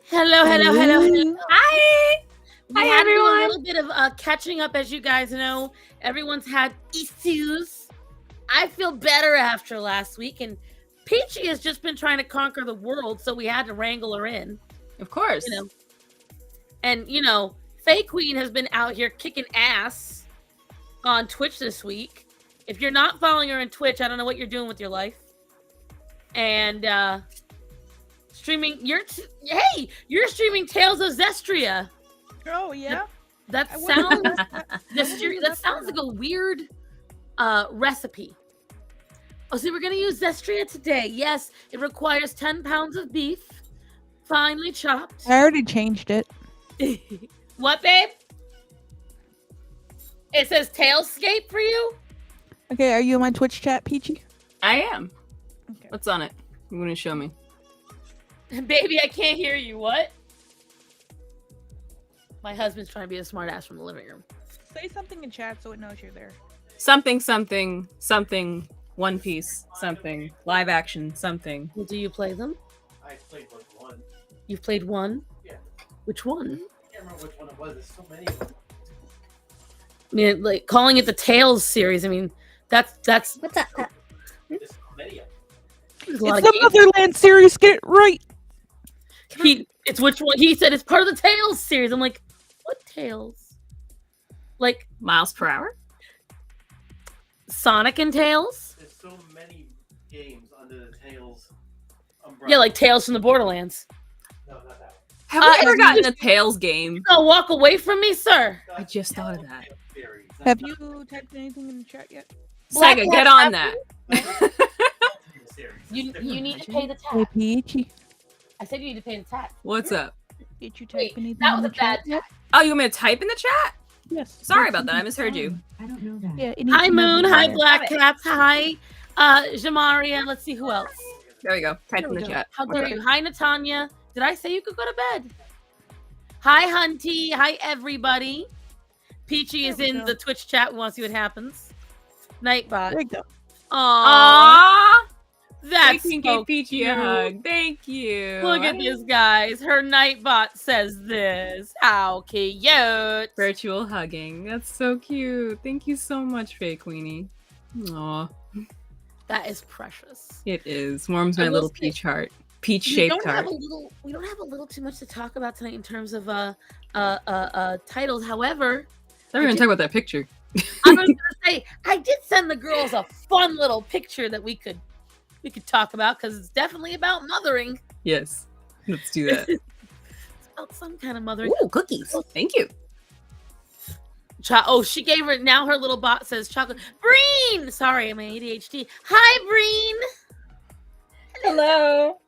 Hello, hello, hello, hello. Hi. We Hi, had to do a everyone. little bit of catching up, as you guys know. Everyone's had issues. I feel better after last week, and Peachy has just been trying to conquer the world, so we had to wrangle her in. Of course. You know, and Faye Queen has been out here kicking ass on Twitch this week. If you're not following her on Twitch, I don't know what you're doing with your life. And streaming, you're streaming Tales of Zestria. Oh yeah. That I sounds wouldn't- that sounds like a weird recipe. Oh, so we're gonna use Zestria today. Yes, it requires 10 pounds of beef, finely chopped. I already changed it. What, babe? It says Tailscape for you? Okay, are you in my Twitch chat, Peachy? I am. Okay. What's on it? You want to show me? Baby, I can't hear you. What? My husband's trying to be a smart ass from the living room. Say something in chat so it knows you're there. Something, something, something. One Piece, something. Live action, something. Well, do you play them? I played like one. You've played one? Yeah. Which one? I can't remember which one it was. There's so many of them. I mean, like calling it the Tales series. I mean, that's What's that? There's so many of them. there's It's a lot of the games. Motherland series. Get it right. It's which one? He said it's part of the Tales series. I'm like, what Tales? Like Miles per hour? Sonic and Tails? There's so many games under the Tales umbrella. Yeah, like Tales from the Borderlands. No, not that Have we ever have gotten you- a Tails game? Oh, walk away from me, sir. one. I just thought of that. Tales series. Have you typed anything in the chat yet? Black Sega, Hat get on Captain? that. Series. You It's you different. need to pay the Hey, tax. Peachy. I said you need to pay the tax. What's up? Did you type Wait, anything that in was the a bad chat yet? Oh, you want me to type in the chat? Yes. Sorry about that. I misheard you. I don't know that. Yeah. Hi anything Moon, over hi there. Black Cats, hi Jamaria. Let's see who else. There we go. Type There in we the go. chat. How What's dare up? you? Hi Natanya. Did I say you could go to bed? Hi Hunty. Hi everybody. Peachy is There we in go. the Twitch chat. We want to see what happens. Nightbot. There you go. Aww. Aww! That's Thank so you, Peachy cute. a hug. Thank you. Look at this, guys. Her Nightbot says this. How cute. Virtual hugging. That's so cute. Thank you so much, Faye Queenie. Aw. That is precious. It is. Warms I my will little say, peach heart. Peach We shaped don't have heart. a little too much to talk about tonight in terms of titles. However, We're gonna talk about that picture. I was gonna say I did send the girls a fun little picture that we could talk about because it's definitely about mothering. Yes. Let's do that. It's about some kind of mothering. Ooh, cookies. Thank you. Oh, she gave her now her little bot says chocolate. Breen! Sorry, I'm ADHD. Hi, Breen! Hello.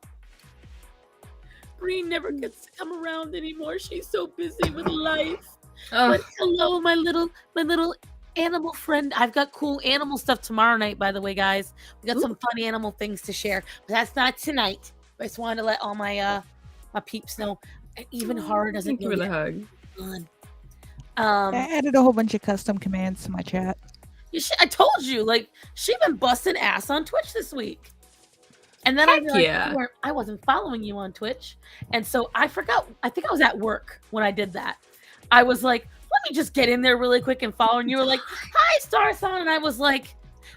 Breen never gets to come around anymore. She's so busy with life. Oh, But hello, my little animal friend. I've got cool animal stuff tomorrow night, by the way, guys. We got some fun animal things to share, but that's not tonight. I just wanted to let all my my peeps know. Even horror doesn't thank you know for the yet. hug. Fun. I added a whole bunch of custom commands to my chat. I told you, like she been busting ass on Twitch this week. And then I Heck realized yeah. I wasn't following you on Twitch, and so I forgot. I think I was at work when I did that. I was like, let me just get in there really quick and follow. And you were like, hi, Starson. And I was like,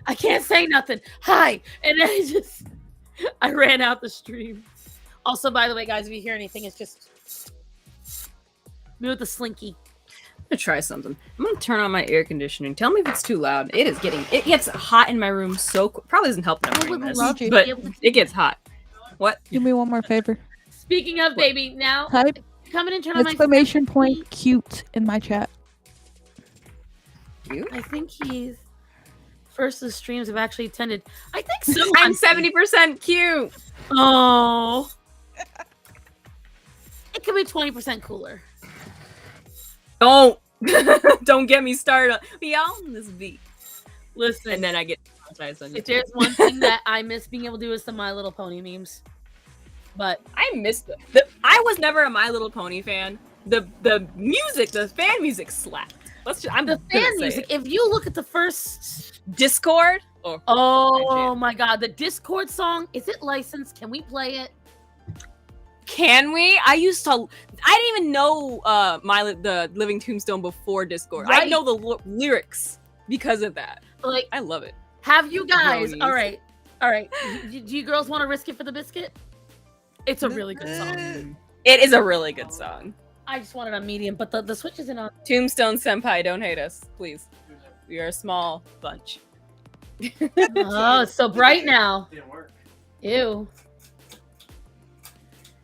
I can't say nothing. Hi. And then I ran out the stream. Also, by the way, guys, if you hear anything, it's just me with the slinky. I'm gonna try something. I'm gonna turn on my air conditioning. Tell me if it's too loud. It gets hot in my room so probably doesn't help that I'm I wearing would this, love to but be able to- it gets hot. What? Do me one more favor. Speaking of baby, now Type come in and turn on my exclamation point cute in my chat. You? I think he's first of the streams I've actually attended. I think so. I'm 70% cute. Oh. It could be 20% cooler. Don't don't get me started. Be on this beat, Listen, and then I get traumatized on if YouTube. there's one thing that I miss being able to do is some My Little Pony memes. But I missed them. I was never a My Little Pony fan. The music, the fan music slapped. I'm the just gonna fan say music, it. if you look at the first Discord. oh my god, the Discord song, is it licensed? Can we play it? Can we? I didn't even know the Living Tombstone before Discord. I Right. know the lyrics because of that. Like, I love it. have you guys? Bronies. All right. Do you girls want to risk it for the biscuit? It's a really good song. It is a really good song. I just wanted a medium, but the switch isn't on. Tombstone Senpai, don't hate us, please. We are a small bunch. Oh, it's so bright now. Didn't work. Ew.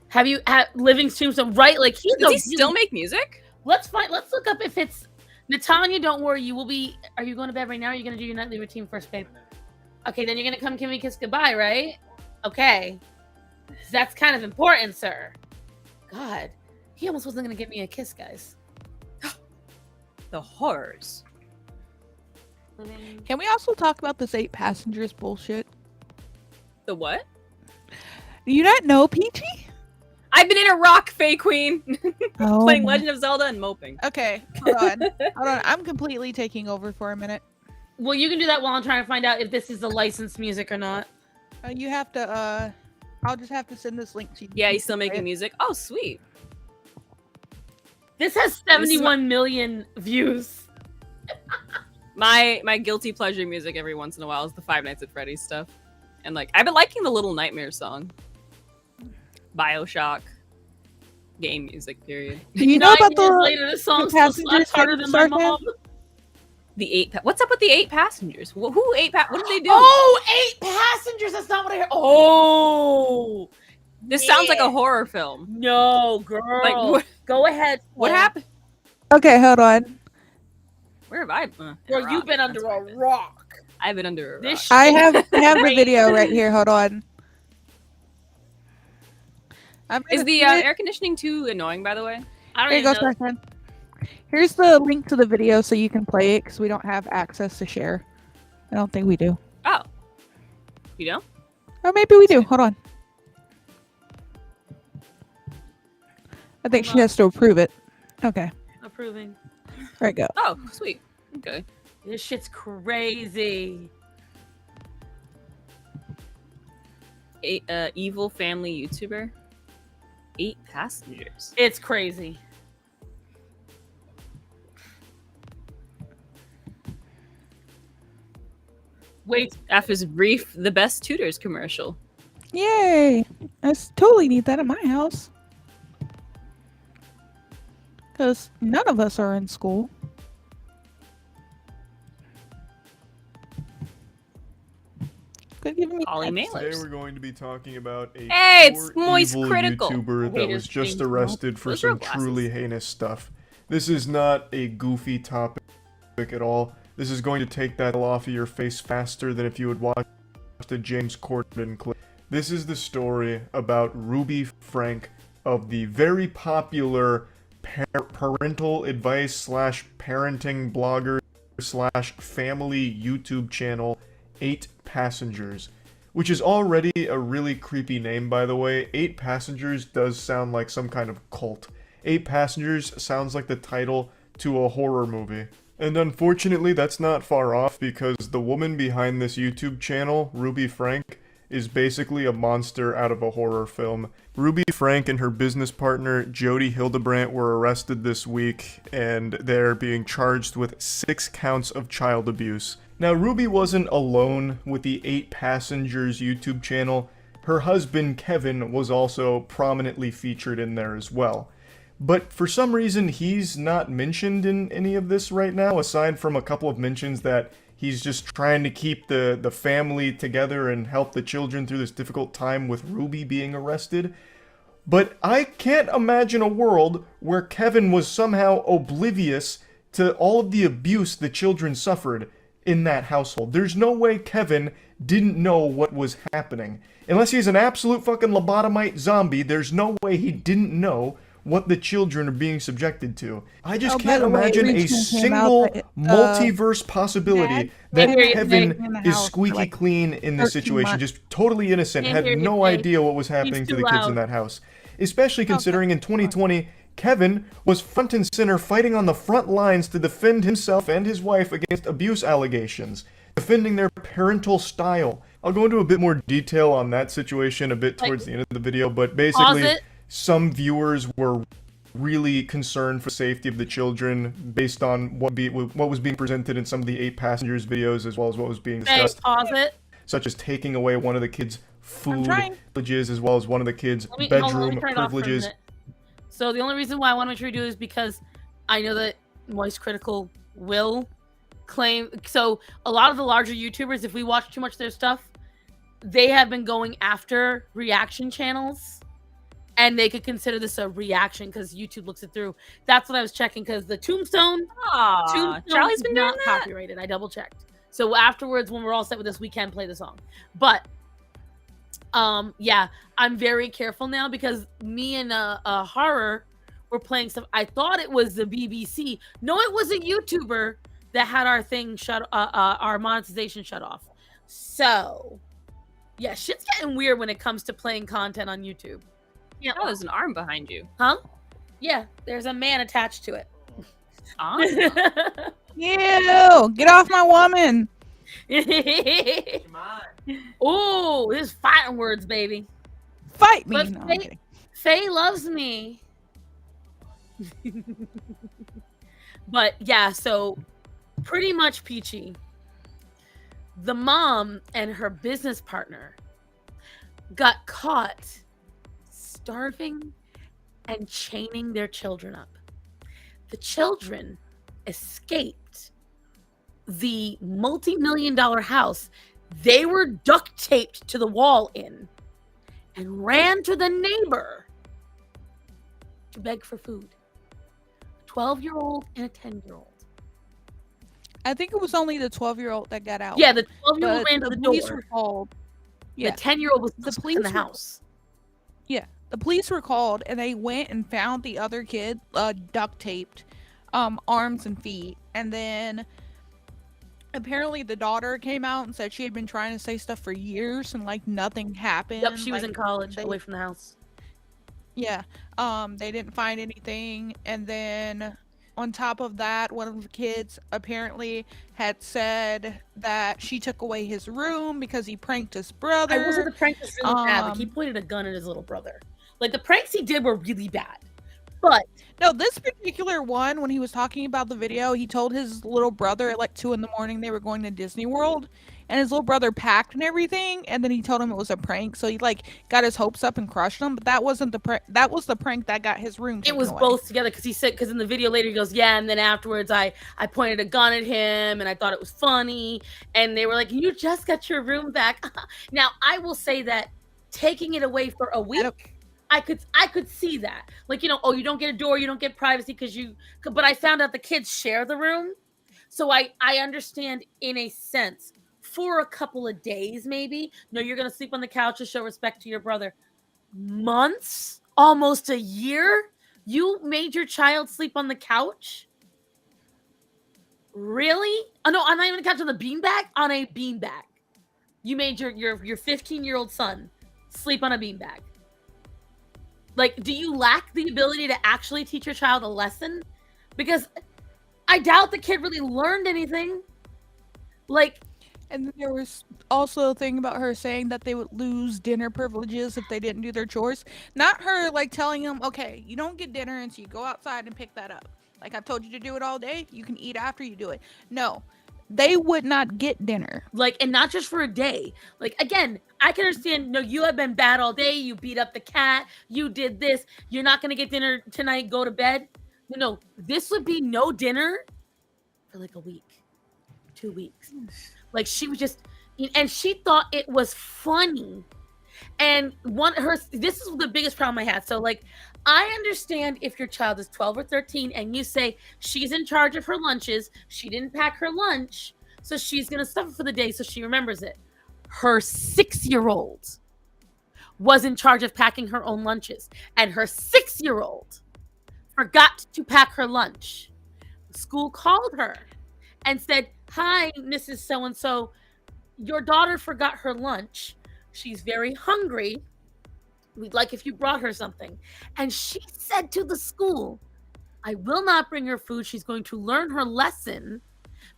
Have you had Living Tombstone? Right, like he's Does he still make music? Let's look up if it's Natanya. Don't worry, you will be. Are you going to bed right now? Or are you going to do your nightly routine first, babe? Okay, then you're going to come give me a kiss goodbye, right? Okay, that's kind of important, sir. God, he almost wasn't going to give me a kiss, guys. The horrors. Can we also talk about this 8 passengers bullshit? The what? Do you not know, Peachy? I've been in a rock, Fae Queen, Oh, playing my- Legend of Zelda and moping. Okay, hold on. Hold on. I'm completely taking over for a minute. Well, you can do that while I'm trying to find out if this is the licensed music or not. You have to, I'll just have to send this link to you. Yeah, he's still making Right? music. Oh, sweet. This has 71 million views. My guilty pleasure music every once in a while is the Five Nights at Freddy's stuff. And like, I've been liking the Little Nightmares song. BioShock. Game music, period. Do you know about 9 years the later, this song the still slaps passengers harder than my start now? mom. The 8 what's up with the 8 passengers? What did they do? Oh, 8 passengers. That's not what I heard. Oh, This sounds like yeah. a horror film. No, girl. Like, Go ahead. what Flo. happened? Okay, hold on. Where have I? Girl, you've been under a rock. I've been under a rock. This I shit- have the Crazy. video right here. Hold on. Is the air conditioning too annoying, by the way? I don't Here you even go, know. Starson. Here's the link to the video so you can play it because we don't have access to share. I don't think we do. Oh. You know? Or maybe we do. Hold on. I think Hold she on. has to approve it. Okay. Approving. There you go. Oh, sweet. Okay. This shit's crazy. Evil family YouTuber. 8 passengers. It's crazy. Wait, F is brief, the best tutors commercial. Yay! I totally need that in my house. Because none of us are in school. Could give me Ollie that. Mailers. Today we're going to be talking about a Hey, it's poor, Moist evil Critical. YouTuber that Haters was just change arrested for Those are some glasses. truly heinous stuff. This is not a goofy topic at all. This is going to take that off of your face faster than if you had watched the James Corden clip. This is the story about Ruby Frank of the very popular parental advice slash parenting blogger slash family YouTube channel 8 Passengers, which is already a really creepy name, by the way. 8 Passengers does sound like some kind of cult. 8 Passengers sounds like the title to a horror movie. And unfortunately, that's not far off because the woman behind this YouTube channel, Ruby Frank, is basically a monster out of a horror film. Ruby Frank and her business partner, Jody Hildebrandt, were arrested this week, and they're being charged with 6 counts of child abuse. Now, Ruby wasn't alone with the 8 Passengers YouTube channel. Her husband, Kevin, was also prominently featured in there as well. But for some reason, he's not mentioned in any of this right now, aside from a couple of mentions that he's just trying to keep the family together and help the children through this difficult time with Ruby being arrested. But I can't imagine a world where Kevin was somehow oblivious to all of the abuse the children suffered in that household. There's no way Kevin didn't know what was happening. Unless he's an absolute fucking lobotomite zombie, there's no way he didn't know what the children are being subjected to. I just Oh, by can't the way, imagine a Richmond came out single that, multiverse possibility that Dad, Kevin in the is house for, squeaky like, clean in this 13 situation, months. just totally innocent, Can't had hear you, no Dave. idea what was happening to too the kids loud. in that house. Especially considering in 2020, Kevin was front and center fighting on the front lines to defend himself and his wife against abuse allegations, defending their parental style. I'll go into a bit more detail on that situation a bit towards the end of the video, but Pause basically, it. some viewers were really concerned for the safety of the children based on what was being presented in some of the 8 passengers videos, as well as what was being discussed, pause it. such as taking away one of the kids' food trying. privileges, as well as one of the kids' Hold on, let bedroom me turn it off for a privileges. minute. So the only reason why I want to make sure we do is because I know that Moist Critical will claim. So a lot of the larger YouTubers, if we watch too much of their stuff, they have been going after reaction channels, and they could consider this a reaction because YouTube looks it through. That's what I was checking, because the Tombstone Charlie's been doing not that. copyrighted. I double checked. So afterwards, when we're all set with this, we can play the song. But yeah, I'm very careful now because me and a horror were playing stuff. I thought it was the BBC. No, it was a YouTuber that had our thing shut, our monetization shut off. So yeah, shit's getting weird when it comes to playing content on YouTube. Yeah. Oh, there's an arm behind you. Huh? Yeah, there's a man attached to it. Ah. Ew! Get off my woman. Come on. Oh, this is fighting words, baby. Fight me. But No, I'm Faye- kidding. Faye loves me. But yeah, so pretty much peachy. The mom and her business partner got caught starving and chaining their children up. The children escaped the multi-million-dollar house they were duct taped to the wall in and ran to the neighbor to beg for food. A 12-year-old and a 10-year-old. I think it was only the 12-year-old that got out. Yeah, the 12-year-old but ran to the the police door. were called. Yeah, The 10-year-old was The the police in the were- house. the police were called and they went and found the other kid duct taped, arms and feet, and then apparently the daughter came out and said she had been trying to say stuff for years and like nothing happened. Yep, she was like, in college, they- away from the house. Yeah. They didn't find anything, and then on top of that, one of the kids apparently had said that she took away his room because he pranked his brother. I wasn't the prank was really bad. Like he um, pointed a gun at his little brother. Like the pranks he did were really bad. But No, this particular one, when he was talking about the video, he told his little brother at like 2 a.m. they were going to Disney World, and his little brother packed and everything, and then he told him it was a prank, so he like got his hopes up and crushed him. But that wasn't the prank. That was the prank that got his room it taken was away. both together because he said, because in the video later he goes, yeah, and then afterwards I pointed a gun at him and I thought it was funny, and they were like, you just got your room back. Now I will say that taking it away for a week, I could see that, like, you know, oh, you don't get a door, you don't get privacy because but I found out the kids share the room, so I understand in a sense for a couple of days maybe. No, you're gonna sleep on the couch to show respect to your brother. Months, almost a year, you made your child sleep on the couch? Really? Oh no, I'm not even on the couch, on the beanbag. On a beanbag, you made your 15-year-old son sleep on a beanbag. Like, do you lack the ability to actually teach your child a lesson? Because I doubt the kid really learned anything. Like, And then there was also a thing about her saying that they would lose dinner privileges if they didn't do their chores. Not her like telling them, okay, you don't get dinner until you go outside and pick that up. Like I've told you to do it all day. You can eat after you do it. No, they would not get dinner. like, and not just for a day. Like, again, I can understand, no, you have been bad all day. You beat up the cat. You did this. You're not going to get dinner tonight. Go to bed. No, this would be no dinner for like a week, 2 weeks. Like, she was just, and she thought it was funny. And this is the biggest problem I had. So, like, I understand if your child is 12 or 13 and you say she's in charge of her lunches, she didn't pack her lunch, so she's going to suffer for the day so she remembers it. Her 6-year-old was in charge of packing her own lunches, and her 6-year-old forgot to pack her lunch. The school called her and said, hi, Mrs. So-and-so, your daughter forgot her lunch. She's very hungry. We'd like if you brought her something. And she said to the school, I will not bring her food. She's going to learn her lesson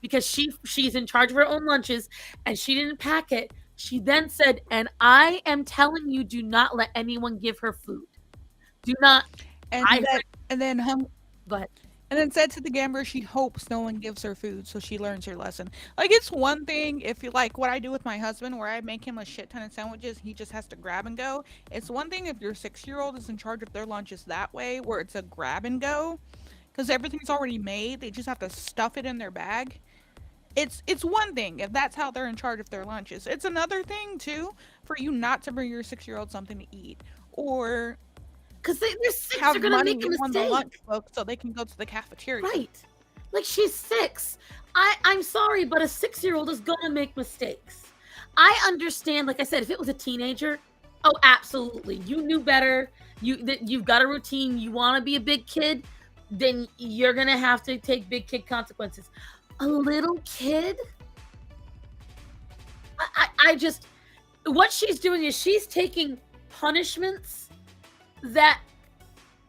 because she's in charge of her own lunches and she didn't pack it. She then said, and I am telling you, do not let anyone give her food. Do not. And I that, and then Go ahead. and then said to the gambler she hopes no one gives her food so she learns her lesson. Like, it's one thing if you like what I do with my husband where I make him a shit ton of sandwiches, he just has to grab and go. It's one thing if your 6-year-old is in charge of their lunches that way, where it's a grab and go, because everything's already made. They just have to stuff it in their bag. It's one thing if that's how they're in charge of their lunches. It's another thing too for you not to bring your 6-year-old something to eat, or Because they're 6, have they're gonna money make a on the mistake. lunchbook so they can go to the cafeteria. Right. Like, she's 6. I'm sorry, but a 6-year-old is gonna make mistakes. I understand, like I said, if it was a teenager, oh, absolutely. You knew better. You've got a routine. You want to be a big kid, then you're gonna have to take big kid consequences. A little kid? I just, what she's doing is she's taking punishments that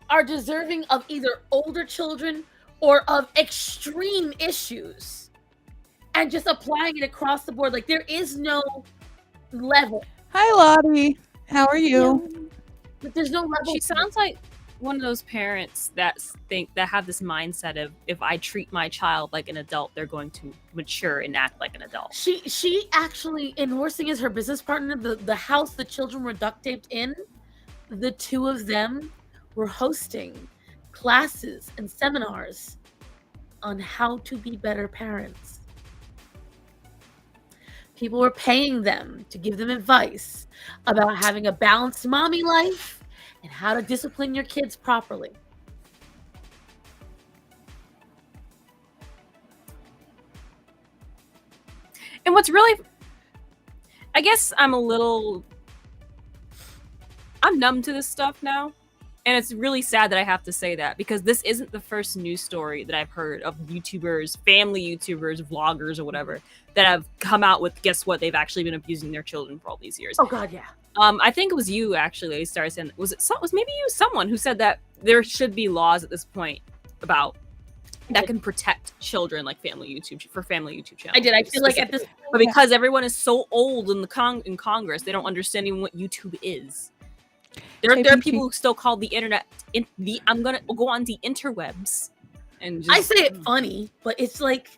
are deserving of either older children or of extreme issues and just applying it across the board. Like, there is no level. Hi, Lottie. How are you? But there's no level. She sounds like one of those parents that have this mindset of if I treat my child like an adult, they're going to mature and act like an adult. She actually, in Horsing as her business partner, the house the children were duct taped in, the two of them were hosting classes and seminars on how to be better parents. People were paying them to give them advice about having a balanced mommy life and how to discipline your kids properly. And what's really, I guess I'm numb to this stuff now. And it's really sad that I have to say that, because this isn't the first news story that I've heard of YouTubers, family YouTubers, vloggers, or whatever, that have come out with, guess what, they've actually been abusing their children for all these years. Oh God, yeah. I think it was you actually started saying, was maybe you, someone who said that there should be laws at this point about that can protect children, like family YouTube channels. I did. I feel like at this, but because everyone is so old in in Congress, they don't understand even what YouTube is. There are people who still call the internet I'm gonna go on the interwebs, and just, I say it funny, but it's like,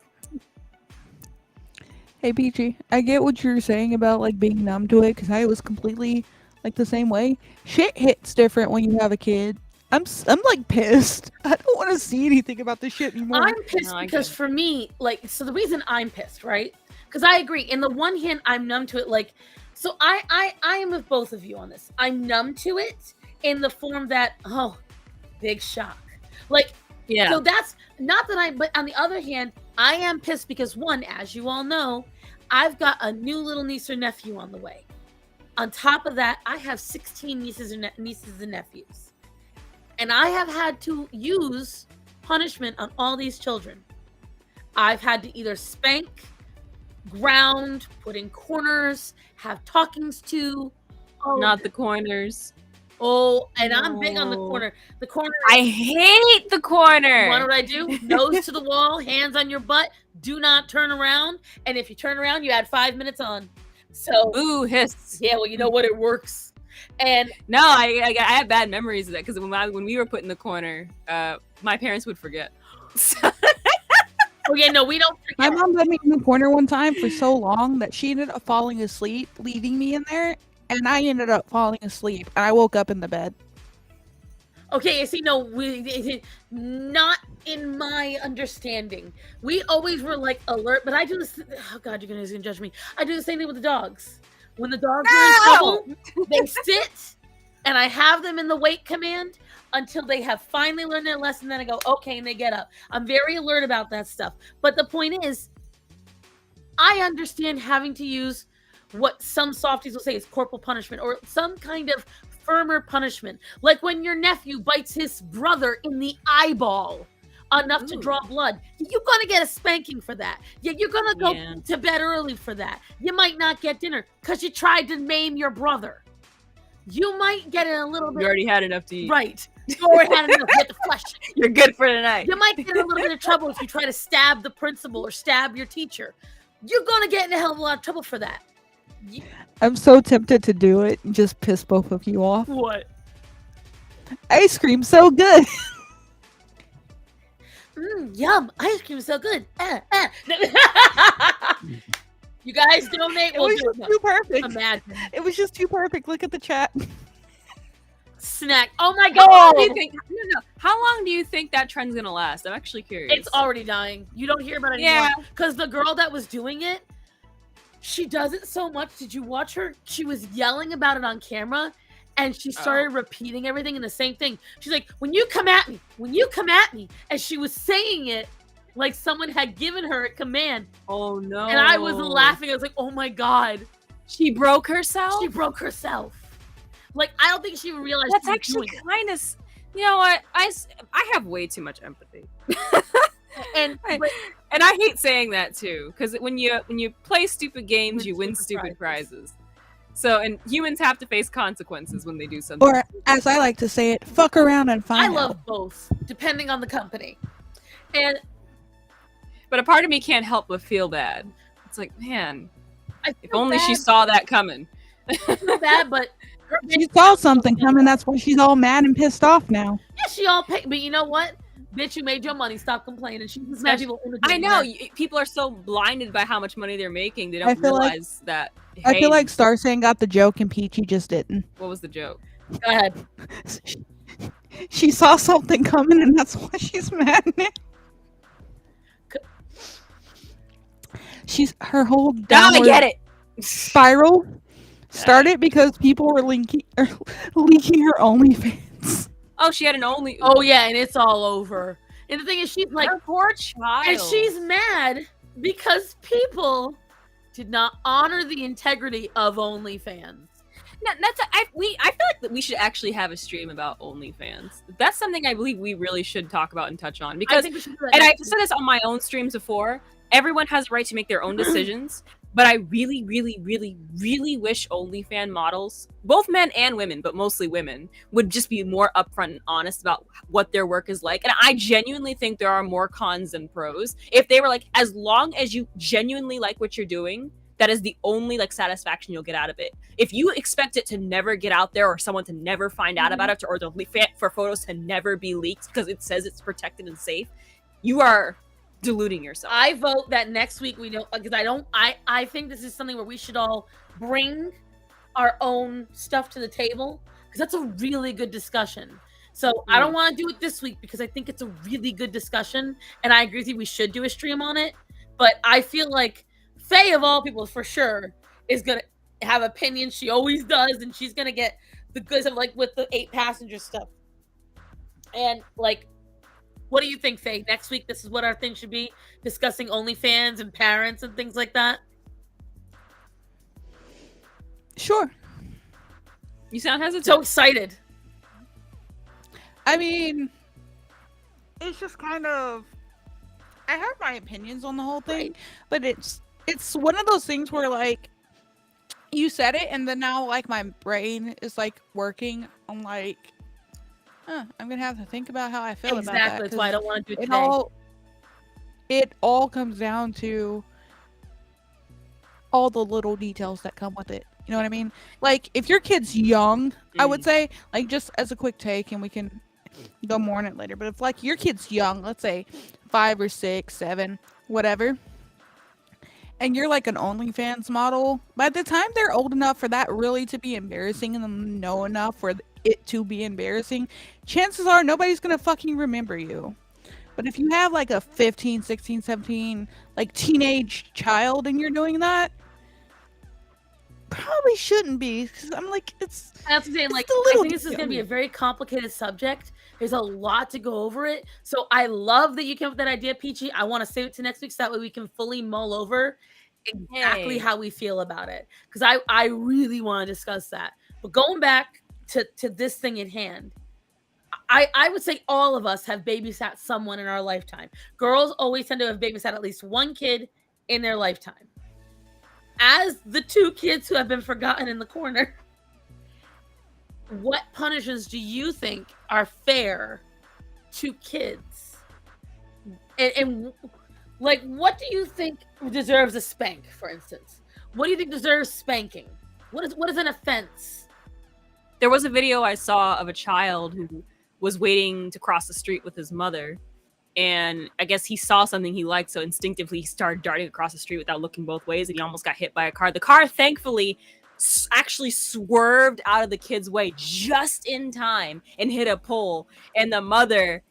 Hey, Peachy, I get what you're saying about like being numb to it because I was completely like the same way. Shit hits different when you have a kid. I'm like pissed. I don't want to see anything about this shit anymore. I'm pissed because for me, like, so the reason I'm pissed, right? Because I agree. In the one hand, I'm numb to it. Like, so I am with both of you on this. I'm numb to it in the form that, oh, big shock. Like, yeah. So that's not that but on the other hand, I am pissed because one, as you all know, I've got a new little niece or nephew on the way. On top of that, I have 16 nieces and nephews. And I have had to use punishment on all these children. I've had to either spank, ground, put in corners, have talkings to. Oh, not the corners. Oh, and I'm big on the corner. The corner. I hate the corner. What I do? Nose to the wall, hands on your butt. Do not turn around. And if you turn around, you add 5 minutes on. So, ooh, hiss. Yeah, well, you know what? It works. And no, I have bad memories of that because when we were put in the corner, my parents would forget. Oh yeah, no, we don't forget. My mom put me in the corner one time for so long that she ended up falling asleep, leaving me in there, and I ended up falling asleep, and I woke up in the bed. Okay, see, no, not in my understanding. We always were like alert, but I do this. Oh God, you're gonna judge me. I do the same thing with the dogs. When the dogs are in trouble, they sit, and I have them in the wait command until they have finally learned their lesson. Then I go, okay, and they get up. I'm very alert about that stuff. But the point is, I understand having to use what some softies will say is corporal punishment or some kind of firmer punishment. Like when your nephew bites his brother in the eyeball enough to draw blood. You're going to get a spanking for that. You're going to go to bed early for that. You might not get dinner because you tried to maim your brother. You might get in a little bit. You already had enough to eat. Right. You already had enough to get the flesh. You're good for tonight. You might get in a little bit of trouble if you try to stab the principal or stab your teacher. You're going to get in a hell of a lot of trouble for that. I'm so tempted to do it and just piss both of you off. What? Ice cream so good. Yum! Ice cream is so good. You guys donate. It We'll was do just too perfect. Imagine It was just too perfect. Look at the chat. snack. Oh my How long god! do you think? No. How long do you think that trend's gonna last? I'm actually curious. It's already dying. You don't hear about it anymore. Because the girl that was doing it, she does it so much. Did you watch her? She was yelling about it on camera, and she started repeating everything in the same thing. She's like, when you come at me, and she was saying it like someone had given her a command. Oh no! And I was laughing. I was like, oh my god. She broke herself? She broke herself. Like, I don't think she even realized That's she was actually doing kind of. You know what? I have way too much empathy. it. And I hate saying that too, because when you play stupid games, you win stupid prizes. So, and humans have to face consequences when they do something. Or, as I like to say it, fuck around and find I out. love both, depending on the company. But a part of me can't help but feel bad. It's like, man, I if feel only she bad. saw that coming. I feel bad, but She saw something coming. That's why she's all mad and pissed off now. yeah, she all paid. But you know what? Bitch, you made your money. Stop complaining. She's just mad people. I know people are so blinded by how much money they're making, they I don't feel like- realize that. I hey, feel like Star Saying got the joke and Peachy just didn't. what was the joke? Go ahead. She saw something coming and that's why she's mad now. Her whole Now downward I get it. spiral started because people were leaking her OnlyFans. Oh, she had an only. Oh yeah, and it's all over. And the thing is, she's like, her poor child. and she's mad because people did not honor the integrity of OnlyFans. No, I feel like that we should actually have a stream about OnlyFans. That's something I believe we really should talk about and touch on, I because, think we should do that and next I've said this on my own streams before. Everyone has a right to make their own decisions, but I really, really, really, really wish OnlyFan models, both men and women, but mostly women, would just be more upfront and honest about what their work is like. And I genuinely think there are more cons than pros. If they were like, as long as you genuinely like what you're doing, that is the only like satisfaction you'll get out of it. If you expect it to never get out there, or someone to never find out about it, or for photos to never be leaked because it says it's protected and safe, you are deluding yourself. I vote that next week we don't, because I think this is something where we should all bring our own stuff to the table, because that's a really good discussion. So I don't want to do it this week because I think it's a really good discussion, and I agree with you, we should do a stream on it. But I feel like Faye, of all people, for sure, is gonna have opinions. She always does, and she's gonna get the goods of, like, with the 8-passenger stuff. And like, what do you think, Faye? Next week, this is what our thing should be: discussing OnlyFans and parents and things like that. Sure. You sound hesitant. So excited. I mean, it's just kind of. I have my opinions on the whole thing, but it's one of those things where, like, you said it, and then now, like, my brain is like working on, like, I'm gonna have to think about how I feel about that. Exactly. That's why I don't want to do it today. It all comes down to all the little details that come with it. You know what I mean? Like, if your kid's young, I would say, like, just as a quick take, and we can go more on it later, but if, like, your kid's young, let's say 5 or 6, 7, whatever, and you're like an OnlyFans model, by the time they're old enough for that really to be embarrassing and them know enough for it to be embarrassing, chances are nobody's gonna fucking remember you. But if you have like a 15, 16, 17, like, teenage child and you're doing that, probably shouldn't be, because I'm like, it's That's the thing. Like, a I little think this is bit going to be a weird. very complicated subject. There's a lot to go over it. So I love that you came up with that idea, Peachy. I want to save it to next week so that way we can fully mull over exactly Yay. how we feel about it. Because I really want to discuss that. But going back to this thing at hand, I would say all of us have babysat someone in our lifetime. Girls always tend to have babysat at least one kid in their lifetime. As the 2 kids who have been forgotten in the corner, what punishments do you think are fair to kids? And like, what do you think deserves a spank, for instance? What do you think deserves spanking? What is an offense There was a video I saw of a child who was waiting to cross the street with his mother, and I guess he saw something he liked, so instinctively he started darting across the street without looking both ways, and he almost got hit by a car. The car, thankfully, actually swerved out of the kid's way just in time and hit a pole, and the mother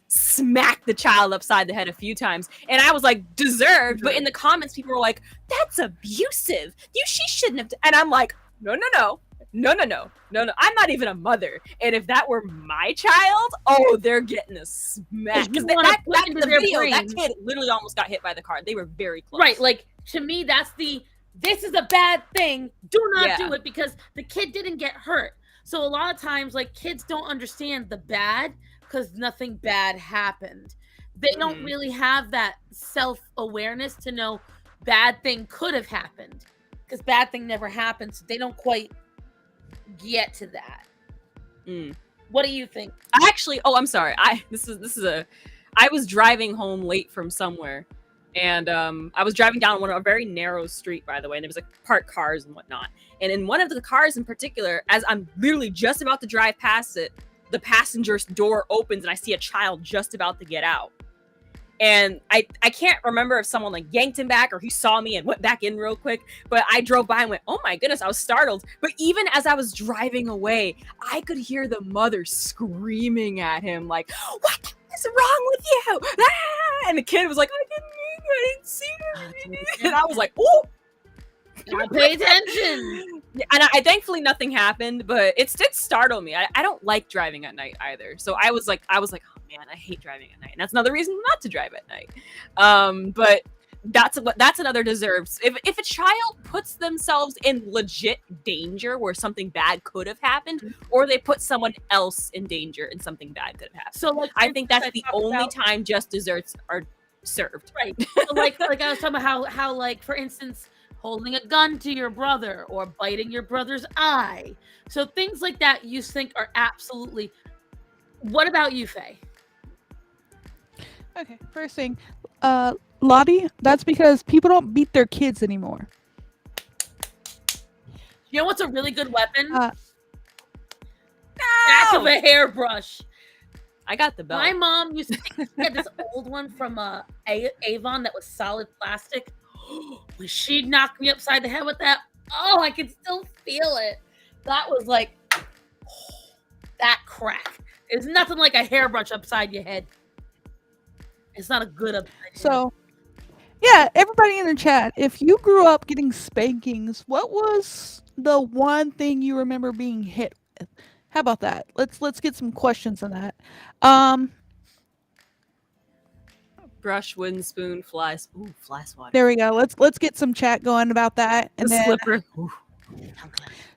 smacked the child upside the head a few times, and I was like, deserved. But in the comments, people were like, "That's abusive. She shouldn't have." And I'm like, no. I'm not even a mother, and if that were my child, oh, they're getting a smack. Because the video, that kid literally almost got hit by the car. They were very close. Right, like to me, that's this is a bad thing. Do not do it, because the kid didn't get hurt. So a lot of times, like, kids don't understand the bad because nothing bad happened. They don't really have that self-awareness to know bad thing could have happened, because bad thing never happened. So they don't quite get to that. What do you think? I'm sorry. I was driving home late from somewhere, and I was driving down a very narrow street, by the way, and there was like parked cars and whatnot. And in one of the cars in particular, as I'm literally just about to drive past it, the passenger's door opens and I see a child just about to get out. And I can't remember if someone like yanked him back or he saw me and went back in real quick, but I drove by and went, oh my goodness, I was startled. But even as I was driving away, I could hear the mother screaming at him like, what is wrong with you? Ah! And the kid was like, I didn't see you. And I was like, oh, pay attention. And I thankfully nothing happened, but it did startle me. I don't like driving at night either. So I was like, oh man, I hate driving at night. And that's another reason not to drive at night. But that's another deserves. If a child puts themselves in legit danger where something bad could have happened, or they put someone else in danger and something bad could have happened. So like, I think that's the only time just desserts are served. Right. So like I was talking about how like, for instance, holding a gun to your brother or biting your brother's eye. So things like that you think are absolutely. What about you, Faye? Okay, first thing, Lottie, that's because people don't beat their kids anymore. You know what's a really good weapon? Back of a hairbrush. I got the belt. My mom used to get this old one from Avon that was solid plastic. When she'd knock me upside the head with that, I could still feel it. That was like, that crack. There's nothing like a hairbrush upside your head. It's not a good upside. So, yeah, everybody in the chat, if you grew up getting spankings, what was the one thing you remember being hit with? How about that? Let's get some questions on that. Brush, wooden spoon, fly swatter. There we go. Let's get some chat going about that. And then, slipper.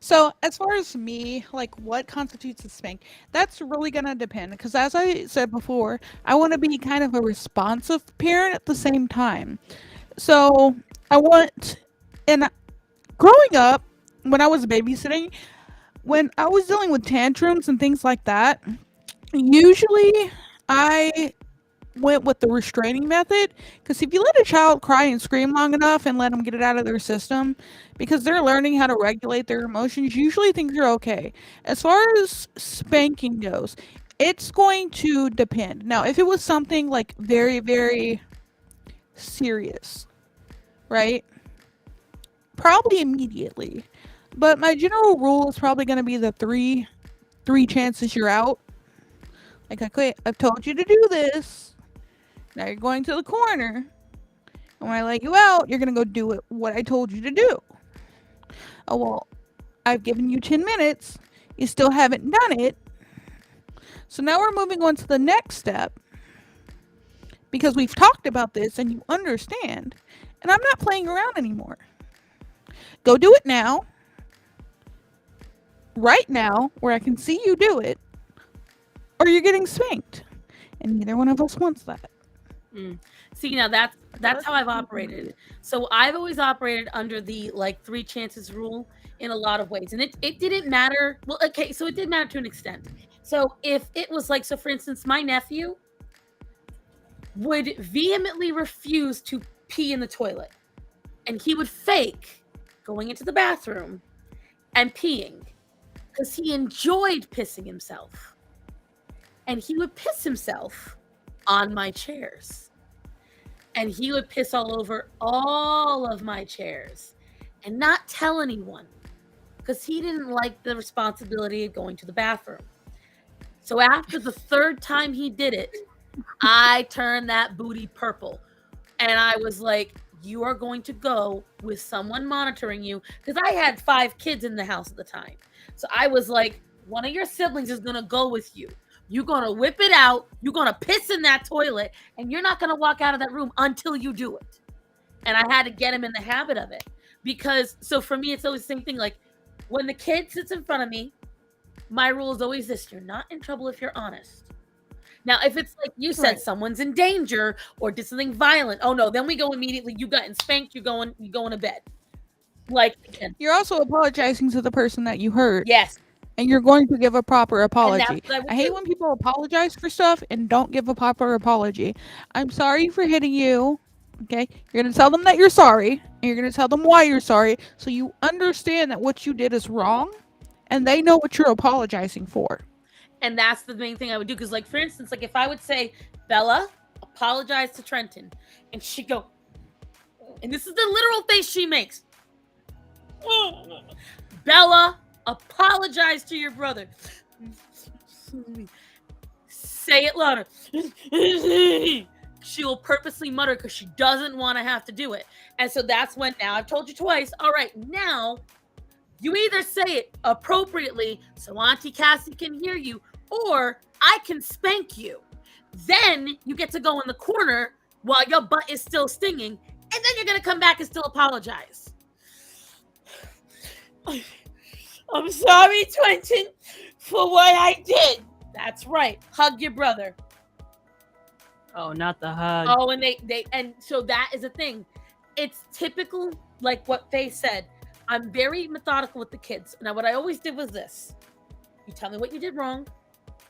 So as far as me, like what constitutes a spank, that's really gonna depend. Because as I said before, I want to be kind of a responsive parent at the same time. So and growing up, when I was babysitting, when I was dealing with tantrums and things like that, usually I went with the restraining method, because if you let a child cry and scream long enough and let them get it out of their system, because they're learning how to regulate their emotions, usually things are okay. As far as spanking goes, it's going to depend. Now, if it was something like very, very serious, right? Probably immediately. But my general rule is probably going to be the three chances you're out. Like, okay, I've told you to do this. Now you're going to the corner. And when I let you out, you're going to go do what I told you to do. Oh, well, I've given you 10 minutes. You still haven't done it. So now we're moving on to the next step. Because we've talked about this and you understand. And I'm not playing around anymore. Go do it now. Right now, where I can see you do it. Or you're getting spanked. And neither one of us wants that. See, now that's how I've operated. So I've always operated under the like 3 chances rule in a lot of ways. And it didn't matter. Well, okay, so it did matter to an extent. So if it was like, so for instance, my nephew would vehemently refuse to pee in the toilet. And he would fake going into the bathroom and peeing. because he enjoyed pissing himself. And he would piss himself on my chairs. And he would piss all over all of my chairs and not tell anyone because he didn't like the responsibility of going to the bathroom. So after the third time he did it, I turned that booty purple. And I was like, you are going to go with someone monitoring you. Because I had 5 kids in the house at the time. So I was like, one of your siblings is going to go with you. You're going to whip it out. You're going to piss in that toilet. And you're not going to walk out of that room until you do it. And I had to get him in the habit of it. Because, so for me, it's always the same thing. Like, when the kid sits in front of me, my rule is always this: you're not in trouble if you're honest. Now, if it's like you said, someone's in danger or did something violent, oh no, then we go immediately. You got spanked. You going to bed. Like, You're also apologizing to the person that you hurt. Yes. And you're going to give a proper apology. I hate when people apologize for stuff and don't give a proper apology. I'm sorry for hitting you. Okay? You're going to tell them that you're sorry. And you're going to tell them why you're sorry. So you understand that what you did is wrong. And they know what you're apologizing for. And that's the main thing I would do. Because, like, for instance, like if I would say, Bella, apologize to Trenton. And she'd go, and this is the literal face she makes. Bella, apologize to your brother. Say it louder. She will purposely mutter because she doesn't want to have to do it. And so that's when, now I've told you twice. All right, now you either say it appropriately so Auntie Cassie can hear you, or I can spank you. Then you get to go in the corner while your butt is still stinging, and then you're going to come back and still apologize. I'm sorry, Trenton, for what I did. That's right. Hug your brother. Oh, not the hug. Oh, and and so that is a thing. It's typical, like what Faye said. I'm very methodical with the kids. Now, what I always did was this. You tell me what you did wrong.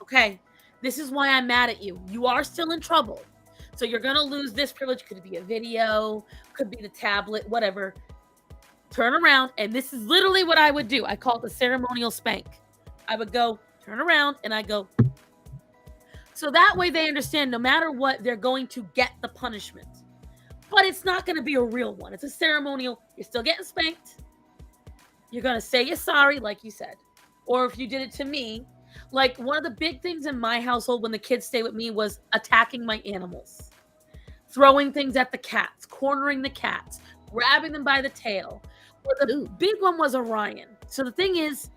Okay, this is why I'm mad at you. You are still in trouble. So you're going to lose this privilege. Could be a video, could be the tablet, whatever. Turn around, and this is literally what I would do. I call it the ceremonial spank. I would go, turn around, and I go. So that way they understand no matter what, they're going to get the punishment. But it's not going to be a real one. It's a ceremonial. You're still getting spanked. You're going to say you're sorry, like you said. Or if you did it to me, like one of the big things in my household when the kids stay with me was attacking my animals. Throwing things at the cats, cornering the cats, grabbing them by the tail. Or the big one was Orion. So the thing is,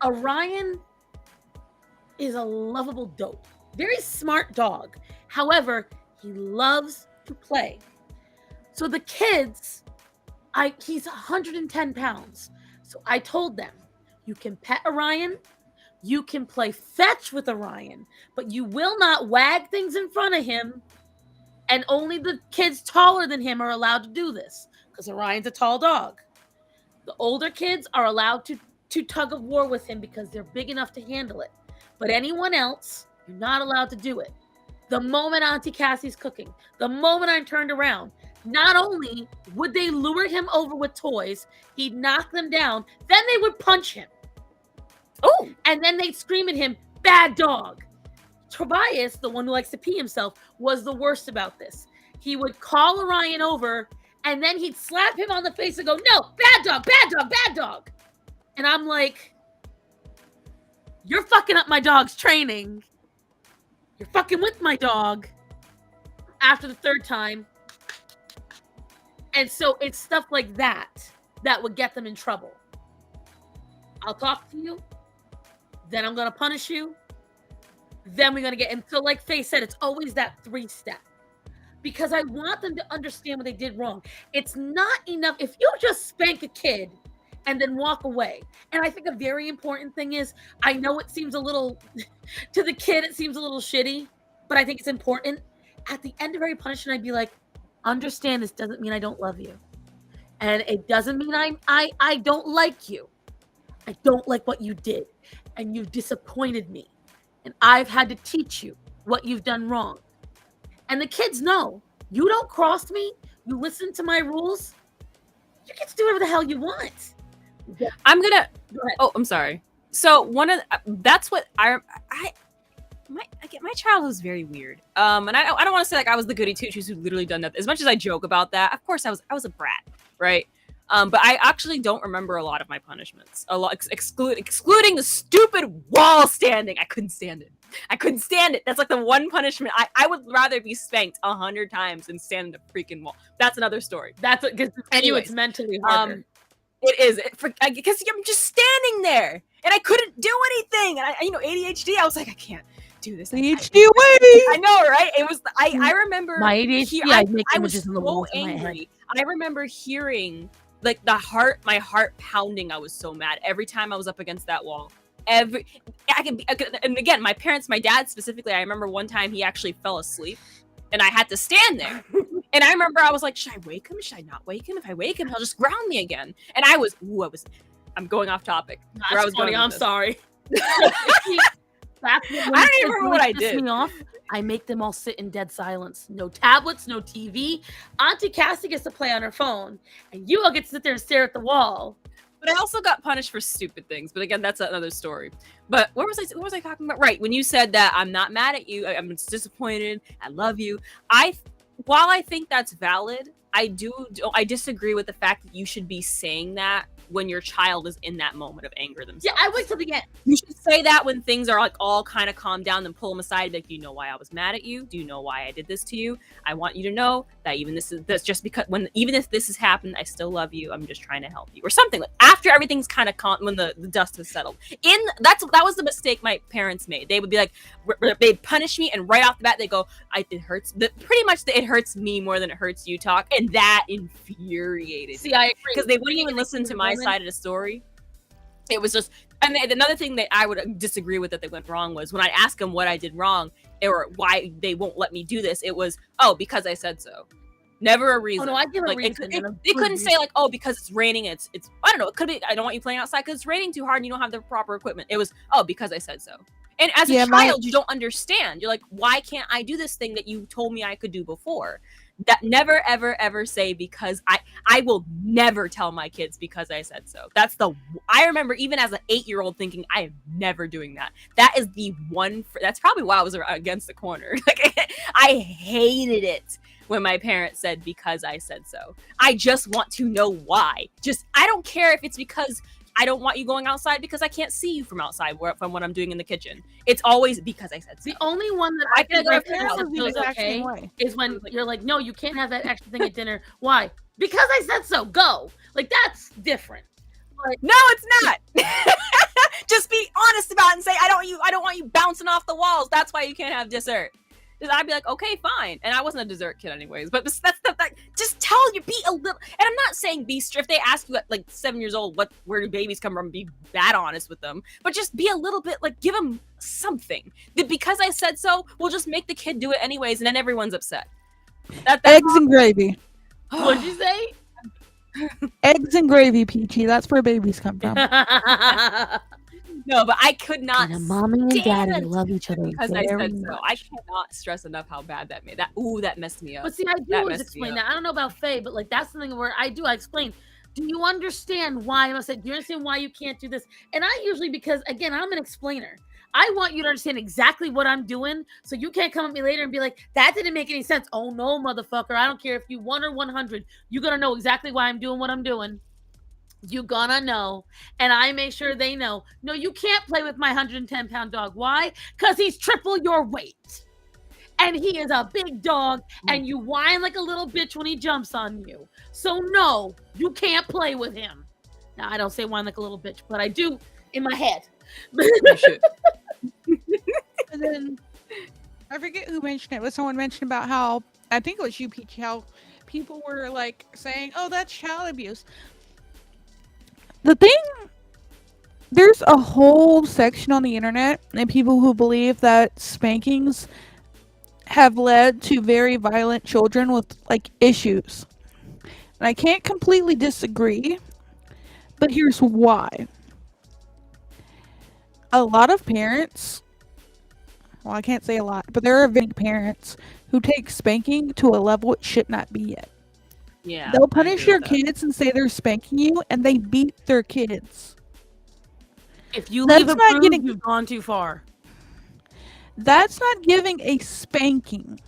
Orion is a lovable dope. Very smart dog. However, he loves to play. So the kids, he's 110 pounds. So I told them, you can pet Orion, you can play fetch with Orion, but you will not wag things in front of him, and only the kids taller than him are allowed to do this, because Orion's a tall dog. The older kids are allowed to tug of war with him because they're big enough to handle it. But anyone else, you're not allowed to do it. The moment Auntie Cassie's cooking, the moment I'm turned around, not only would they lure him over with toys, he'd knock them down, then they would punch him. Oh, and then they'd scream at him, bad dog. Tobias, the one who likes to pee himself, was the worst about this. He would call Orion over, and then he'd slap him on the face and go, no, bad dog, bad dog, bad dog. And I'm like, you're fucking up my dog's training. You're fucking with my dog. After the third time. And so it's stuff like that that would get them in trouble. I'll talk to you. Then I'm going to punish you. Then we're going to get... And so like Faye said, it's always that 3-step. Because I want them to understand what they did wrong. It's not enough. If you just spank a kid and then walk away. And I think a very important thing is, I know it seems a little... to the kid, it seems a little shitty. But I think it's important. At the end of every punishment, I'd be like, understand this doesn't mean I don't love you. And it doesn't mean I don't like you. I don't like what you did. And you've disappointed me. And I've had to teach you what you've done wrong. And the kids know, you don't cross me, you listen to my rules, you get to do whatever the hell you want. I'm gonna... Go ahead. Oh, I'm sorry. So one of that's what my childhood was very weird. And I don't want to say like I was the goody two shoes who literally done that. As much as I joke about that, of course I was a brat, right? But I actually don't remember a lot of my punishments. A lot excluding the stupid wall standing. I couldn't stand it. That's like the one punishment. I would rather be spanked 100 times than stand in the freaking wall. That's another story. That's what because it's mentally harder. It is because I'm just standing there and I couldn't do anything. And ADHD. I was like, I can't do this. ADHD away. I know, right? It was. I remember my ADHD. I was so angry. I remember hearing like my heart pounding. I was so mad every time I was up against that wall. And again, my parents, my dad specifically, I remember one time he actually fell asleep and I had to stand there. And I remember I was like, should I wake him? Should I not wake him? If I wake him, he'll just ground me again. And I'm going off topic. I'm sorry. I don't even remember what I did. Me off. I make them all sit in dead silence. No tablets, no TV. Auntie Cassie gets to play on her phone, and you all get to sit there and stare at the wall. But I also got punished for stupid things. But again, that's another story. But what was I talking about? Right, when you said that I'm not mad at you, I'm disappointed, I love you. While I think that's valid, I disagree with the fact that you should be saying that when your child is in that moment of anger themselves. Yeah, I wait till the end. You should say that when things are like all kind of calmed down, then pull them aside and be like, do you know why I was mad at you? Do you know why I did this to you? I want you to know that that's just because even if this has happened, I still love you. I'm just trying to help you or something. Like after everything's kind of calm, when the dust has settled. That was the mistake my parents made. They would be like, they'd punish me, and right off the bat they go, it hurts. Pretty much it hurts me more than it hurts you, talk, and that infuriated. See, I agree because they wouldn't even listen to my side of the story. It was just, and another thing that I would disagree with that they went wrong was when I asked them what I did wrong or why they won't let me do this, it was, because I said so. Never a reason. Oh, no, I give a like, reason. They couldn't say like, because it's raining. It's I don't know. It could be I don't want you playing outside because it's raining too hard and you don't have the proper equipment. It was because I said so. And as a child, you don't understand. You're like, why can't I do this thing that you told me I could do before? That never, ever, ever say because I will never tell my kids because I said so. I remember even as an 8-year-old thinking I am never doing that. That is the one. That's probably why I was against the corner. Like I hated it when my parents said because I said so. I just want to know why. I don't care if it's because I don't want you going outside because I can't see you from outside from what I'm doing in the kitchen. It's always because I said so. The only one that I think feels okay is when you're like, no, you can't have that extra thing at dinner. Why? Because I said so. Go. Like that's different. Like, no, it's not. Just be honest about it and say I don't want you bouncing off the walls. That's why you can't have dessert. I'd be like, okay, fine. And I wasn't a dessert kid anyways. But that's just tell you, be a little. And I'm not saying be strict. If they ask you at like 7 years old, where do babies come from? Be that honest with them. But just be a little bit like, give them something. That because I said so, we'll just make the kid do it anyways, and then everyone's upset. Eggs and gravy. What'd you say? Eggs and gravy, Peachy. That's where babies come from. No, but I could not. And mommy and daddy love each other because very I said much. so. I cannot stress enough how bad that made that. Ooh, that messed me up. But see, I do always explain that. I don't know about Faye, but like that's something where I explain. Do you understand why? I said, do you understand why you can't do this? And I usually, because again, I'm an explainer. I want you to understand exactly what I'm doing, so you can't come at me later and be like, that didn't make any sense. Oh no, motherfucker! I don't care if you 1 or 100. You're gonna know exactly why I'm doing what I'm doing. You gonna know, and I make sure they know. No, you can't play with my 110-pound dog. Why? Because he's triple your weight, and he is a big dog, and you whine like a little bitch when he jumps on you. So no, you can't play with him. Now I don't say whine like a little bitch, but I do in my head. And then I forget who mentioned it, but someone mentioned about how I think it was you, Peach, how people were like saying, "Oh, that's child abuse." The thing, there's a whole section on the internet and people who believe that spankings have led to very violent children with like issues. And I can't completely disagree, but here's why. A lot of parents, well, I can't say a lot, but there are many parents who take spanking to a level it should not be at. Yeah, they'll punish your kids and say they're spanking you, and they beat their kids. If you That's leave a not bruise, getting- you've gone too far. That's not giving a spanking.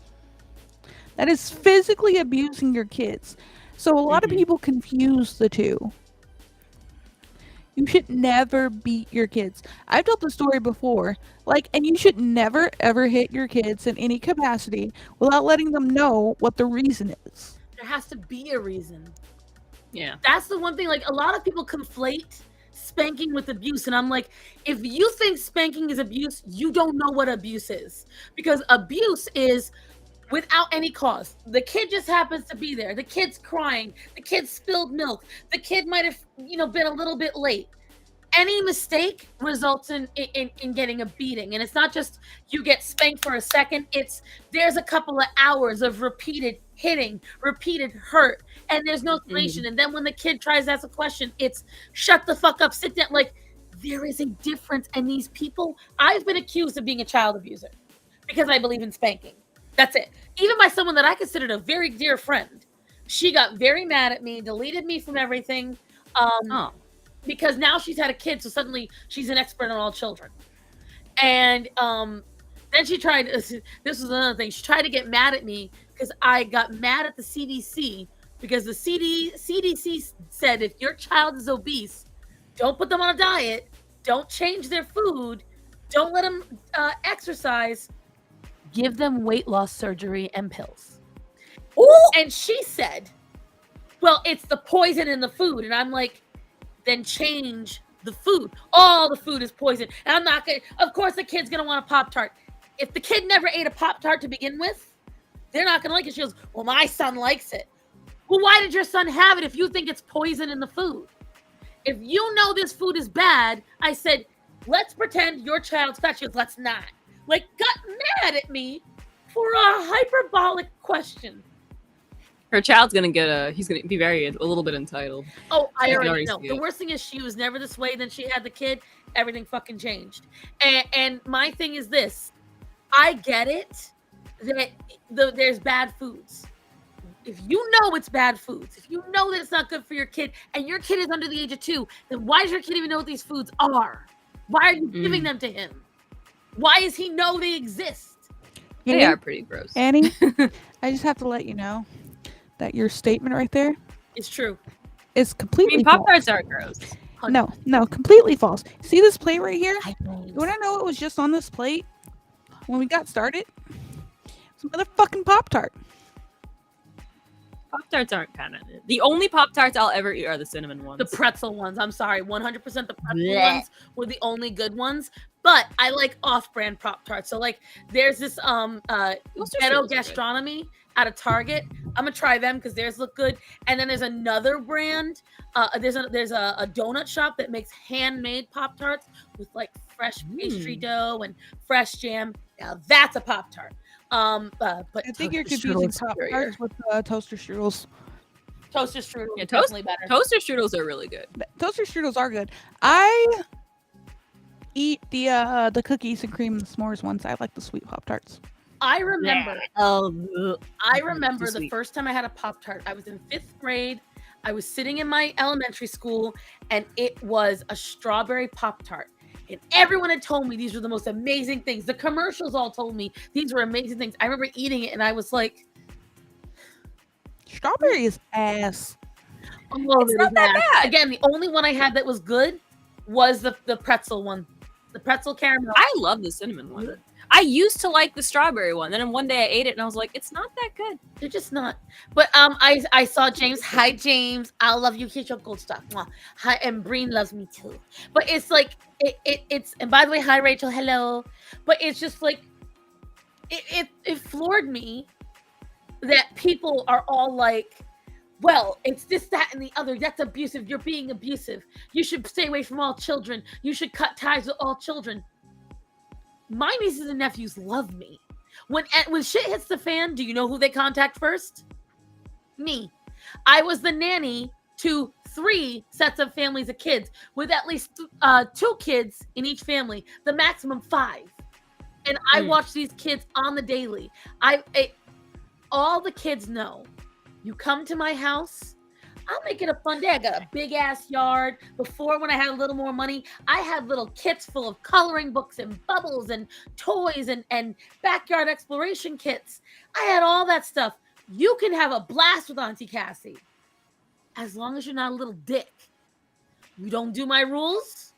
That is physically abusing your kids. So a lot of people confuse the two. You should never beat your kids. I've told the story before. And you should never ever hit your kids in any capacity without letting them know what the reason is. There has to be a reason. Yeah. That's the one thing. Like, a lot of people conflate spanking with abuse, and I'm like, if you think spanking is abuse, you don't know what abuse is, because abuse is without any cause. The kid just happens to be there. The kid's crying. The kid spilled milk. The kid might have, been a little bit late. Any mistake results in getting a beating. And it's not just you get spanked for a second. There's a couple of hours of repeated hitting, repeated hurt, and there's no explanation. And then when the kid tries to ask a question, it's shut the fuck up, sit down. Like, there is a difference. And these people, I've been accused of being a child abuser because I believe in spanking. That's it. Even by someone that I considered a very dear friend. She got very mad at me, deleted me from everything. Because now she's had a kid, so suddenly she's an expert on all children. And then she tried, this was another thing, she tried to get mad at me because I got mad at the CDC, because the CDC said if your child is obese, don't put them on a diet, don't change their food, don't let them exercise, give them weight loss surgery and pills. Ooh! And she said, well, it's the poison in the food. And I'm like, then change the food. All the food is poison. And I'm not going to, of course the kid's going to want a Pop-Tart. If the kid never ate a Pop-Tart to begin with, they're not going to like it. She goes, well, my son likes it. Well, why did your son have it if you think it's poison in the food? If you know this food is bad, I said, let's pretend your child's fat. She goes, let's not. Like, got mad at me for a hyperbolic question. Her child's gonna he's gonna be a little bit entitled. Oh, I can already already know. see The it. worst thing is she was never this way. Then she had the kid. Everything fucking changed. And my thing is this. I get it that there's bad foods. If you know it's bad foods, if you know that it's not good for your kid, and your kid is under the age of 2, then why does your kid even know what these foods are? Why are you giving them to him? Why does he know they exist? They are pretty gross. Annie, I just have to let you know that your statement right there It's true. is I completely mean, false. Pop-Tarts are gross. No, completely false. See this plate right here? I You want to know what was just on this plate when we got started? It's a motherfucking Pop-Tart. Pop-Tarts aren't kind of it. The only Pop-Tarts I'll ever eat are the cinnamon ones. The pretzel ones. I'm sorry. 100% the pretzel Blech. ones were the only good ones. But I like off-brand Pop-Tarts. So, like, there's this Ghetto good. Gastronomy out of Target. I'm gonna try them because theirs look good. And then there's another brand. There's a donut shop that makes handmade Pop-Tarts with like fresh pastry dough and fresh jam. Now that's a Pop-Tart. But I think you're toaster confusing strudel is superior. Pop-Tarts with toaster strudels. Toaster strudel Yeah, is definitely better. Toaster strudels are really good. Toaster strudels are good. I eat the cookies and cream and the s'mores ones. I like the sweet Pop-Tarts. I remember. I remember Too the sweet. first time I had a Pop-Tart. I was in 5th grade. I was sitting in my elementary school, and it was a strawberry Pop-Tart. And everyone had told me these were the most amazing things. The commercials all told me these were amazing things. I remember eating it, and I was like, Strawberry is ass. oh, It's it not is that bad. bad. Again, the only one I had that was good was the pretzel one. The pretzel caramel. I love the cinnamon one. I used to like the strawberry one. Then one day I ate it and I was like, it's not that good. They're just not. But I saw James. Hi, James. I love you. Here's your gold stuff. Mwah. Hi, and Breen loves me too. But it's like it's. And by the way, hi, Rachel. Hello. But it's just like it floored me that people are all like, well, it's this, that, and the other. That's abusive. You're being abusive. You should stay away from all children. You should cut ties with all children. My nieces and nephews love me. When shit hits the fan, do you know who they contact first? Me. I was the nanny to 3 sets of families of kids with at least 2 kids in each family, the maximum 5. And I watch these kids on the daily. All the kids know. You come to my house, I'll make it a fun day. I got a big ass yard. Before, when I had a little more money, I had little kits full of coloring books and bubbles and toys and backyard exploration kits. I had all that stuff. You can have a blast with Auntie Cassie as long as you're not a little dick. You don't do my rules.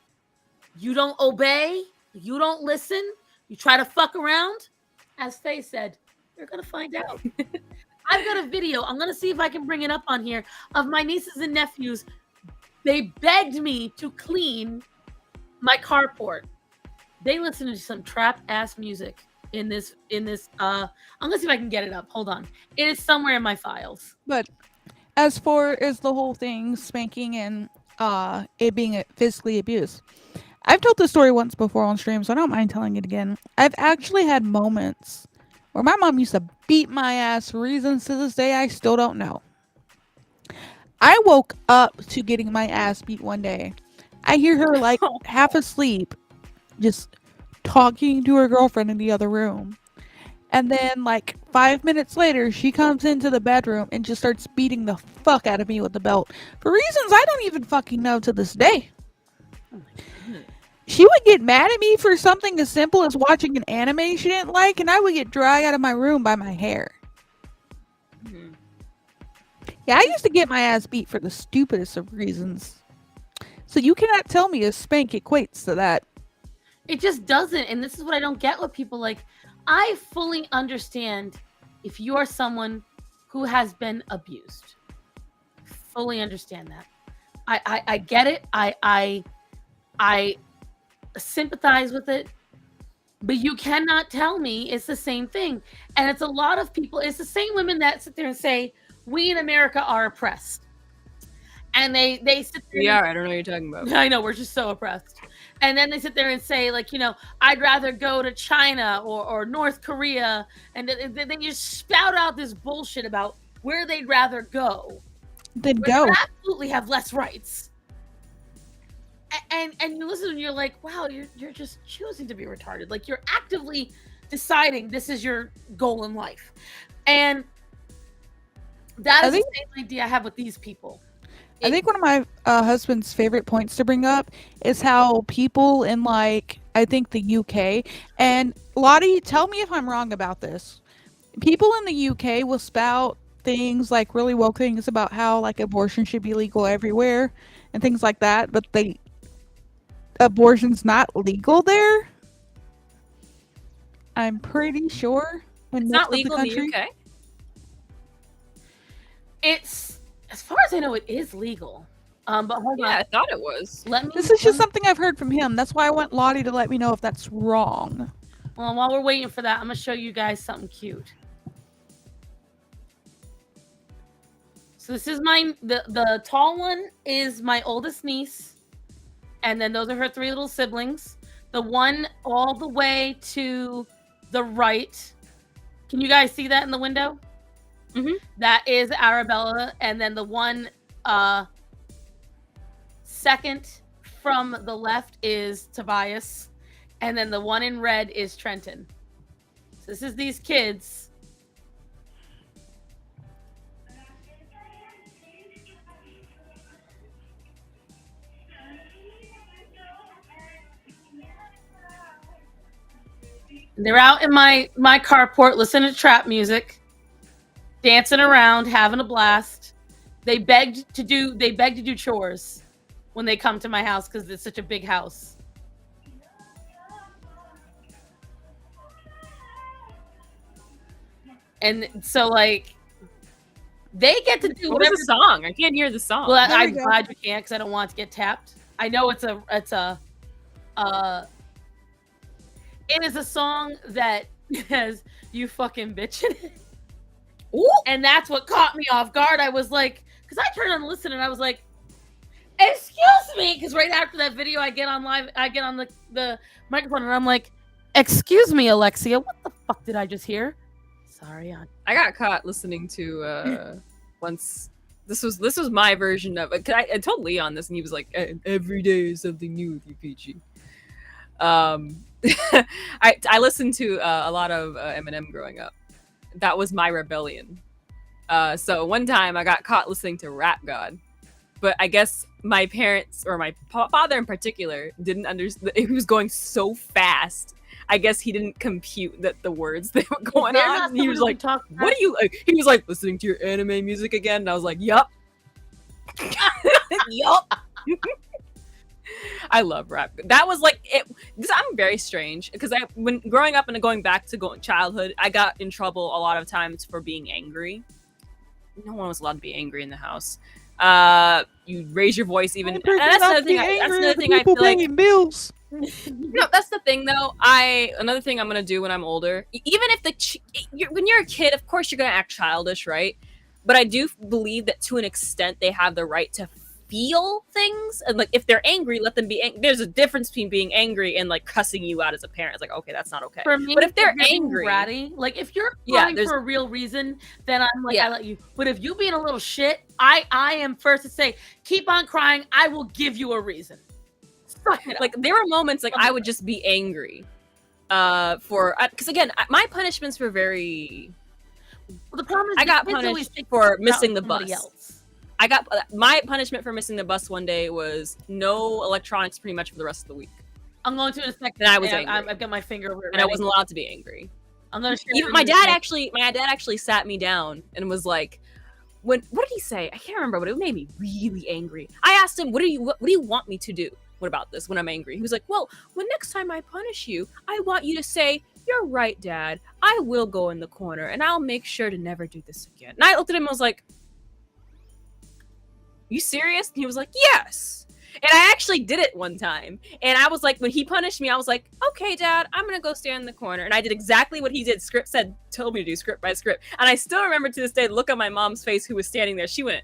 You don't obey. You don't listen. You try to fuck around. As Faye said, you're going to find out. I've got a video. I'm going to see if I can bring it up on here of my nieces and nephews. They begged me to clean my carport. They listened to some trap ass music in this I'm going to see if I can get it up. Hold on. It is somewhere in my files. But as far as the whole thing, spanking and it being physically abused, I've told this story once before on stream, so I don't mind telling it again. I've actually had moments where my mom used to beat my ass for reasons to this day I still don't know. I woke up to getting my ass beat one day. I hear her like half asleep, just talking to her girlfriend in the other room. And then like 5 minutes later, she comes into the bedroom and just starts beating the fuck out of me with the belt for reasons I don't even fucking know to this day. She would get mad at me for something as simple as watching an anime she didn't like, and I would get dragged out of my room by my hair. Mhm. Yeah, I used to get my ass beat for the stupidest of reasons. So you cannot tell me a spank equates to that. It just doesn't. And this is what I don't get with people. Like, I fully understand if you are someone who has been abused. Fully understand that. I get it. I sympathize with it. But you cannot tell me it's the same thing. And it's a lot of people. It's the same women that sit there and say, we in America are oppressed. And they sit there. We are. I don't know what you're talking about. I know, we're just so oppressed. And then they sit there and say, like, you know, I'd rather go to China or North Korea. And they just spout out this bullshit about where they'd rather go. Then Where go. they absolutely have less rights. And you listen and you're like, wow, you're just choosing to be retarded. Like, you're actively deciding this is your goal in life. And that is the same idea I have with these people. I think one of my husband's favorite points to bring up is how people in, like, I think the UK, and Lottie, tell me if I'm wrong about this. People in the UK will spout things like really woke things about how, like, abortion should be legal everywhere and things like that, but abortion's not legal there. I'm pretty sure. It's not legal in the UK. It's, as far as I know, it is legal. But hold on. I thought it was. This is just something I've heard from him. That's why I want Lottie to let me know if that's wrong. Well, while we're waiting for that, I'm gonna show you guys something cute. So this is the tall one is my oldest niece, and then those are her three little siblings. The one all the way to the right. Can you guys see that in the window? Mm-hmm. That is Arabella, and then the one second from the left is Tobias, and then the one in red is Trenton. So this is these kids. They're out in my carport listening to trap music, dancing around, having a blast. They begged to do chores when they come to my house because it's such a big house. And so, like, they get to do What whatever. was the song? I can't hear the song. Well, There we I'm go. glad you can't because I don't want it to get tapped. I know it is a song that has "you fucking bitch" in it. Ooh. And that's what caught me off guard. I was like, because I turned on and listened, and I was like, "Excuse me," because right after that video, I get on the microphone, and I'm like, "Excuse me, Alexia, what the fuck did I just hear?" Sorry, I got caught listening to once. This was my version of it. I told Leon this, and he was like, "Every day is something new with you, Peachy." I listened to a lot of Eminem growing up. That was my rebellion. So one time I got caught listening to Rap God, but I guess my parents, or my father in particular, didn't understand. He was going so fast. I guess he didn't compute that the words that were going They're not on. He someone was who like, can talk "What are you?" He was like, "Listening to your anime music again?" And I was like, "Yup." Yup. I love rap. That was like it. Because I'm very strange. Because when growing up and going back to childhood, I got in trouble a lot of times for being angry. No one was allowed to be angry in the house. You raise your voice even. And that's another thing. That's another thing I feel like. bills. No, that's the thing though. Another thing I'm gonna do when I'm older. Even if when you're a kid, of course you're gonna act childish, right? But I do believe that to an extent they have the right to feel things, and like if they're angry, let them be angry. There's a difference between being angry and like cussing you out as a parent. It's like, okay, that's not okay. For me, but if they're being angry, bratty, like if you're Yeah, crying for a real reason, then I'm like, I let you. But if you being a little shit, I am first to say, keep on crying. I will give you a reason. Suck it up. like there were moments like I would just be angry, because again, my punishments were very. Well, the problem is I got kids always punished think for about missing the somebody bus. else. I got my punishment for missing the bus one day was no electronics pretty much for the rest of the week. I'm going to in a second. And I was angry. I've got my finger over it. And I wasn't allowed to be angry. I'm gonna share Even my dad actually sat me down and was like, what did he say? I can't remember, but it made me really angry. I asked him, what do you want me to do? What about this when I'm angry? He was like, well, when next time I punish you, I want you to say, you're right, Dad. I will go in the corner and I'll make sure to never do this again. And I looked at him and was like, you serious? And he was like, yes. And I actually did it one time. And I was like, when he punished me, I was like, okay, Dad, I'm going to go stand in the corner. And I did exactly what he did. Told me to do script by script. And I still remember to this day, the look on my mom's face who was standing there. She went,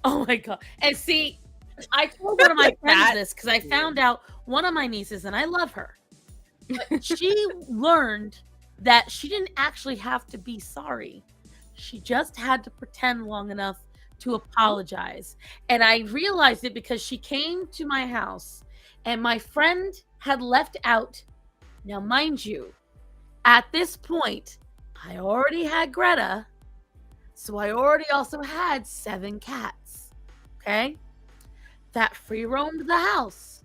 oh my God. And see, I told one of my friends this because I found out one of my nieces, and I love her, but she learned that she didn't actually have to be sorry. She just had to pretend long enough to apologize. And I realized it because she came to my house and my friend had left out. Now, mind you, at this point, I already had Greta. So I already also had 7 cats. Okay? That free roamed the house.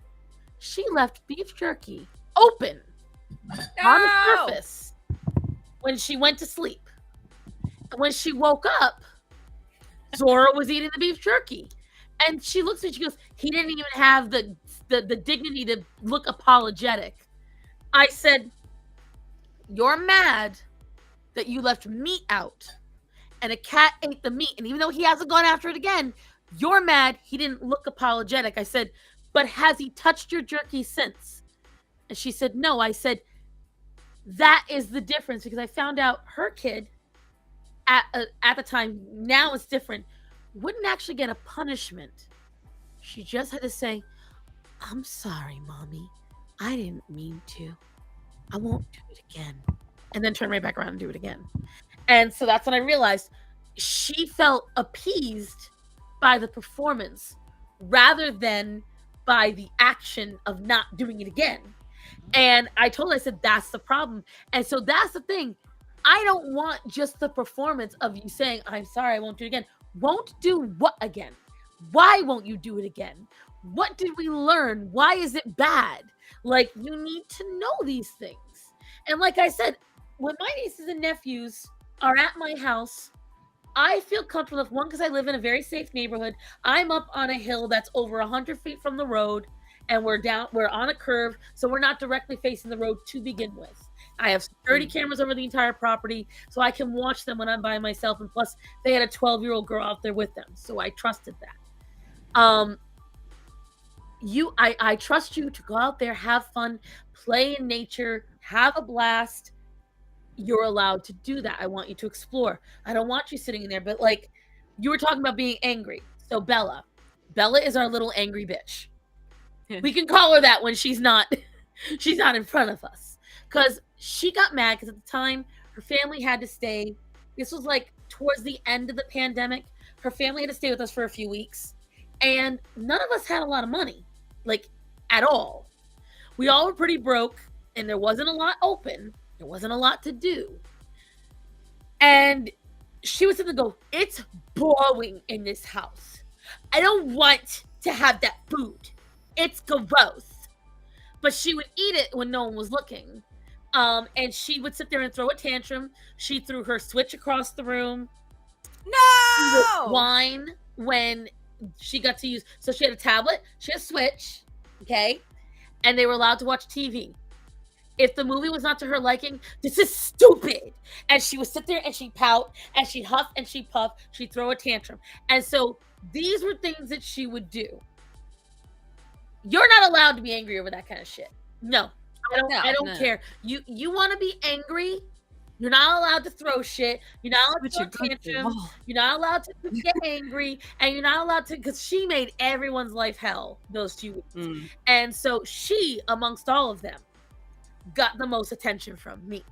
She left beef jerky open on the surface when she went to sleep. And when she woke up, Zora was eating the beef jerky. And she looks at me, she goes, he didn't even have the dignity to look apologetic. I said, you're mad that you left meat out and a cat ate the meat. And even though he hasn't gone after it again, you're mad he didn't look apologetic. I said, but has he touched your jerky since? And she said, no. I said, that is the difference, because I found out her kid at the time, now it's different, wouldn't actually get a punishment. She just had to say, I'm sorry, Mommy. I didn't mean to. I won't do it again. And then turn right back around and do it again. And so that's when I realized she felt appeased by the performance rather than by the action of not doing it again. And I told her, I said, that's the problem. And so that's the thing. I don't want just the performance of you saying, I'm sorry, I won't do it again. Won't do what again? Why won't you do it again? What did we learn? Why is it bad? Like, you need to know these things. And like I said, when my nieces and nephews are at my house, I feel comfortable enough, one, because I live in a very safe neighborhood. I'm up on a hill that's over 100 feet from the road, and we're on a curve, so we're not directly facing the road to begin with. I have security cameras over the entire property, so I can watch them when I'm by myself. And plus, they had a 12-year-old girl out there with them, so I trusted that. I trust you to go out there, have fun, play in nature, have a blast. You're allowed to do that. I want you to explore. I don't want you sitting in there. But like you were talking about being angry. So Bella is our little angry bitch. We can call her that when she's not in front of us. Because she got mad because at the time her family had to stay. This was like towards the end of the pandemic. Her family had to stay with us for a few weeks. And none of us had a lot of money. Like at all. We all were pretty broke. And there wasn't a lot open. There wasn't a lot to do. And she was going to go, it's boring in this house. I don't want to have that food. It's gross. But she would eat it when no one was looking. And she would sit there and throw a tantrum. She threw her Switch across the room. She would whine when she got to use. So she had a tablet, she had a Switch, okay? And they were allowed to watch TV. If the movie was not to her liking, this is stupid. And she would sit there and she'd pout and she'd huff and she'd puff. She'd throw a tantrum. And so these were things that she would do. You're not allowed to be angry over that kind of shit. No, I don't care. You want to be angry. You're not allowed to throw shit. You're not allowed to throw tantrums. You're not allowed to get angry. And you're not allowed to, because she made everyone's life hell those 2 weeks. And so she, amongst all of them, got the most attention from me.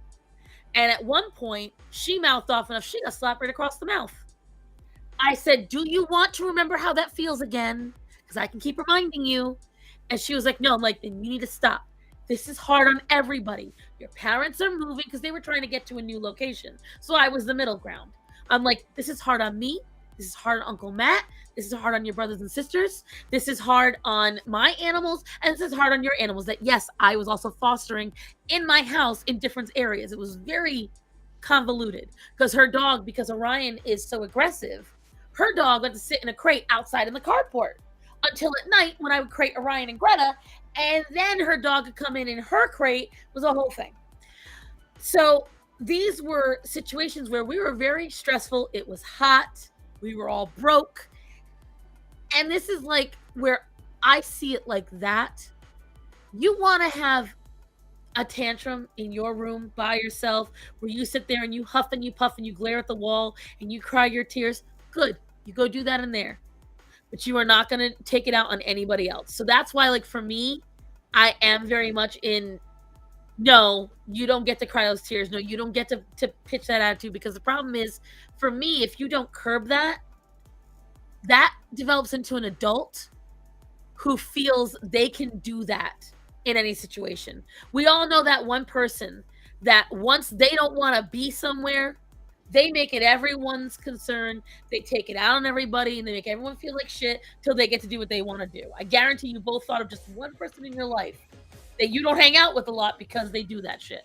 And at one point, she mouthed off enough, she got slapped right across the mouth. I said, do you want to remember how that feels again? Because I can keep reminding you. And she was like, no. I'm like, then you need to stop. This is hard on everybody. Your parents are moving because they were trying to get to a new location. So I was the middle ground. I'm like, this is hard on me. This is hard on Uncle Matt. This is hard on your brothers and sisters. This is hard on my animals. And this is hard on your animals that, yes, I was also fostering in my house in different areas. It was very convoluted because her dog, because Orion is so aggressive, her dog went to sit in a crate outside in the carport until at night when I would crate Orion and Greta, and then her dog could come in her crate. Was a whole thing. So these were situations where we were very stressful. It was hot. We were all broke. And this is like where I see it like that. You want to have a tantrum in your room by yourself where you sit there and you huff and you puff and you glare at the wall and you cry your tears. Good. You go do that in there. But you are not going to take it out on anybody else. So that's why, like, for me, I am very much in, no, you don't get to cry those tears. No, you don't get to pitch that attitude, because the problem is, for me, if you don't curb that, that develops into an adult who feels they can do that in any situation. We all know that one person that once they don't want to be somewhere, they make it everyone's concern. They take it out on everybody and they make everyone feel like shit till they get to do what they want to do. I guarantee you both thought of just one person in your life that you don't hang out with a lot because they do that shit.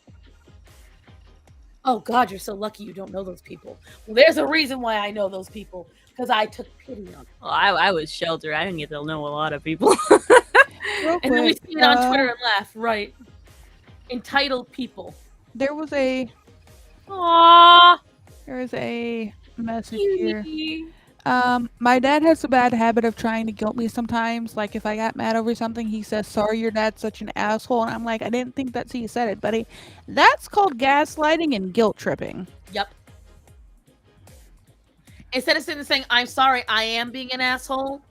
Oh God, you're so lucky you don't know those people. Well, there's a reason why I know those people, because I took pity on them. Well, I was sheltered. I didn't get to know a lot of people. Real And then we quick, see it on Twitter and laugh, right? Entitled people. There was a Aww. message here. My dad has a bad habit of trying to guilt me sometimes. Like, if I got mad over something, he says, sorry, your dad's such an asshole. And I'm like, I didn't think that's how you said it, buddy. That's called gaslighting and guilt tripping. Yep. Instead of sitting there saying, I'm sorry, I am being an asshole,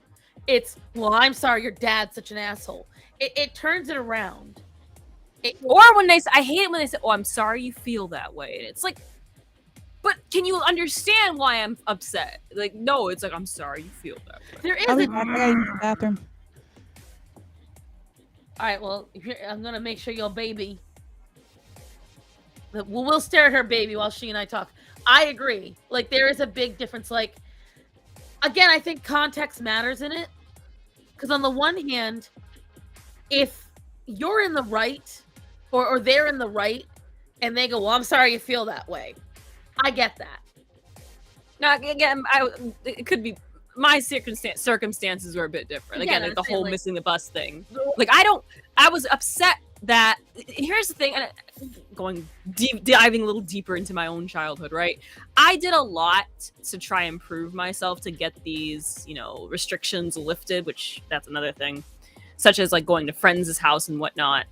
it's, well, I'm sorry, your dad's such an asshole. It turns it around. Or when they say, I hate it when they say, oh, I'm sorry you feel that way. And it's like, but can you understand why I'm upset? Like, no, it's like, I'm sorry you feel that way. There is I'll be a... back. I gotta use the bathroom. All right, well, I'm going to make sure your baby... We'll stare at her baby while she and I talk. I agree. Like, there is a big difference. Like, again, I think context matters in it. Because on the one hand, if you're in the right, or they're in the right, and they go, well, I'm sorry you feel that way. I get that. Now, again, it could be my circumstances were a bit different. Yeah, Again, like the whole like, missing the bus thing. Like, I was upset that, here's the thing, and diving a little deeper into my own childhood, right? I did a lot to try and prove myself to get these, restrictions lifted, which that's another thing, such as like going to friends' house and whatnot.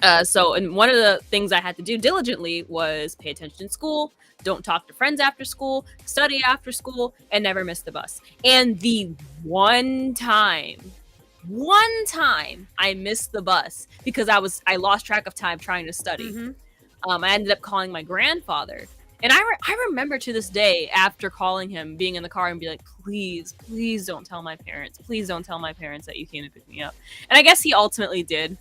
And one of the things I had to do diligently was pay attention in school, don't talk to friends after school, study after school, and never miss the bus. And the one time I missed the bus because I lost track of time trying to study. Mm-hmm. I ended up calling my grandfather. And I remember to this day, after calling him, being in the car and be like, please don't tell my parents. Please don't tell my parents that you came to pick me up. And I guess he ultimately did.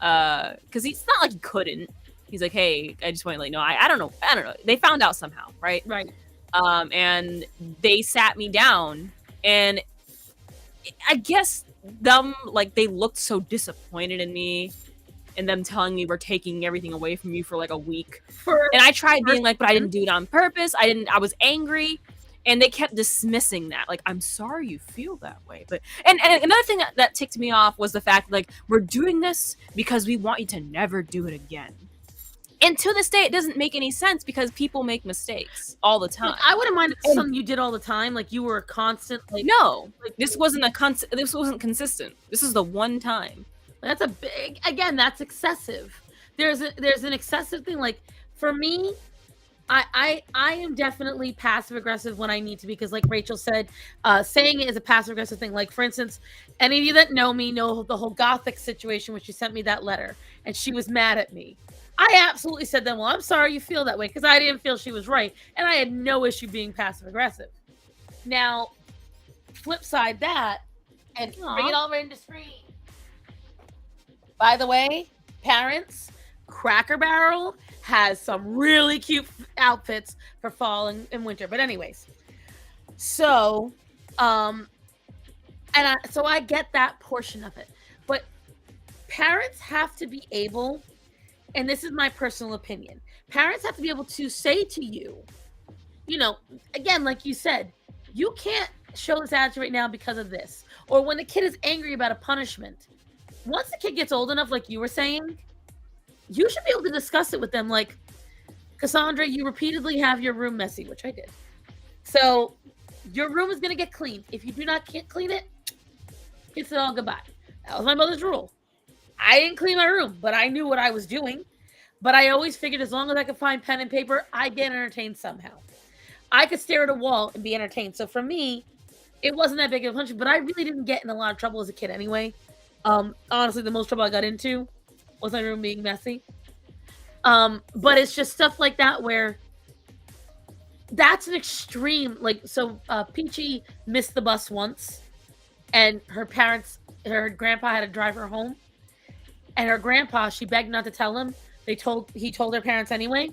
Because it's not like he couldn't. He's like, hey, I just want to let you know. I don't know. They found out somehow, right? Right. and they sat me down, and I guess they looked so disappointed in me, and them telling me we're taking everything away from you for like a week. And I tried being like, but I didn't do it on purpose. I was angry. And they kept dismissing that. Like, I'm sorry you feel that way. But and another thing that ticked me off was the fact, like, we're doing this because we want you to never do it again. And to this day, it doesn't make any sense because people make mistakes all the time. I wouldn't mind if it's something you did all the time, like you were a constant. Like, no, this wasn't this wasn't consistent. This is the one time. That's a big. Again, that's excessive. There's an excessive thing. Like for me, I am definitely passive aggressive when I need to, because like Rachel said, saying it is a passive aggressive thing. Like for instance, any of you that know me know the whole Gothic situation when she sent me that letter and she was mad at me. I absolutely said then, well, I'm sorry you feel that way, because I didn't feel she was right, and I had no issue being passive aggressive. Now, flip side that, and bring it all right into screen. By the way, parents, Cracker Barrel has some really cute outfits for fall and winter. But anyways, so I get that portion of it, but parents have to be able, and this is my personal opinion, parents have to be able to say to you, you know, again, like you said, you can't show this attitude right now because of this. Or when the kid is angry about a punishment, once the kid gets old enough, like you were saying, you should be able to discuss it with them. Like, Cassandra, you repeatedly have your room messy, which I did. So your room is going to get cleaned. If you do not clean it, kiss it all goodbye. That was my mother's rule. I didn't clean my room, but I knew what I was doing. But I always figured as long as I could find pen and paper, I'd get entertained somehow. I could stare at a wall and be entertained. So for me, it wasn't that big of a punishment, but I really didn't get in a lot of trouble as a kid anyway. Honestly, the most trouble I got into was my room being messy. But it's just stuff like that where that's an extreme. Like, so Peachy missed the bus once, and her grandpa had to drive her home. And her grandpa, she begged not to tell him. He told her parents anyway.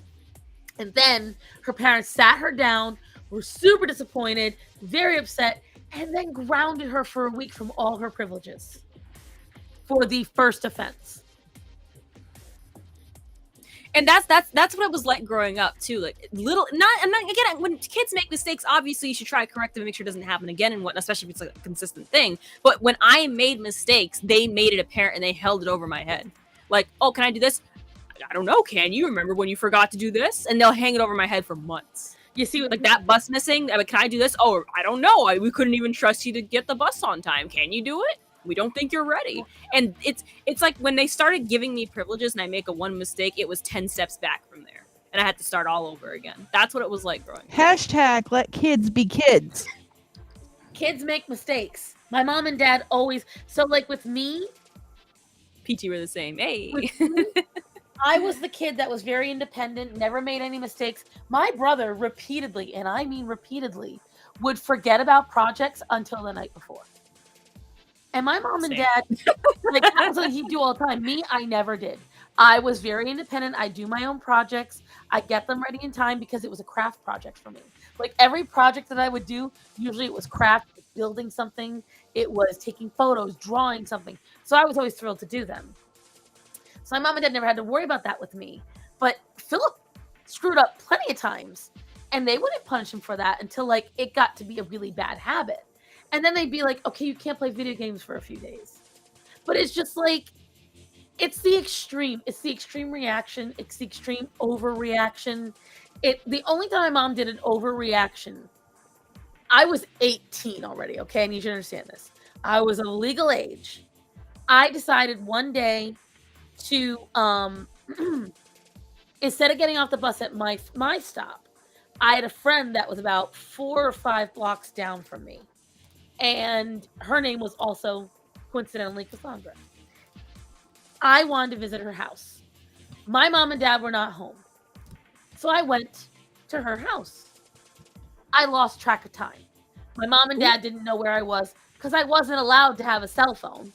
And then her parents sat her down, were super disappointed, very upset, and then grounded her for a week from all her privileges for the first offense. And that's what it was like growing up too. Like again, when kids make mistakes, obviously you should try to correct them and make sure it doesn't happen again, and whatnot, especially if it's like a consistent thing. But when I made mistakes, they made it apparent and they held it over my head. Like, oh, can I do this? I don't know. Can you remember when you forgot to do this? And they'll hang it over my head for months. You see, like that bus missing. I mean, can I do this? Oh, I don't know. We couldn't even trust you to get the bus on time. Can you do it? We don't think you're ready. And it's like when they started giving me privileges and I make one mistake, it was 10 steps back from there. And I had to start all over again. That's what it was like growing up. Hashtag let kids be kids. Kids make mistakes. My mom and dad always. So like with me, PT were the same. Hey. I was the kid that was very independent, never made any mistakes. My brother repeatedly, and I mean repeatedly, would forget about projects until the night before. And my mom and dad, like, that was something he'd do all the time. Me, I never did. I was very independent. I do my own projects. I get them ready in time because it was a craft project for me. Like every project that I would do, usually it was craft, building something. It was taking photos, drawing something. So I was always thrilled to do them. So my mom and dad never had to worry about that with me. But Philip screwed up plenty of times. And they wouldn't punish him for that until like it got to be a really bad habit. And then they'd be like, okay, you can't play video games for a few days. But it's just like, it's the extreme. It's the extreme reaction. It's the extreme overreaction. The only time my mom did an overreaction, I was 18 already, okay? I need you to understand this. I was of legal age. I decided one day to, instead of getting off the bus at my stop, I had a friend that was about 4 or 5 blocks down from me. And her name was also, coincidentally, Cassandra. I wanted to visit her house. My mom and dad were not home. So I went to her house. I lost track of time. My mom and dad didn't know where I was because I wasn't allowed to have a cell phone.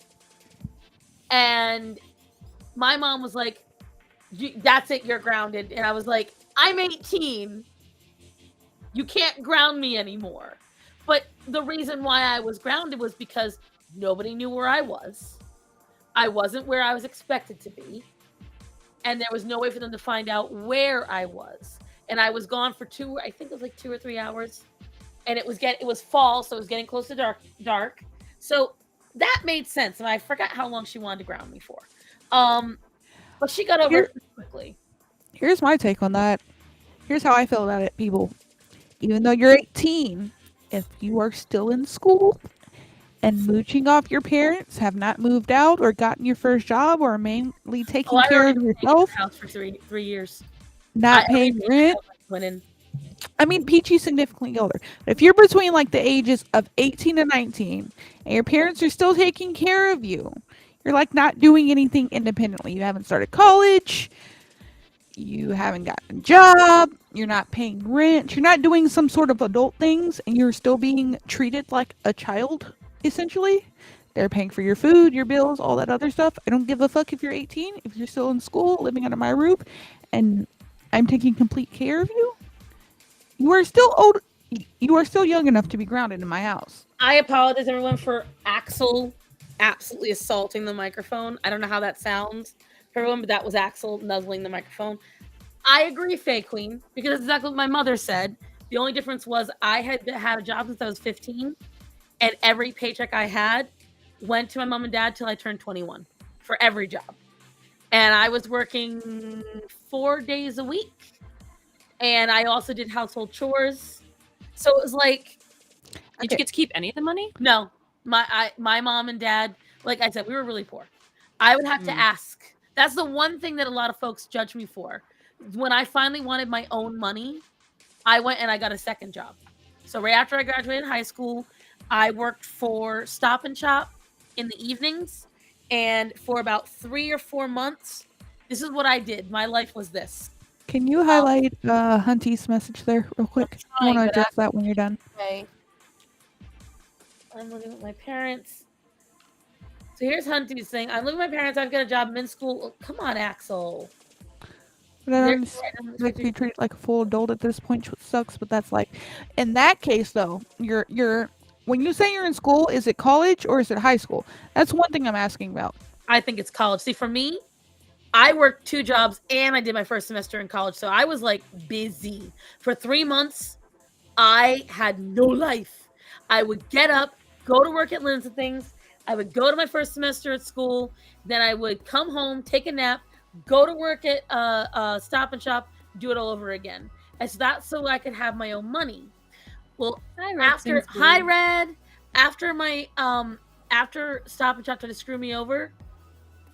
And my mom was like, that's it, you're grounded. And I was like, I'm 18. You can't ground me anymore. But the reason why I was grounded was because nobody knew where I was. I wasn't where I was expected to be. And there was no way for them to find out where I was. And I was gone for I think it was like 2 or 3 hours. And it was fall, so it was getting close to dark. So that made sense. And I forgot how long she wanted to ground me for. But she got over it quickly. Here's my take on that. Here's how I feel about it, people. Even though you're 18, if you are still in school and mooching off your parents, have not moved out or gotten your first job, or mainly taking care of yourself, house for three years, not paying rent. Went in. I mean, Peachy's significantly older. But if you're between like the ages of 18 and 19, and your parents are still taking care of you, you're like not doing anything independently. You haven't started college. You haven't gotten a job. You're not paying rent. You're not doing some sort of adult things, and you're still being treated like a child, essentially. They're paying for your food, your bills, all that other stuff. I don't give a fuck if you're 18, if you're still in school, living under my roof, and I'm taking complete care of you. You are still old. You are still young enough to be grounded in my house. I apologize, everyone, for Axel absolutely assaulting the microphone. I don't know how that sounds for everyone, but that was Axel nuzzling the microphone. I agree, Faye Queen, because that's exactly what my mother said. The only difference was I had had a job since I was 15, and every paycheck I had went to my mom and dad till I turned 21 for every job. And I was working 4 days a week. And I also did household chores. So it was like... Did you get to keep any of the money? No. My mom and dad, like I said, we were really poor. I would have to ask. That's the one thing that a lot of folks judge me for. When I finally wanted my own money, I went and I got a second job. So right after I graduated high school, I worked for Stop and Shop in the evenings. And for about 3 or 4 months, this is what I did. My life was this. Can you highlight Hunty's message there real quick? I want to address that when you're done. Okay. I'm living with my parents. So here's Hunty's thing. I'm living with my parents. I've got a job. I'm in school. Oh, come on, Axel. But I'm like to be treated like a full adult at this point, which sucks. But that's like, in that case though, you're when you say you're in school, is it college or is it high school? That's one thing I'm asking about. I think it's college. See, for me, I worked 2 jobs and I did my first semester in college. So I was like busy. For 3 months, I had no life. I would get up, go to work at Lin's and Things. I would go to my first semester at school. Then I would come home, take a nap, go to work at Stop and Shop, do it all over again. And so that's so I could have my own money. Well, after my after Stop and Shop tried to screw me over,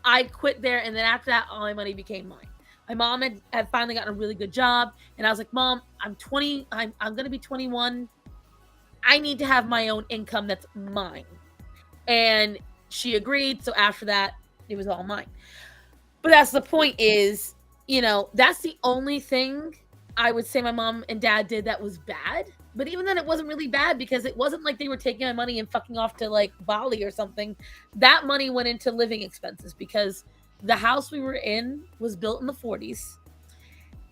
I quit there, and then after that, all my money became mine. My mom had finally gotten a really good job, and I was like, Mom, I'm 20. I'm going to be 21. I need to have my own income that's mine. And she agreed, so after that, it was all mine. But that's the point is, that's the only thing I would say my mom and dad did that was bad. But even then, it wasn't really bad because it wasn't like they were taking my money and fucking off to like Bali or something. That money went into living expenses because the house we were in was built in the 40s.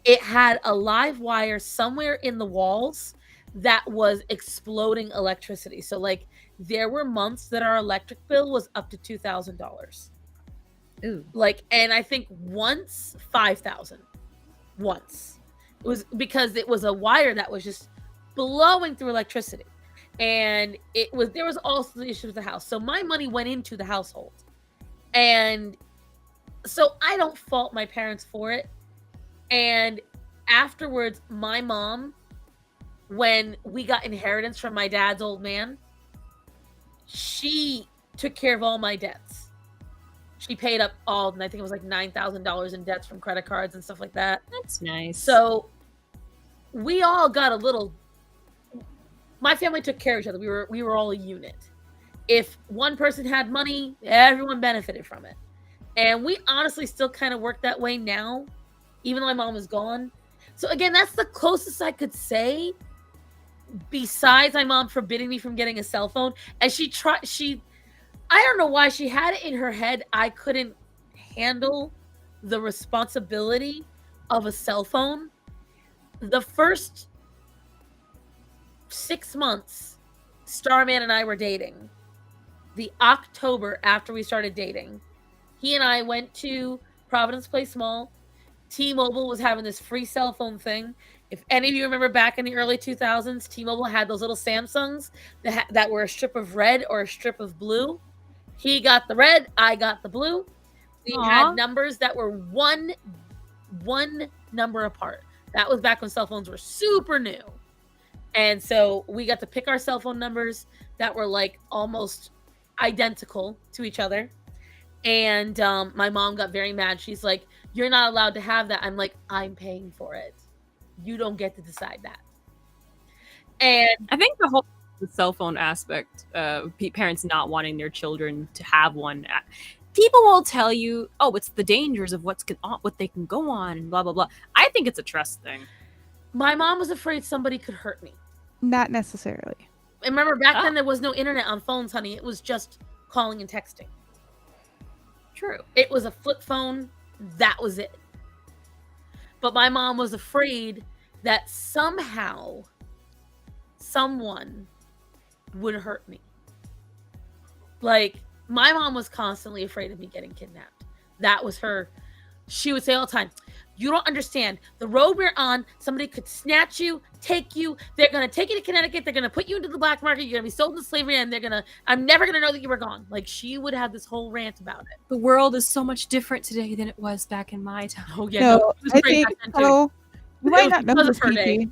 It had a live wire somewhere in the walls that was exploding electricity. So like there were months that our electric bill was up to $2,000. Ooh. Like, and I think once $5,000. Once. It was because it was a wire that was just blowing through electricity, and there was also the issue with the house. So my money went into the household, and so I don't fault my parents for it. And afterwards, my mom, when we got inheritance from my dad's old man, she took care of all my debts. She paid up all, and I think it was like $9,000 in debts from credit cards and stuff like that. That's nice. So we all got a little. My family took care of each other. We were all a unit. If one person had money, everyone benefited from it. And we honestly still kind of work that way now, even though my mom is gone. So again, that's the closest I could say, besides my mom forbidding me from getting a cell phone. And I don't know why she had it in her head I couldn't handle the responsibility of a cell phone. The first 6 months, Starman and I were dating. The October after we started dating, he and I went to Providence Place Mall. T-Mobile was having this free cell phone thing. If any of you remember back in the early 2000s, T-Mobile had those little Samsungs that were a strip of red or a strip of blue. He got the red, I got the blue. We had numbers that were one number apart. That was back when cell phones were super new. And so we got to pick our cell phone numbers that were like almost identical to each other. And my mom got very mad. She's like, "You're not allowed to have that." I'm like, "I'm paying for it. You don't get to decide that." And I think the whole cell phone aspect, parents not wanting their children to have one, people will tell you, "Oh, it's the dangers of what they can go on," and blah blah blah. I think it's a trust thing. my mom was afraid somebody could hurt me. Not necessarily. And remember, back then there was no internet on phones, honey. It was just calling and texting. True. It was a flip phone. That was it. But my mom was afraid that somehow someone would hurt me. Like, my mom was constantly afraid of me getting kidnapped. That was her. She would say all the time, "You don't understand. The road we're on, somebody could snatch you, take you. They're going to take you to Connecticut. They're going to put you into the black market. You're going to be sold into slavery, and I'm never going to know that you were gone." Like, she would have this whole rant about it. The world is so much different today than it was back in my time. Oh, yeah. No, it was I great think back then, too. so. You It might was not know because this, of her day. Peachy.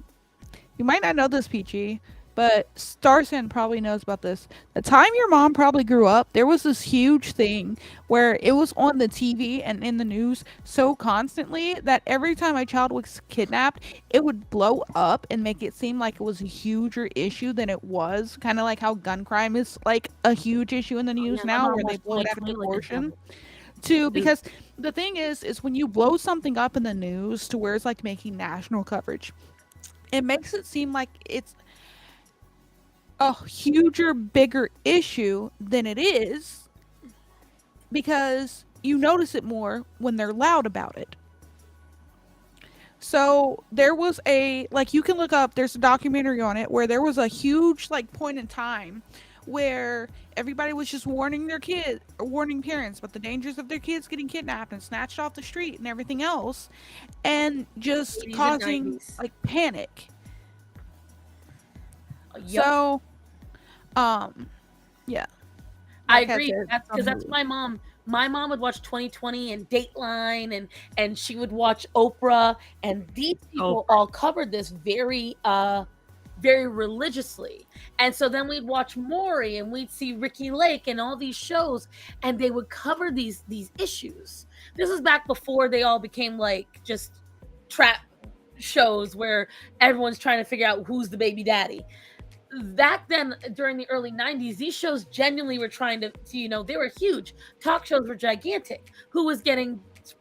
You might not know this, Peachy, but Starson probably knows about this. The time your mom probably grew up, there was this huge thing where it was on the TV and in the news so constantly that every time a child was kidnapped, it would blow up and make it seem like it was a huger issue than it was. Kind of like how gun crime is like a huge issue in the news Yeah, my now, mom where they watched blow it out of 2020 like a proportion. devil. Because the thing is when you blow something up in the news to where it's like making national coverage, it makes it seem like it's a huger, bigger issue than it is, because you notice it more when they're loud about it. So there was you can look up, there's a documentary on it where there was a huge point in time where everybody was just warning parents about the dangers of their kids getting kidnapped and snatched off the street and everything else, and just 80s and causing 90s. panic. Yup. So, yeah. I Like I agree. said, That's some my mom. My mom would watch 2020 and Dateline, and she would watch Oprah, and these people all covered this very very religiously. And so then we'd watch Maury, and we'd see Ricky Lake and all these shows, and they would cover these issues. This was back before they all became like just trap shows where everyone's trying to figure out who's the baby daddy. Back then, during the early 90s, these shows genuinely were trying to they were huge. Talk shows were gigantic. Who was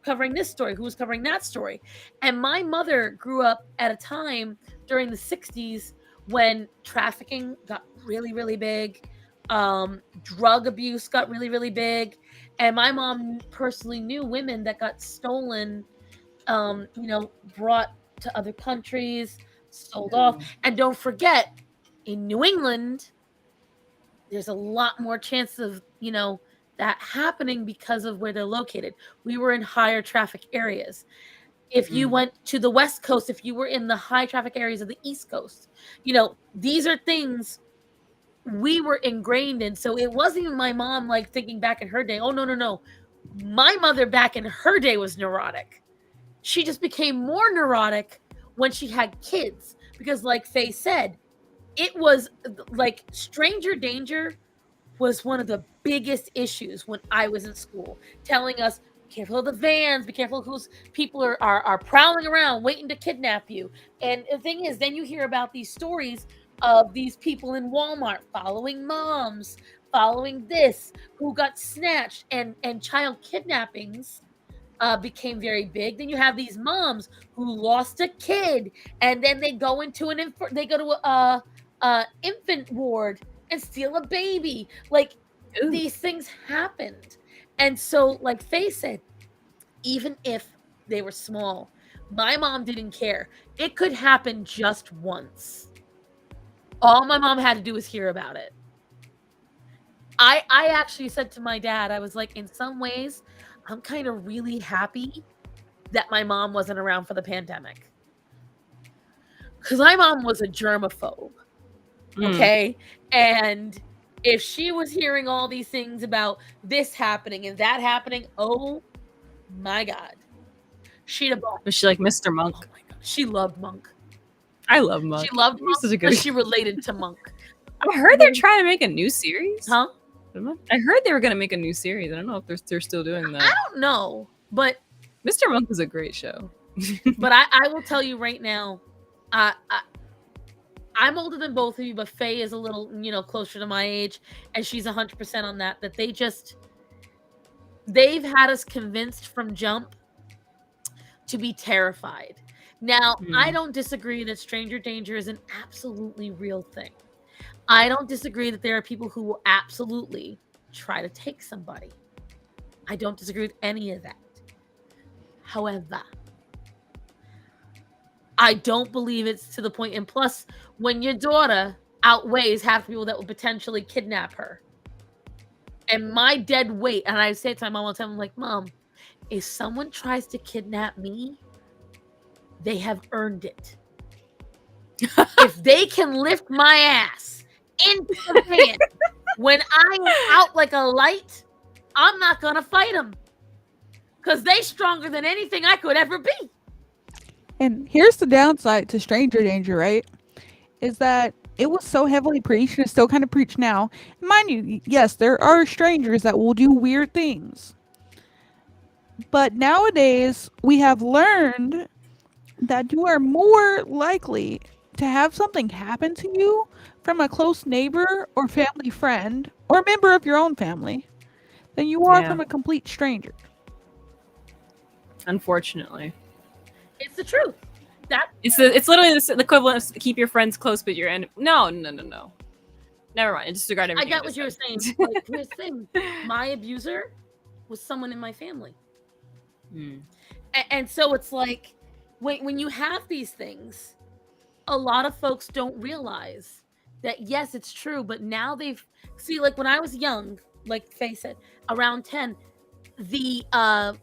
covering this story? Who was covering that story? And my mother grew up at a time during the 60s when trafficking got really, really big. Drug abuse got really, really big. And my mom personally knew women that got stolen, brought to other countries, sold off. And don't forget, in New England, there's a lot more chance of, that happening because of where they're located. We were in higher traffic areas. If you went to the West Coast, if you were in the high traffic areas of the East Coast, these are things we were ingrained in. So it wasn't even my mom thinking back in her day, oh, no. My mother back in her day was neurotic. She just became more neurotic when she had kids because, like Faye said, it was stranger danger was one of the biggest issues when I was in school, telling us, be careful of the vans, be careful of whose people are prowling around waiting to kidnap you. And the thing is, then you hear about these stories of these people in Walmart following moms, following this, who got snatched, and child kidnappings became very big. Then you have these moms who lost a kid, and then they go into infant ward and steal a baby. These things happened. And so, like Faye said, even if they were small, my mom didn't care. It could happen just once. All my mom had to do was hear about it. I actually said to my dad, I was like, in some ways, I'm kind of really happy that my mom wasn't around for the pandemic. Because my mom was a germaphobe. Okay? And if she was hearing all these things about this happening and that happening, oh my God. She'd have bought. Was she like Mr. Monk? Oh my God. She loved Monk. I love Monk. She loved Monk Such a because good. she related to Monk. I heard they're trying to make a new series. Huh? I heard they were going to make a new series. I don't know if they're still doing that. I don't know. But Mr. Monk is a great show. but I will tell you right now, I'm older than both of you, but Faye is a little, closer to my age, and she's 100% on that. That they've had us convinced from jump to be terrified. Now, I don't disagree that stranger danger is an absolutely real thing. I don't disagree that there are people who will absolutely try to take somebody. I don't disagree with any of that. However, I don't believe it's to the point. And plus, when your daughter outweighs half the people that would potentially kidnap her, and my dead weight, and I say it to my mom all the time, I'm like, Mom, if someone tries to kidnap me, they have earned it. If they can lift my ass into the van when I am out like a light, I'm not gonna fight them. Because they stronger than anything I could ever be. And here's the downside to stranger danger, right? Is that it was so heavily preached, and it's still kind of preached now. Mind you, yes, there are strangers that will do weird things. But nowadays, we have learned that you are more likely to have something happen to you from a close neighbor or family friend or member of your own family than you are from a complete stranger. Unfortunately. It's the truth. It's literally the equivalent of keep your friends close, but your enemy. No. Never mind. I disregard everything. I got what you were saying. Like, here's the thing. My abuser was someone in my family. And so it's like, when you have these things, a lot of folks don't realize that, yes, it's true, but now see, like when I was young, like Faye said, around 10, the no,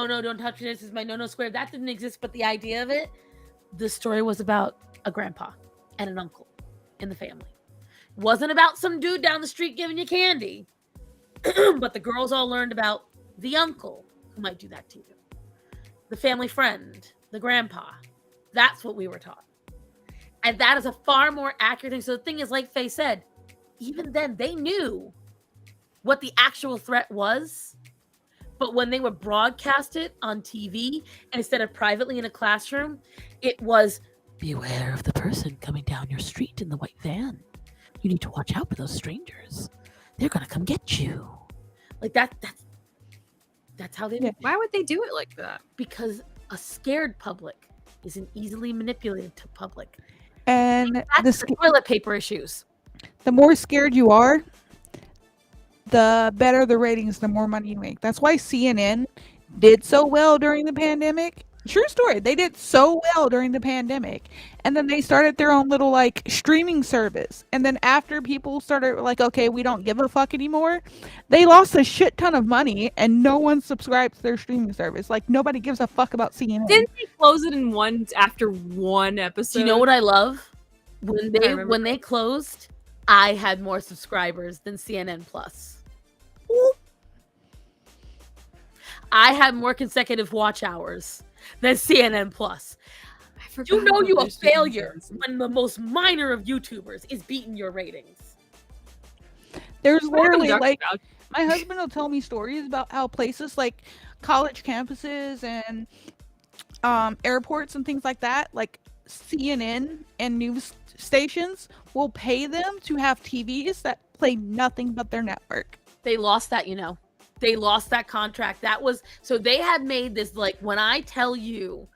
don't touch this is my no square, that didn't exist, but the idea of it, the story was about a grandpa and an uncle in the family. It wasn't about some dude down the street giving you candy. But the girls all learned about the uncle who might do that to you, the family friend, the grandpa. That's what we were taught, and that is a far more accurate thing. So the thing is, like Faye said, even then they knew what the actual threat was. But when they would broadcast it on TV, and instead of privately in a classroom, it was, beware of the person coming down your street in the white van. You need to watch out for those strangers. They're going to come get you. Like that's how they do. Why would they do it like that? Because a scared public is an easily manipulated public. And that's the toilet paper issues. The more scared you are, the better the ratings, the more money you make. That's why CNN did so well during the pandemic. True story. They did so well during the pandemic. And then they started their own little like streaming service. And then after people started like, okay, we don't give a fuck anymore, they lost a shit ton of money and no one subscribed to their streaming service. Like nobody gives a fuck about CNN. Didn't they close it in after one episode? Do you know what I love? When they closed, I had more subscribers than CNN Plus. I had more consecutive watch hours than CNN Plus. You know you a failure when the most minor of YouTubers is beating your ratings. There's literally like my husband will tell me stories about how places like college campuses and airports and things like that, like CNN and news stations will pay them to have TVs that play nothing but their network. They lost that, They lost that contract. So they had made this, like, when I tell you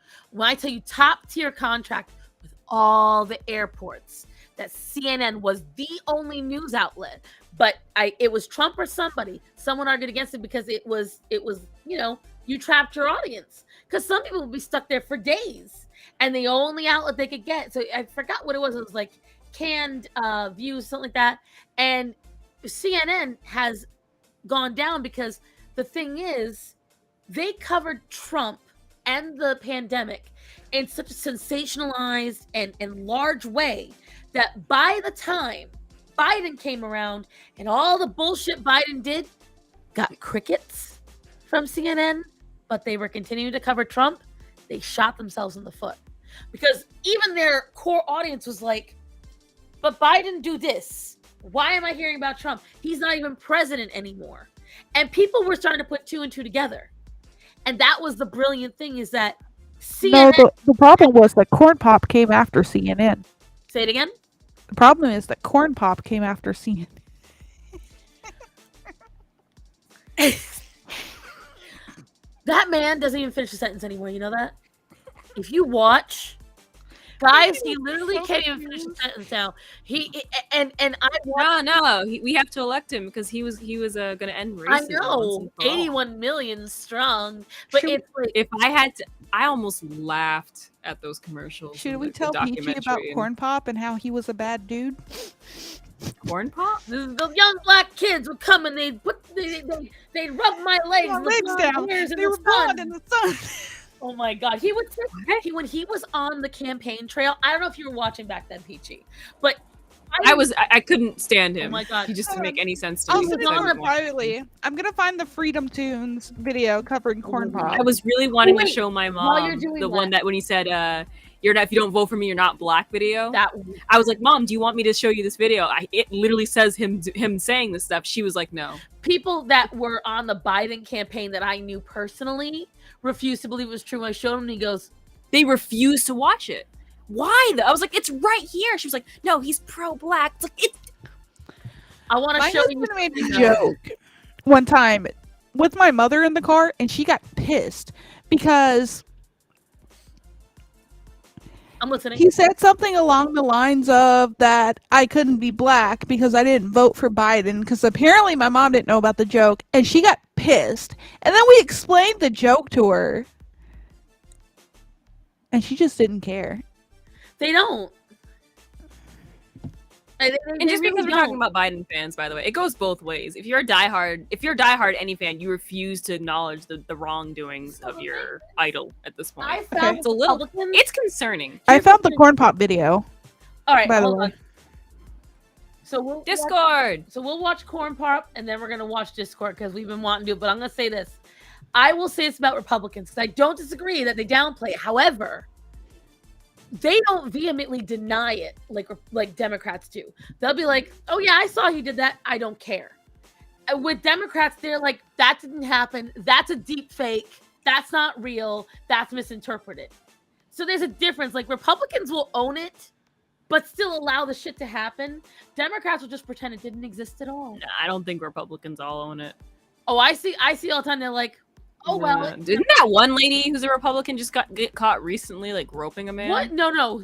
top tier contract with all the airports, that CNN was the only news outlet. But it was Trump or someone argued against it because it was, you trapped your audience. Because some people would be stuck there for days. and the only outlet they could get. So I forgot what it was. It was like canned views, something like that. And CNN has gone down because the thing is, they covered Trump and the pandemic in such a sensationalized and large way that by the time Biden came around and all the bullshit Biden did got crickets from CNN, but they were continuing to cover Trump, they shot themselves in the foot. Because even their core audience was like, but Biden do this. Why am I hearing about Trump? He's not even president anymore. And people were starting to put two and two together. And that was the brilliant thing, is that CNN... No, the problem was that Corn Pop came after CNN. Say it again? The problem is that Corn Pop came after CNN. That man doesn't even finish a sentence anymore. You know that? If you watch... Guys, he literally can't even finish the sentence now. We have to elect him because he was going to end racism. I know, 81 million strong, but it's like, if I had to, I almost laughed at those commercials. Should we tell Peachy about Corn Pop and how he was a bad dude? Corn Pop? The young black kids would come and they'd rub my legs, down. They were blonde in the sun. Oh my god, when he was on the campaign trail. I don't know if you were watching back then, Peachy, but I couldn't stand him. Oh my god, he just didn't make any sense to I'll me. send it on it privately. I'm gonna find the Freedom Tunes video covering Corn Pop. I was really wanting to show my mom one that when he said, "You're not, if you don't vote for me, you're not black." Video. I was like, "Mom, do you want me to show you this video?" It literally says him saying this stuff. She was like, "No." People that were on the Biden campaign that I knew personally refused to believe it was true. I showed him and he goes, they refused to watch it. Why though? I was like, it's right here. She was like, no, he's pro-black. It's like, I want to show you. My husband made a joke one time with my mother in the car, and she got pissed because I'm listening. He said something along the lines of that I couldn't be black because I didn't vote for Biden, because apparently my mom didn't know about the joke, and she got pissed. And then we explained the joke to her, and she just didn't care. They don't. And just because we're talking about Biden fans, by the way, it goes both ways. If you're a diehard any fan, you refuse to acknowledge the wrongdoings of your idol at this point. It's concerning. I found the Corn Pop video. All right, by the hold way. on. So we'll Discord. We'll watch Corn Pop, and then we're gonna watch Discord because we've been wanting to do it. But I'm gonna say this: I will say this about Republicans because I don't disagree that they downplay it. However, they don't vehemently deny it like Democrats do. They'll be like, "Oh yeah, I saw he did that. I don't care." With Democrats, they're like, "That didn't happen. That's a deep fake. That's not real. That's misinterpreted." So there's a difference. Like Republicans will own it, but still allow the shit to happen. Democrats will just pretend it didn't exist at all. Nah, I don't think Republicans all own it. Oh, I see all the time. They're like, "Oh well." Didn't that one lady who's a Republican just get caught recently, like groping a man? What? No.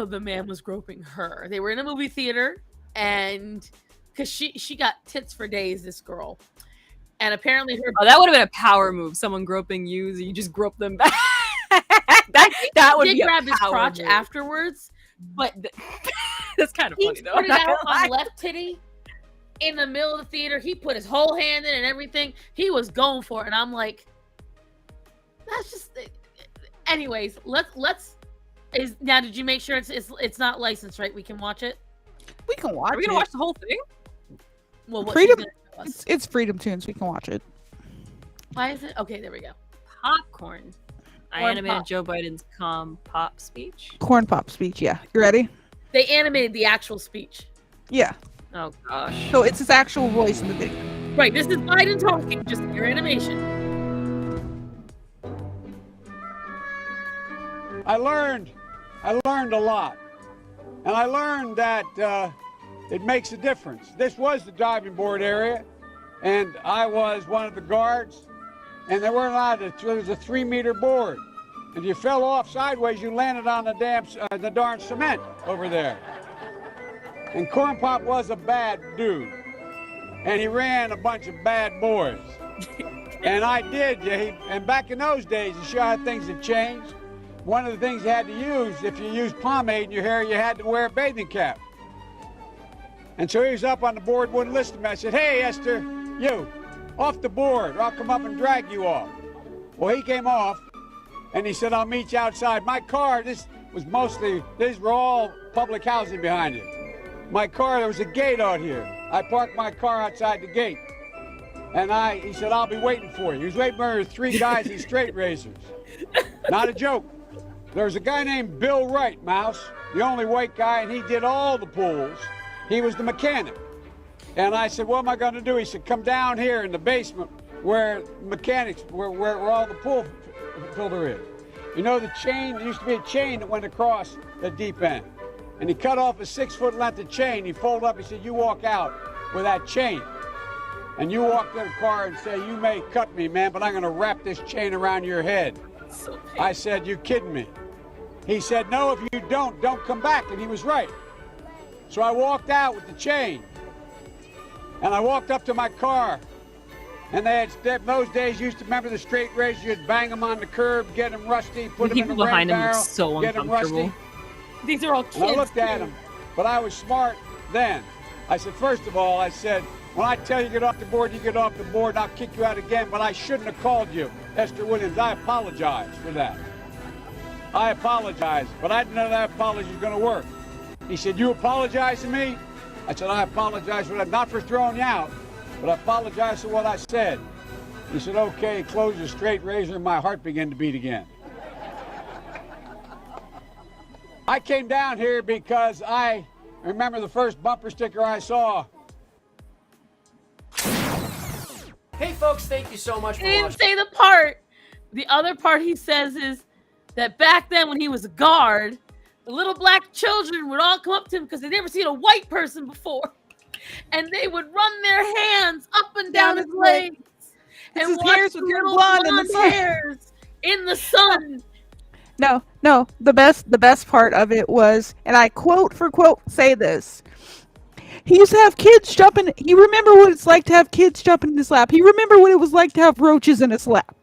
The man was groping her. They were in a movie theater, and because she got tits for days, this girl, and apparently her. Oh, that would have been a power move. Someone groping you, so you just grope them back. that would be a grab his power crotch move. Afterwards, but that's kind of funny though. He put it out on left titty in the middle of the theater. He put his whole hand in and everything. He was going for it, and I'm like. That's just. Anyways, let's. Now, did you make sure it's not licensed, right? We can watch it. We can watch. Are we gonna watch the whole thing? Well, what Freedom. It's Freedom Tunes. We can watch it. Why is it? Okay, there we go. Popcorn. I animated Joe Biden's pop speech. Corn Pop speech. Yeah, you ready? They animated the actual speech. Yeah. Oh gosh. So it's his actual voice in the video. Right. This is Biden talking. Just your animation. I learned a lot, and I learned that it makes a difference. This was the diving board area, and I was one of the guards, and there weren't allowed to. There was a 3-meter board, and if you fell off sideways, you landed on the darn cement over there. And Corn Pop was a bad dude, and he ran a bunch of bad boys, and I did. And back in those days, to show how things have changed. one of the things you had to use, if you used pomade in your hair, you had to wear a bathing cap. And so he was up on the board, wouldn't listen to me. I said, hey, Esther, you, off the board, or I'll come up and drag you off. Well, he came off, and he said, I'll meet you outside. My car, these were all public housing behind it. My car, there was a gate out here. I parked my car outside the gate. And he said, I'll be waiting for you. He was waiting for 3 guys in straight razors. Not a joke. There was a guy named Bill Wright, Mouse, the only white guy, and he did all the pools. He was the mechanic. And I said, what am I going to do? He said, come down here in the basement where all the pool filter is. You know the chain, there used to be a chain that went across the deep end. And he cut off a 6-foot length of chain. He folded up, he said, you walk out with that chain. And you walk to the car and say, you may cut me, man, but I'm going to wrap this chain around your head. So I said, you kidding me? He said, no, if you don't come back. And he was right. So I walked out with the chain. And I walked up to my car. And they had, those days, you used to remember the straight razors, you'd bang them on the curb, get them rusty, put them in the people behind rain him look barrel, so get them rusty. uncomfortable. these are all kids. And I looked at too. him, but I was smart then. I said, first of all, I said, when I tell you to get off the board, you get off the board, and I'll kick you out again, but I shouldn't have called you, Esther Williams. I apologize for that. I apologize, but I didn't know that apology was going to work. He said, you apologize to me? I said, I apologize for that, not for throwing you out, but I apologize for what I said. He said, okay, he closed his straight razor, and my heart began to beat again. I came down here because I remember the first bumper sticker I saw. Hey folks, thank you so much He for didn't watching. say the part. The other part he says is that back then when he was a guard, the little black children would all come up to him because they'd never seen a white person before. And they would run their hands up and down his legs. His And watch hairs the would turn little blonde in the sun. hairs in the sun. No. The best part of it was, and I quote for quote say this. He used to have kids jumping. He remembered what it's like to have kids jumping in his lap. He remembered what it was like to have roaches in his lap.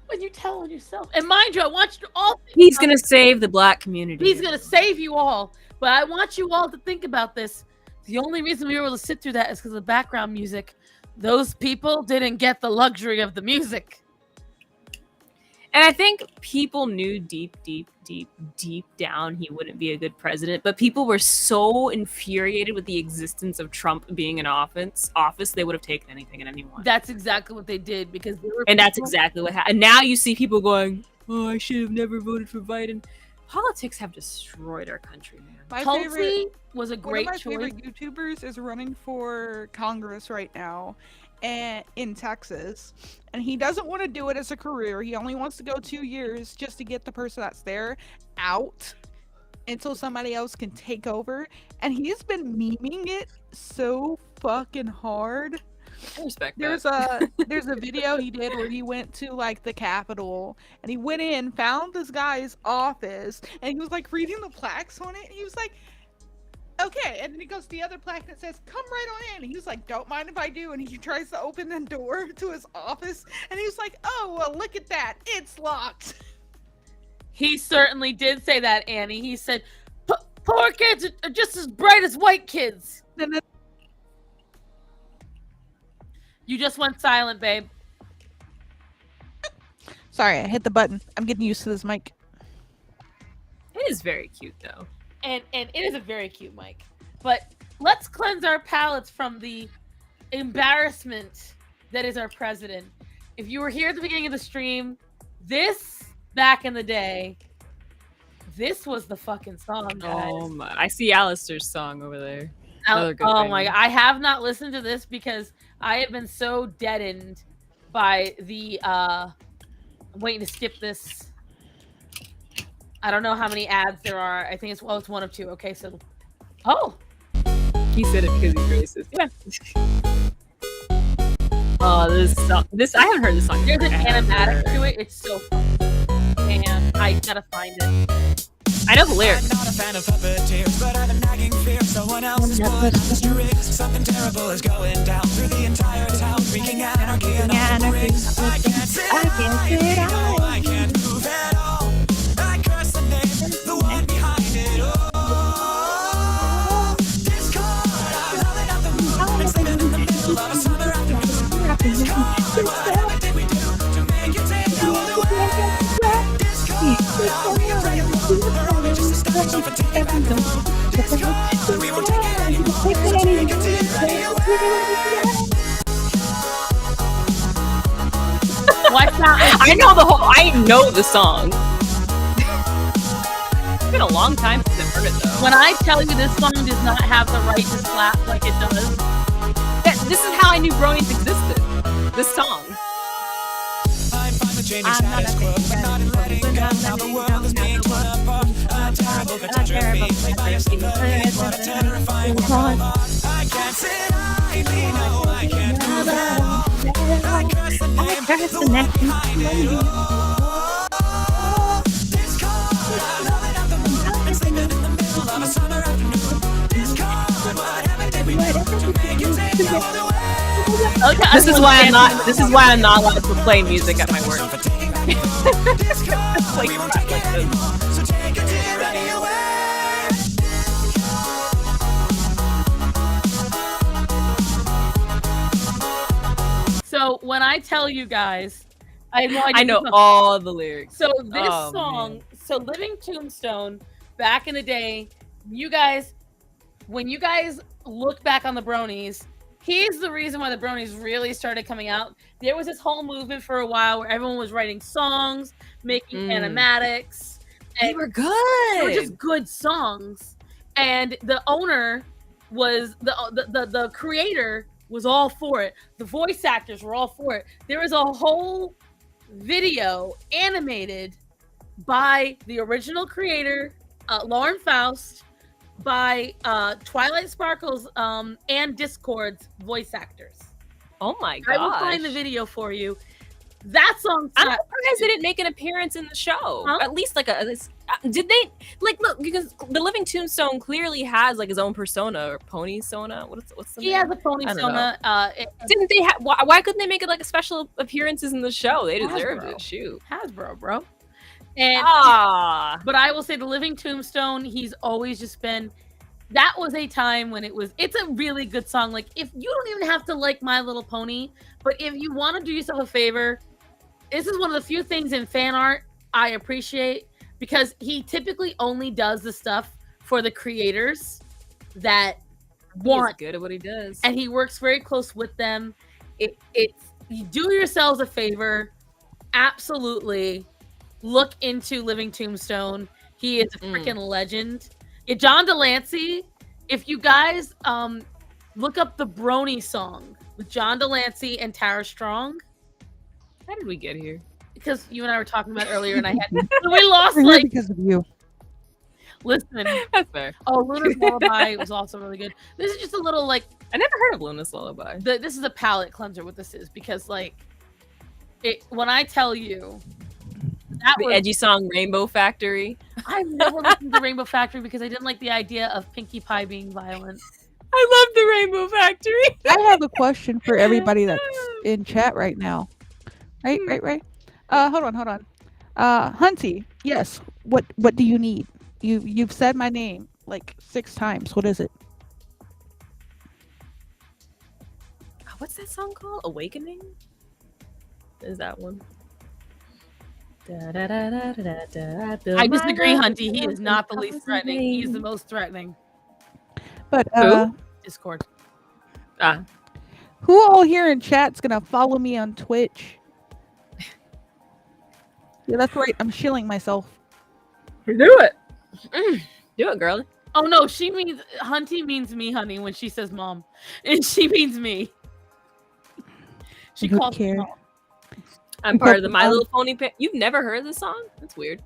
When you tell on yourself. And mind you, I want you to all think He's about gonna save the black community. He's going to save you all. But I want you all to think about this. The only reason we were able to sit through that is because of background music. Those people didn't get the luxury of the music. And I think people knew deep down he wouldn't be a good president. But people were so infuriated with the existence of Trump being in office, they would have taken anything and anyone. That's exactly what they did because they were And that's people- exactly what happened. And now you see people going, oh, I should have never voted for Biden. Politics have destroyed our country, man. My Tulsi favorite, was a one of great my choice. favorite YouTubers is running for Congress right now, and in Texas, and he doesn't want to do it as a career. He only wants to go 2 years just to get the person that's there out until somebody else can take over. And he's been memeing it so fucking hard. I respect There's that. there's a video he did where he went to like the Capitol and he went in, found this guy's office, and he was like reading the plaques on it. And he was like, okay, and then he goes to the other plaque that says, come right on in. And he was like, don't mind if I do. And he tries to open the door to his office, and he was like, oh, well, look at that, it's locked. He certainly did say that, Annie. He said, poor kids are just as bright as white kids. And then You just went silent, babe. sorry, I hit the button. I'm getting used to this mic. It is very cute, though. And it is a very cute mic. But let's cleanse our palates from the embarrassment that is our president. If you were here at the beginning of the stream, this, back in the day, this was the fucking song, guys. Oh my! I see Alistair's song over there. Oh Another good my thing. god. I have not listened to this because I have been so deadened by the I'm waiting to skip this. I don't know how many ads there are. I think it's one of two. Okay, so He said it because he's racist. Yeah. Oh, this I haven't heard this song. there's an ever. animatic to it. It's so fun. And I gotta find it. I know the lyrics. Not a fan of puppeteers, but I've been nagging fear someone else is pulling on the strings. Something terrible is going down through the entire town, wreaking anarchy and all the rings. I can't sit idly, no, I can't move at all. I curse the name, the one behind it all. Discord, I'm howling out the moon, it's living in the middle of a summer afternoon. Discord, whatever did we do to make you take all the way? Discord, are we afraid of love, or are we just a statue for taking back the moon? Discord, we won't take it anymore, so take it to Watch out. I know the song. It's been a long time since I've heard it though. When I tell you this song does not have the right to slap like it does. This is how I knew bronies existed. This song. I'm fine with changing status quo, but not in letting go. Now the world is being torn apart. A terrible catastrophe, played by a sympathetic, what a terrifying world. I can't sit idly, no, I can't move at all. I curse the name, the one behind it all. Discord, I'm loving out the moon, and sleeping in the middle of a summer afternoon. Discord, whatever did we do to make you take all the way? Okay, This is why I'm not allowed to play music at my work. Like, We won't take it anymore, so take a tyranny away. So when I tell you guys, I have no idea. I know all the lyrics. So this Oh, song, man. so Living Tombstone, back in the day, when you guys look back on the bronies, he's the reason why the bronies really started coming out. There was this whole movement for a while where everyone was writing songs, making animatics, They and were they good. were just good songs. And the owner was the creator was all for it. The voice actors were all for it. There was a whole video animated by the original creator, Lauren Faust, by Twilight Sparkles and Discord's voice actors. Oh my gosh. I will find the video for you. That song. I'm surprised they didn't make an appearance in the show. Huh? At least did they look, because the Living Tombstone clearly has like his own persona or pony sona. What's the He name? has a pony I don't sona. Didn't they have why couldn't they make it like a special appearances in the show? They deserved Hasbro. it. Shoot. Hasbro, bro. And Ah. but I will say the Living Tombstone, he's always just been. That was a time when it's a really good song. Like, if you don't even have to like My Little Pony, but if you want to do yourself a favor, this is one of the few things in fan art I appreciate, because he typically only does the stuff for the creators that want, He's good at what he does. and he works very close with them. It's you do yourselves a favor, absolutely look into Living Tombstone. He is a freaking legend. Yeah, John Delancey, if you guys look up the Brony song with John Delancey and Tara Strong, How did we get here? because you and I were talking about earlier, and I had we lost We're here like because of you. listen. That's fair. Oh, Luna's Lullaby was also really good. This is just a little like I never heard of Luna's Lullaby. this is a palate cleanser. What this is, because like it when I tell you that The was edgy song Rainbow Factory. I've never listened to Rainbow Factory because I didn't like the idea of Pinkie Pie being violent. I love the Rainbow Factory. I have a question for everybody that's in chat right now. Right. Hold on. Hunty, yes. What do you need? You've said my name like 6 times. What is it? What's that song called? Awakening? Is that one? I disagree, Hunty. He is not the least threatening. He's the most threatening. But Who? Discord. who all here in chat's gonna follow me on Twitch? Yeah, that's right. I'm shilling myself. Do it. Do it, girl. Oh no, she means Hunty means me, honey, when she says mom, and she means me. She Who calls me cares? mom. I'm part of the My Little Pony. You've never heard this song? That's weird.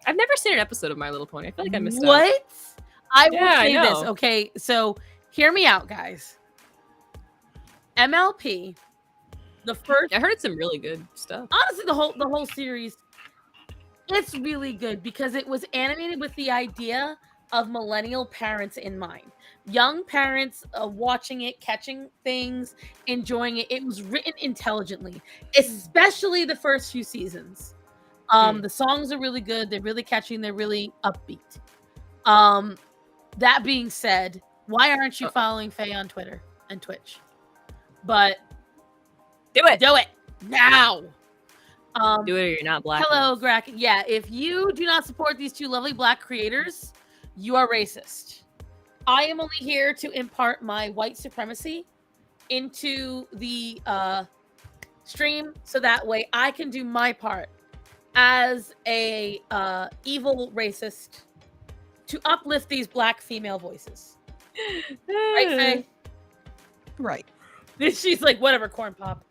I've never seen an episode of My Little Pony. I feel like I missed out. What? I will Yeah, I say this. know. Okay, so hear me out, guys. MLP, the first, I heard some really good stuff. honestly, the whole series. It's really good because it was animated with the idea of millennial parents in mind. Young parents watching it, catching things, enjoying it. It was written intelligently, especially the first few seasons. The songs are really good. They're really catchy and they're really upbeat. That being said, why aren't you following Faye on Twitter and Twitch? But Do it. do it now. Do it or you're not black. Hello, Grack. Yeah, if you do not support these two lovely black creators, you are racist. I am only here to impart my white supremacy into the stream so that way I can do my part as a evil racist to uplift these black female voices. Right, Faye? Right. She's like, whatever, corn pop.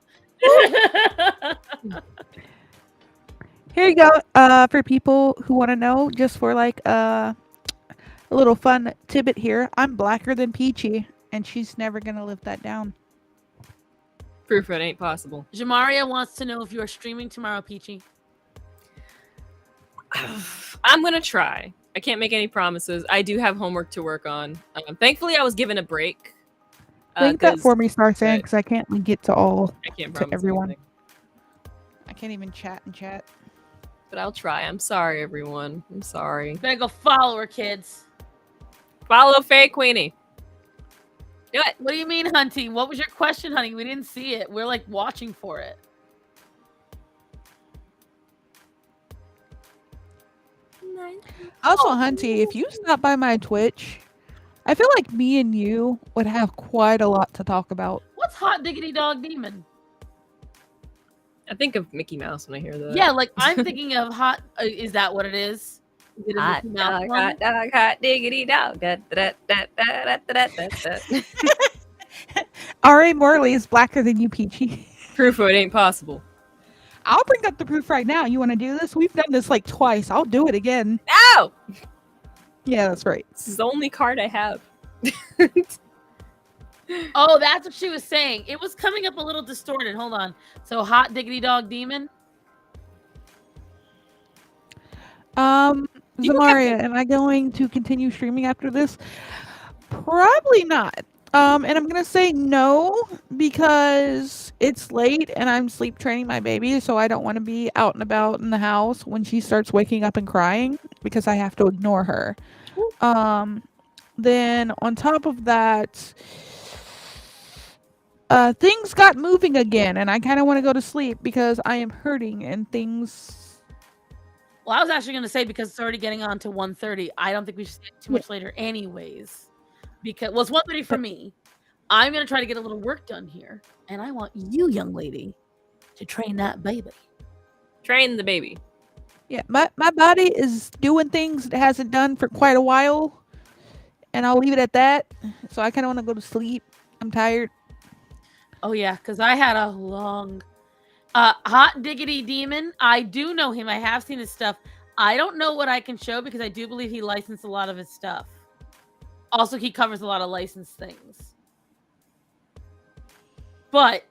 Here you go. For people who want to know, just for like a little fun tidbit here, I'm blacker than Peachy, and she's never gonna live that down. Proof it ain't possible. Jamaria wants to know if you are streaming tomorrow, Peachy. I'm gonna try. I can't make any promises. I do have homework to work on. Thankfully, I was given a break. Link that 'cause for me, Starsan, because I can't link it to all. I can't to promise everyone. anything, I can't even chat and chat. but I'll try. I'm sorry, everyone. I'm sorry. Better go follow her, kids. Follow Faye Queenie. Do it. What do you mean, Hunty? What was your question, honey? We didn't see it. We're like watching for it. Also, Hunty, if you stop by my Twitch, I feel like me and you would have quite a lot to talk about. What's Hot Diggity Dog Demon? I think of Mickey Mouse when I hear that. Yeah, like I'm thinking of hot. Is that what it is? Is it a Hot Mickey Mouse dog, one? hot dog, hot diggity dog. Da, da, da, da, da, da, da, da. R.A. Morley is blacker than you, Peachy. Proof it ain't possible. I'll bring up the proof right now. You want to do this? We've done this like twice. I'll do it again. No! Yeah, that's right. This is the only card I have. Oh, that's what she was saying. It was coming up a little distorted. Hold on. So, Hot Diggity Dog Demon. Zamaria, am I going to continue streaming after this? Probably not. And I'm gonna say no because it's late and I'm sleep training my baby, so I don't want to be out and about in the house when she starts waking up and crying because I have to ignore her. Then on top of that, things got moving again, and I kind of want to go to sleep because I am hurting and things. Well, I was actually going to say because it's already getting on to 1:30. I don't think we should stay too much later, anyways. Because it's 1:30 for me. I'm going to try to get a little work done here, and I want you, young lady, to train that baby. Train the baby. Yeah, my body is doing things it hasn't done for quite a while, and I'll leave it at that. So I kind of want to go to sleep. I'm tired. Oh yeah, because I had a long, Hot Diggity Demon. I do know him. I have seen his stuff. I don't know what I can show because I do believe he licensed a lot of his stuff. Also, he covers a lot of licensed things. But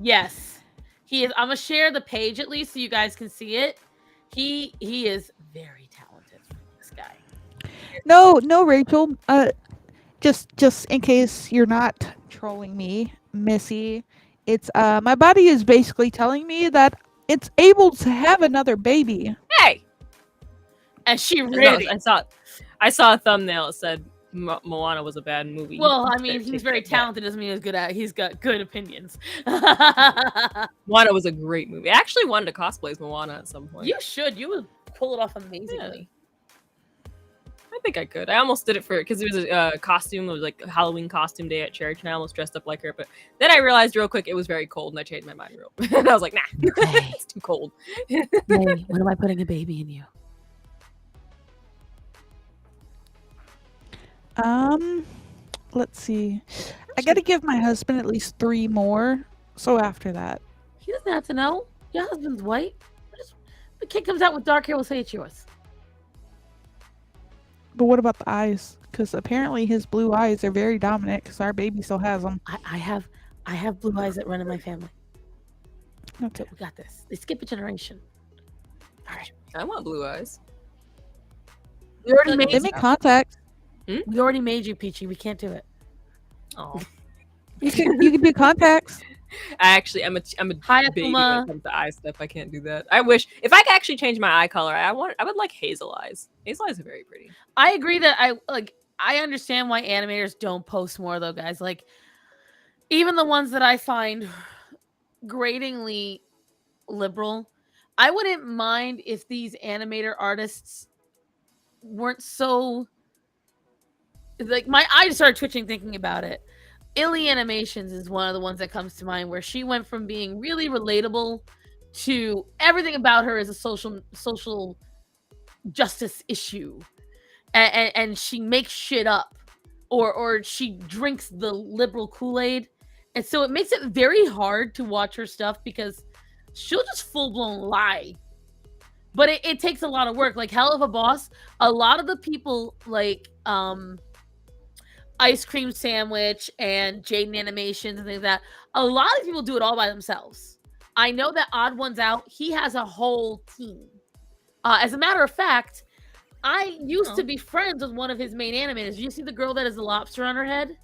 yes, he is. I'm gonna share the page at least so you guys can see it. He is very talented. This guy. No, Rachel. Just in case you're not trolling me, Missy, it's my body is basically telling me that it's able to have another baby. Hey, and she really. I saw a thumbnail that said Moana was a bad movie. Well, I mean, he's very talented. Doesn't mean he's good at. He's got good opinions. Moana was a great movie. I actually wanted to cosplay as Moana at some point. You should. You would pull it off amazingly. Yeah. I think I could. I almost did it because it was a costume. It was like a Halloween costume day at church, and I almost dressed up like her. But then I realized real quick it was very cold, and I changed my mind real. And I was like, nah, it's too cold. Hey, when am I putting a baby in you? Let's see. I gotta give my husband at least 3 more. So after that, He doesn't have to know. Your husband's white. The kid comes out with dark hair. We'll say it's yours. but what about the eyes? Because apparently his blue eyes are very dominant. Because our baby still has them. I have blue eyes that run in my family. Okay. So we got this. They skip a generation. All right. I want blue eyes. We already Like made They make contacts. we already made you, Peachy. We can't do it. Oh, You can do contacts. I'm a Hi, baby when Akuma. it comes to eye stuff. I can't do that. I wish if I could actually change my eye color, I would like hazel eyes. Hazel eyes are very pretty. I agree that I understand why animators don't post more though, guys. Like even the ones that I find gratingly liberal, I wouldn't mind if these animator artists weren't so like my eyes started twitching thinking about it. Illy Animations is one of the ones that comes to mind where she went from being really relatable to everything about her is a social justice issue. And she makes shit up or she drinks the liberal Kool-Aid. And so it makes it very hard to watch her stuff because she'll just full-blown lie. But it takes a lot of work. Like Hell of a Boss, a lot of the people like Ice Cream Sandwich and Jaden Animations and things like that, a lot of people do it all by themselves. I know that Odd Ones Out, he has a whole team. As a matter of fact, I used to be friends with one of his main animators. You see the girl that has the lobster on her head?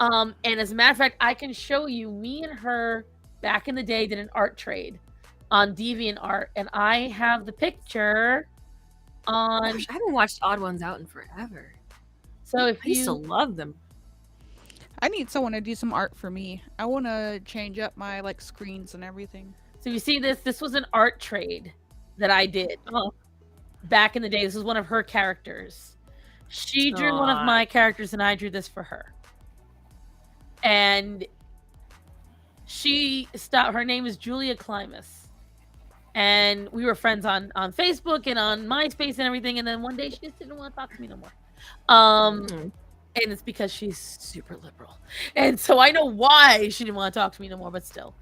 And as a matter of fact, I can show you, me and her back in the day did an art trade on DeviantArt, and I have the picture on. Gosh, I haven't watched Odd Ones Out in forever. So if I used to you love them. I need someone to do some art for me. I want to change up my like screens and everything. so you see this was an art trade that I did back in the day. This was one of her characters. She drew one of my characters, and I drew this for her. And she stopped. Her name is Julia Climas, and we were friends on Facebook and on MySpace and everything. And then one day she just didn't want to talk to me no more. And it's because she's super liberal, and so I know why she didn't want to talk to me no more. But still,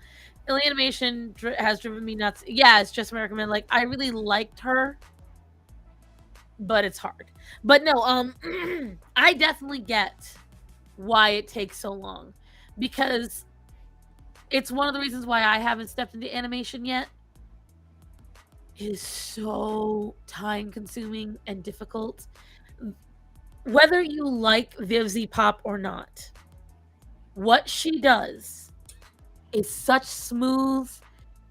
Illy Animation has driven me nuts. Yeah, it's just American Man. Like I really liked her, but it's hard. But no, I definitely get why it takes so long, because it's one of the reasons why I haven't stepped into animation yet. It is so time consuming and difficult. Whether you like Vivzy Pop or not, what she does is such smooth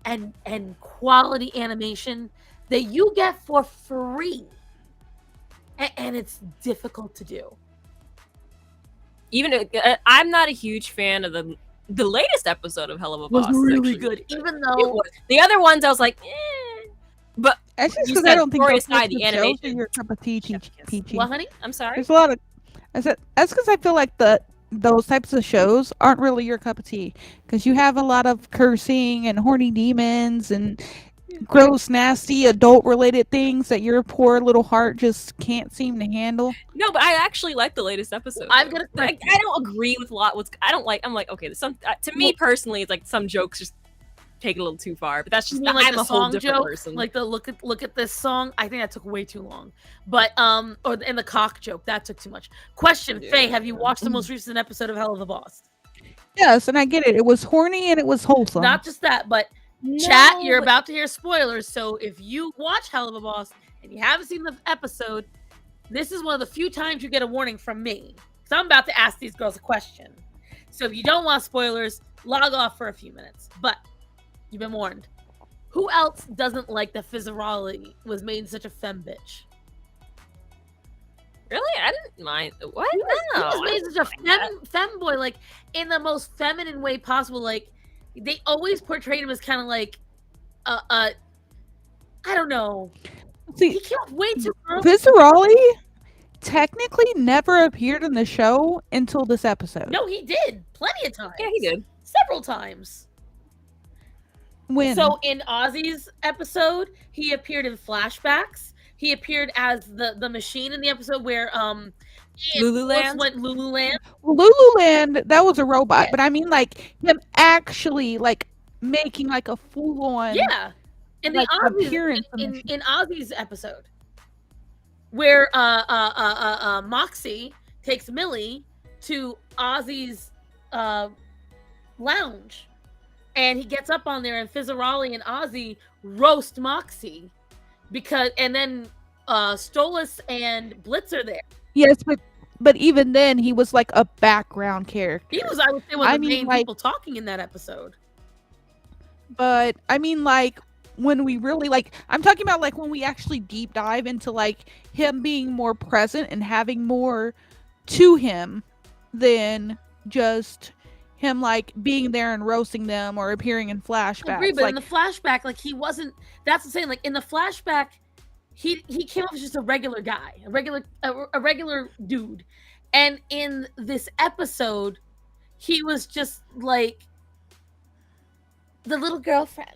and quality animation that you get for free. And it's difficult to do. Even I'm not a huge fan of the latest episode of Hell of a Boss. Was really actually. good, even It though was. The other ones I was like, eh. But That's just You because I said don't think Glorious those types Side, the of shows are animation. your cup of tea, Yes. Peachy. what, honey? I'm sorry. There's a lot of. I said that's because I feel like those types of shows aren't really your cup of tea, because you have a lot of cursing and horny demons and gross, nasty, adult-related things that your poor little heart just can't seem to handle. No, but I actually like the latest episode. I'm though. gonna I don't agree with a lot. I don't like. I'm like, okay, some to me personally, it's like some jokes just take it a little too far. But that's You just mean like I'm the a whole song different joke, person. like the look at this song. I think that took way too long. But and the cock joke that took too much. Question, Faye, have you watched the most recent episode of Hell of a Boss? Yes, and I get it. It was horny and it was wholesome. Not just that, but chat, you're about to hear spoilers. So if you watch Hell of a Boss and you haven't seen the episode, this is one of the few times you get a warning from me. So I'm about to ask these girls a question. So if you don't want spoilers, log off for a few minutes. But you've been warned. Who else doesn't like that Fizzaroli was made such a femme bitch? Really, I didn't mind. What? He was No, made such a femboy, like in the most feminine way possible. Like they always portrayed him as kind of like I don't know. See, He came off way too early. Fizzaroli technically never appeared in the show until this episode. No, he did plenty of times. Yeah, he did. Several times. When? So in Ozzy's episode, he appeared in flashbacks. He appeared as the machine in the episode where Lululand? went Lululand. Lululand, that was a robot, Yeah. but I mean like him actually like making like a full on Yeah. In the like, Ozzy's appearance of in Ozzy's episode. Where Moxie takes Millie to Ozzy's lounge. And he gets up on there and Fizzaroli and Ozzy roast Moxie. because and then Stolas and Blitz are there. Yes, but even then, he was like a background character. He was, I would say, one of I the mean, main like- people talking in that episode. But I mean, like, when we really like, I'm talking about like when we actually deep dive into like him being more present and having more to him than just him like being there and roasting them or appearing in flashbacks. I agree, but like, in the flashback, like he wasn't. That's the same. Like in the flashback, he came off as just a regular guy, a regular dude, and in this episode, he was just like the little girlfriend.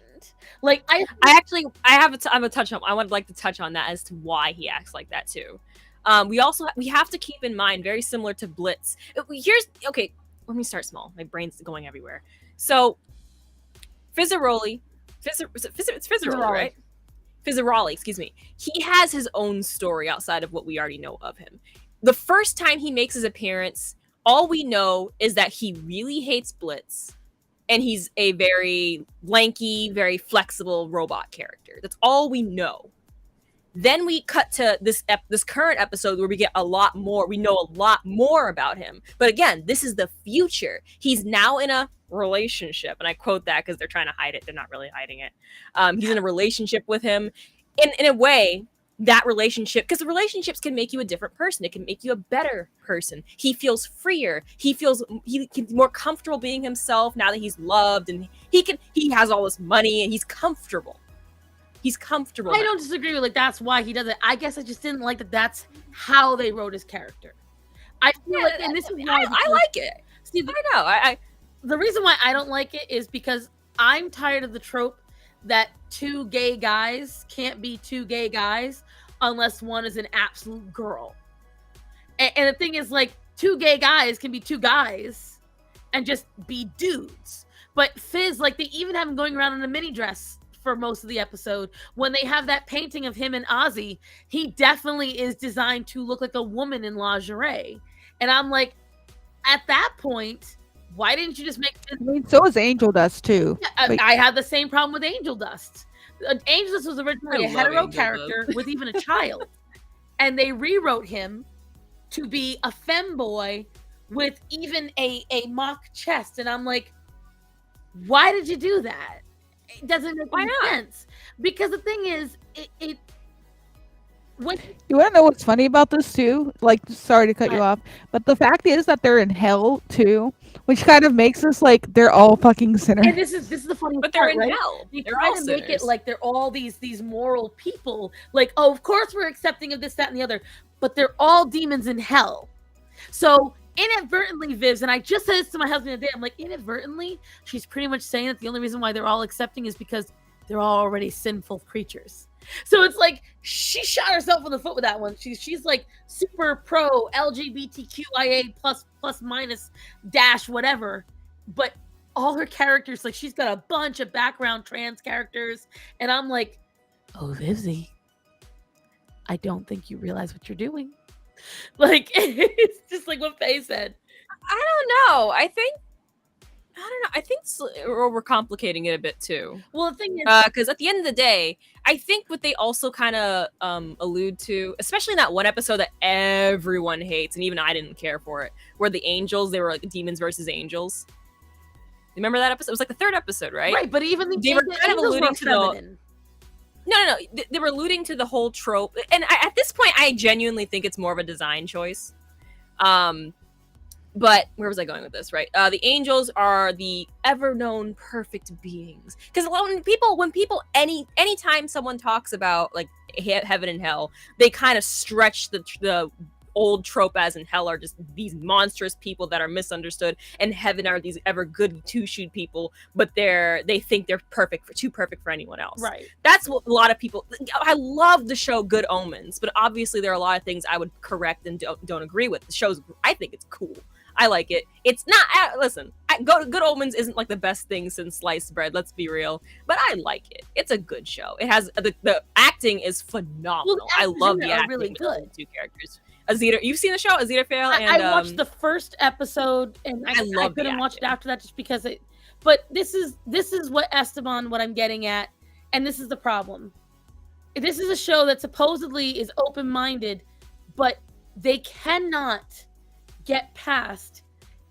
Like I would like to touch on that as to why he acts like that too. We have to keep in mind, very similar to Blitz. Okay. Let me start small. My brain's going everywhere. So, Fizzaroli, it's Fizzaroli, right? Fizzaroli, excuse me. He has his own story outside of what we already know of him. The first time he makes his appearance, all we know is that he really hates Blitz, and he's a very lanky, very flexible robot character. That's all we know. Then we cut to this current episode where we get a lot more. We know a lot more about him. But again, this is the future. He's now in a relationship. And I quote that because they're trying to hide it. They're not really hiding it. He's in a relationship with him. In a way, that relationship, because relationships can make you a different person. It can make you a better person. He feels freer. He feels more comfortable being himself now that he's loved. And he has all this money and he's comfortable. He's comfortable. I don't disagree with, like, that's why he does it. I guess I just didn't like that that's how they wrote his character. I feel like, and this is why I like it. See, I know. The reason why I don't like it is because I'm tired of the trope that two gay guys can't be two gay guys unless one is an absolute girl. And the thing is, like, two gay guys can be two guys and just be dudes. But Fizz, like, they even have him going around in a mini dress for most of the episode. When they have that painting of him and Ozzy, he definitely is designed to look like a woman in lingerie. And I'm like, at that point, why didn't you just make Fizz? I mean, so is Angel Dust too. I had the same problem with Angel Dust. Angel Dust was originally a hetero character with even a child. And they rewrote him to be a femboy with even a mock chest. And I'm like, why did you do that? It doesn't make any sense. Because the thing is, when You want to know what's funny about this too? Like, sorry to cut you off, but the fact is that they're in hell too, which kind of makes us like they're all fucking sinners. and this is the funny But part, they're in right? hell. They They're try all to make it sinners. like they're all these moral people. Like, oh, of course we're accepting of this, that, and the other, but they're all demons in hell. So inadvertently, Vivs, and I just said this to my husband today, I'm like, inadvertently, she's pretty much saying that the only reason why they're all accepting is because they're all already sinful creatures. So it's like she shot herself in the foot with that one. She's like super pro LGBTQIA plus minus dash whatever, but all her characters, like, she's got a bunch of background trans characters, and I'm like, oh, Vivsy, I don't think you realize what you're doing. Like, it's just like what Faye said. I don't know. I think we're overcomplicating it a bit too. Well, the thing is, Because at the end of the day, I think what they also kind of allude to, especially in that one episode that everyone hates, and even I didn't care for it, where the angels, they were like demons versus angels. Remember that episode? It was like the third episode, right? right? But even They were kind of angels alluding were to the- feminine. No. They were alluding to the whole trope, and at this point, I genuinely think it's more of a design choice. But where was I going with this? Right, the angels are the ever-known perfect beings. Because when people, anytime someone talks about like heaven and hell, they kind of stretch the old trope as in hell are just these monstrous people that are misunderstood, and heaven are these ever good two-shoed people, but they think they're too perfect for anyone else. Right. That's what a lot of people. I love the show Good Omens, but obviously there are a lot of things I would correct and don't agree with. The show's, I think it's cool. I like it. It's not. Listen, Good Omens isn't like the best thing since sliced bread. Let's be real, but I like it. It's a good show. It has the acting is phenomenal. Well, the I actors love in the it are acting really between good. the two characters. Azita, you've seen the show Azita Fail, and I watched the first episode, and I love the couldn't watch it acting. after that just because it. But this is what Esteban, what I'm getting at, and this is the problem. this is a show that supposedly is open-minded, but they cannot get past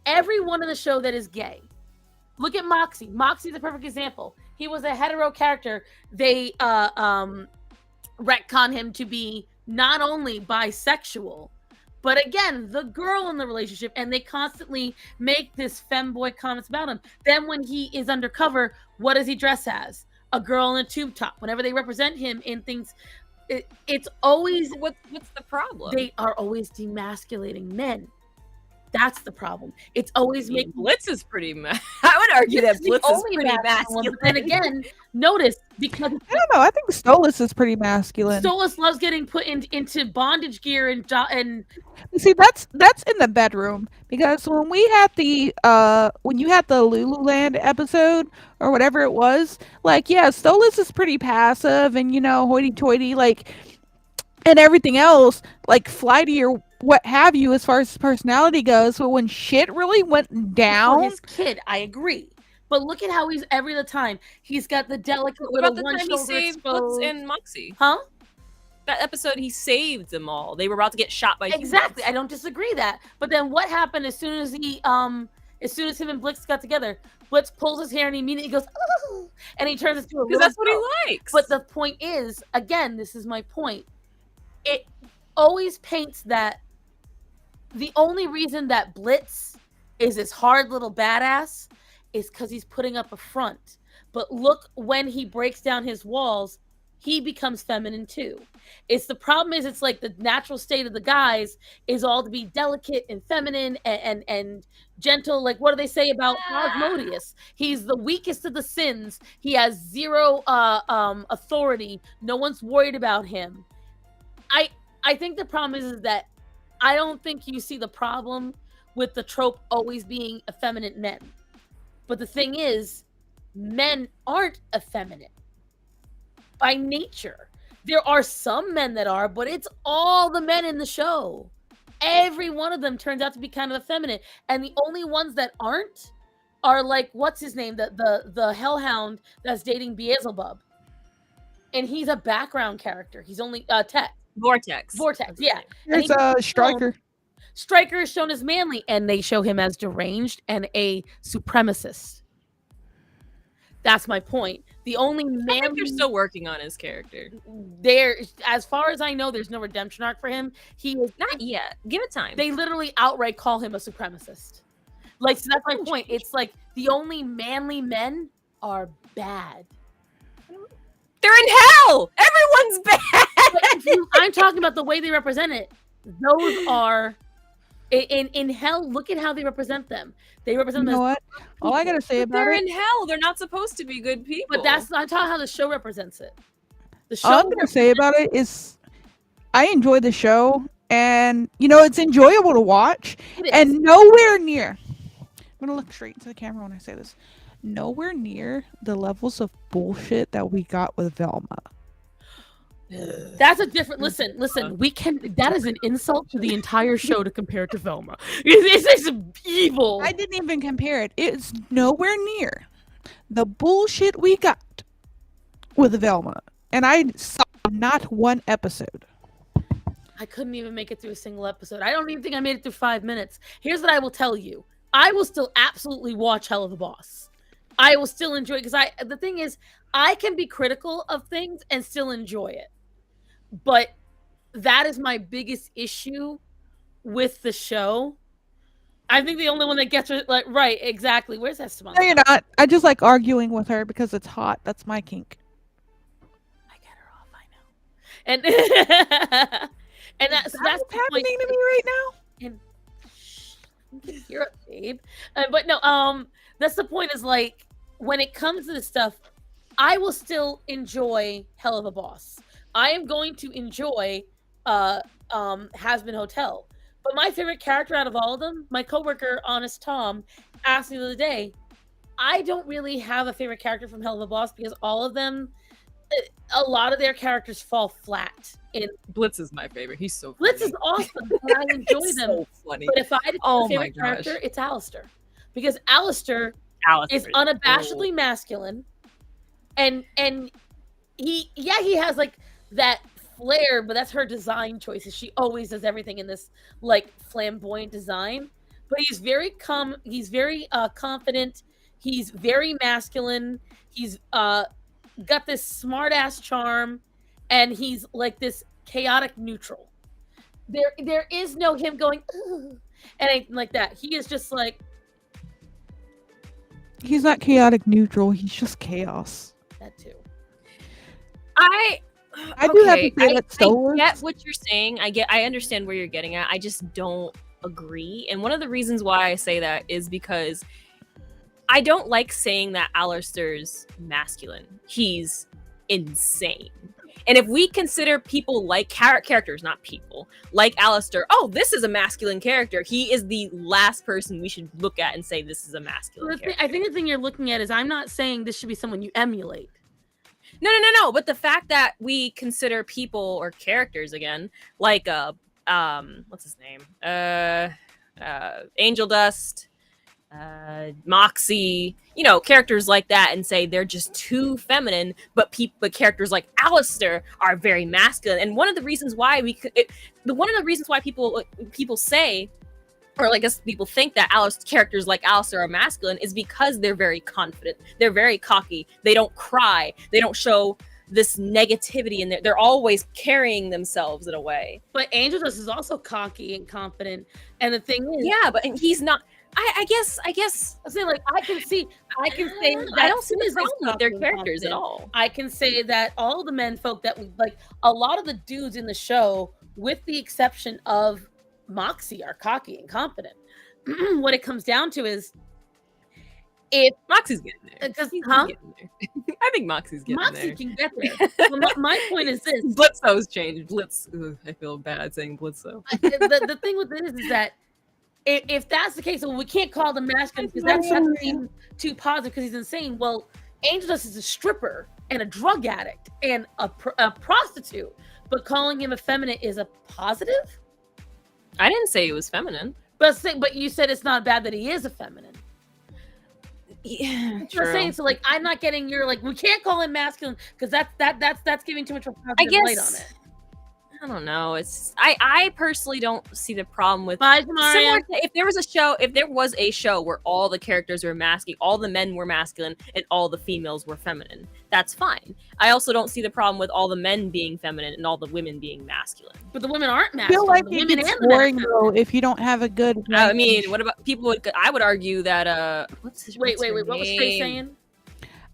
everyone in the show that is gay. Look at Moxie. Moxie's a perfect example. He was a hetero character. They retcon him to be not only bisexual, but again, the girl in the relationship, and they constantly make this femboy comments about him. Then when he is undercover, what does he dress as? A girl in a tube top. Whenever they represent him in things, it's always... What's the problem? They are always demasculating men. That's the problem. It's always making... Blitz is pretty I would argue that Blitz is pretty masculine. But then again, notice, because... I don't know. I think Stolas is pretty masculine. Stolas loves getting put into bondage gear and See, that's in the bedroom, because when we had when you had the Lululand episode or whatever it was, like, yeah, Stolas is pretty passive and, you know, hoity-toity, like, and everything else, like flighty or what have you as far as his personality goes. But when shit really went down, his kid, I agree. But look at how he's every other time. He's got the delicate little one shoulder exposed. He saved Blitz and Moxie. Huh? That episode, he saved them all. They were about to get shot by exactly. humans. I don't disagree that. But then what happened as soon as him and Blitz got together? Blitz pulls his hair and he immediately goes, oh, and he turns into a because that's what he likes. But the point is, again, this is my point. It always paints that the only reason that Blitz is this hard little badass is because he's putting up a front. But look, when he breaks down his walls, he becomes feminine too. It's the problem is it's like the natural state of the guys is all to be delicate and feminine and gentle. Like, what do they say about Osmodeus? He's the weakest of the sins. He has zero authority. No one's worried about him. I think the problem is that I don't think you see the problem with the trope always being effeminate men. But the thing is, men aren't effeminate by nature. There are some men that are, but it's all the men in the show. Every one of them turns out to be kind of effeminate. And the only ones that aren't are like, what's his name? The hellhound that's dating Beelzebub. And he's a background character. He's only Tech. Vortex, yeah. There's Striker. Striker is shown as manly, and they show him as deranged and a supremacist. That's my point. The only manly... I think they're still working on his character. There, as far as I know, there's no redemption arc for him. He is not yet. Give it time. They literally outright call him a supremacist. Like, so that's my point. It's like the only manly men are bad. They're in hell. Everyone's bad. I'm talking about the way they represent it. Those are in hell. Look at how they represent them. They represent them. You know what? All I gotta say about they're it, in hell. They're not supposed to be good people. But that's not how the show represents it. The show. All I'm gonna say about it is, I enjoy the show, and you know it's enjoyable to watch, and nowhere near. I'm gonna look straight into the camera when I say this. Nowhere near the levels of bullshit that we got with Velma. That's a different. Listen. We can. That is an insult to the entire show to compare it to Velma. It's evil. I didn't even compare it. It's nowhere near the bullshit we got with Velma, and I saw not one episode. I couldn't even make it through a single episode. I don't even think I made it through 5 minutes. Here's what I will tell you: I will still absolutely watch Hell of the Boss. I will still enjoy it because the thing is, I can be critical of things and still enjoy it. But that is my biggest issue with the show. I think the only one that gets it like right, exactly. Where's Esteban? No, you're not. I just like arguing with her because it's hot. That's my kink. I get her off. I know. And that's what's happening to me right now. And you can hear it, babe. But no, that's the point. Is like when it comes to this stuff, I will still enjoy Hell of a Boss. I am going to enjoy Has Been Hotel. But my favorite character out of all of them, my coworker, Honest Tom, asked me the other day, I don't really have a favorite character from Hell of a Boss because all of them, a lot of their characters fall flat. Blitz is my favorite. He's so funny. Blitz is awesome. And I enjoy them. So funny. But if I had a favorite character, it's Alistair. Because Alistair is unabashedly masculine. And he has like that flair, but that's her design choices. She always does everything in this like flamboyant design. But he's very confident. He's very masculine. He's got this smart ass charm, and he's like this chaotic neutral. There is no him going "Ugh," and anything like that. He is just like, He's not chaotic neutral. He's just chaos. that too. I do have to okay, say that Star Wars- I get what you're saying. I understand where you're getting at. I just don't agree. And one of the reasons why I say that is because I don't like saying that Alistair's masculine. He's insane. And if we consider people like characters, not people, like Alistair, oh, this is a masculine character, he is the last person we should look at and say this is a masculine character. I think the thing you're looking at is I'm not saying this should be someone you emulate. No. But the fact that we consider people or characters again, like what's his name? Angel Dust, Moxie, characters like that, and say they're just too feminine, but characters like Alistair are very masculine. And one of the reasons why people say, or I guess people think that characters like Alistair are masculine is because they're very confident, they're very cocky, they don't cry, they don't show this negativity, and they're always carrying themselves in a way. But Angel Dust is also cocky and confident, and the thing is, Yeah, but he's not. I guess. I say like I can say I don't see the problem with their characters at all. I can say that all the men folk that we like, a lot of the dudes in the show, with the exception of Moxie, are cocky and confident. What it comes down to is, if Moxie's getting there. Because He's getting there. I think Moxie's getting Moxie there. can get there. Well, my point is this: Blitzo's changed. Blitz. Ugh, I feel bad saying Blitzo. the thing with this is that if that's the case, well, we can't call them masculine because that's too positive because he's insane. Well, Angel Dust is a stripper and a drug addict and a prostitute, but calling him effeminate is a positive. I didn't say he was feminine. But you said it's not bad that he is effeminate. Yeah, That's what I'm saying. So like, I'm not getting your like. We can't call him masculine because that's giving too much of a positive light on it. I don't know. It's I personally don't see the problem with Bye, Tamaria. similar to if there was a show where all the characters were masculine, all the men were masculine, and all the females were feminine. That's fine. I also don't see the problem with all the men being feminine and all the women being masculine. But the women aren't I masculine. feel like the it women gets and the men are boring feminine. though if you don't have a good. I mean, what about people? I would argue that Wait. What was Faye saying?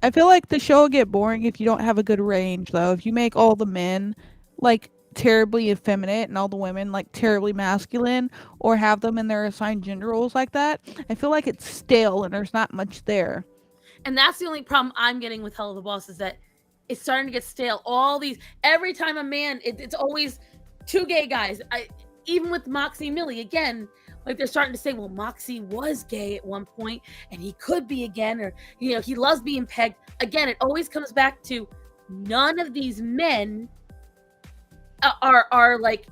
I feel like the show will get boring if you don't have a good range though. If you make all the men like terribly effeminate and all the women like terribly masculine, or have them in their assigned gender roles like that, I feel like it's stale and there's not much there. And that's the only problem I'm getting with Hell of the Boss is that it's starting to get stale. Every time a man, it's always two gay guys. Even with Moxie and Millie, again, like they're starting to say, well, Moxie was gay at one point and he could be again, or, he loves being pegged. Again, it always comes back to none of these men are like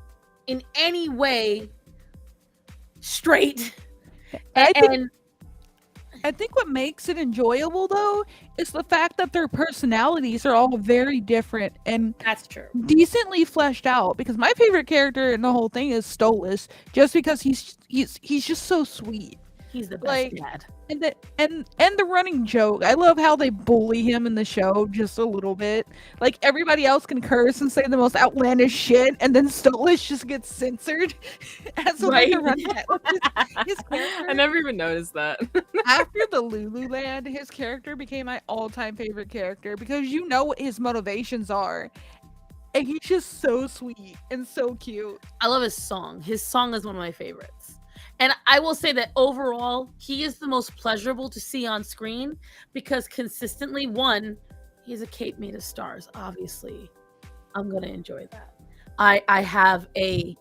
in any way straight. I think what makes it enjoyable though is the fact that their personalities are all very different and That's true. decently fleshed out. Because my favorite character in the whole thing is Stolas, just because he's just so sweet. He's the best Like, dad. And the running joke. I love how they bully him in the show just a little bit. Like everybody else can curse and say the most outlandish shit, and then Stolas just gets censored as a way to run that. His character, I never even noticed that. after the Lululand, his character became my all-time favorite character because you know what his motivations are. And he's just so sweet and so cute. I love his song. His song is one of my favorites. And I will say that overall, he is the most pleasurable to see on screen because consistently, one, he's a cape made of stars. Obviously, I'm gonna enjoy that. I have a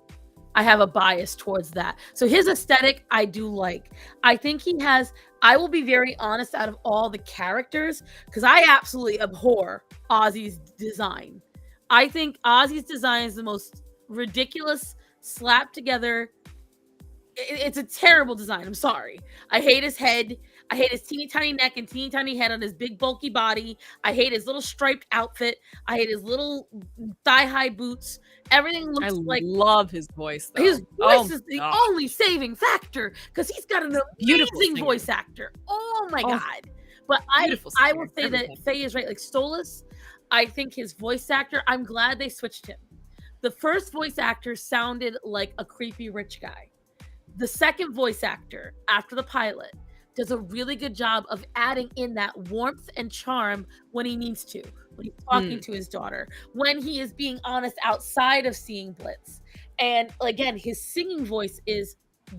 bias towards that. So his aesthetic, I do like. I think he has. I will be very honest. Out of all the characters, because I absolutely abhor Ozzy's design. I think Ozzy's design is the most ridiculous, slapped together. It's a terrible design. I'm sorry. I hate his head. I hate his teeny tiny neck and teeny tiny head on his big bulky body. I hate his little striped outfit. I hate his little thigh high boots. Everything I looks like love his voice. Though. his voice Oh, is the God. only saving factor because he's got an Beautiful amazing singer. voice actor. Oh my Oh, god! But I beautiful will singer, say everything. that Faye is right. Like Stolas, I think his voice actor. I'm glad they switched him. The first voice actor sounded like a creepy rich guy. The second voice actor after the pilot does a really good job of adding in that warmth and charm when he needs to, when he's talking to his daughter, when he is being honest outside of seeing Blitz. And again, his singing voice is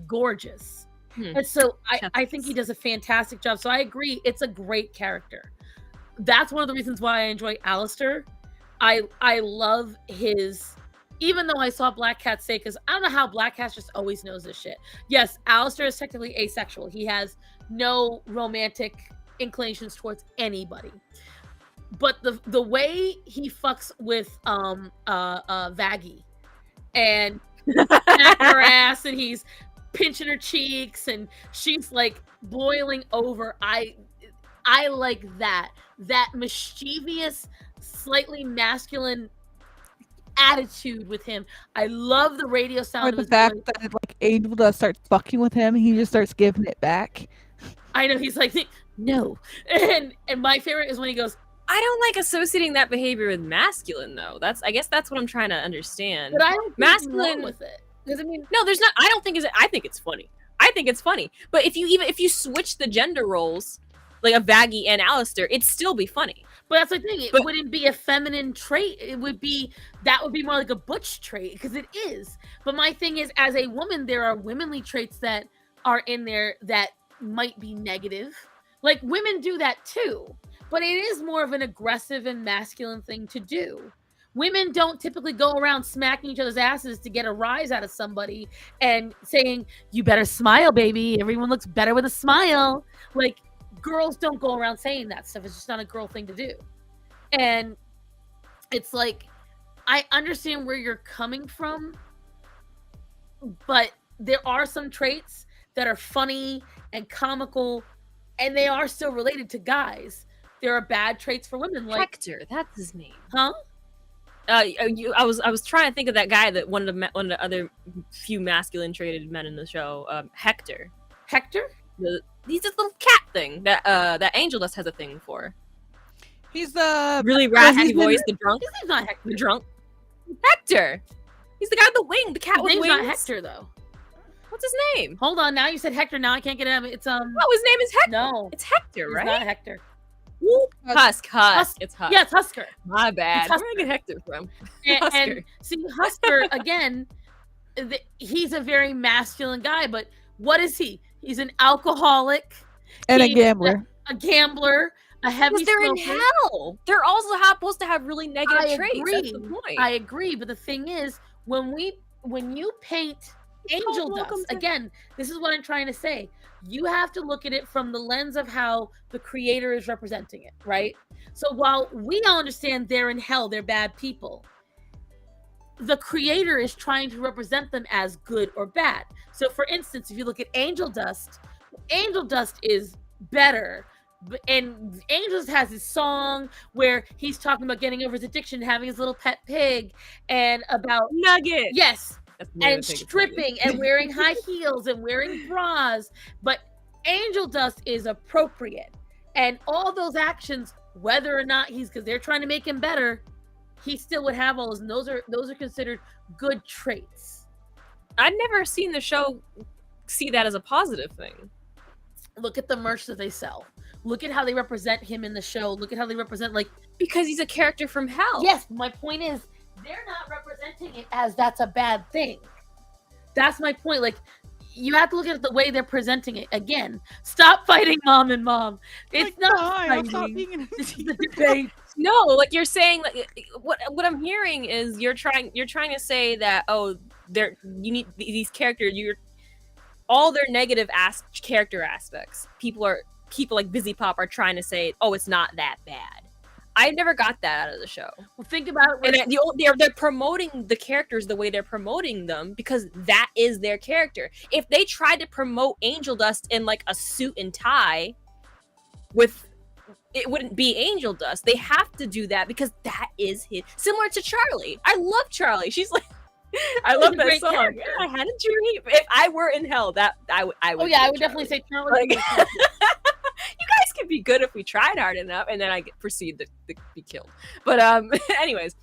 gorgeous. And so I think he does a fantastic job. So I agree, it's a great character. That's one of the reasons why I enjoy Alistair. I love his, even though I saw Black Cat say, because I don't know how Black Cat just always knows this shit. Yes, Alistair is technically asexual. He has no romantic inclinations towards anybody. But the way he fucks with Vaggie and smack her ass, and he's pinching her cheeks, and she's like boiling over. I like that mischievous, slightly masculine attitude with him. I love the radio sound Or of the his fact voice. that like Angel does start fucking with him, he just starts giving it back. I know, he's like, no. And my favorite is when he goes, I don't like associating that behavior with masculine, though. I guess that's what I'm trying to understand. but I don't Masculine- wrong with it. Because I mean, No, there's not. I don't think I think it's funny. I think it's funny. But if you switch the gender roles, like a Vaggie and Alistair, it'd still be funny. but that's the thing. It But- wouldn't be a feminine trait. That would be more like a butch trait, because it is. But my thing is, as a woman, there are womanly traits that are in there that might be negative. Like women do that too, but it is more of an aggressive and masculine thing to do. Women don't typically go around smacking each other's asses to get a rise out of somebody and saying, you better smile, baby. Everyone looks better with a smile. Like, girls don't go around saying that stuff. It's just not a girl thing to do. And it's like, I understand where you're coming from, but there are some traits that are funny and comical, and they are still related to guys. There are bad traits for women, like, Hector, that's his name. huh? I was trying to think of that guy that one of the other few masculine traded men in the show, Hector. Hector? He's this little cat thing that Angel Dust has a thing for. He's the Really raspy he's voice, the drunk, His name's not Hector. the drunk. Hector. He's the guy with the wing, the cat His with name's wings. not Hector, though. What's his name? Hold on, now you said Hector. Now I can't get it out. It's Oh, his name is Hector. no, It's Hector, it's right? not Hector. Whoop. Husk. Husk. It's Husk. Yeah, it's Husker. My bad. It's Where did I get Hector from? And Husker. see, Husker again. He's a very masculine guy, but what is he? He's an alcoholic and a He's gambler. a gambler, a heavy Because they're in smoker. hell. They're also supposed to have really negative I traits. That's the agree. point. I agree, but the thing is, when you paint Angel welcome Dust, to- again, this is what I'm trying to say. You have to look at it from the lens of how the creator is representing it, right? So while we all understand they're in hell, they're bad people, the creator is trying to represent them as good or bad. So for instance, if you look at Angel Dust is better. And Angel Dust has his song where he's talking about getting over his addiction, having his little pet pig, and about Nugget. yes, That's the name and of the pig. stripping and wearing high heels and wearing bras. But Angel Dust is appropriate, and all those actions, whether or not because they're trying to make him better, he still would have all those. And those are considered good traits. I'd never seen the show see that as a positive thing. Look at the merch that they sell. Look at how they represent him in the show. Look at how they represent, like, Because he's a character from hell. yes, my point is they're not representing it as that's a bad thing. That's my point. Like, you have to look at it the way they're presenting it. Again, stop fighting mom and mom. It's not I'll stop fighting. being in This is the debate. No, like you're saying, like what I'm hearing is you're trying to say that you need these characters. All their negative character aspects. People like Busy Pop are trying to say, it's not that bad. I never got that out of the show. Well, think about it. And they're promoting the characters the way they're promoting them because that is their character. If they tried to promote Angel Dust in like a suit and tie, with it wouldn't be angel dust. They have to do that because that is his. Similar to Charlie. I love Charlie. She's like, I love that song. Character. I had a dream. If I were in hell, I would. Oh yeah, I would definitely say Charlie. Like, you guys could be good if we tried hard enough, and then I proceed to be killed. But anyways.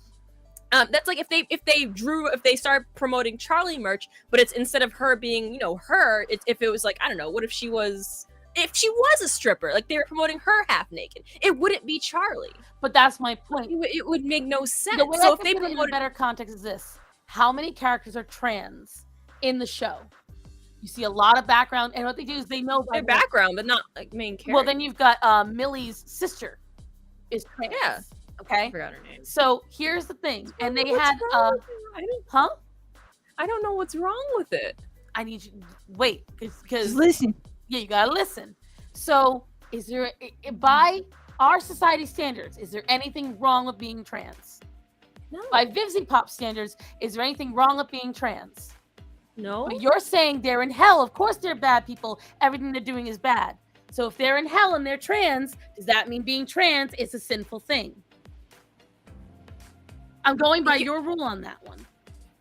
That's like if they start promoting Charlie merch, but it's instead of her being, her, if it was like, I don't know, what if she was a stripper, like they were promoting her half naked, it wouldn't be Charlie. But that's my point. It would make no sense. The way So I if they put it in a promoted, better context is this: how many characters are trans in the show? You see a lot of background, and what they do is they know by their background, but not like main character. Well, then you've got Millie's sister is trans. Yeah. Okay. I forgot her name. So here's the thing, and they What's had wrong with it? I I don't know what's wrong with it. I need you wait because listen. yeah, you gotta listen. So is there by our society standards, is there anything wrong with being trans? No. By Vivzy Pop standards, is there anything wrong with being trans? No. But you're saying they're in hell. Of course they're bad people. Everything they're doing is bad. So if they're in hell and they're trans, does that mean being trans is a sinful thing? I'm going by your rule on that one.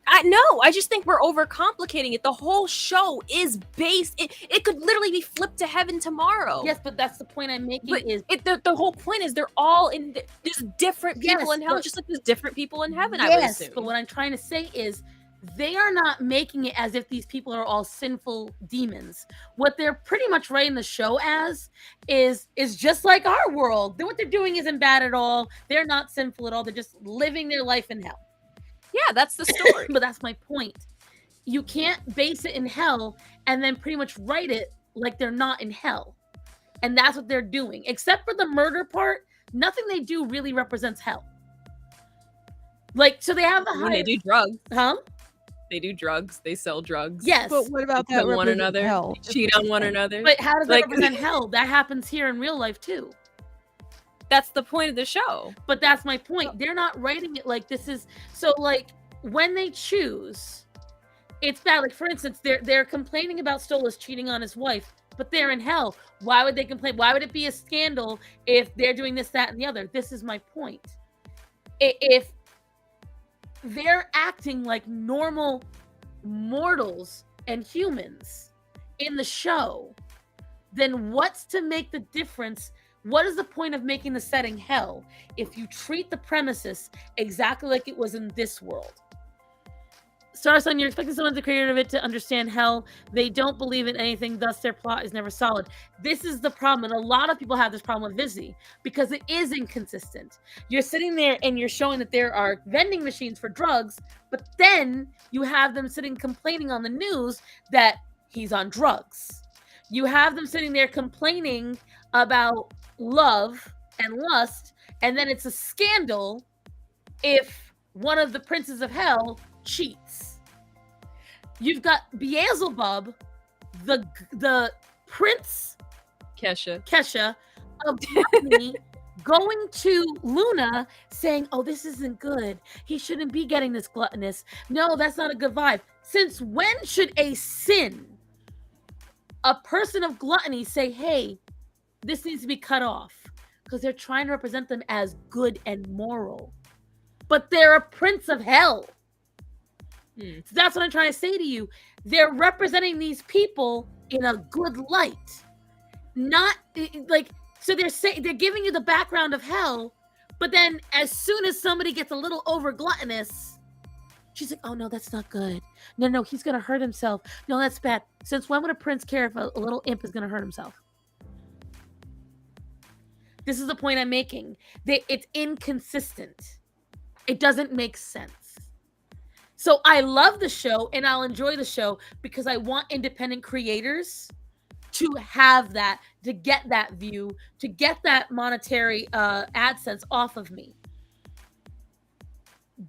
I just think we're overcomplicating it. The whole show is based. It could literally be flipped to heaven tomorrow. Yes, but that's the point I'm making. But the whole point is they're all in. There's different people Yes, in hell, but- just like there's different people in heaven. I would Yes, assume. but what I'm trying to say is they are not making it as if these people are all sinful demons. What they're pretty much writing the show as is just like our world. What they're doing isn't bad at all. They're not sinful at all. They're just living their life in hell. Yeah, that's the story. But that's my point. You can't base it in hell and then pretty much write it like they're not in hell. And that's what they're doing. Except for the murder part, nothing they do really represents hell. Like, so they have the When they high... do drugs, Huh? they do drugs. They sell drugs. Yes. But what about They that? kill one represent another. hell? They cheat on one another. But how does that Like- represent hell? That happens here in real life too. That's the point of the show. But that's my point. They're not writing it like this is so like when they choose, it's bad. Like for instance, they're complaining about Stolas cheating on his wife, but they're in hell. Why would they complain? Why would it be a scandal if they're doing this, that, and the other? This is my point. If they're acting like normal mortals and humans in the show, then what's to make the difference? What is the point of making the setting hell if you treat the premises exactly like it was in this world? Starson, you're expecting someone the creator of it to understand hell. They don't believe in anything, thus their plot is never solid. This is the problem, and a lot of people have this problem with Vizzy because it is inconsistent. You're sitting there and you're showing that there are vending machines for drugs, but then you have them sitting complaining on the news that he's on drugs. You have them sitting there complaining about love and lust, and then it's a scandal if one of the princes of hell cheats. You've got Beelzebub, the prince Kesha. of Disney, going to Luna saying, "Oh, this isn't good. He shouldn't be getting this gluttonous. No, that's not a good vibe." Since when should a sin, a person of gluttony, say, "Hey, this needs to be cut off"? Because they're trying to represent them as good and moral, but they're a prince of hell. So that's what I'm trying to say to you. They're representing these people in a good light, not like, so they're giving you the background of hell, but then as soon as somebody gets a little over gluttonous, she's like, "Oh no, that's not good. No, he's gonna hurt himself. No, that's bad." Since when would a prince care if a little imp is gonna hurt himself? This is the point I'm making. It's inconsistent. It doesn't make sense. So I love the show and I'll enjoy the show because I want independent creators to have that, to get that view, to get that monetary AdSense off of me.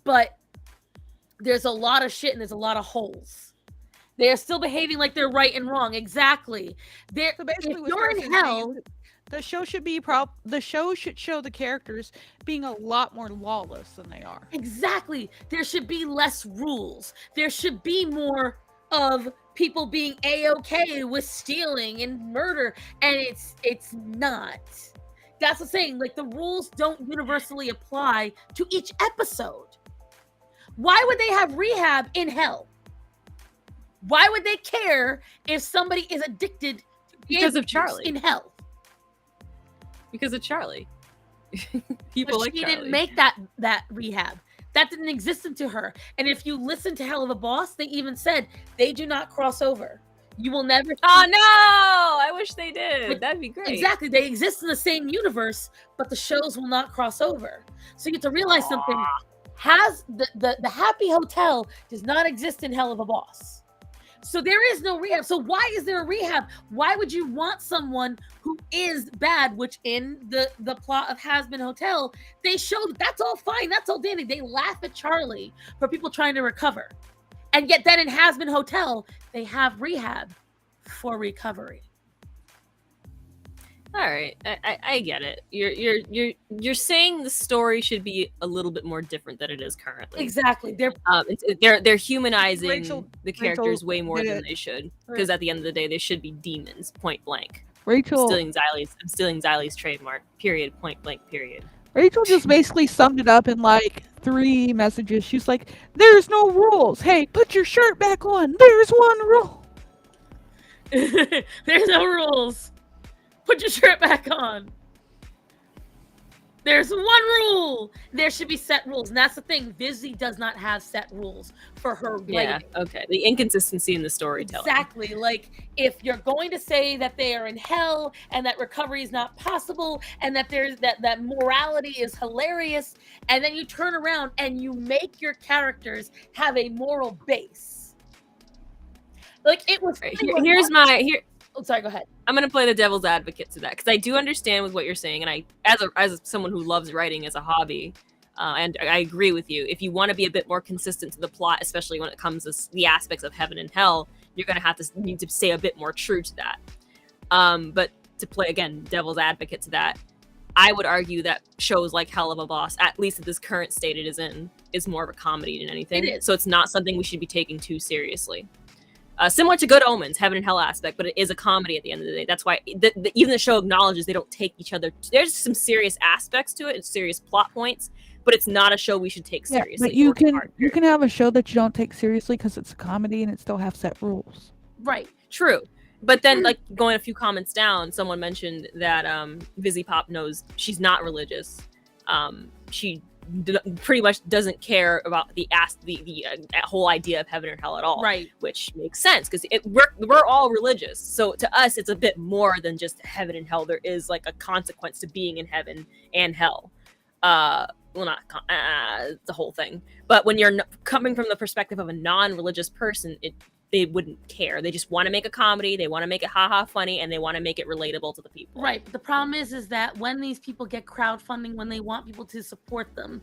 But there's a lot of shit and there's a lot of holes. They are still behaving like they're right and wrong. Exactly. So basically, If what you're in Starson is saying hell, is that the show should be the show should show the characters being a lot more lawless than they are. exactly. There should be less rules. There should be more of people being A-okay with stealing and murder, and it's not. that's the saying. Like, the rules don't universally apply to each episode. Why would they have rehab in hell? Why would they care if somebody is addicted to Because of abuse Charlie. in hell? Because of Charlie. People But like she Charlie. didn't make that rehab. That didn't exist into her. And if you listen to Hell of a Boss, they even said they do not cross over. You will never. Oh no! I wish they did. But- That'd be great. Exactly. They exist in the same universe, but the shows will not cross over. So you have to realize something. Has the Happy Hotel does not exist in Hell of a Boss. So there is no rehab. So why is there a rehab? Why would you want someone who is bad, which in the plot of Has Been Hotel, they showed that's all fine, that's all dandy. They laugh at Charlie for people trying to recover. And yet then in Has Been Hotel, they have rehab for recovery. All right, I get it. You're saying the story should be a little bit more different than it is currently. Exactly. They're humanizing Rachel- the characters Rachel way more did than it. they should, because at the end of the day, they should be demons. Point blank. Rachel I'm stealing Xylee's trademark. Period. Point blank. Period. Rachel just basically summed it up in like 3 messages. She's like, "There's no rules. Hey, put your shirt back on. There's one rule." There's no rules. Put your shirt back on. There's one rule. There should be set rules. And that's the thing. Vizzy does not have set rules for her Yeah. writing. Okay. The inconsistency in the storytelling. Exactly. Like, if you're going to say that they are in hell and that recovery is not possible and that there's that morality is hilarious, and then you turn around and you make your characters have a moral base. Like, it was. Right, here's my. Oh, sorry. Go ahead. I'm gonna play the devil's advocate to that because I do understand with what you're saying, and I, as someone who loves writing as a hobby, and I agree with you. If you want to be a bit more consistent to the plot, especially when it comes to the aspects of heaven and hell, you're gonna need to stay a bit more true to that. But to play again devil's advocate to that, I would argue that shows like Hell of a Boss, at least at this current state it is in, is more of a comedy than anything. It is. So it's not something we should be taking too seriously. Similar to Good Omens, heaven and hell aspect, but it is a comedy at the end of the day. That's why even the show acknowledges they don't take each other. There's some serious aspects to it and serious plot points, but it's not a show we should take seriously. but you or can part. you can have a show that you don't take seriously because it's a comedy and it still have set rules. Right. True. But then, like, going a few comments down, someone mentioned that Vizzy Pop knows she's not religious. She pretty much doesn't care about the whole idea of heaven or hell at all. Right. Which makes sense because we're all religious. So to us, it's a bit more than just heaven and hell. There is like a consequence to being in heaven and hell. Well, not the whole thing. But when you're coming from the perspective of a non-religious person, they wouldn't care. They just want to make a comedy. They want to make it haha funny, and they want to make it relatable to the people. Right. But the problem is that when these people get crowdfunding, when they want people to support them,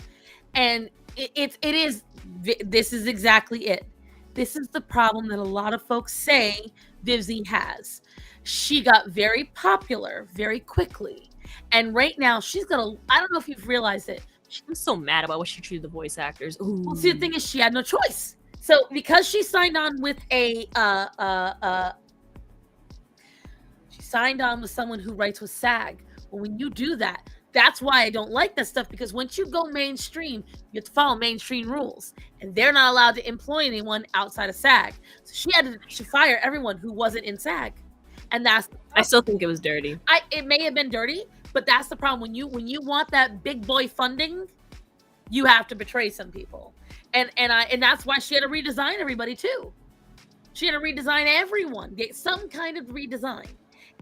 and this is exactly it. This is the problem that a lot of folks say Vivzy has. She got very popular very quickly. And right now she's got I don't know if you've realized it. I'm so mad about what she treated the voice actors. Ooh. Well, see, the thing is, she had no choice. So because she signed on with she signed on with someone who writes with SAG. Well, when you do that, that's why I don't like that stuff, because once you go mainstream, you have to follow mainstream rules, and they're not allowed to employ anyone outside of SAG. So she had to fire everyone who wasn't in SAG, and I still think it was dirty. It may have been dirty, but that's the problem. When you want that big boy funding, you have to betray some people. And that's why she had to redesign everybody too. She had to redesign everyone, get some kind of redesign.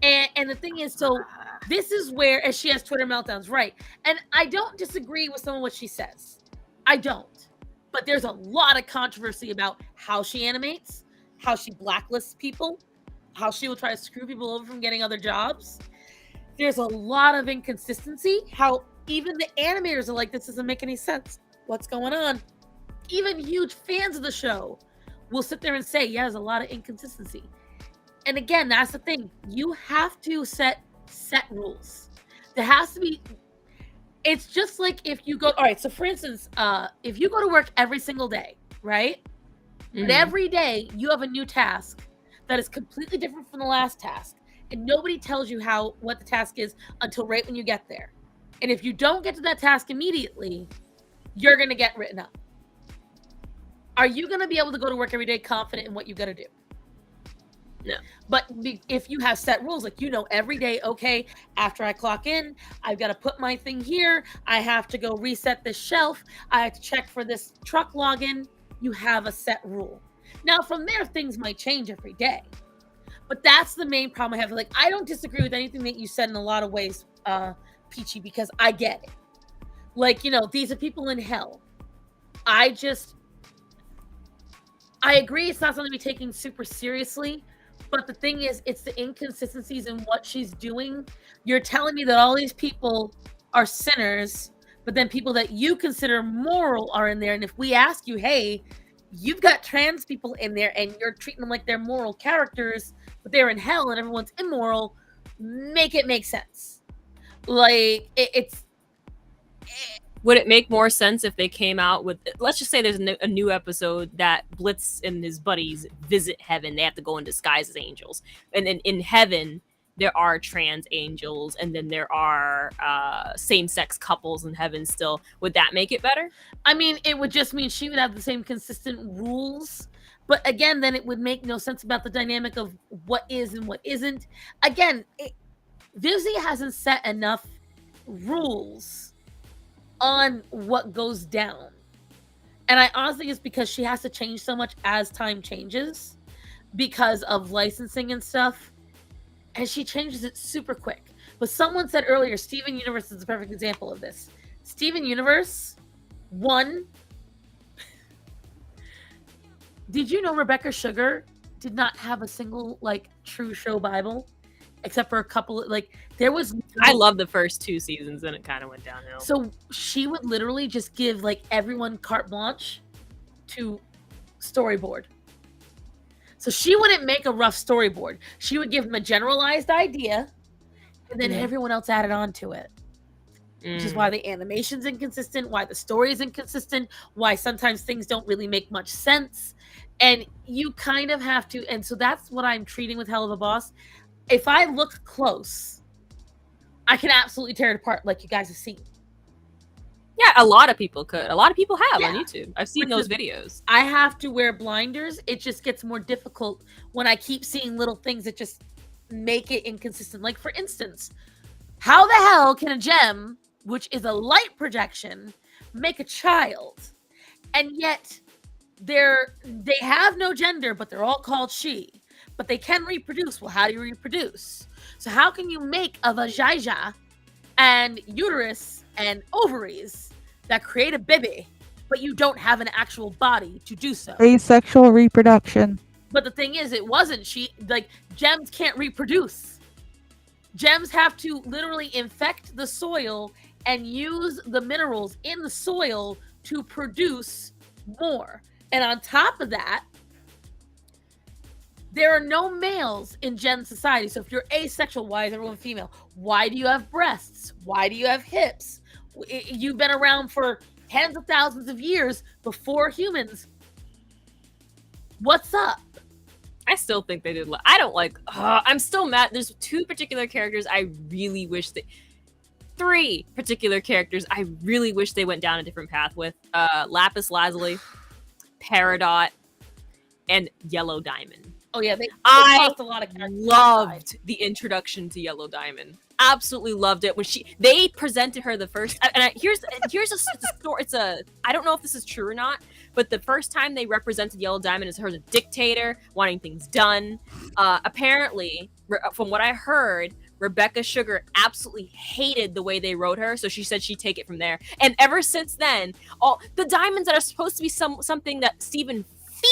And the thing is, so this is where, as she has Twitter meltdowns, right? And I don't disagree with some of what she says. I don't. But there's a lot of controversy about how she animates, how she blacklists people, how she will try to screw people over from getting other jobs. There's a lot of inconsistency. How even the animators are like, this doesn't make any sense. What's going on? Even huge fans of the show will sit there and say, yeah, there's a lot of inconsistency. And again, that's the thing. You have to set rules. There has to be. It's just like if you go. All right. So for instance, if you go to work every single day, right? Mm-hmm. But every day you have a new task that is completely different from the last task. and nobody tells you what the task is until right when you get there. And if you don't get to that task immediately, you're going to get written up. Are you going to be able to go to work every day confident in what you got to do? No. But if you have set rules, like, every day, okay, after I clock in, I've got to put my thing here. I have to go reset this shelf. I have to check for this truck login. You have a set rule. Now, from there, things might change every day. But that's the main problem I have. Like, I don't disagree with anything that you said in a lot of ways, Peachy, because I get it. Like, these are people in hell. I agree it's not something to be taken super seriously, but the thing is, it's the inconsistencies in what she's doing. You're telling me that all these people are sinners, but then people that you consider moral are in there. And if we ask you, hey, you've got trans people in there and you're treating them like they're moral characters, but they're in hell and everyone's immoral, make it make sense. Like, would it make more sense if they came out with, let's just say there's a new episode that Blitz and his buddies visit heaven. They have to go in disguise as angels. And then in heaven, there are trans angels, and then there are same-sex couples in heaven still. Would that make it better? I mean, it would just mean she would have the same consistent rules. But again, then it would make no sense about the dynamic of what is and what isn't. Again, Disney hasn't set enough rules on what goes down. And I honestly think it's because she has to change so much as time changes because of licensing and stuff. And she changes it super quick. But someone said earlier, Steven Universe is a perfect example of this. Steven Universe, did you know Rebecca Sugar did not have a single true show Bible? Except for a couple, there was. I love the first 2 seasons, and it kind of went downhill. So she would literally just give everyone carte blanche to storyboard. So she wouldn't make a rough storyboard. She would give them a generalized idea, and then everyone else added on to it. Which is why the animation's inconsistent, why the story is inconsistent, why sometimes things don't really make much sense. And you kind of have to, and so that's what I'm treating with Hell of a Boss. If I look close, I can absolutely tear it apart like you guys have seen. Yeah, a lot of people could. A lot of people have on YouTube. I've seen those videos. I have to wear blinders. It just gets more difficult when I keep seeing little things that just make it inconsistent. Like, for instance, how the hell can a gem, which is a light projection, make a child? And yet they have no gender, but they're all called she. But they can reproduce. Well, how do you reproduce? So how can you make a vagina and uterus and ovaries that create a baby, but you don't have an actual body to do so? Asexual reproduction. But the thing is, it wasn't. Gems can't reproduce. Gems have to literally infect the soil and use the minerals in the soil to produce more. And on top of that, there are no males in Gen society. So if you're asexual, why is everyone female? Why do you have breasts? Why do you have hips? You've been around for tens of thousands of years before humans. What's up? I still think they did. I don't like. I'm still mad. There's 2 particular characters I really wish they. 3 particular characters I really wish they went down a different path with. Lapis Lazuli, Peridot, and Yellow Diamond. Oh yeah, I lost a lot of characters. Loved the introduction to Yellow Diamond. Absolutely loved it when they presented her the first. And here's a story. I don't know if this is true or not, but the first time they represented Yellow Diamond as her as a dictator, wanting things done. Apparently, from what I heard, Rebecca Sugar absolutely hated the way they wrote her, so she said she'd take it from there. And ever since then, all the diamonds that are supposed to be something that Steven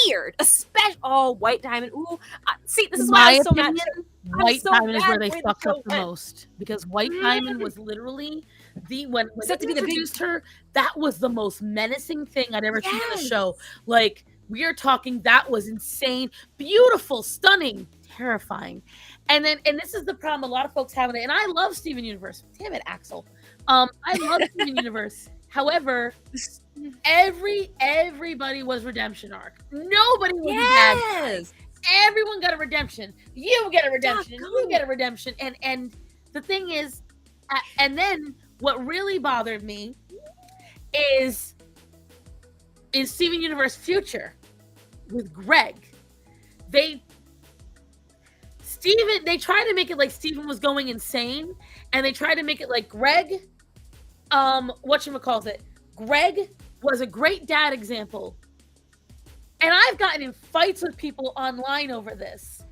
feared, especially White Diamond. Ooh, see, this is why I'm so mad. White Diamond is where they fucked up the most, because White Diamond was literally when they introduced her, that was the most menacing thing I'd ever seen in the show. Like, we are talking, that was insane, beautiful, stunning, terrifying. And this is the problem a lot of folks have, and I love Steven Universe. Damn it, Axel. I love Steven Universe. However, everybody was redemption arc. Nobody was a bad guy. everyone got a redemption. You get a redemption. And you get a redemption. And the thing is, and then what really bothered me is in Steven Universe Future with Greg. They tried to make it like Steven was going insane, and they tried to make it like Greg, whatchamacallit, Greg was a great dad example. And I've gotten in fights with people online over this.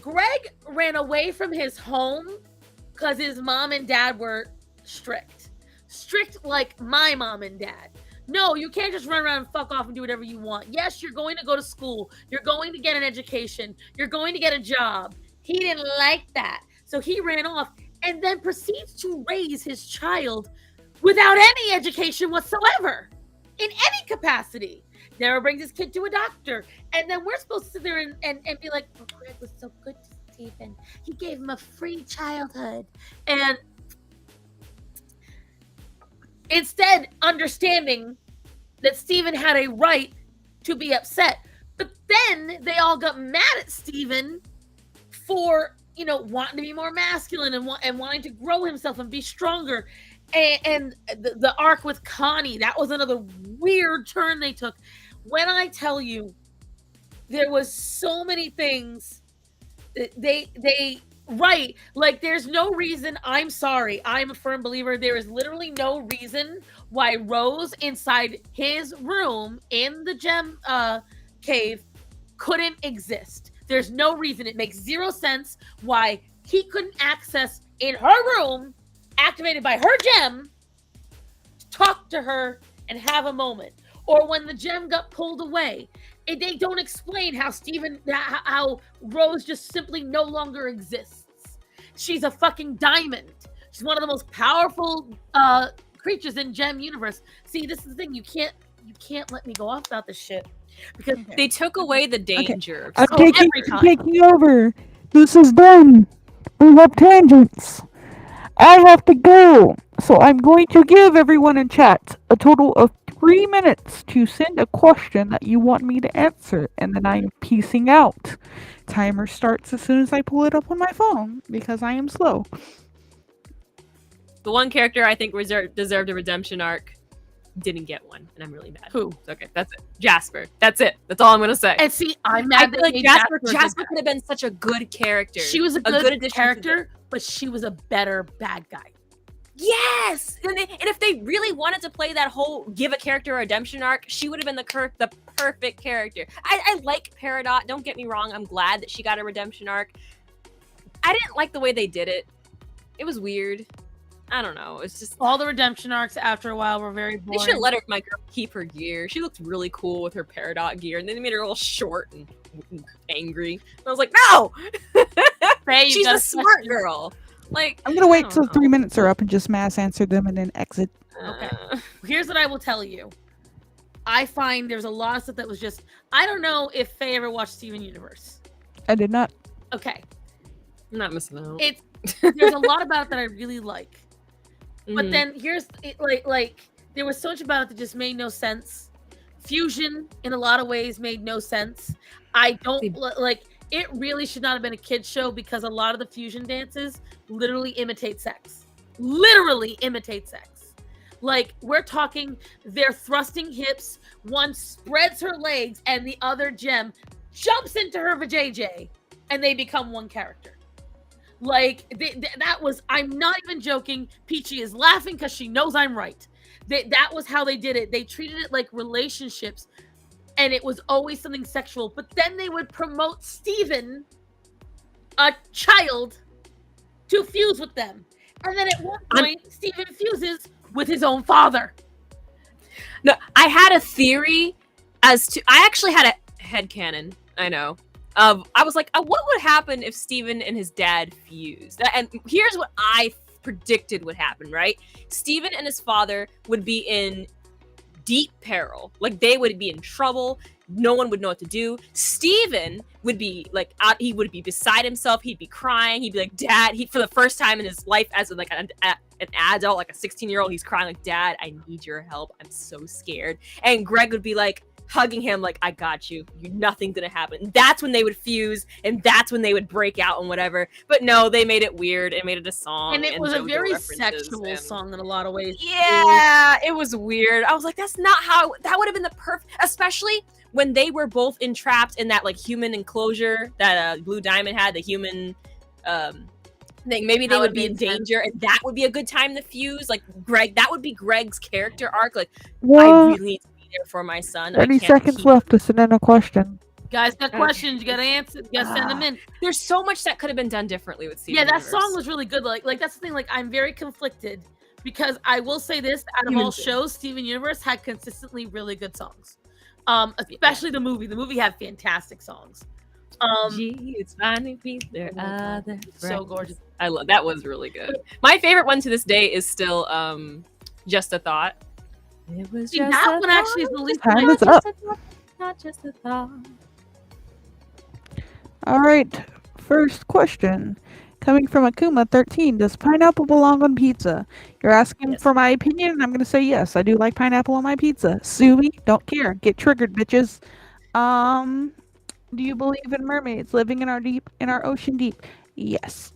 Greg ran away from his home because his mom and dad were strict. Strict like my mom and dad. No, you can't just run around and fuck off and do whatever you want. Yes, you're going to go to school. You're going to get an education. You're going to get a job. He didn't like that. So he ran off and then proceeds to raise his child without any education whatsoever in any capacity. Never brings his kid to a doctor. And then we're supposed to sit there and be like, oh, Greg was so good to Stephen. He gave him a free childhood. And instead, understanding that Stephen had a right to be upset. But then they all got mad at Stephen for, wanting to be more masculine and wanting to grow himself and be stronger. And the arc with Connie, that was another weird turn they took. When I tell you, there was so many things they right, like there's no reason. I'm sorry, I'm a firm believer there is literally no reason why Rose inside his room in the gem cave couldn't exist. There's no reason. It makes zero sense why he couldn't access in her room, activated by her gem, talk to her and have a moment. Or when the gem got pulled away, they don't explain how Rose just simply no longer exists. She's a fucking diamond. She's one of the most powerful creatures in Gem universe. See, this is the thing. You can't let me go off about this shit because they took away the danger. I'm every time. taking over. This is done. We have tangents. I have to go. So I'm going to give everyone in chat a total of 3 minutes to send a question that you want me to answer, and then I am peacing out. Timer starts as soon as I pull it up on my phone because I am slow. The one character I think deserved a redemption arc didn't get one, and I'm really mad. Who? Okay, that's it. Jasper. That's it. That's all I'm gonna say. And see, I'm I mad feel that like Jasper could have been such a good character. She was a good good addition character, but she was a better bad guy. Yes! And if they really wanted to play that whole give a character a redemption arc, she would have been the perfect character. I like Peridot, don't get me wrong. I'm glad that she got a redemption arc. I didn't like the way they did it. It was weird. I don't know. It's just all the redemption arcs after a while were very boring. They should let my girl keep her gear. She looked really cool with her Peridot gear, and then they made her all short and angry. And I was like, no! Faye, she's a smart girl. Like, I'm gonna wait till 3 minutes are up and just mass answer them and then exit. Okay. Here's what I will tell you. I find there's a lot of stuff that was just. I don't know if Faye ever watched Steven Universe. I did not. Okay. I'm not missing out. There's a lot about it that I really like. But then here's like there was so much about it that just made no sense. Fusion in a lot of ways made no sense. I don't like it. Really should not have been a kids show because a lot of the fusion dances literally imitate sex. Like we're talking, they're thrusting hips. One spreads her legs, and the other gem jumps into her vajayjay, and they become one character. Like that was, I'm not even joking. Peachy is laughing because she knows I'm right. That was how they did it. They treated it like relationships, and it was always something sexual. But then they would promote Steven, a child, to fuse with them. And then at one point, Steven fuses with his own father. No, I had a theory as to, I actually had a headcanon, I know. I was like, what would happen if Steven and his dad fused? And here's what I predicted would happen, right? Steven and his father would be in deep peril. Like, they would be in trouble. No one would know what to do. Steven would be like, he would be beside himself. He'd be crying. He'd be like, Dad, for the first time in his life as like an adult, like a 16-year-old, he's crying like, Dad, I need your help. I'm so scared. And Greg would be like, hugging him like, I got you. Nothing's gonna happen. And that's when they would fuse, and that's when they would break out and whatever. But no, they made it weird and made it a song. And it was a JoJo very references sexual and- song in a lot of ways. Yeah, it was weird. I was like, that's not how. That would have been the perfect, especially when they were both entrapped in that like human enclosure that Blue Diamond had, the human thing. Maybe they That would would be in make sense. danger, and that would be a good time to fuse. Like Greg, that would be Greg's character arc. Like, I Well, really need to be there for my son. I 30 can't seconds keep- left to send in a question. Guys got Okay. questions. You gotta answer. You gotta send them in. There's so much that could have been done differently with Steven Yeah, that Universe. song was really good. Like that's the thing. Like I'm very conflicted because I will say this: out of Even all so. shows, Steven Universe had consistently really good songs. Especially the movie. The movie had fantastic songs. Gee, it's finally be their Oh my God. other So friend. gorgeous. I love that. Was really good. My favorite one to this day is still Just a Thought. It was See, just that a one actually is the least. Time my- is up. Not just a thought. All right, first question. Coming from Akuma13, does pineapple belong on pizza? You're asking Yes. for my opinion, and I'm going to say yes. I do like pineapple on my pizza. Sue me, don't care. Get triggered, bitches. Do you believe in mermaids living in our ocean deep? Yes.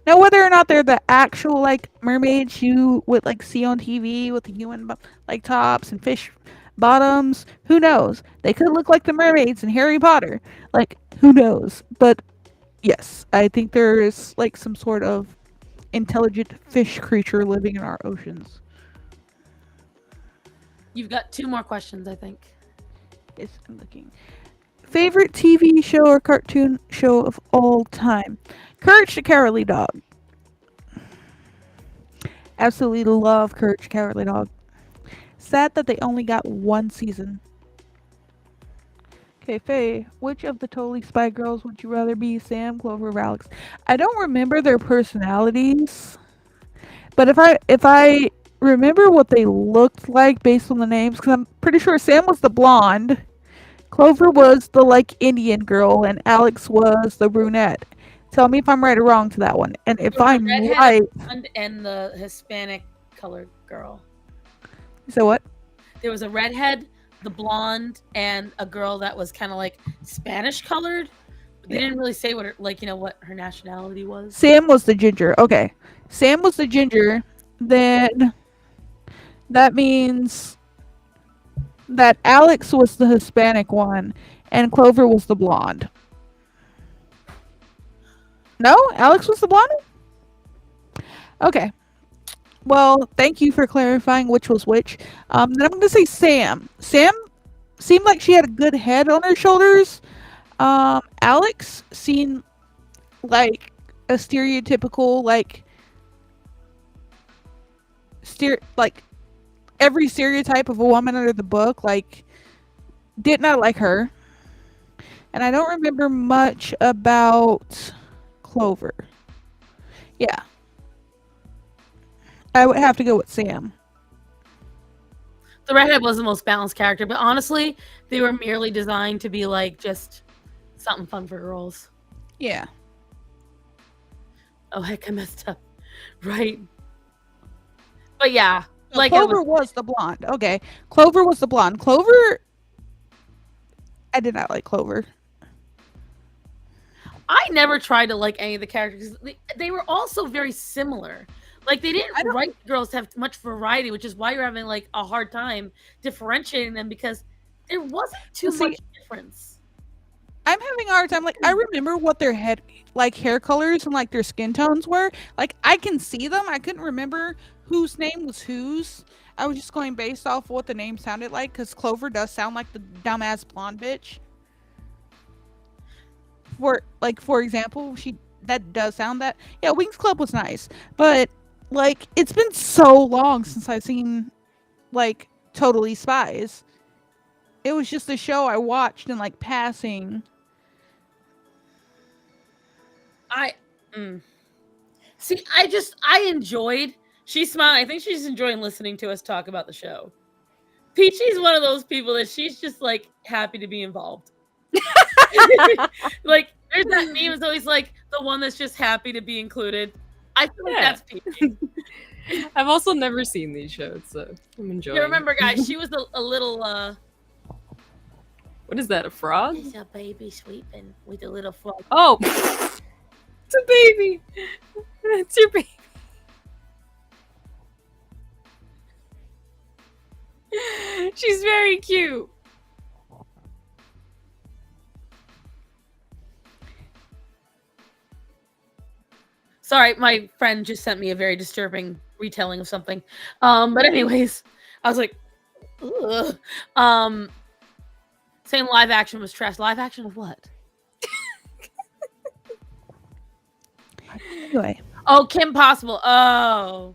Now, whether or not they're the actual like mermaids you would like see on TV with the human like tops and fish bottoms, who knows? They could look like the mermaids in Harry Potter. Like, who knows? But yes, I think there is like some sort of intelligent fish creature living in our oceans. You've got 2 more questions, I think. Yes, I'm looking. Favorite TV show or cartoon show of all time? Courage the Cowardly Dog. Absolutely love Courage the Cowardly Dog. Sad that they only got 1 season. Okay, Faye, which of the Totally Spy Girls would you rather be, Sam, Clover, or Alex? I don't remember their personalities, but if I remember what they looked like based on the names, because I'm pretty sure Sam was the blonde, Clover was the like Indian girl, and Alex was the brunette. Tell me if I'm right or wrong to that one. And if There was a I'm redhead right, and the Hispanic colored girl. so what? There was a redhead, the blonde, and a girl that was kind of like Spanish colored. But they Yeah. didn't really say what her, like what her nationality was. Sam was the ginger. Okay. Sam was the ginger. Then that means that Alex was the Hispanic one and Clover was the blonde. No? Alex was the blonde? Okay. Well, thank you for clarifying which was which. Then I'm going to say Sam. Sam seemed like she had a good head on her shoulders. Alex seemed like a stereotypical like every stereotype of a woman under the book. Like, did not like her. And I don't remember much about Clover. Yeah. I would have to go with Sam. The redhead was the most balanced character, but honestly, they were merely designed to be like just something fun for girls. Yeah. Oh heck, I messed up. Right. But yeah, So like I Clover was the blonde. Okay. Clover was the blonde. Clover. I did not like Clover. I never tried to like any of the characters. They were also very similar. Like they didn't write girls to have much variety, which is why you're having like a hard time differentiating them because there wasn't too Well, see, much difference. I'm having a hard time. Like, I remember what their hair colors and like their skin tones were. Like, I can see them. I couldn't remember whose name was whose. I was just going based off what the name sounded like because Clover does sound like the dumbass blonde bitch. For example, that does sound that. Yeah, Wings Club was nice, but like it's been so long since I've seen like Totally Spies. It was just a show I watched in like passing. See, I enjoyed. She's smiling. I think she's enjoying listening to us talk about the show. Peachy's one of those people that she's just like happy to be involved. Like there's that meme. It's always like the one that's just happy to be included. I feel like Yeah. that's Peachy. I've also never seen these shows, so I'm enjoying. You remember, guys, she was a little What is that? A frog? It's a baby sweeping with a little frog. Oh, it's a baby. It's your baby. She's very cute. Sorry, my friend just sent me a very disturbing retelling of something. But anyways, I was like, ugh. Saying live action was trash. Live action of what? Anyway, Oh, Kim Possible. Oh,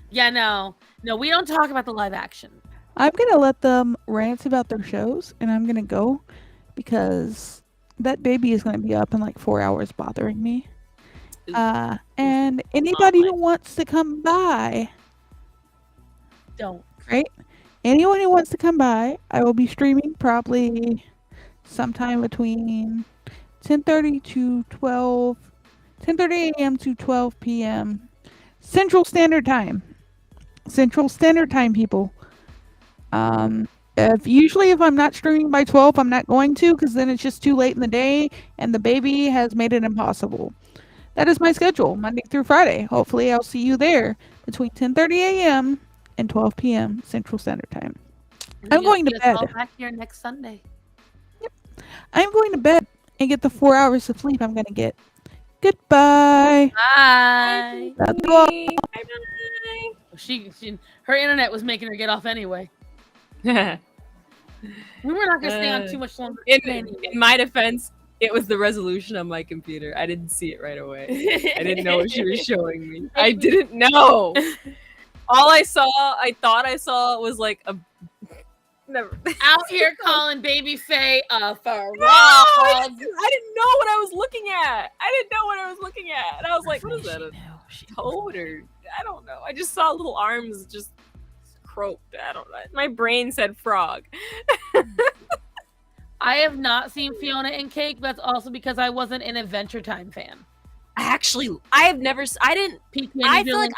yeah, no, we don't talk about the live action. I'm gonna let them rant about their shows, and I'm gonna go because that baby is gonna be up in like 4 hours bothering me. And anybody who wants to come by, Don't. right? Anyone who wants to come by, I will be streaming probably sometime between 10:30 to 12, 10:30 a.m. to 12 p.m. Central Standard Time. Central Standard Time, people. If I'm not streaming by 12, I'm not going to, because then it's just too late in the day, and the baby has made it impossible. That is my schedule, Monday through Friday. Hopefully, I'll see you there between 10:30 a.m. and 12 p.m. Central Standard Time. I'm going to bed. Back here next Sunday. I'm going to bed and get the 4 hours of sleep I'm going to get. Goodbye. Bye. Love you all. Bye-bye. Her internet was making her get off anyway. We were not gonna stay on too much longer. In my defense, it was the resolution on my computer. I didn't see it right away. I didn't know what she was showing me. I didn't know. All I thought I saw was like a. Never. Out here calling baby Faye a frog. No, I didn't know what I was looking at. And I was like, what is that? A toad or I don't know. I just saw little arms just croaked. I don't know. My brain said frog. I have not seen Fiona and Cake. That's also because I wasn't an Adventure Time fan. I feel like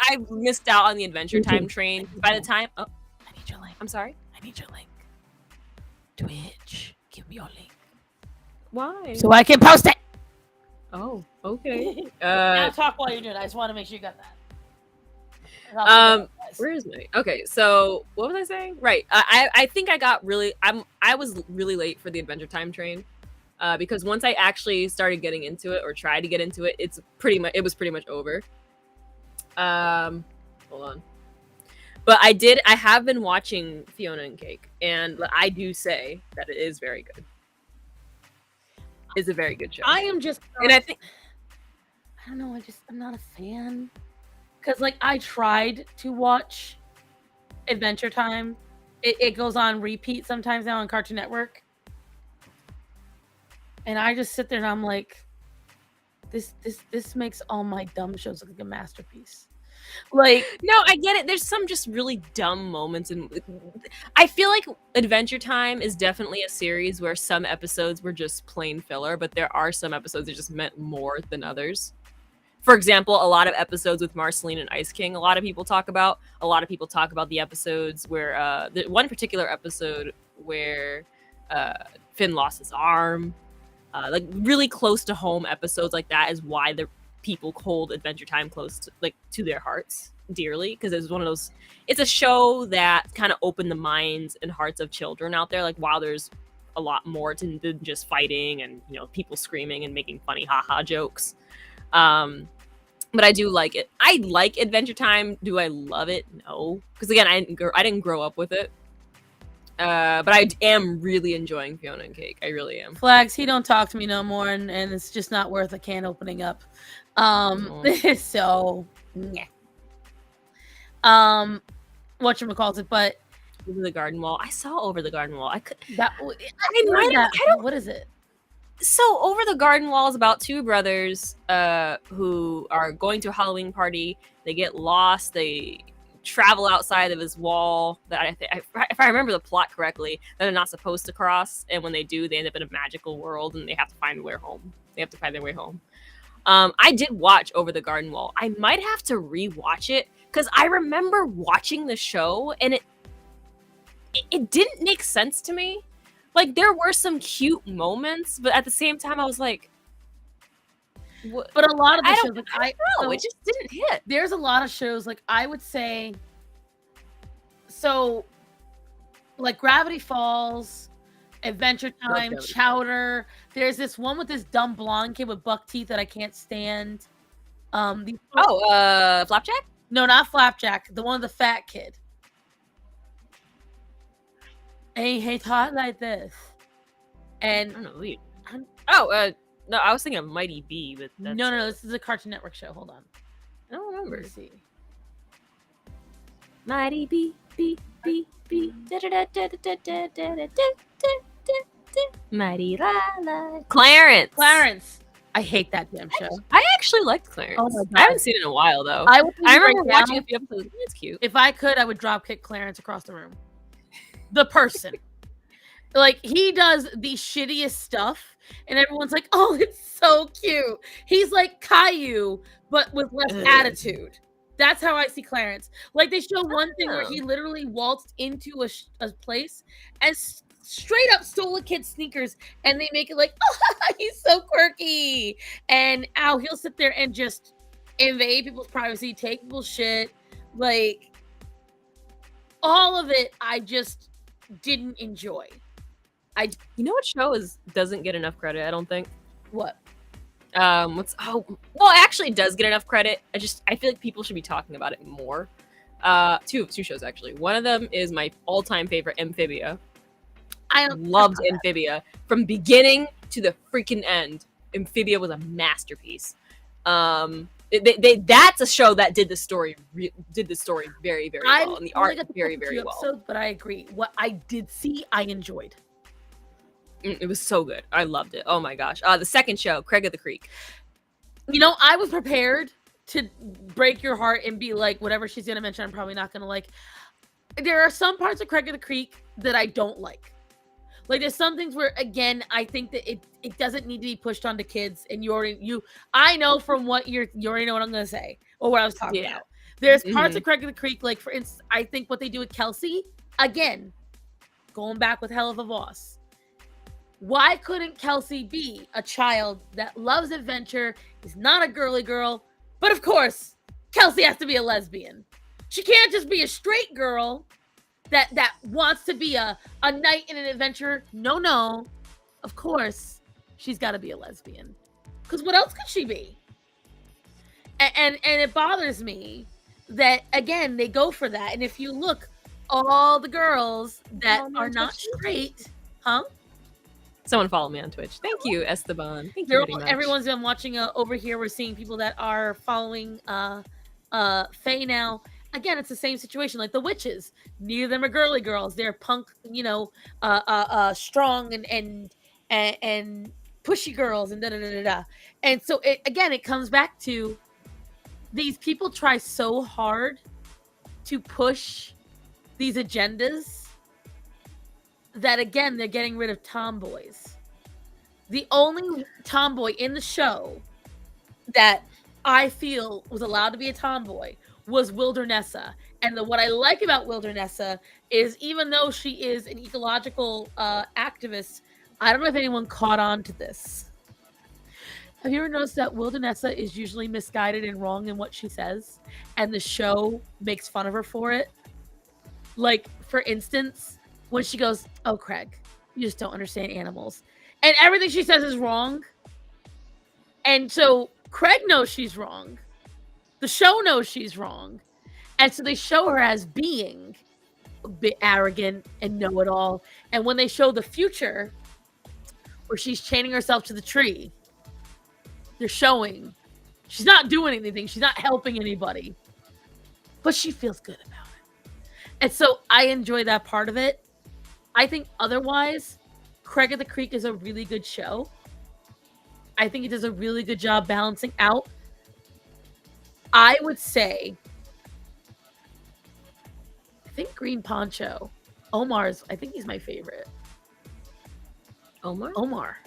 I missed out on the Adventure Time train. By the time, I need your link. I'm sorry. I need your link. Twitch, give me your link Why? so I can post it. Oh, okay. Now talk while you're doing it. I just want to make sure you got that. Where is my? Okay, so what was I saying? Right. I think I was really late for the Adventure Time train. Because once I actually started getting into it or tried to get into it, it was pretty much over. Hold on. But I have been watching Fiona and Cake, and I do say that it is very good. It's a very good show. I am just, and I think, I don't know, I'm not a fan. Because, like, I tried to watch Adventure Time. It goes on repeat sometimes now on Cartoon Network. And I just sit there and I'm like, this makes all my dumb shows look like a masterpiece. Like, no, I get it. There's some just really dumb moments, and I feel like Adventure Time is definitely a series where some episodes were just plain filler, but there are some episodes that just meant more than others. For example, a lot of episodes with Marceline and Ice King, a lot of people talk about the episodes where the one particular episode where Finn lost his arm. Like really close to home episodes like that is why the people hold Adventure Time close to their hearts dearly, because it's one of those. It's a show that kind of opened the minds and hearts of children out there. Like, wow, there's a lot more than just fighting and people screaming and making funny haha jokes. But I do like it. I like Adventure Time. Do I love it? No, because again, I didn't grow up with it. But I am really enjoying Fiona and Cake. I really am. Flags, he don't talk to me no more, and it's just not worth a can opening up. So, yeah. Whatchamacallit, but Over the Garden Wall. I saw Over the Garden Wall. What is it? So Over the Garden Wall is about two brothers who are going to a Halloween party. They get lost. They travel outside of his wall that if I remember the plot correctly, that they're not supposed to cross, and when they do, they end up in a magical world and they have to find their way home. I did watch Over the Garden Wall. I might have to rewatch it because I remember watching the show and it didn't make sense to me. Like there were some cute moments, but at the same time I was like, what? But a lot of the I shows, don't, like I don't know, so it just didn't hit. there's a lot of shows, like I would say, so like Gravity Falls, Adventure Time, Gravity Chowder. There's this one with this dumb blonde kid with buck teeth that I can't stand. Flapjack? No, not Flapjack. The one with the fat kid. Hey, talk like this. I And don't know. Wait. I'm- No, I was thinking of Mighty B, but that's, no, this is a Cartoon Network show. Hold on. I don't Let remember. me see. Mighty B, B, B, B. Mighty la la. Clarence. I hate that damn show. I actually liked Clarence. Oh my I haven't God. seen it in a while though. I would I remember right now, watching a few episodes. It's cute. if I could, I would drop kick Clarence across the room. The person. Like, he does the shittiest stuff, and everyone's like, oh, it's so cute. He's like Caillou, but with less attitude. That's how I see Clarence. Like, they show one thing where he literally waltzed into a place and straight up stole a kid's sneakers, and they make it like, oh, he's so quirky. And he'll sit there and just invade people's privacy, take people's shit. Like, all of it, I just didn't enjoy. You know what show doesn't get enough credit? I don't think. What? Well, it actually does get enough credit. I feel like people should be talking about it more. Two shows actually. One of them is my all-time favorite, Amphibia. I Loved Amphibia from beginning to the freaking end. Amphibia was a masterpiece. That's a show that did the story very, very well, and the art very, very well. Episodes, but I agree. What I did see, I enjoyed. It was so good. I loved it. Oh my gosh. The second show, Craig of the Creek. You know, I was prepared to break your heart and be like, whatever she's gonna mention, I'm probably not gonna like. There are some parts of Craig of the Creek that I don't like. Like, there's some things where, again, I think that it doesn't need to be pushed onto kids, and I know from what you already know what I'm gonna say or what I was talking about. There's parts of Craig of the Creek, like for instance, I think what they do with Kelsey, again, going back with Hell of a Boss. Why couldn't Kelsey be a child that loves adventure, is not a girly girl, but of course, Kelsey has to be a lesbian. She can't just be a straight girl that wants to be a knight and an adventurer. No. Of course, she's got to be a lesbian. Because what else could she be? And it bothers me that, again, they go for that. And if you look, all the girls that are not straight, huh? Someone follow me on Twitch. Thank you, Esteban. Thank you very much. Everyone's been watching over here. We're seeing people that are following Faye now. Again, it's the same situation. Like the witches, neither of them are girly girls. They're punk, strong and pushy girls and da da da da da. And so it comes back to these people try so hard to push these agendas that, again, they're getting rid of tomboys. The only tomboy in the show that I feel was allowed to be a tomboy was Wildernessa. And what I like about Wildernessa is, even though she is an ecological activist, I don't know if anyone caught on to this. Have you ever noticed that Wildernessa is usually misguided and wrong in what she says, and the show makes fun of her for it? Like, for instance, when she goes, "Oh, Craig, you just don't understand animals," and everything she says is wrong. And so Craig knows she's wrong. The show knows she's wrong. And so they show her as being a bit arrogant and know-it-all. And when they show the future, where she's chaining herself to the tree, they're showing she's not doing anything. She's not helping anybody. But she feels good about it. And so I enjoy that part of it. I think otherwise, Craig of the Creek is a really good show. I think it does a really good job balancing out. I would say, I think Green Poncho, I think he's my favorite. Omar.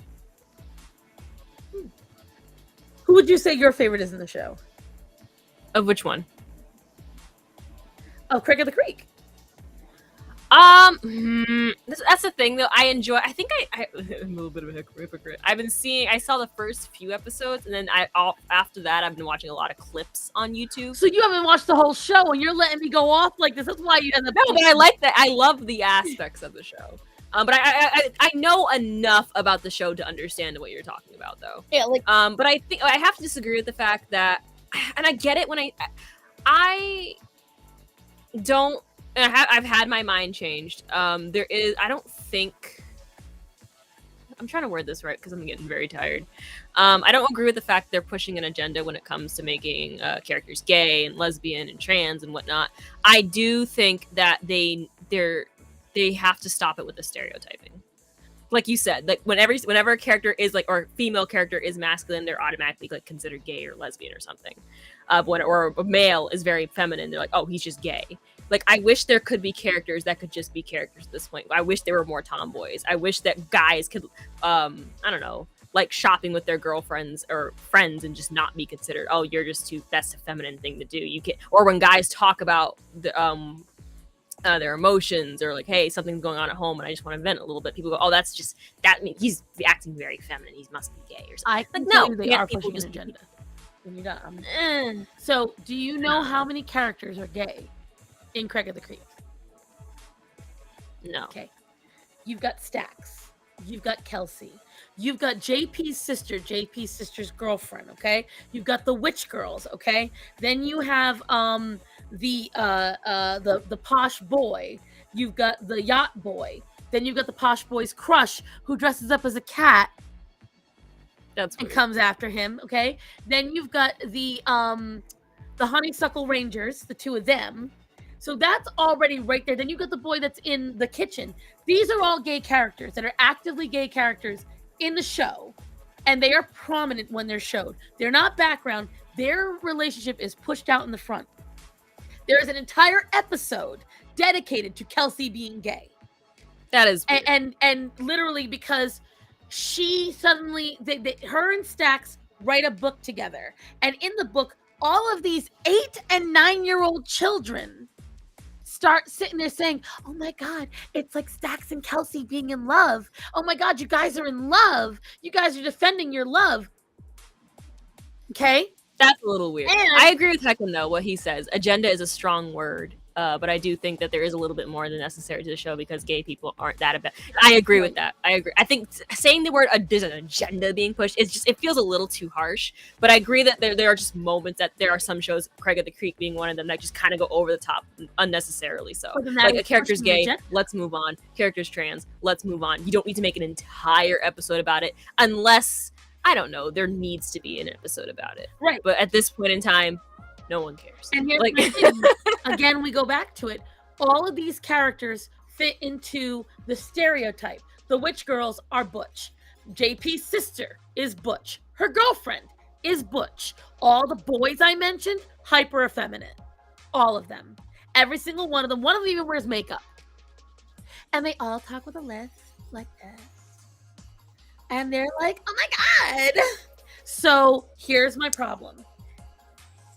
Who would you say your favorite is in the show? Of which one? of Craig of the Creek. That's the thing though. I enjoy. I think I'm a little bit of a hypocrite. I saw the first few episodes, and then after that, I've been watching a lot of clips on YouTube. So you haven't watched the whole show, and you're letting me go off like this. That's why you end up. No, but I like that. I love the aspects of the show. But I know enough about the show to understand what you're talking about, though. Yeah, like. But I think I have to disagree with the fact that, and I get it when I don't. And I've had my mind changed. I'm trying to word this right because I'm getting very tired. I don't agree with the fact they're pushing an agenda when it comes to making characters gay and lesbian and trans and whatnot. I do think that they have to stop it with the stereotyping. Like you said, like whenever a character is like, or a female character is masculine, they're automatically like considered gay or lesbian or something. Or a male is very feminine, they're like, oh, he's just gay. Like, I wish there could be characters that could just be characters at this point. I wish there were more tomboys. I wish that guys could, I don't know, like shopping with their girlfriends or friends and just not be considered, oh, you're just too, that's a feminine thing to do. You can, or when guys talk about their emotions or like, hey, something's going on at home and I just want to vent a little bit. People go, oh, that's just, that means he's acting very feminine. He must be gay or something. I think like, no, they are pushing an agenda. When you're done. So, do you know how many characters are gay in Craig of the Creek? No. Okay. You've got Stax. You've got Kelsey. You've got JP's sister, JP's sister's girlfriend, okay? You've got the witch girls, okay? Then you have the posh boy. You've got the yacht boy. Then you've got the posh boy's crush who dresses up as a cat. That's and weird. comes after him, okay? Then you've got the Honeysuckle Rangers, the two of them. So that's already right there. Then you got the boy that's in the kitchen. These are all gay characters that are actively gay characters in the show. And they are prominent when they're showed. They're not background. Their relationship is pushed out in the front. There is an entire episode dedicated to Kelsey being gay. That is weird. And literally because she suddenly, her and Stax write a book together. And in the book, all of these 8 and 9-year-old children start sitting there saying, oh my God, it's like Stax and Kelsey being in love. Oh my God, you guys are in love. You guys are defending your love. Okay? That's a little weird. And I agree with Heckin, though, what he says. Agenda is a strong word. But I do think that there is a little bit more than necessary to the show because gay people aren't that about. I agree with that. I agree. I think saying the word there's an agenda being pushed is just, it feels a little too harsh. But I agree that there are just moments that there are some shows, Craig of the Creek being one of them, that just kind of go over the top unnecessarily. So like a character's gay, let's move on. Character's trans, let's move on. You don't need to make an entire episode about it unless, I don't know, there needs to be an episode about it. Right. But at this point in time, no one cares. And here's like, the thing. Again, we go back to it. All of these characters fit into the stereotype. The witch girls are butch. JP's sister is butch. Her girlfriend is butch. All the boys I mentioned, hyper effeminate. All of them. Every single one of them. One of them even wears makeup. And they all talk with a lisp like this. And they're like, oh my God. So here's my problem.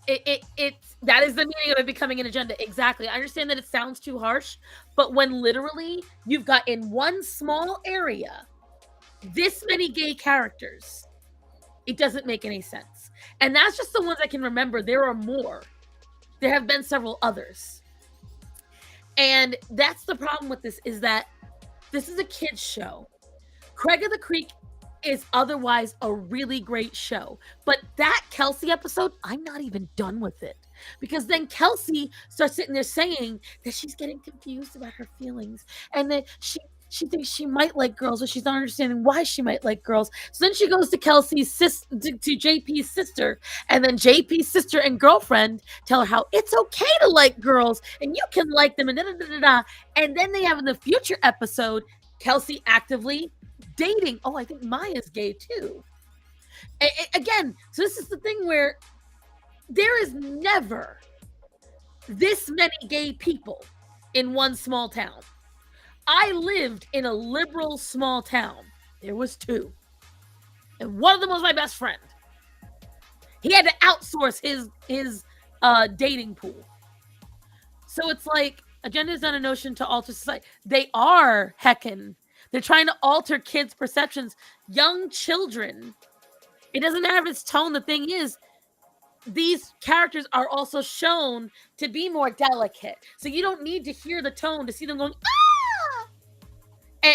That is the meaning of it becoming an agenda. Exactly. I understand that it sounds too harsh, but when literally you've got in one small area this many gay characters, it doesn't make any sense. And that's just the ones I can remember. There are more. There have been several others. And that's the problem with this, is that this is a kid's show. Craig of the Creek is otherwise a really great show. But that Kelsey episode, I'm not even done with it. Because then Kelsey starts sitting there saying that she's getting confused about her feelings. And that she thinks she might like girls, but she's not understanding why she might like girls. So then she goes to to JP's sister. And then JP's sister and girlfriend tell her how it's okay to like girls. And you can like them. And da-da-da-da-da. And then they have in the future episode, Kelsey actively dating. Oh, I think Maya's gay too. Again, so this is the thing where there is never this many gay people in one small town. I lived in a liberal small town. There was 2. And one of them was my best friend. He had to outsource his dating pool. So it's like agenda is not a notion to alter society. They are heckin'. They're trying to alter kids' perceptions, young children. It doesn't matter if it's tone. The thing is, these characters are also shown to be more delicate. So you don't need to hear the tone to see them going, ah!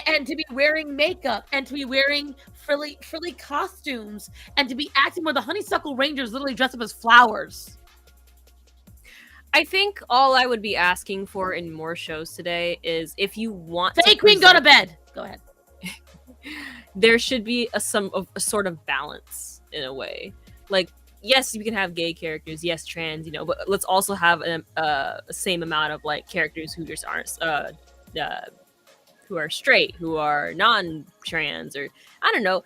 And to be wearing makeup and to be wearing frilly costumes and to be acting where the Honeysuckle Rangers literally dress up as flowers. I think all I would be asking for in more shows today is if you want Fairy Queen, go to bed. Go ahead. There should be a sort of balance in a way. Like, yes, you can have gay characters, yes, trans, but let's also have a same amount of like characters who just aren't who are straight, who are non-trans, or I don't know.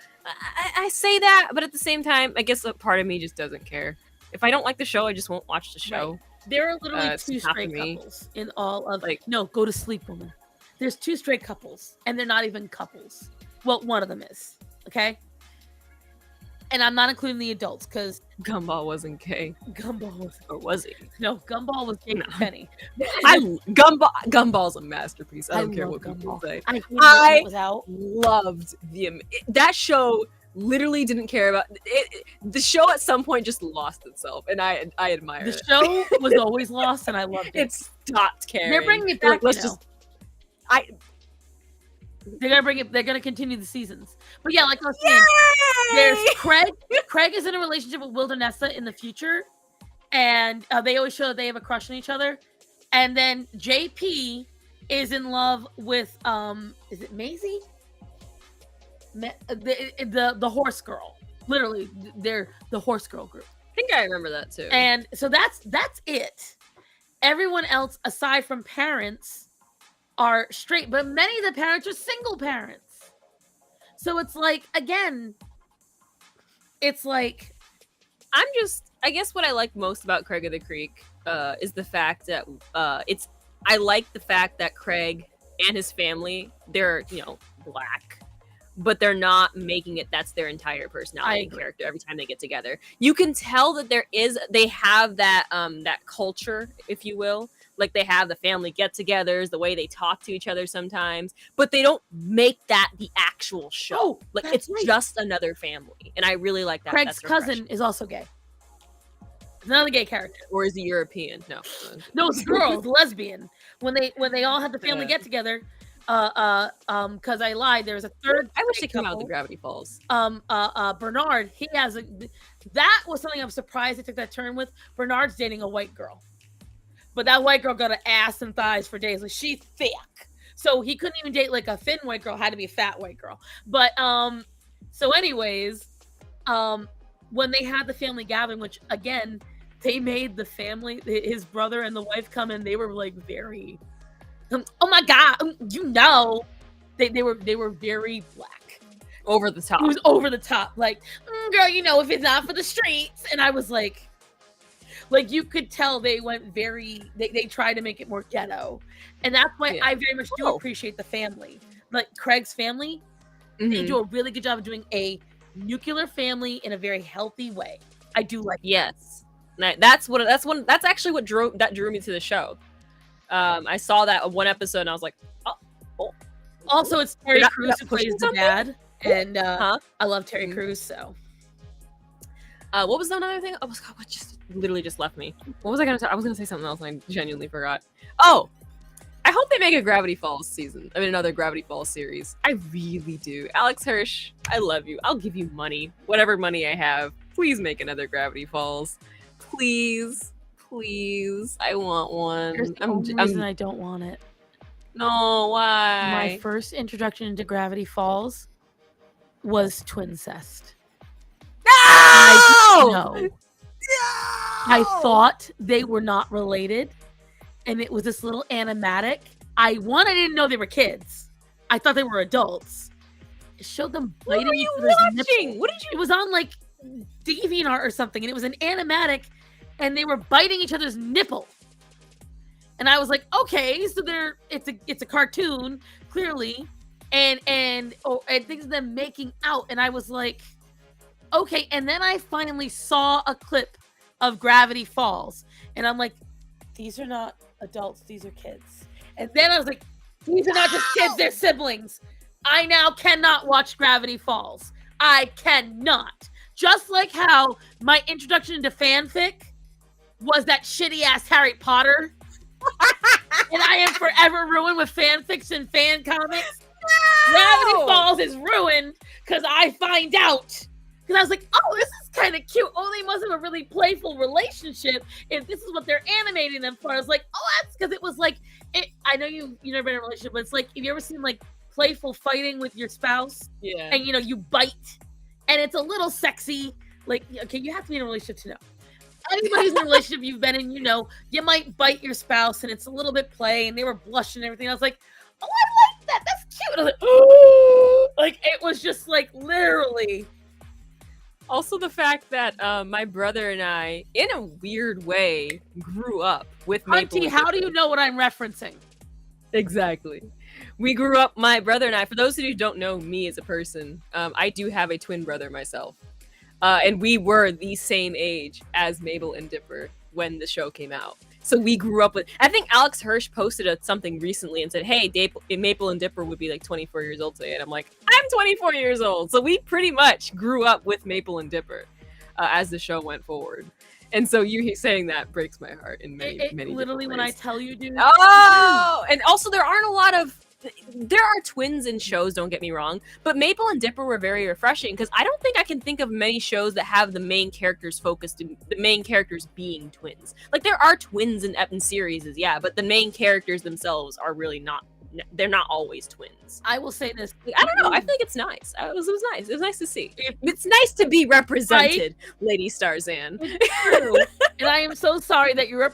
I say that, but at the same time, I guess a part of me just doesn't care. If I don't like the show, I just won't watch the show. Right. There are literally It's two not for straight me. couples in all of no, go to sleep, woman. There's two straight couples, and they're not even couples. Well, one of them is, okay? And I'm not including the adults, because Gumball wasn't gay. Gumball was, Or was he? no, Gumball was gay No. for Penny. Gumball's a masterpiece. I don't care love what people Gumball. say. I hated it when it was out. Loved that show. Literally didn't care about it. The show at some point just lost itself, and I admire The it. show was always lost, and I loved it. It stopped caring. They're bringing it They're back. like, They're gonna bring it. They're gonna continue the seasons. But yeah, like I was saying, there's Craig. Craig is in a relationship with Wildernessa in the future, and they always show that they have a crush on each other. And then JP is in love with is it Maisie? The horse girl. Literally, they're the horse girl group. I think I remember that too. And so that's it. Everyone else, aside from parents, are straight, but many of the parents are single parents. So it's like, again, it's like, I guess what I like most about Craig of the Creek is the fact that I like the fact that Craig and his family, they're, black, but they're not making it that's their entire personality and character every time they get together. You can tell that they have that that culture, if you will. Like, they have the family get-togethers, the way they talk to each other sometimes, but they don't make that the actual show. Oh, like, that's it's right. just another family, and I really like that. Craig's That's refreshing. cousin is also gay. Another gay character. Or is he European? No. No, it's a girl, the lesbian. When they all had the family get together, because I lied, there was a third. I wish gay they came out couple. with the Gravity Falls. Bernard, he has that was something I'm surprised they took that turn with. Bernard's dating a white girl. But that white girl got an ass and thighs for days. Like, she's thick. So he couldn't even date like a thin white girl, had to be a fat white girl. But so anyways, when they had the family gathering, which again, they made the family, his brother and the wife come in, they were like very oh my god, they were very black. Over the top. It was over the top. Like, girl, if it's not for the streets. And I was like you could tell they went they tried to make it more ghetto. And that's why I very much do appreciate the family. Like Craig's family, they do a really good job of doing a nuclear family in a very healthy way. I do like Yes. That's actually what drew me to the show. I saw that one episode and I was like, oh. Also, it's Terry You're Crews not who plays pushing the dad. And I love Terry Crews, so. What was another thing? Oh, God, what literally just left me. What was I going to say? I was going to say something else and I genuinely forgot. Oh, I hope they make a Gravity Falls season. I mean, another Gravity Falls series. I really do. Alex Hirsch, I love you. I'll give you money. Whatever money I have. Please make another Gravity Falls. Please. I want one. There's the only reason I don't want it. No, why? My first introduction into Gravity Falls was Twincest. No! I thought they were not related, and it was this little animatic. I didn't know they were kids. I thought they were adults. It showed them biting each other's nipples. What did you? It was on like DeviantArt or something, and it was an animatic, and they were biting each other's nipple. And I was like, okay, so it's a cartoon, clearly, and things of them making out, and I was like, okay. And then I finally saw a clip of Gravity Falls, and I'm like, these are not adults, these are kids. And then I was like, these are not just kids, they're siblings. I now cannot watch Gravity Falls. I cannot. Just like how my introduction into fanfic was that shitty ass Harry Potter. And I am forever ruined with fanfics and fan comics. No! Gravity Falls is ruined because I find out. Because I was like, oh, this is kind of cute. Oh, they must have a really playful relationship if this is what they're animating them for. I was like, oh, that's because it was like, I know you've never been in a relationship, but it's like, have you ever seen like playful fighting with your spouse? Yeah. And you bite and it's a little sexy. Like, okay, you have to be in a relationship to know. Anybody's in a relationship you've been in, you might bite your spouse and it's a little bit play and they were blushing and everything. I was like, oh, I like that. That's cute. I was like, oh, like it was just like literally. Also, the fact that my brother and I, in a weird way, grew up with Maple. Hunty, how do you know what I'm referencing? Exactly. We grew up, my brother and I, for those of you who don't know me as a person, I do have a twin brother myself. And we were the same age as Mabel and Dipper when the show came out. So we grew up with, I think Alex Hirsch posted something recently and said, hey, Maple and Dipper would be like 24 years old today. And I'm like, I'm 24 years old. So we pretty much grew up with Maple and Dipper as the show went forward. And so you saying that breaks my heart in many, many literally different when ways. I tell you, dude. Oh, and also there are twins in shows, don't get me wrong, but Maple and Dipper were very refreshing because I don't think I can think of many shows that have the main characters focused in the main characters being twins. Like there are twins in series, yeah, but the main characters themselves are really not. They're not always twins. I will say this. I don't know. I think it's nice. It was nice. It was nice to see. It's nice to be represented, right? Lady Starzan. It's true. And I am so sorry that your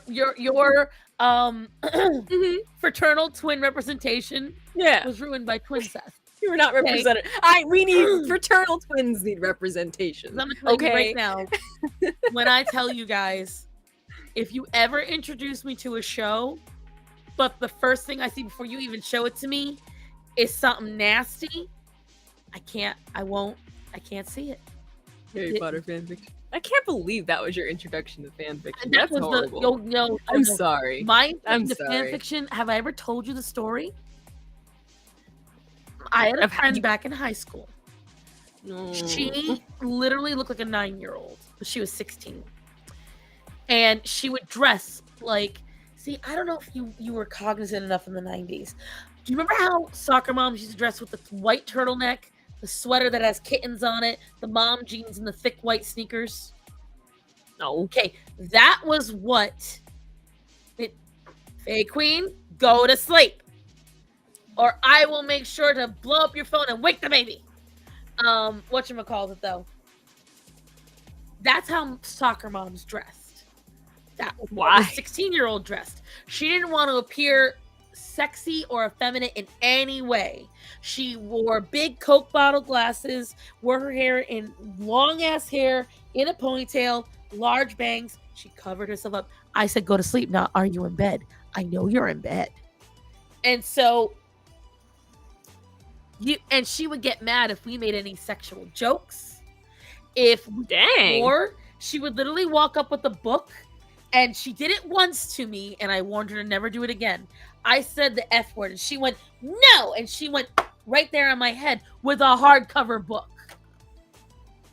fraternal twin representation was ruined by twin Seth. You were not represented. We need fraternal twins need representation. I'm gonna tell you right now. When I tell you guys, if you ever introduce me to a show, but the first thing I see before you even show it to me is something nasty, I can't see it. Harry Potter fanfiction. I can't believe that was your introduction to fanfiction. That's horrible. I'm sorry. I'm sorry. Fanfiction. Have I ever told you the story? I had a friend back in high school. No. She literally looked like a 9-year-old, but she was 16. And she would dress like, see, I don't know if you were cognizant enough in the 90s. Do you remember how soccer moms used to dress with the white turtleneck, the sweater that has kittens on it, the mom jeans, and the thick white sneakers? No. Okay, that was what Fae Queen, go to sleep. Or I will make sure to blow up your phone and wake the baby. Whatchamacallit though. That's how soccer moms dressed. That was why a 16-year-old dressed. She didn't want to appear sexy or effeminate in any way. She wore big Coke bottle glasses, wore her hair in long ass hair in a ponytail, large bangs. She covered herself up. I said, go to sleep. Now, are you in bed? I know you're in bed. And so she would get mad if we made any sexual jokes. Or she would literally walk up with a book, and she did it once to me, and I warned her to never do it again. I said the F word, and she went, no! And she went right there on my head with a hardcover book.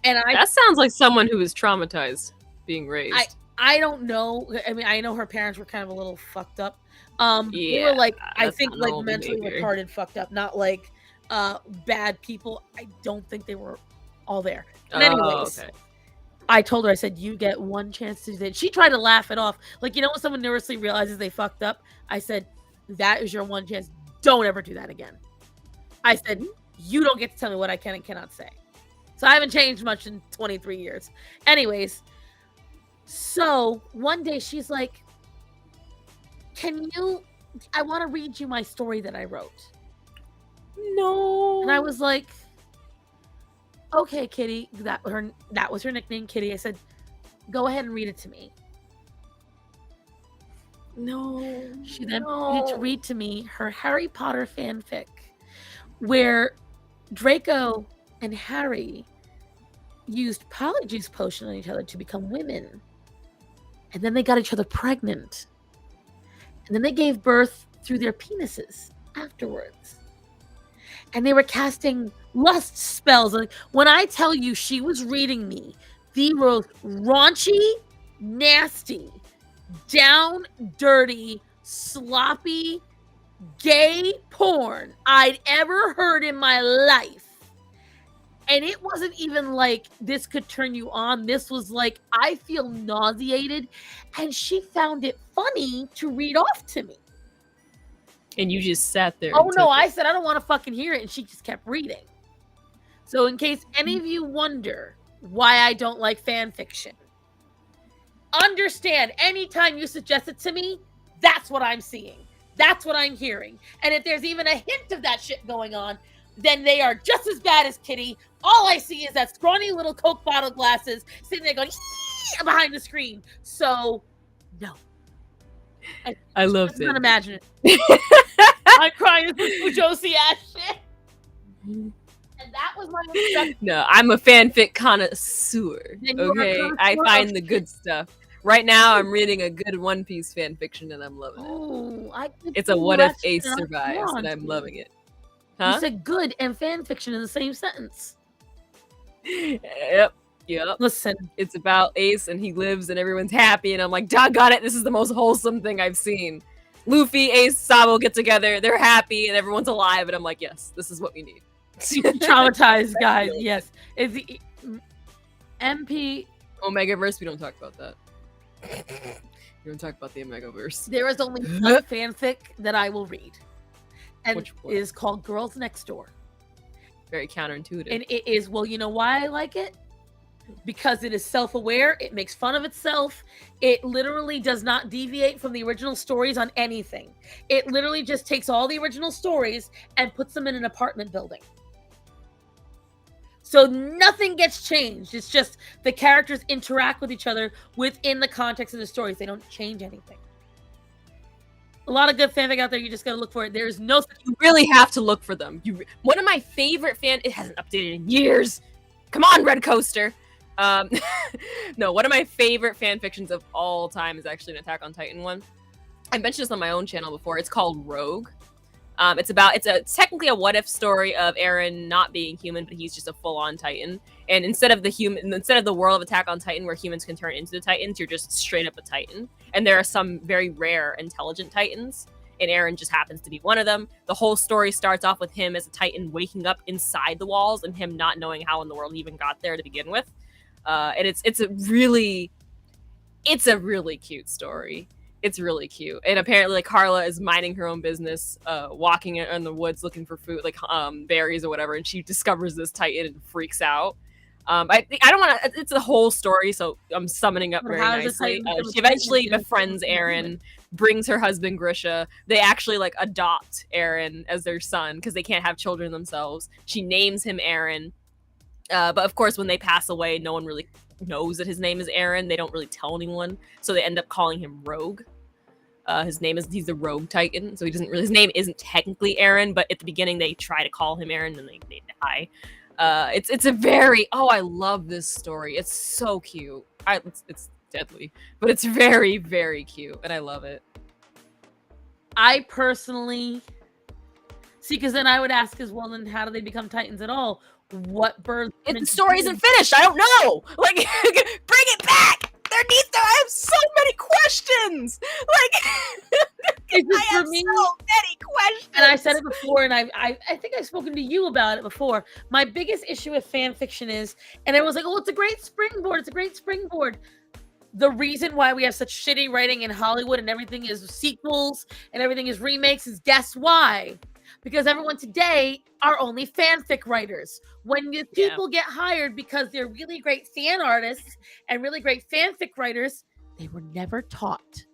And that sounds like someone who was traumatized being raised. I don't know. I mean, I know her parents were kind of a little fucked up. They were like, I think like mentally retarded, fucked up, not like bad people. I don't think they were all there. But anyways, okay. I told her, I said, you get one chance to do that. She tried to laugh it off. Like, when someone nervously realizes they fucked up, I said, that is your one chance. Don't ever do that again. I said, you don't get to tell me what I can and cannot say. So I haven't changed much in 23 years. Anyways, so one day she's like, I want to read you my story that I wrote. No. And I was like, okay, Kitty. That was her nickname, Kitty. I said, go ahead and read it to me. No. She then proceeded to read to me her Harry Potter fanfic, where Draco and Harry used Polyjuice potion on each other to become women. And then they got each other pregnant. And then they gave birth through their penises afterwards. And they were casting lust spells. Like, when I tell you she was reading me the most raunchy, nasty, down, dirty, sloppy, gay porn I'd ever heard in my life. And it wasn't even like this could turn you on. This was like, I feel nauseated. And she found it funny to read off to me. And you just sat there. Oh no, I said I don't want to fucking hear it. And she just kept reading. So in case any of you wonder why I don't like fan fiction, understand anytime you suggest it to me, that's what I'm seeing. That's what I'm hearing. And if there's even a hint of that shit going on, then they are just as bad as Kitty. All I see is that scrawny little Coke bottle glasses sitting there going behind the screen. So, no. I loved it. I can't imagine it. I'm crying. This is Josie ass shit. And that was my introduction. No, I'm a fanfic connoisseur. Then you are a Okay, connoisseur I of find the good stuff. Right now, I'm reading a good One Piece fan fiction, and I'm loving it. Oh, It's a what if Ace survives, and I'm loving it. Huh? You said good and fan fiction in the same sentence. Yep. Listen, It's about Ace, and he lives, and everyone's happy, and I'm like, doggone it, this is the most wholesome thing I've seen. Luffy, Ace, Sabo get together, they're happy, and everyone's alive, and I'm like, yes, this is what we need. traumatized guys. Yes, it's the MP. Omegaverse, we don't talk about that. We don't talk about the Omegaverse. There is only one fanfic that I will read, and Which one? it is called Girls Next Door. Very counterintuitive. And it is, well, you know why I like it? Because it is self-aware. It makes fun of itself. It literally does not deviate from the original stories on anything. It literally just takes all the original stories and puts them in an apartment building. So nothing gets changed. It's just the characters interact with each other within the context of the stories. They don't change anything. A lot of good fanfic out there. You just gotta look for it. There's no. You really have to look for them. One of my favorite it hasn't updated in years. Come on, Red Coaster. No, one of my favorite fan fictions of all time is actually an Attack on Titan one. I mentioned this on my own channel before. It's called Rogue. It's technically a what if story of Eren not being human, but he's just a full-on Titan. And instead of the world of Attack on Titan where humans can turn into the Titans, you're just straight up a Titan. And there are some very rare intelligent Titans, and Eren just happens to be one of them. The whole story starts off with him as a Titan waking up inside the walls and him not knowing how in the world he even got there to begin with. And it's a really cute story. It's really cute. And apparently, like, Carla is minding her own business, walking in the woods looking for food, like berries or whatever, and she discovers this Titan and freaks out. I don't want to. It's a whole story, so I'm summing up very nicely. She eventually befriends Eren, brings her husband Grisha. They actually like adopt Eren as their son because they can't have children themselves. She names him Eren, but of course, when they pass away, no one really knows that his name is Eren. They don't really tell anyone, so they end up calling him Rogue. He's the Rogue Titan, so his name isn't technically Eren, but at the beginning they try to call him Eren and they die. It's a very, I love this story. It's so cute. It's deadly, but it's very, very cute, and I love it. I personally see, because then I would ask as well, then how do they become Titans at all? What birth? The story isn't finished. I don't know. Like, bring it back. I have so many questions. Like, I have so many questions. And I said it before, and I think I've spoken to you about it before. My biggest issue with fan fiction is, and everyone's like, oh, it's a great springboard. It's a great springboard. The reason why we have such shitty writing in Hollywood and everything is sequels and everything is remakes is guess why? Because everyone today are only fanfic writers. When people get hired because they're really great fan artists and really great fanfic writers, they were never taught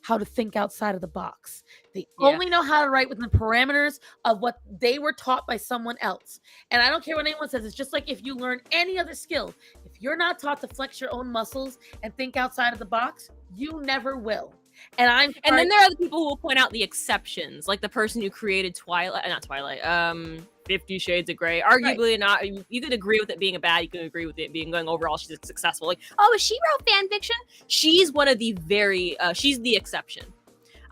how to think outside of the box. They only know how to write within the parameters of what they were taught by someone else. And I don't care what anyone says. It's just like if you learn any other skill. If you're not taught to flex your own muscles and think outside of the box, you never will. And then there are the people who will point out the exceptions, like the person who created 50 Shades of Grey. Arguably not. You could agree with it being a bad. You could agree with it being going overall. She's successful. Like, oh, she wrote fan fiction. She's one of the she's the exception.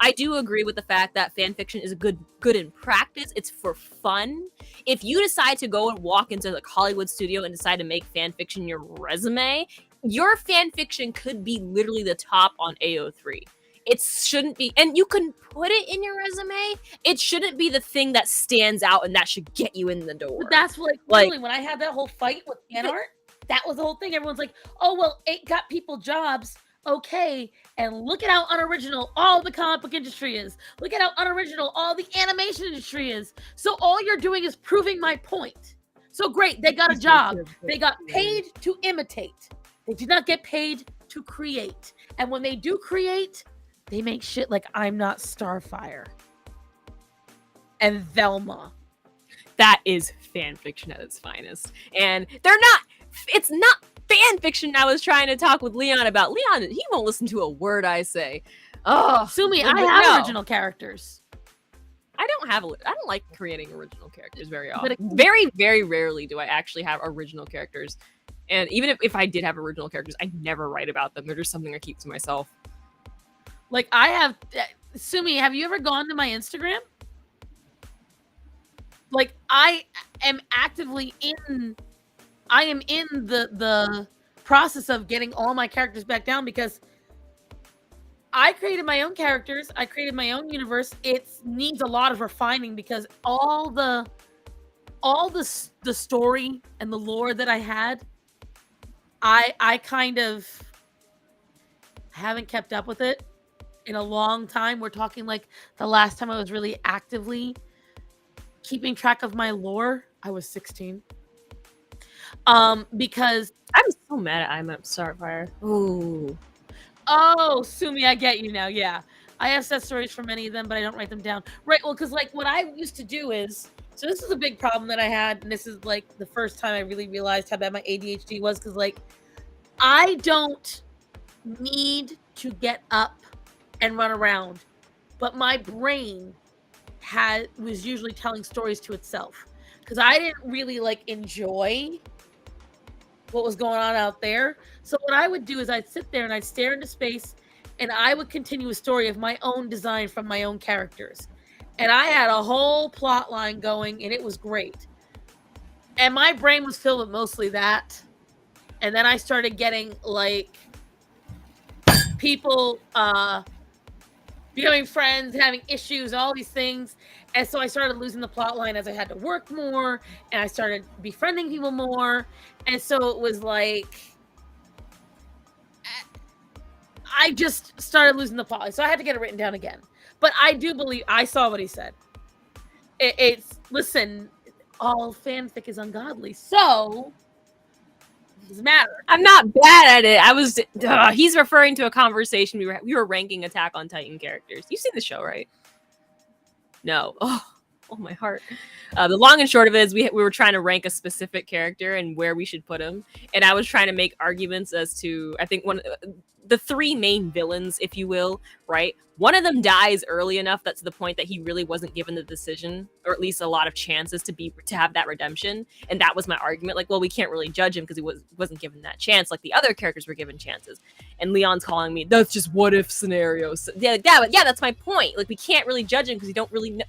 I do agree with the fact that fan fiction is good in practice. It's for fun. If you decide to go and walk into the Hollywood studio and decide to make fan fiction your resume, your fan fiction could be literally the top on AO3. It shouldn't be, and you can put it in your resume. It shouldn't be the thing that stands out and that should get you in the door. But that's like literally when I had that whole fight with fan art, that was the whole thing. Everyone's like, oh, well, it got people jobs. Okay. And look at how unoriginal all the comic book industry is. Look at how unoriginal all the animation industry is. So all you're doing is proving my point. So great. They got a job. They got paid to imitate. They did not get paid to create. And when they do create, they make shit like I'm Not Starfire and Velma. That is fan fiction at its finest. And it's not fan fiction I was trying to talk with Leon about. Leon, he won't listen to a word I say. Oh, Sumi, I have original characters. I don't like creating original characters very often. Very, very rarely do I actually have original characters. And even if I did have original characters, I never write about them. They're just something I keep to myself. Like I have, Sumi, have you ever gone to my Instagram? Like I am in the process of getting all my characters back down because I created my own characters. I created my own universe. It needs a lot of refining because all the story and the lore that I had, I kind of haven't kept up with it in a long time. We're talking like the last time I was really actively keeping track of my lore, I was 16. Because I'm so mad at I'm Not Starfire. Ooh. Oh, Sumi, I get you now. Yeah. I have set stories for many of them, but I don't write them down. Right. Well, because like what I used to do is, so this is a big problem that I had, and this is like the first time I really realized how bad my ADHD was, because like I don't need to get up and run around, but my brain was usually telling stories to itself because I didn't really like enjoy what was going on out there. So what I would do is I'd sit there and I'd stare into space and I would continue a story of my own design from my own characters. And I had a whole plot line going and it was great. And my brain was filled with mostly that. And then I started getting like people becoming friends, having issues, all these things. And so I started losing the plot line as I had to work more and I started befriending people more. And so it was like, I just started losing the plot line. So I had to get it written down again. But I do believe, I saw what he said. Listen, all fanfic is ungodly. So, it doesn't matter. I'm not bad at it. He's referring to a conversation we were ranking Attack on Titan characters. You've seen the show, right? No. Oh my heart. The long and short of it is we were trying to rank a specific character and where we should put him. And I was trying to make arguments as to, I think the three main villains, if you will, right? One of them dies early enough that's the point that he really wasn't given the decision, or at least a lot of chances to have that redemption. And that was my argument. Like, well, we can't really judge him because he wasn't given that chance. Like the other characters were given chances. And Leon's calling me, that's just what if scenarios. Yeah, that's my point. Like we can't really judge him because you don't really know.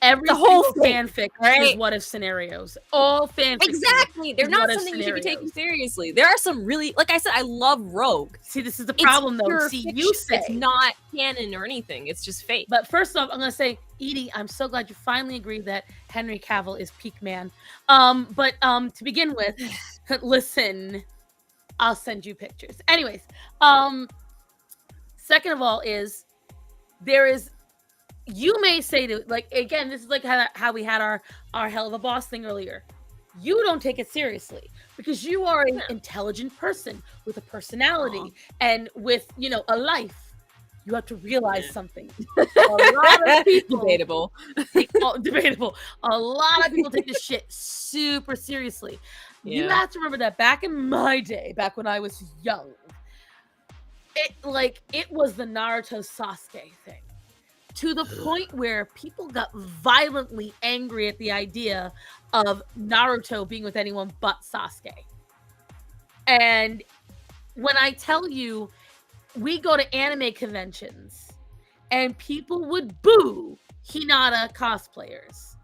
The whole fanfic is what if scenarios. All fanfic. Exactly. They're not something you should be taking seriously. There are some really, like I said, I love Rogue. See, this is the problem though. See, you say it's not canon or anything. It's just fake. But first off, I'm gonna say, Edie, I'm so glad you finally agreed that Henry Cavill is peak man. But to begin with, listen, I'll send you pictures. Anyways, second of all is you may say to, like, again, this is like how we had our hell of a boss thing earlier. You don't take it seriously because you are an intelligent person with a personality and with, a life. You have to realize something. A lot of people, debatable. Debatable. A lot of people take this shit super seriously. Yeah. You have to remember that back in my day, back when I was young, it was the Naruto Sasuke thing. To the point where people got violently angry at the idea of Naruto being with anyone but Sasuke. And when I tell you, we go to anime conventions and people would boo Hinata cosplayers.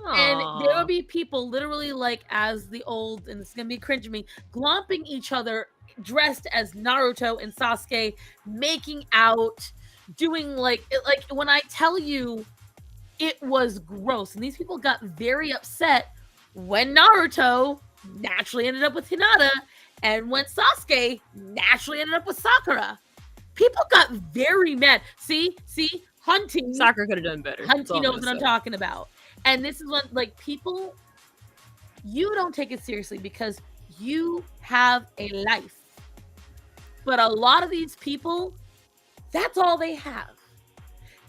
And there Aw. would be people literally like as the old, and it's gonna be cringe to me, glomping each other dressed as Naruto and Sasuke, making out, doing like when I tell you it was gross. And these people got very upset when Naruto naturally ended up with Hinata and when Sasuke naturally ended up with Sakura. People got very mad. See, Hunting. Sakura could have done better. That's all Hunty knows I'm what gonna I'm say. talking about. And this is what, like, people, you don't take it seriously because you have a life. But a lot of these people, that's all they have.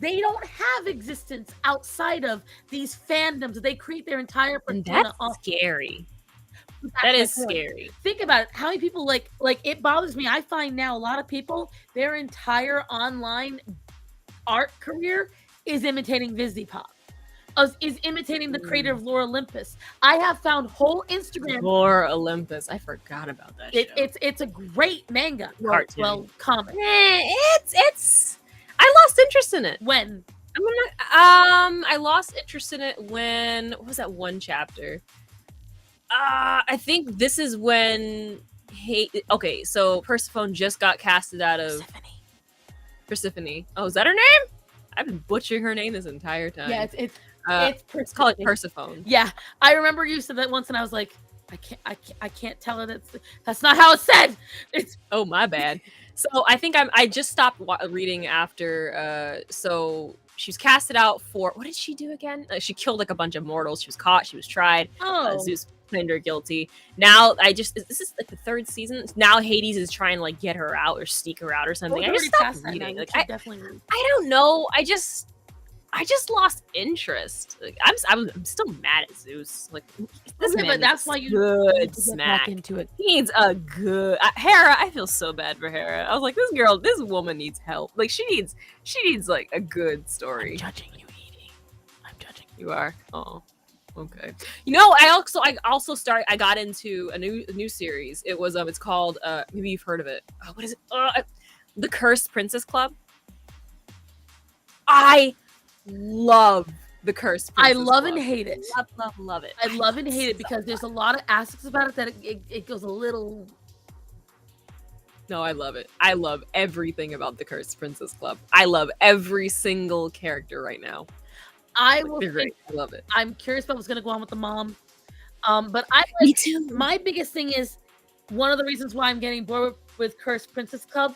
They don't have existence outside of these fandoms that they create their entire And persona that's off. scary. That's That my is point. scary. Think about it. How many people like it bothers me. I find now a lot of people, their entire online art career is imitating VizzyPop. Is imitating the creator of Lore Olympus. I have found whole Instagram. Lore Olympus. I forgot about that show. It's a great manga. Cartoon. Well, comic. It's. I lost interest in it. When? I lost interest in it when, what was that one chapter? I think this is when okay, so Persephone just got casted out of Persephone. Oh, is that her name? I've been butchering her name this entire time. Yeah, it's let's call it Persephone. Yeah, I remember you said that once, and I was like, I can't tell her that's not how it's said. It's Oh, my bad. So I think I just stopped reading after. So she was casted out for, what did she do again? She killed like a bunch of mortals. She was caught. She was tried. Zeus claimed her guilty. Now this is like the third season. Now Hades is trying to like get her out or sneak her out or something. I just stopped reading. Like, I don't know. I just lost interest. Like, I'm still mad at Zeus. Like, this man but that's needs why you good need to get back smack. into it. He needs a good Hera. I feel so bad for Hera. I was like, this woman needs help. Like, she needs like a good story. I'm judging you, Edie. I'm judging you. You are. Oh, okay. You know, I got into a new series. It was it's called maybe you've heard of it. What is it? The Cursed Princess Club. I love The Cursed I Princess love Club. and hate it. Love it. I love and hate it because there's a lot of aspects about it that it goes a little. No, I love it. I love everything about The Cursed Princess Club. I love every single character right now. They're great. I love it. I'm curious about what's gonna go on with the mom. But Me too. My biggest thing is one of the reasons why I'm getting bored with Cursed Princess Club.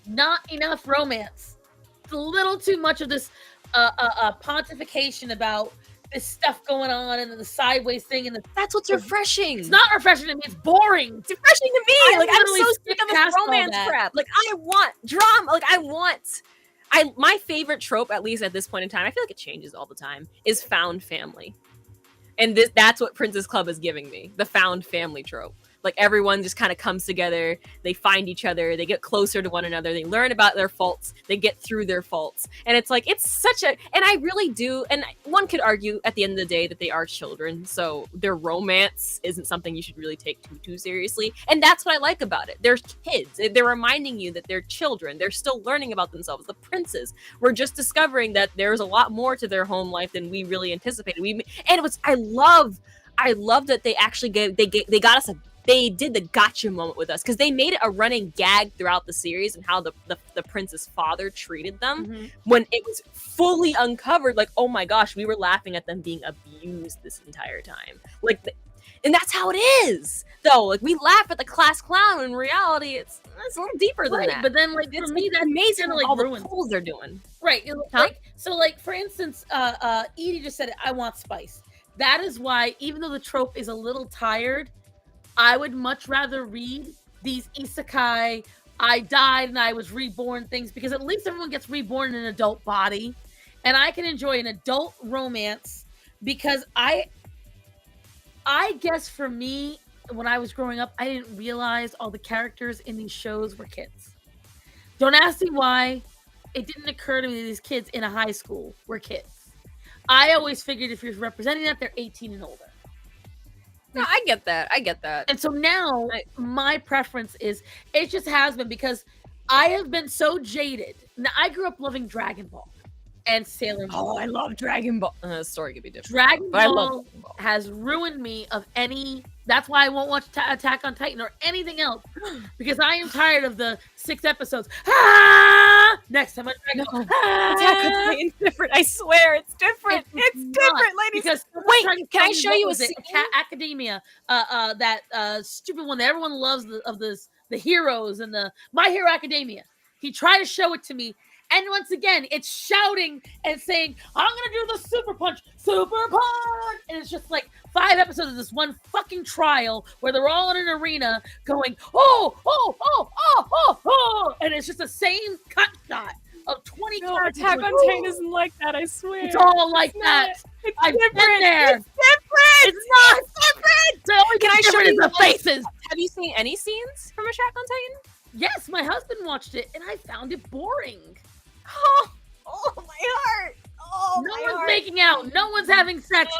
Not enough romance. It's a little too much of this pontification about this stuff going on and the sideways thing, and That's what's refreshing. it's not refreshing to me. It's boring. It's refreshing to me. I Like, I'm literally so sick skipped of this past all romance that. crap. Like, I want drama. Like, my favorite trope, at least at this point in time, I feel like it changes all the time, is found family. And that's what Princess Club is giving me. The found family trope. Like, everyone just kind of comes together, they find each other, they get closer to one another, they learn about their faults, they get through their faults. And it's like, it's such a, and I really do, and one could argue at the end of the day that they are children, so their romance isn't something you should really take too seriously. And that's what I like about it. They're kids. They're reminding you that they're children. They're still learning about themselves. The princes were just discovering that there's a lot more to their home life than we really anticipated. I love that they actually they got us they did the gotcha moment with us, because they made it a running gag throughout the series and how the prince's father treated them when it was fully uncovered. Like, oh my gosh, we were laughing at them being abused this entire time. Like, and that's how it is, though. Like, we laugh at the class clown. In reality, it's a little deeper than that. But then, like, for me, that's amazing. like All ruins the pulls they're doing. Right. Like, so, like, for instance, Edie just said, I want spice. That is why, even though the trope is a little tired, I would much rather read these isekai, I died and I was reborn things, because at least everyone gets reborn in an adult body. And I can enjoy an adult romance, because I guess for me, when I was growing up, I didn't realize all the characters in these shows were kids. Don't ask me why. It didn't occur to me that these kids in a high school were kids. I always figured if you're representing that, they're 18 and older. No, I get that. And so now my preference is, it just has been, because I have been so jaded. Now, I grew up loving Dragon Ball and Sailor Moon. Oh, I love Dragon Ball. The story could be different. Dragon but I love Ball Dragon Ball. has ruined me of any. That's why I won't watch Attack on Titan or anything else, because I am tired of the 6 episodes. Next time, Dragon Ball. Attack on Titan's different. I swear, it's different. It's different, ladies. Because Wait, can I show you a scene? scene? Academia, that stupid one that everyone loves the heroes and the My Hero Academia. He tried to show it to me, and once again, it's shouting and saying, "I'm gonna do the super punch, and it's just like 5 episodes of this one fucking trial where they're all in an arena going, and it's just the same cut shot of 20 No, characters. Attack on Titan isn't like that, I swear. It's all like that. It's I've different. been there. It's different. It's not different. The only Can I show difference is you the guys- faces. Have you seen any scenes from Attack on Titan? Yes, my husband watched it and I found it boring. Oh my heart. Oh, No my one's heart. making out. No one's having sex.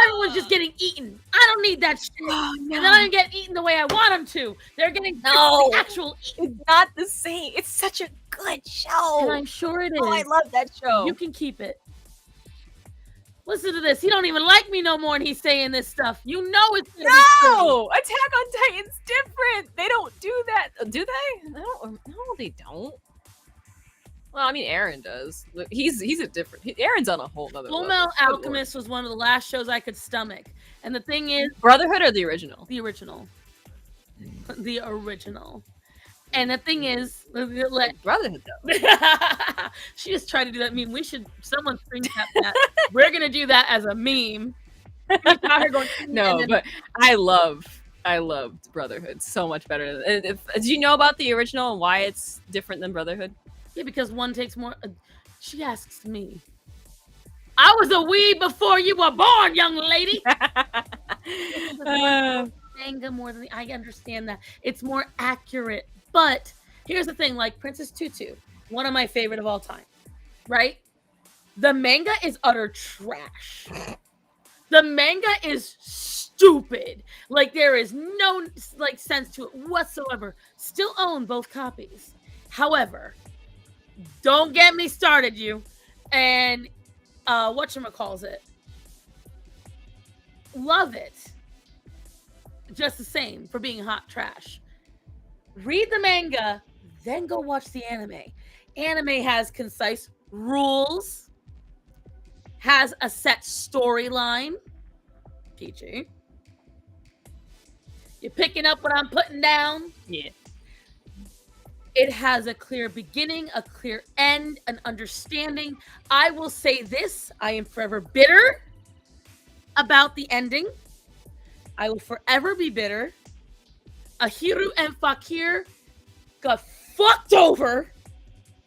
Everyone's just getting eaten. I don't need that shit. Oh, And then I don't get eaten the way I want them to. They're getting No. the actual eaten. It's not the same. It's such a good show. And I'm sure it is. Oh, I love that show. You can keep it. Listen to this. He don't even like me no more and he's saying this stuff. You know it's gonna be true. No! Attack on Titan's different. They don't do that. Do they? No, they don't. Well, I mean, Aaron does. Look, he's a different. Aaron's on a whole other Full level. Metal Good lord. Alchemist was one of the last shows I could stomach. And the thing is, Brotherhood or the original? the original. The original. And the thing is, like, Brotherhood though. she just tried to do that meme. Someone screenshot that. We're gonna do that as a meme. Got her going, No, and then- but I loved Brotherhood so much better. Do you know about the original and why it's different than Brotherhood? yeah, because one takes more. She asks me. I was a weeb before you were born, young lady. Manga more than I understand that it's more accurate. But here's the thing: like Princess Tutu, one of my favorite of all time, right? The manga is utter trash. The manga is stupid. Like there is no like sense to it whatsoever. Still own both copies. However, don't get me started, you. And whatchamacallit. Love it. Just the same for being hot trash. Read the manga, then go watch the anime. Anime has concise rules, has a set storyline. Peachy. You're picking up what I'm putting down? Yeah. It has a clear beginning, a clear end, an understanding. I will say this, I am forever bitter about the ending. I will forever be bitter. Ahiru and Fakir got fucked over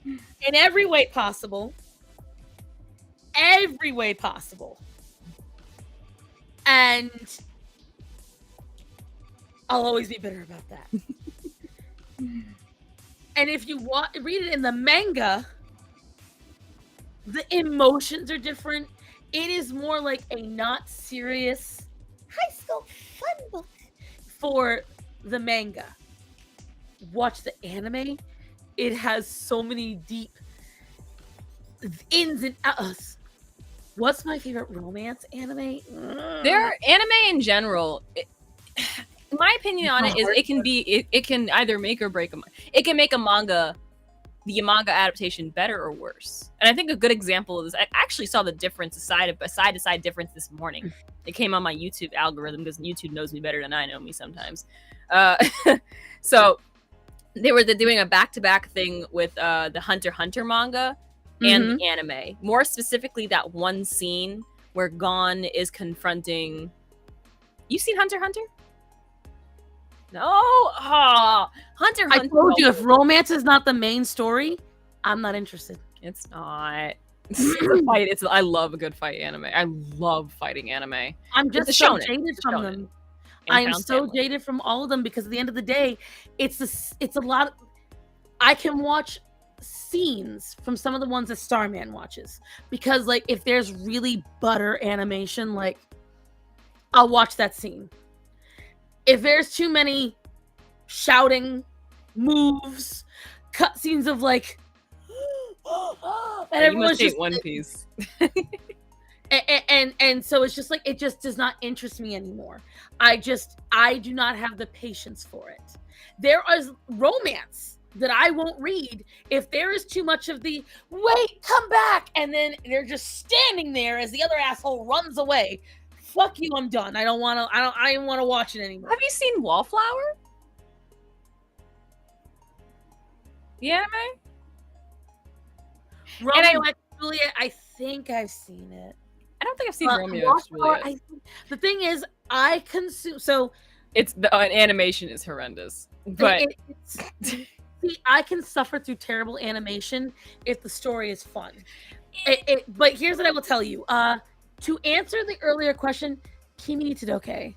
in every way possible. Every way possible. And I'll always be bitter about that. And if you read it in the manga, the emotions are different. It is more like a not serious high school fun book for the manga. Watch the anime. It has so many deep ins and outs. What's my favorite romance anime? Their anime in general, my opinion on it is it can either make or break it can make the manga adaptation better or worse. And I think a good example of this, I actually saw the difference, side to side difference this morning. It came on my YouTube algorithm because YouTube knows me better than I know me sometimes. So they're doing a back-to-back thing with the Hunter x Hunter manga and the anime. More specifically, that one scene where Gon is confronting. You've seen Hunter x Hunter? No, Hunter x I Hunter. told you, if romance is not the main story, I'm not interested. It's not. It's a fight. I love a good fight anime. I love fighting anime. I'm just a so shonen. jaded It's a from shonen. them. And I am found so family. jaded from all of them because at the end of the day, it's a lot of, I can watch scenes from some of the ones that Starman watches because like if there's really butter animation, like I'll watch that scene. If there's too many shouting moves, cutscenes of like, and You everyone's must hate just One Piece. and so it's just like it just does not interest me anymore. I do not have the patience for it. There is romance that I won't read if there is too much of the wait, come back, and then they're just standing there as the other asshole runs away. Fuck you, I'm done. I don't want to watch it anymore. Have you seen Wallflower? The anime? Romeo and Juliet, I think I've seen it. I don't think I've seen Romeo and Wallflower, Juliet. the thing is, I consume so It's the animation is horrendous, but see, I can suffer through terrible animation if the story is fun. But here's what I will tell you. To answer the earlier question, Kimi ni Todoke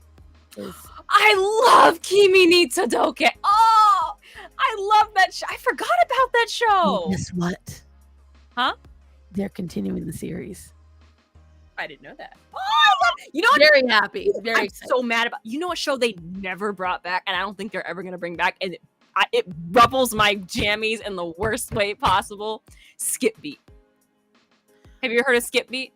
is. I love Kimi ni Todoke. Oh, I love that show. I forgot about that show. Guess what? Huh? They're continuing the series. I didn't know that. Oh, I love. You know what? Very happy. Very I'm excited. so mad about. You know a show they never brought back, and I don't think they're ever gonna bring back, and it ruffles my jammies in the worst way possible. Skip Beat. Have you ever heard of Skip Beat?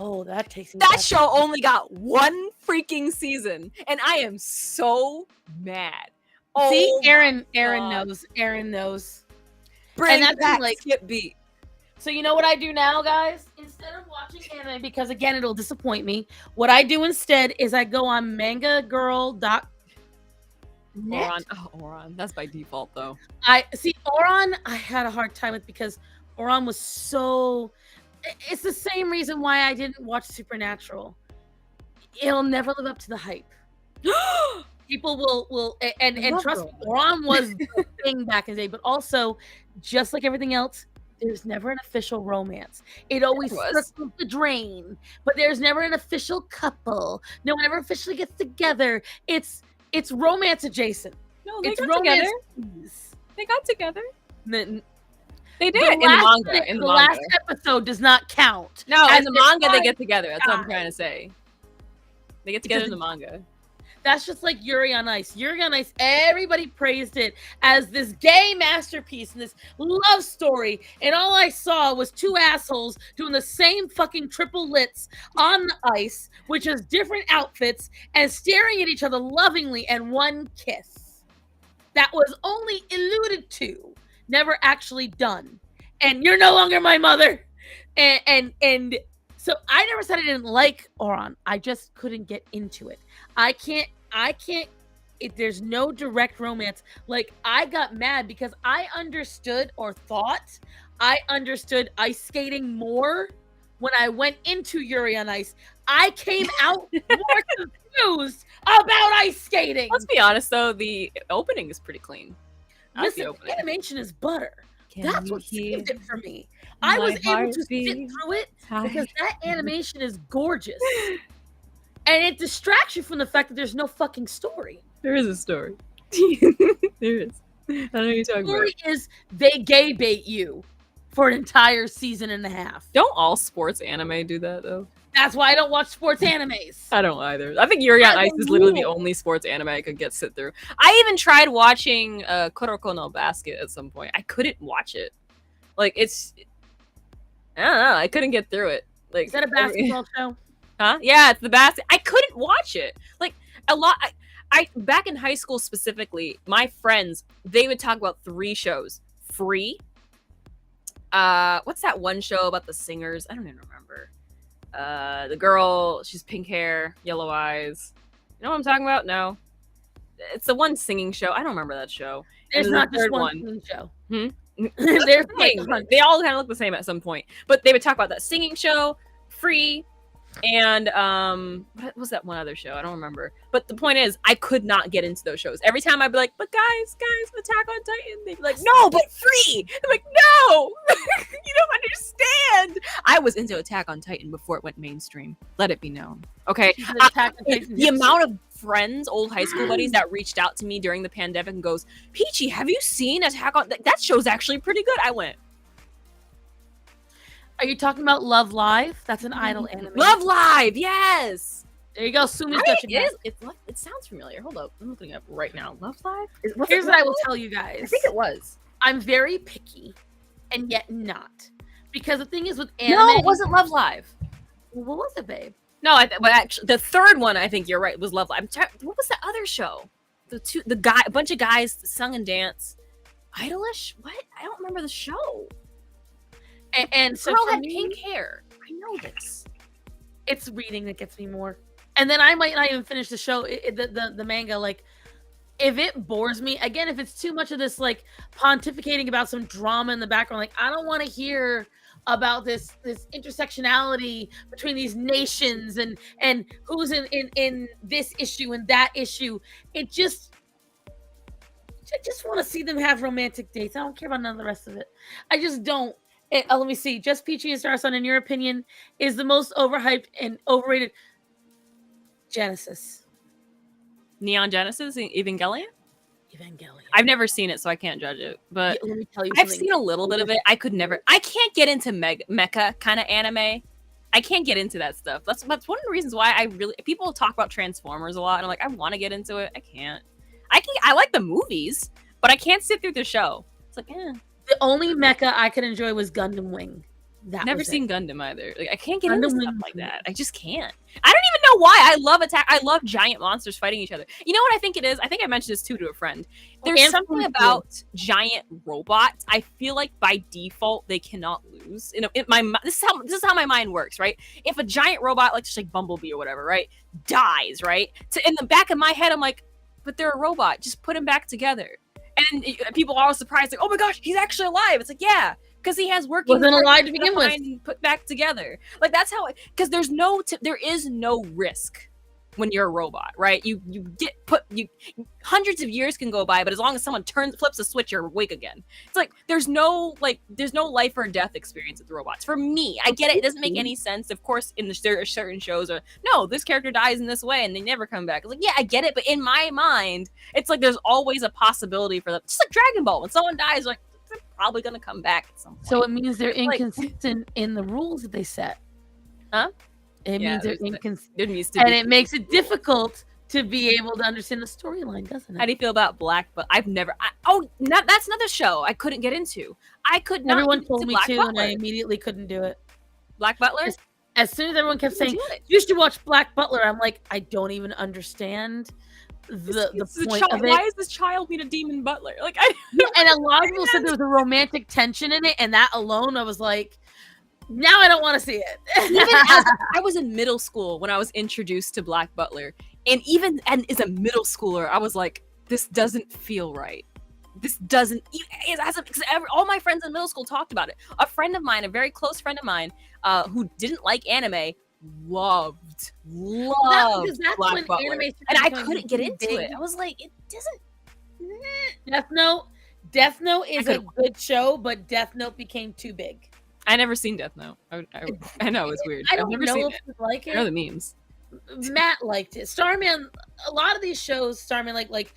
Oh, that takes me That back. show only got one freaking season, and I am so mad. Oh, See, Aaron God. knows. Aaron knows. Bring that's back like- Skip Beat. So you know what I do now, guys? Instead of watching anime, because again, it'll disappoint me. What I do instead is I go on mangagirl.net. Oron. That's by default, though. I see Oron. I had a hard time with because Oron was so. It's the same reason why I didn't watch Supernatural. It'll never live up to the hype. People will and love trust me, Oron. Oron was the thing back in the day, but also just like everything else, there's never an official romance. It always There was. circles the drain, but there's never an official couple. No one ever officially gets together. It's romance adjacent. No, they It's got romance. together. They got together. The, They did the in the last- manga. In the the manga. last episode does not count. No, as in the their manga they fun get together. That's what I'm guy. trying to say. They get together in the manga. That's just like Yuri on Ice. Yuri on Ice, everybody praised it as this gay masterpiece and this love story. And all I saw was two assholes doing the same fucking triple lits on the ice, which is different outfits, and staring at each other lovingly and one kiss. That was only alluded to, never actually done. And you're no longer my mother. And so I never said I didn't like Oron. I just couldn't get into it. I can't there's no direct romance. Like, I got mad because I understood or thought I understood ice skating more when I went into Yuri on Ice. I came out more confused about ice skating. Let's be honest though, the opening is pretty clean. I like the Listen, opening. animation is butter. That's what saved it for me. my I was able to heart sit beat through it because that animation is gorgeous. And it distracts you from the fact that there's no fucking story. There is a story. There is. I don't know what you're talking The about. story is they gay bait you for an entire season and a half. Don't all sports anime do that though? That's why I don't watch sports animes. I don't either. I think Yuri on I Ice is literally the know. only sports anime I could sit through. I even tried watching Kuroko no Basket at some point. I couldn't watch it. Like it's, I don't know. I couldn't get through it. Like, Is that a basketball show? Huh? Yeah, it's the basket. I couldn't watch it. Like a lot. I back in high school specifically, my friends they would talk about 3 shows. Free. What's that one show about the singers? I don't even remember. The girl, she's pink hair, yellow eyes. You know what I'm talking about? No. It's the one singing show. I don't remember that show. There's And not the just third one singing show. Hmm? There's like Thing. 100. They all kind of look the same at some point. But they would talk about that singing show, Free, and what was that one other show? I don't remember. But the point is, I could not get into those shows. Every time I'd be like, but guys, Attack on Titan. They'd be like, no, but Free. I'm like, no, you don't understand. I was into Attack on Titan before it went mainstream. Let it be known. Okay. She's an Attack on Titan The hipster. amount of friends, old high school buddies that reached out to me during the pandemic and goes, Peachy, have you seen Attack on that show's actually pretty good? I went, Are you talking about Love Live? That's an idol anime. Love Live, yes. There you go. Sumi's I got mean, your back. it sounds familiar. Hold up, I'm looking it up right now. Love Live. Here's what I will tell you I guys. think it was. I'm very picky, and yet not. Because the thing is with anime, No, it wasn't Love Live. what was it, babe? No, but actually, the third one, I think you're right, was Love Live. What was that other show? A bunch of guys sung and danced. Idolish? What? I don't remember the show. And so Girl for had me, pink hair. I know this. it's reading that gets me more. And then I might not even finish the show, the manga. Like, if it bores me, again, if it's too much of this like pontificating about some drama in the background, like I don't want to hear about this intersectionality between these nations and who's in this issue and that issue. I just want to see them have romantic dates. I don't care about none of the rest of it. I just don't. Let me see. Just Peachy and Star Sun, in your opinion, is the most overhyped and overrated Genesis. Neon Genesis, Evangelion? Evangelion. I've never seen it, so I can't judge it. But Let me tell you I've something. seen a little bit of it. I can't get into mecha kind of anime. I can't get into that stuff. That's one of the reasons why people talk about Transformers a lot, and I'm like, I want to get into it. I can't. I like the movies, but I can't sit through the show. It's like, The only mecha I could enjoy was Gundam Wing. That never was seen it. Gundam either. Like, I can't get Gundam into stuff Wing like was that. I just can't. I don't even know why. I love giant monsters fighting each other. You know what I think it is? I think I mentioned this too to a friend. There's and something food. about giant robots. I feel like by default they cannot lose. This is how my mind works, right? If a giant robot, like just like Bumblebee or whatever, right, dies, right? In the back of my head, I'm like, but they're a robot. Just put him back together. And people are all surprised, like, oh my gosh, he's actually alive. It's like, yeah. Because he has working Wasn't parts alive to begin with. and put back together. Like that's how. Because there is no risk when you're a robot, right? You get hundreds of years can go by, but as long as someone flips a switch, you're awake again. It's like there's no life or death experience with robots. For me, I get it. It doesn't make any sense. Of course, there are certain shows are no, this character dies in this way and they never come back. It's like, yeah, I get it, but in my mind, it's like there's always a possibility for them. Just like Dragon Ball, when someone dies, like they're probably gonna come back at some point. So it means they're Like- inconsistent in the rules that they set. Huh? It Yeah, means they're there's that. inconsistent. There needs to And be. it makes it difficult to be able to understand the storyline, doesn't How it? do you feel about Black? But I've never. That's another show I couldn't get into. I could not. Everyone get told into me Black to, Butler. and I immediately couldn't do it. Black Butler. As soon as everyone kept saying, Do it. you should watch Black Butler, I'm like, I don't even understand the point of Why it. does this child need a demon butler? Like And a lot of people said there was a romantic tension in it, and that alone, I was like, now I don't want to see it. even as I was in middle school when I was introduced to Black Butler, and as a middle schooler, I was like, this doesn't feel right. This doesn't. All my friends in middle school talked about it. A friend of mine, a very close friend of mine, who didn't like anime, loved because that's Black when Butler, anime started and I becoming couldn't get into big. it. I was like, it doesn't. Death Note is a could've- good show, but Death Note became too big. I never seen Death Note. I know it's weird. I I've don't never know seen if it. you like I know it. the memes. Matt liked it. Starman, a lot of these shows, Starman, like,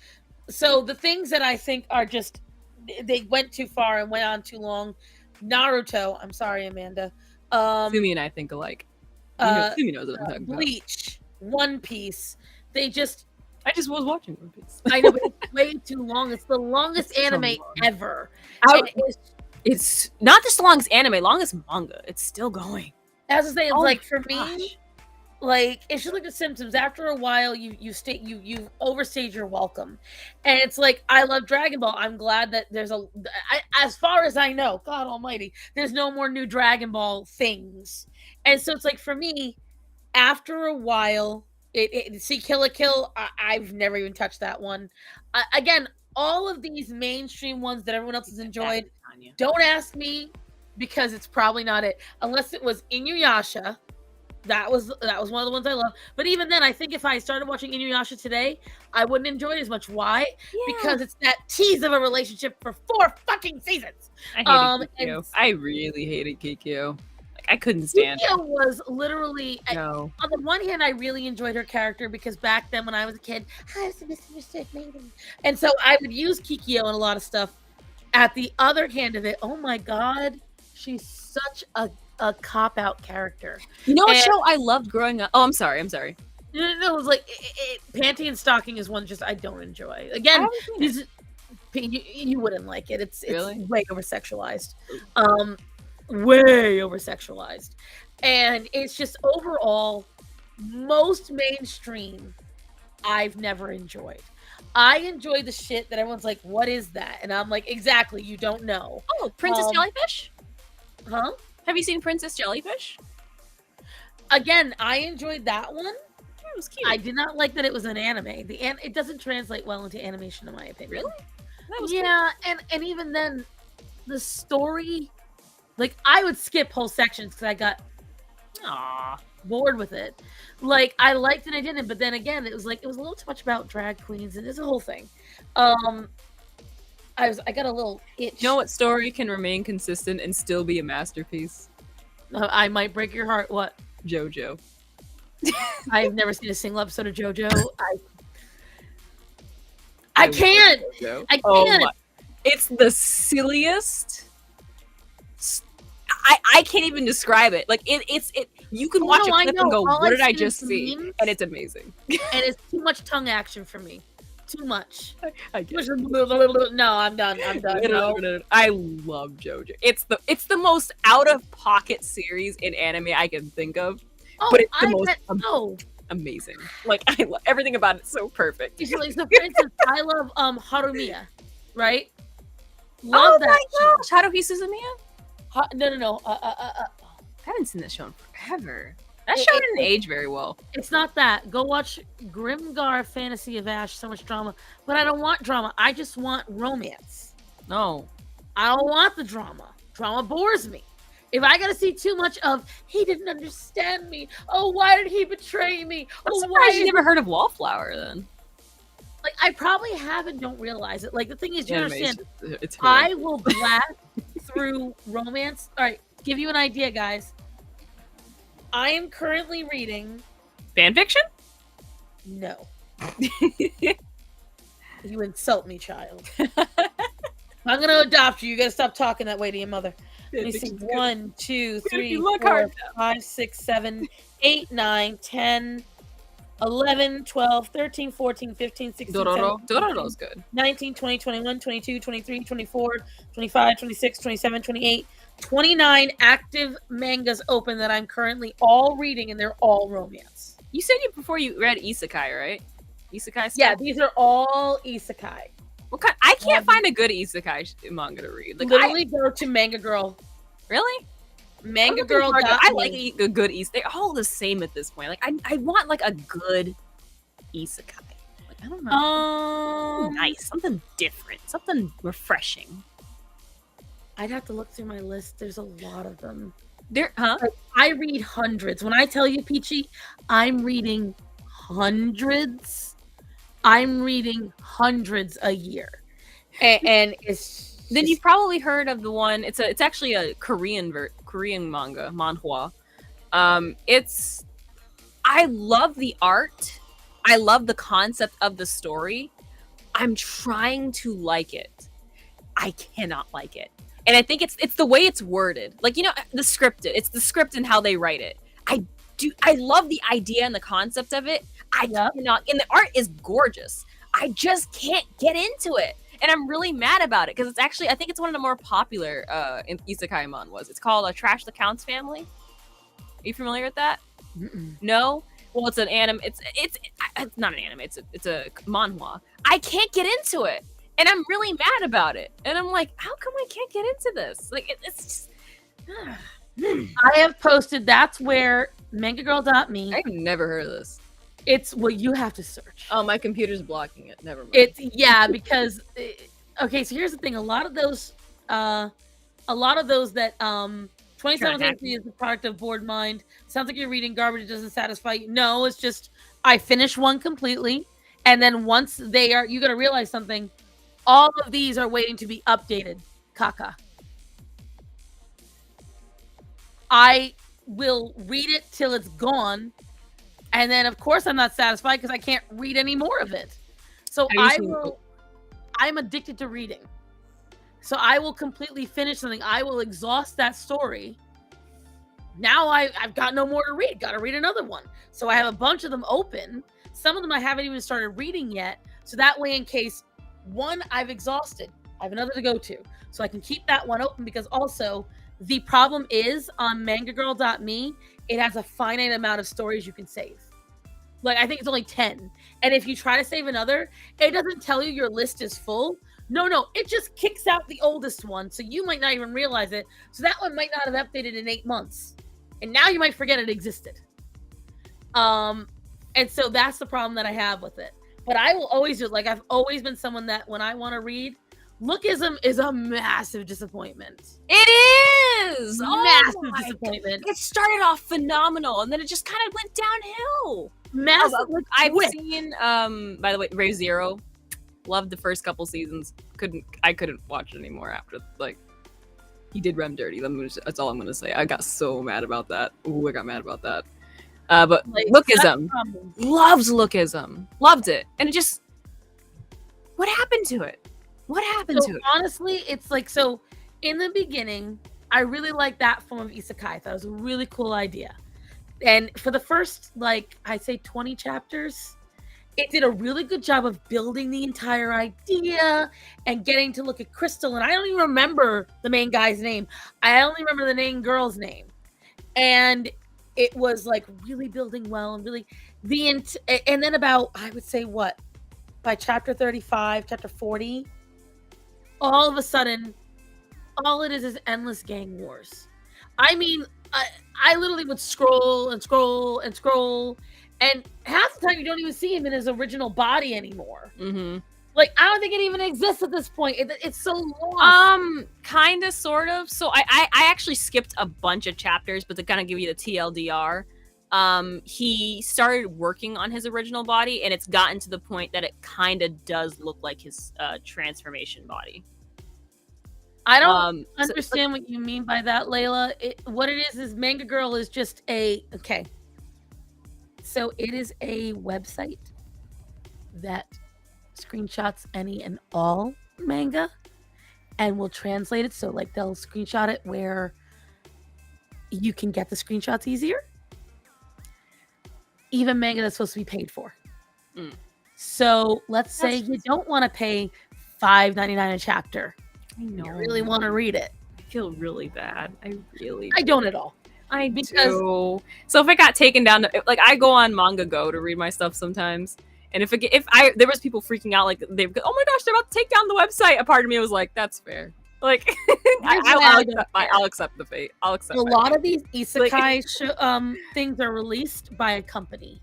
so the things that I think are just, they went too far and went on too long. Naruto, I'm sorry, Amanda. Sumi and I think alike. Sumi knows what I'm talking about. Bleach, One Piece. I just was watching One Piece. I know, but it's way too long. It's the longest It's so anime long. ever. I- And It's not just the longest anime, longest manga. It's still going. as I say, it's Oh like my for me, gosh. like it's just like the Simpsons. After a while, you overstayed your welcome, and it's like I love Dragon Ball. I'm glad that there's as far as I know, God Almighty, there's no more new Dragon Ball things, and so it's like for me, after a while, see Kill la Kill. I've never even touched that one. Again, all of these mainstream ones that everyone else has enjoyed. Don't ask me because it's probably not it. Unless it was Inuyasha. That was one of the ones I love. But even then, I think if I started watching Inuyasha today, I wouldn't enjoy it as much. Why? Because it's that tease of a relationship for 4 fucking seasons. I hated Kikyo. and- I really hated Kikyo. Like I couldn't stand it. Kikyo was literally No. on the one hand, I really enjoyed her character because back then when I was a kid, I was a misunderstood maiden. And so I would use Kikyo in a lot of stuff. At the other hand of it, oh my god, she's such a cop-out character. You know what And- show I loved growing up? Oh, I'm sorry. No, it was like Panty and Stocking is one just I don't enjoy. I Again, haven't seen it. these You wouldn't like it. It's Really? way over sexualized. Way over sexualized. And it's just overall most mainstream I've never enjoyed. I enjoy the shit that everyone's like, what is that? And I'm like, exactly, you don't know. Oh, Princess Jellyfish? Huh? Have you seen Princess Jellyfish? Again, I enjoyed that one. It was cute. I did not like that it was an anime. It doesn't translate well into animation, in my opinion. Really? That was Yeah, and even then, the story, like I would skip whole sections because I got Aww. bored with it. Like I liked it, I didn't, but then again, it was a little too much about drag queens, and it's a whole thing. I got a little itch. You know what story can remain consistent and still be a masterpiece? I might break your heart. What? JoJo. I've never seen a single episode of JoJo. I can't. JoJo. I Oh can't. my. It's the silliest. I can't even describe it. Like it's you can watch No, a I clip know. and go, All what I've did I seen is just the see? memes. And it's amazing. And it's too much tongue action for me. Too much. I get it. No, I'm done. I'm done. No. I love JoJo. It's the most out of pocket series in anime I can think of. Oh, But it's the I most bet so. amazing. Like I love everything about it. So perfect. So, for instance, I love Harumiya, right? Love Oh that my show. gosh! Haruhi Suzumiya? No. I haven't seen that show in forever. That It- show it- didn't age very well. It's not that. Go watch Grimgar Fantasy of Ash. So much drama, but I don't want drama. I just want romance. No. I don't want the drama. Drama bores me. If I gotta see too much of he didn't understand me. Oh, why did he betray me? I'm Oh, surprised you did- never heard of Wallflower then. Like I probably have and don't realize it. Like the thing is, you understand. It's I will blast through romance. All right, to give you an idea, guys. I am currently reading. fan fiction. No. You insult me, child. I'm gonna adopt you. You gotta stop talking that way to your mother. Let me see. 1, 2, 3, you look 4, hard 5, 6, 7, 8, 9, 10, 11, 12, 13, 14, 15, 16, 17, Dororo's good. 19, 20, 21, 22, 23, 24, 25, 26, 27, 28, 29 active mangas open that I'm currently all reading, and they're all romance. You said before you read Isekai, right? Isekai stuff? Yeah, these are all isekai. What kind? I can't find a good Isekai manga to read. Like, Literally go to Manga Girl. really? Manga Girl. I like a good Isekai. They're all the same at this point. Like, I want like a good Isekai. Like, I don't know. Something nice, something different, something refreshing. I'd have to look through my list. There's a lot of them. Huh? I read hundreds. When I tell you, Peachy, I'm reading hundreds. I'm reading hundreds a year, and it's Then you've probably heard of the one. It's actually a Korean manga, manhwa. I love the art. I love the concept of the story. I'm trying to like it. I cannot like it. And I think it's the way it's worded. Like, you know, the script. It's the script and how they write it. I love the idea and the concept of it. I cannot, and the art is gorgeous. I just can't get into it. And I'm really mad about it because it's actually, I think it's one of the more popular in Isekai manhwas. It's called Trash the Counts Family. Are you familiar with that? Mm-mm. No? Well, it's an anime. It's not an anime. It's a manhwa. I can't get into it. And I'm really mad about it. And I'm like, how come I can't get into this? Like, it's just... I have posted. That's where mangagirl.me. I've never heard of this. It's well, you have to search. Oh, my computer's blocking it. Never mind. It's because okay. So here's the thing: a lot of those that 27th is the product of bored mind. Sounds like you're reading garbage. It doesn't satisfy you. No, it's just I finished one completely, and then once they are, you got to realize something. All of these are waiting to be updated. Kaka. I will read it till it's gone. And then, of course, I'm not satisfied because I can't read any more of it. So I'm addicted to reading. So I will completely finish something. I will exhaust that story. Now I've got no more to read. Got to read another one. So I have a bunch of them open. Some of them I haven't even started reading yet. So that way, in case one I've exhausted. I have another to go to. So I can keep that one open, because also the problem is on mangagirl.me, it has a finite amount of stories you can save. Like, I think it's only 10. And if you try to save another, it doesn't tell you your list is full. No, it just kicks out the oldest one. So you might not even realize it. So that one might not have updated in 8 months. And now you might forget it existed. And so that's the problem that I have with it. But I will always do it. Like, I've always been someone that when I want to read, Lookism is a massive disappointment. It is! Massive disappointment. It started off phenomenal, and then it just kind of went downhill. Massive. I've seen, by the way, Ray Zero. Loved the first couple seasons. I couldn't watch it anymore after, like, he did Rem dirty. That's all I'm gonna say. I got so mad about that. Ooh, I got mad about that. But Like, Lookism. Loves Lookism. Loved it. And it just, what happened to it? What happened to it? Honestly, it's like, so in the beginning, I really liked that form of isekai. I thought it was a really cool idea. And for the first, like, I'd say 20 chapters, it did a really good job of building the entire idea and getting to look at Crystal. And I don't even remember the main guy's name. I only remember the main girl's name. And it was like really building well, and really and then about, I would say, what, by chapter 35, chapter 40, all of a sudden, all it is endless gang wars. I mean, I literally would scroll and scroll and scroll, and half the time you don't even see him in his original body anymore. Mm-hmm. Like, I don't think it even exists at this point. It's so long. Kind of, sort of. So I actually skipped a bunch of chapters, but to kind of give you the TLDR, he started working on his original body, and it's gotten to the point that it kind of does look like his transformation body. I don't understand what you mean by that, Layla. What it is Manga Girl is just okay. So it is a website that screenshots any and all manga and will translate it. So, like, they'll screenshot it where you can get the screenshots easier. Even manga that's supposed to be paid for. So let's say you don't want to pay $5.99 a chapter. I know. You really want to read it. I feel really bad. I don't at all. So if it got taken down, like, I go on Manga Go to read my stuff sometimes, and if there was people freaking out, like, they go, oh my gosh, they're about to take down the website. A part of me was like, that's fair. Like, I'll accept the fate. I'll accept. A lot of these isekai things are released by a company,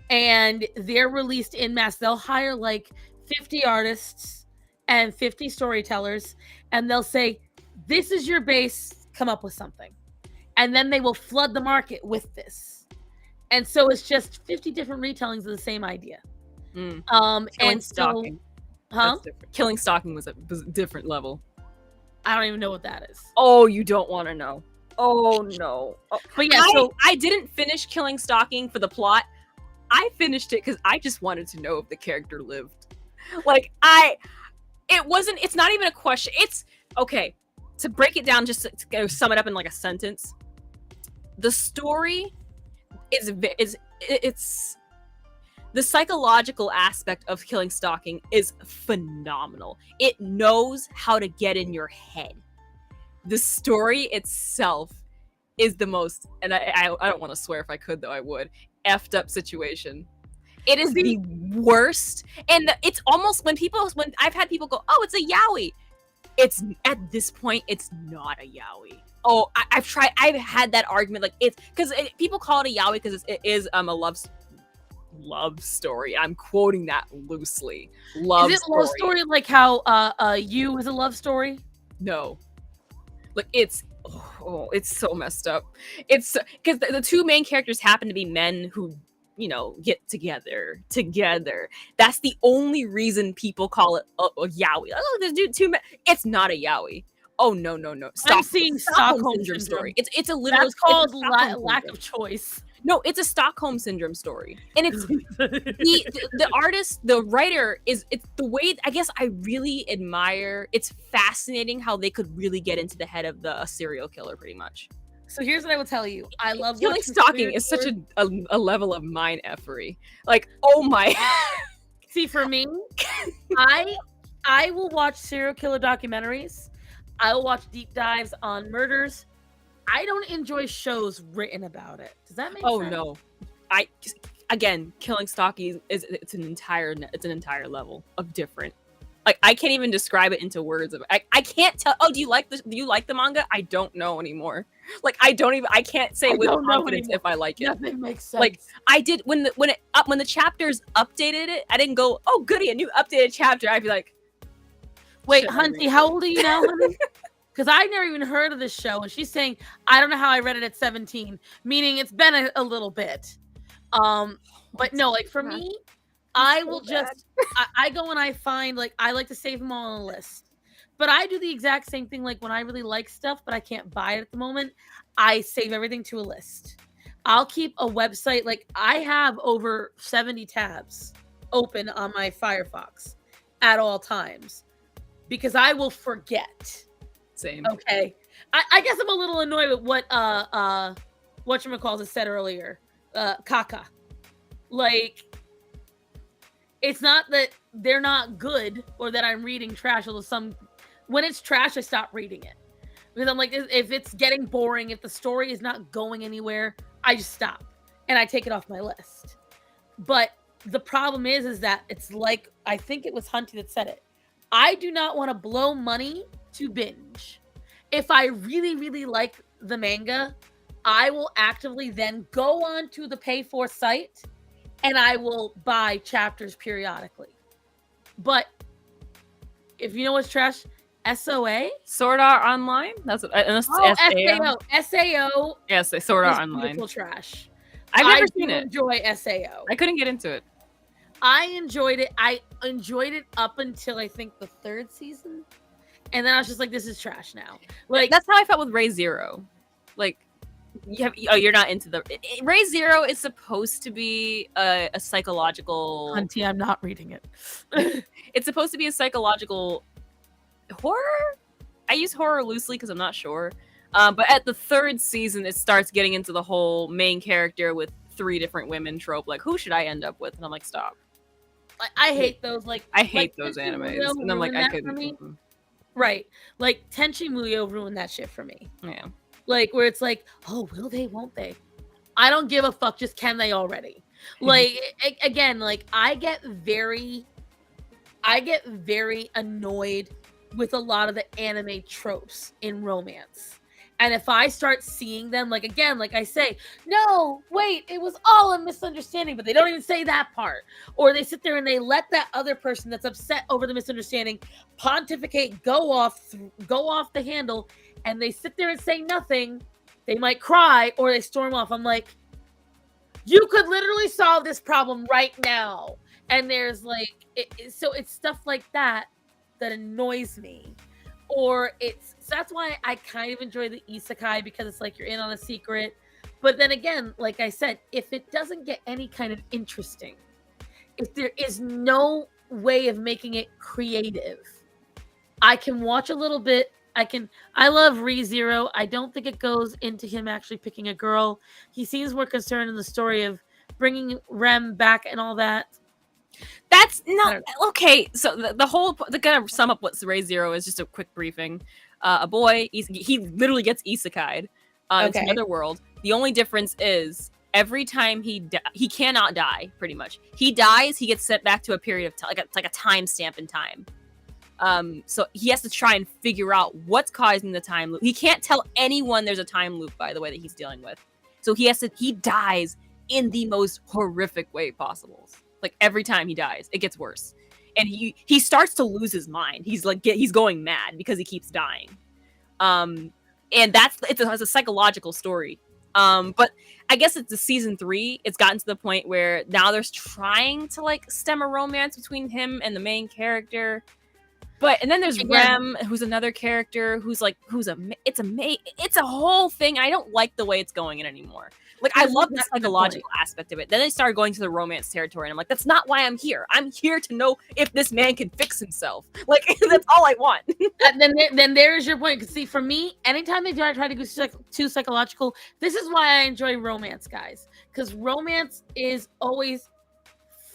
and they're released in mass. They'll hire like 50 artists and 50 storytellers, and they'll say, this is your base, come up with something. And then they will flood the market with this. And so it's just 50 different retellings of the same idea. And stalking. Killing stalking was a different level. I don't even know what that is. Oh, you don't want to know. Oh, no. Oh. But yeah, I didn't finish Killing Stalking for the plot. I finished it because I just wanted to know if the character lived. Like, it's not even a question. It's, okay, to break it down, just to sum it up in like a sentence. The story it's the psychological aspect of Killing Stalking is phenomenal. It knows how to get in your head. The story itself is the most, and I don't want to swear. If I could, though, I would. Effed up situation. It is the worst, and it's almost when I've had people go, "Oh, it's a yaoi." It's at this point, it's not a yaoi. Oh, I've had that argument, like, it's because people call it a yaoi because it is a love story. I'm quoting that loosely. Is it love story like how You is a love story? No, like it's so messed up. It's because the two main characters happen to be men who, get together. That's the only reason people call it a yaoi. Oh, there's two men. It's not a yaoi. Oh, no. I'm seeing Stockholm syndrome story. It's a literal. That's called lack of choice. No, it's a Stockholm syndrome story, and it's the artist, the writer it's the way. I guess I really admire. It's fascinating how they could really get into the head of a serial killer, pretty much. So here's what I will tell you. I love Killing Stalking is such a level of mind effery. Like, oh my. See, for me, I I will watch serial killer documentaries. I will watch deep dives on murders. I don't enjoy shows written about it. Does that make sense? Oh no, again, killing stalkies it's an entire level of different. Like I can't even describe it into words. I can't tell. Oh, do you like the manga? I don't know anymore. Like I can't say with confidence if I like it. Nothing makes sense. Like I did when the chapters updated it. I didn't go, oh goody, a new updated chapter. I'd be like, wait, Hunty, how old are you now, honey? Because I've never even heard of this show, and she's saying I don't know how I read it at 17, meaning it's been a little bit. But no, like for me, I will just I go and I find, like, I like to save them all on a list. But I do the exact same thing, like when I really like stuff but I can't buy it at the moment, I save everything to a list. I'll keep a website, like I have over 70 tabs open on my Firefox at all times because I will forget. same. Okay. I guess I'm a little annoyed with what whatchamacallit said earlier. Kaka. Like, it's not that they're not good or that I'm reading trash, although when it's trash, I stop reading it. Because I'm like, if it's getting boring, if the story is not going anywhere, I just stop and I take it off my list. But the problem is that it's like, I think it was Hunty that said it. I do not want to blow money to binge. If I really, really like the manga, I will actively then go on to the pay for site and I will buy chapters periodically. But if you know what's trash, SOA? Sword Art Online? That's SAO. SAO. Yes, Sword Art is Online. beautiful trash. I've never seen it. Enjoy SAO. I couldn't get into it. I enjoyed it. I enjoyed it up until I think the 3rd season. And then I was just like, this is trash now. Like, that's how I felt with Ray Zero. Like, you're not into the Ray Zero is supposed to be a psychological. Hunty, I'm not reading it. It's supposed to be a psychological horror. I use horror loosely because I'm not sure. But at the 3rd season, it starts getting into the whole main character with 3 different women trope. Like, who should I end up with? And I'm like, stop. I hate those. Like, I hate like those animes. And I'm like, I couldn't. Right. Like, Tenchi Muyo ruined that shit for me. Yeah. Like, where it's like, oh, will they, won't they? I don't give a fuck, just can they already? Like, again, like, I get very annoyed with a lot of the anime tropes in romance. And if I start seeing them, like, again, like I say, no, wait, it was all a misunderstanding, but they don't even say that part. Or they sit there and they let that other person that's upset over the misunderstanding pontificate, go off the handle, and they sit there and say nothing. They might cry or they storm off. I'm like, you could literally solve this problem right now. And there's like, so it's stuff like that annoys me. Or so that's why I kind of enjoy the isekai, because it's like you're in on a secret. But then again, like I said, if it doesn't get any kind of interesting, if there is no way of making it creative, I can watch a little bit. I love ReZero. I don't think it goes into him actually picking a girl. He seems more concerned in the story of bringing Rem back and all that. That's not okay. So the kind of sum up what Ray Zero is, just a quick briefing. A boy, he literally gets isekai'd into another world. The only difference is every time he cannot die. Pretty much, he dies, he gets sent back to a period of time, like a timestamp in time. So he has to try and figure out what's causing the time loop. He can't tell anyone there's a time loop, by the way, that he's dealing with. So he dies in the most horrific way possible. Like every time he dies, it gets worse. And he starts to lose his mind. He's like, he's going mad because he keeps dying. And it's a psychological story. But I guess it's the season 3. It's gotten to the point where now there's trying to like stem a romance between him and the main character. And then there's Rem, who's another character it's a whole thing. I don't like the way it's going in anymore. Like, I love the psychological aspect of it. Then they started going to the romance territory, and I'm like, that's not why I'm here. I'm here to know if this man can fix himself. Like, that's all I want. Then there's your point. Because see, for me, anytime they try to go too psychological, this is why I enjoy romance, guys. Because romance is always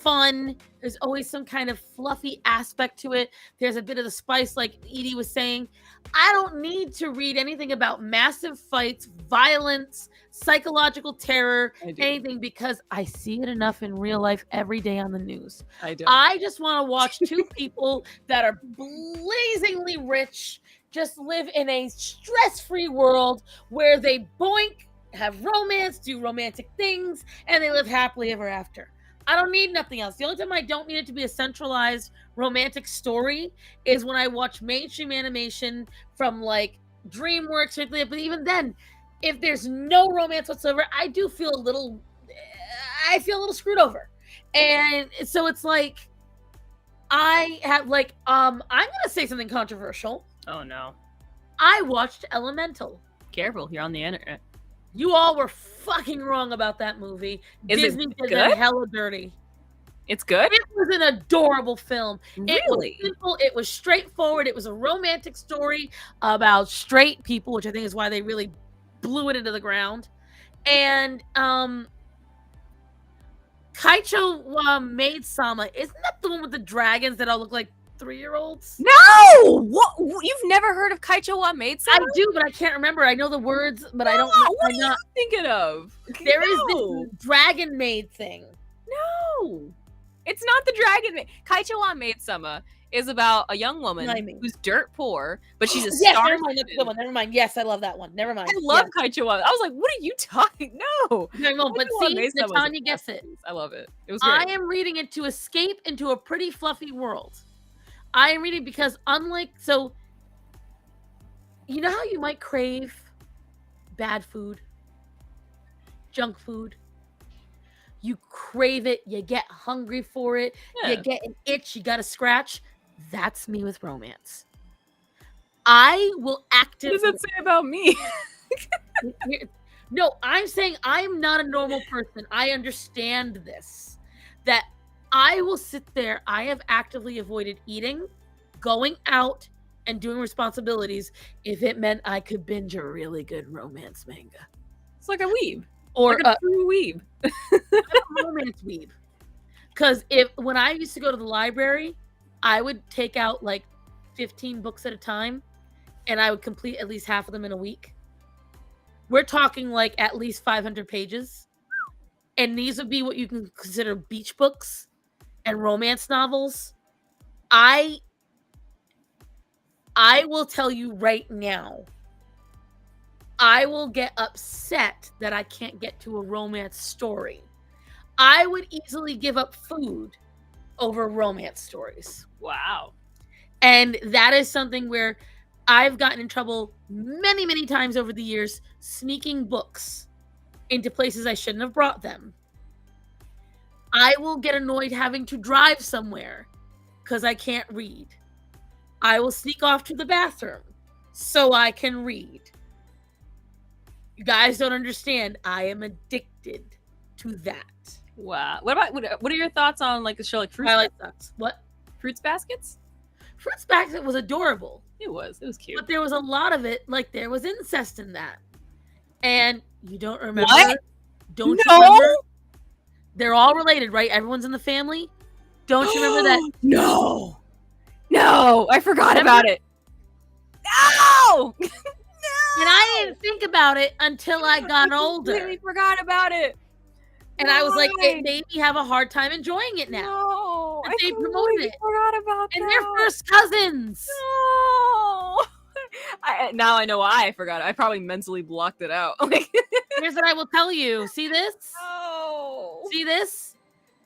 fun. There's always some kind of fluffy aspect to it. There's a bit of the spice, like Edie was saying. I don't need to read anything about massive fights, violence, psychological terror, I do. anything, because I see it enough in real life every day on the news. I do. I just want to watch two people that are blazingly rich just live in a stress-free world where they boink, have romance, do romantic things, and they live happily ever after. I don't need nothing else. The only time I don't need it to be a centralized romantic story is when I watch mainstream animation from like DreamWorks, but even then, if there's no romance whatsoever, I feel a little screwed over. And so it's like, I have like, I'm gonna say something controversial. Oh no. I watched Elemental. Careful, you're on the internet. You all were fucking wrong about that movie. Is it Disney did good? them hella dirty. It's good? It was an adorable film. It was Really? simple. It was straightforward. It was a romantic story about straight people, which I think is why they really blew it into the ground. And Kaicho Maid Sama, isn't that the one with the dragons that all look like 3-year-olds? No! What? You've never heard of Kaicho wa Maid I Sama? do, but I can't remember. I know the words, but I don't No, know. what are you thinking of? There is No. this dragon maid thing. No. It's not the dragon maid. Kaicho wa Maid Sama is about a young woman Blimey. who's dirt poor, but she's a Yes, star. never mind. That's a good one. Never mind. Yes, I love that one. Never mind. I love Kaicho wa. I was like, what are you talking? No. No, but Kaicho wa see, Maid Sama is a Natanya gets it. masterpiece. I love it. It was great. I am reading it to escape into a pretty fluffy world. I am reading because you know how you might crave bad food, junk food? You crave it, you get hungry for it, Yeah. you get an itch, you got to scratch. That's me with romance. I will What actively... does that say about me? No, I'm saying I'm not a normal person. I understand this. That I will sit there. I have actively avoided eating, going out, and doing responsibilities if it meant I could binge a really good romance manga. It's like a weeb. Or Like a true weeb. I'm a romance weeb. Because when I used to go to the library, I would take out like 15 books at a time, and I would complete at least half of them in a week. We're talking like at least 500 pages. And these would be what you can consider beach books and romance novels. I will tell you right now, I will get upset that I can't get to a romance story. I would easily give up food over romance stories. Wow. And that is something where I've gotten in trouble many, many times over the years, sneaking books into places I shouldn't have brought them. I will get annoyed having to drive somewhere because I can't read. I will sneak off to the bathroom so I can read. You guys don't understand. I am addicted to that. Wow. What are your thoughts on like the show like Fruits, Twilight sucks. What? Fruits Baskets? Fruits Basket was adorable. It was cute. But there was a lot of it, like there was incest in that. And you don't remember? What? Don't No! you remember? They're all related, right? Everyone's in the family. Don't you remember that? No. No, I forgot Remember? about it. No! And I didn't think about it until I got older. Completely forgot about it. And I was like, Why? it made me have a hard time enjoying it now. No, And I they promoted completely it. forgot about And that. they're first cousins. No. Now I know why I forgot it. I probably mentally blocked it out. Like, Here's what I will tell you. See this? no. See this?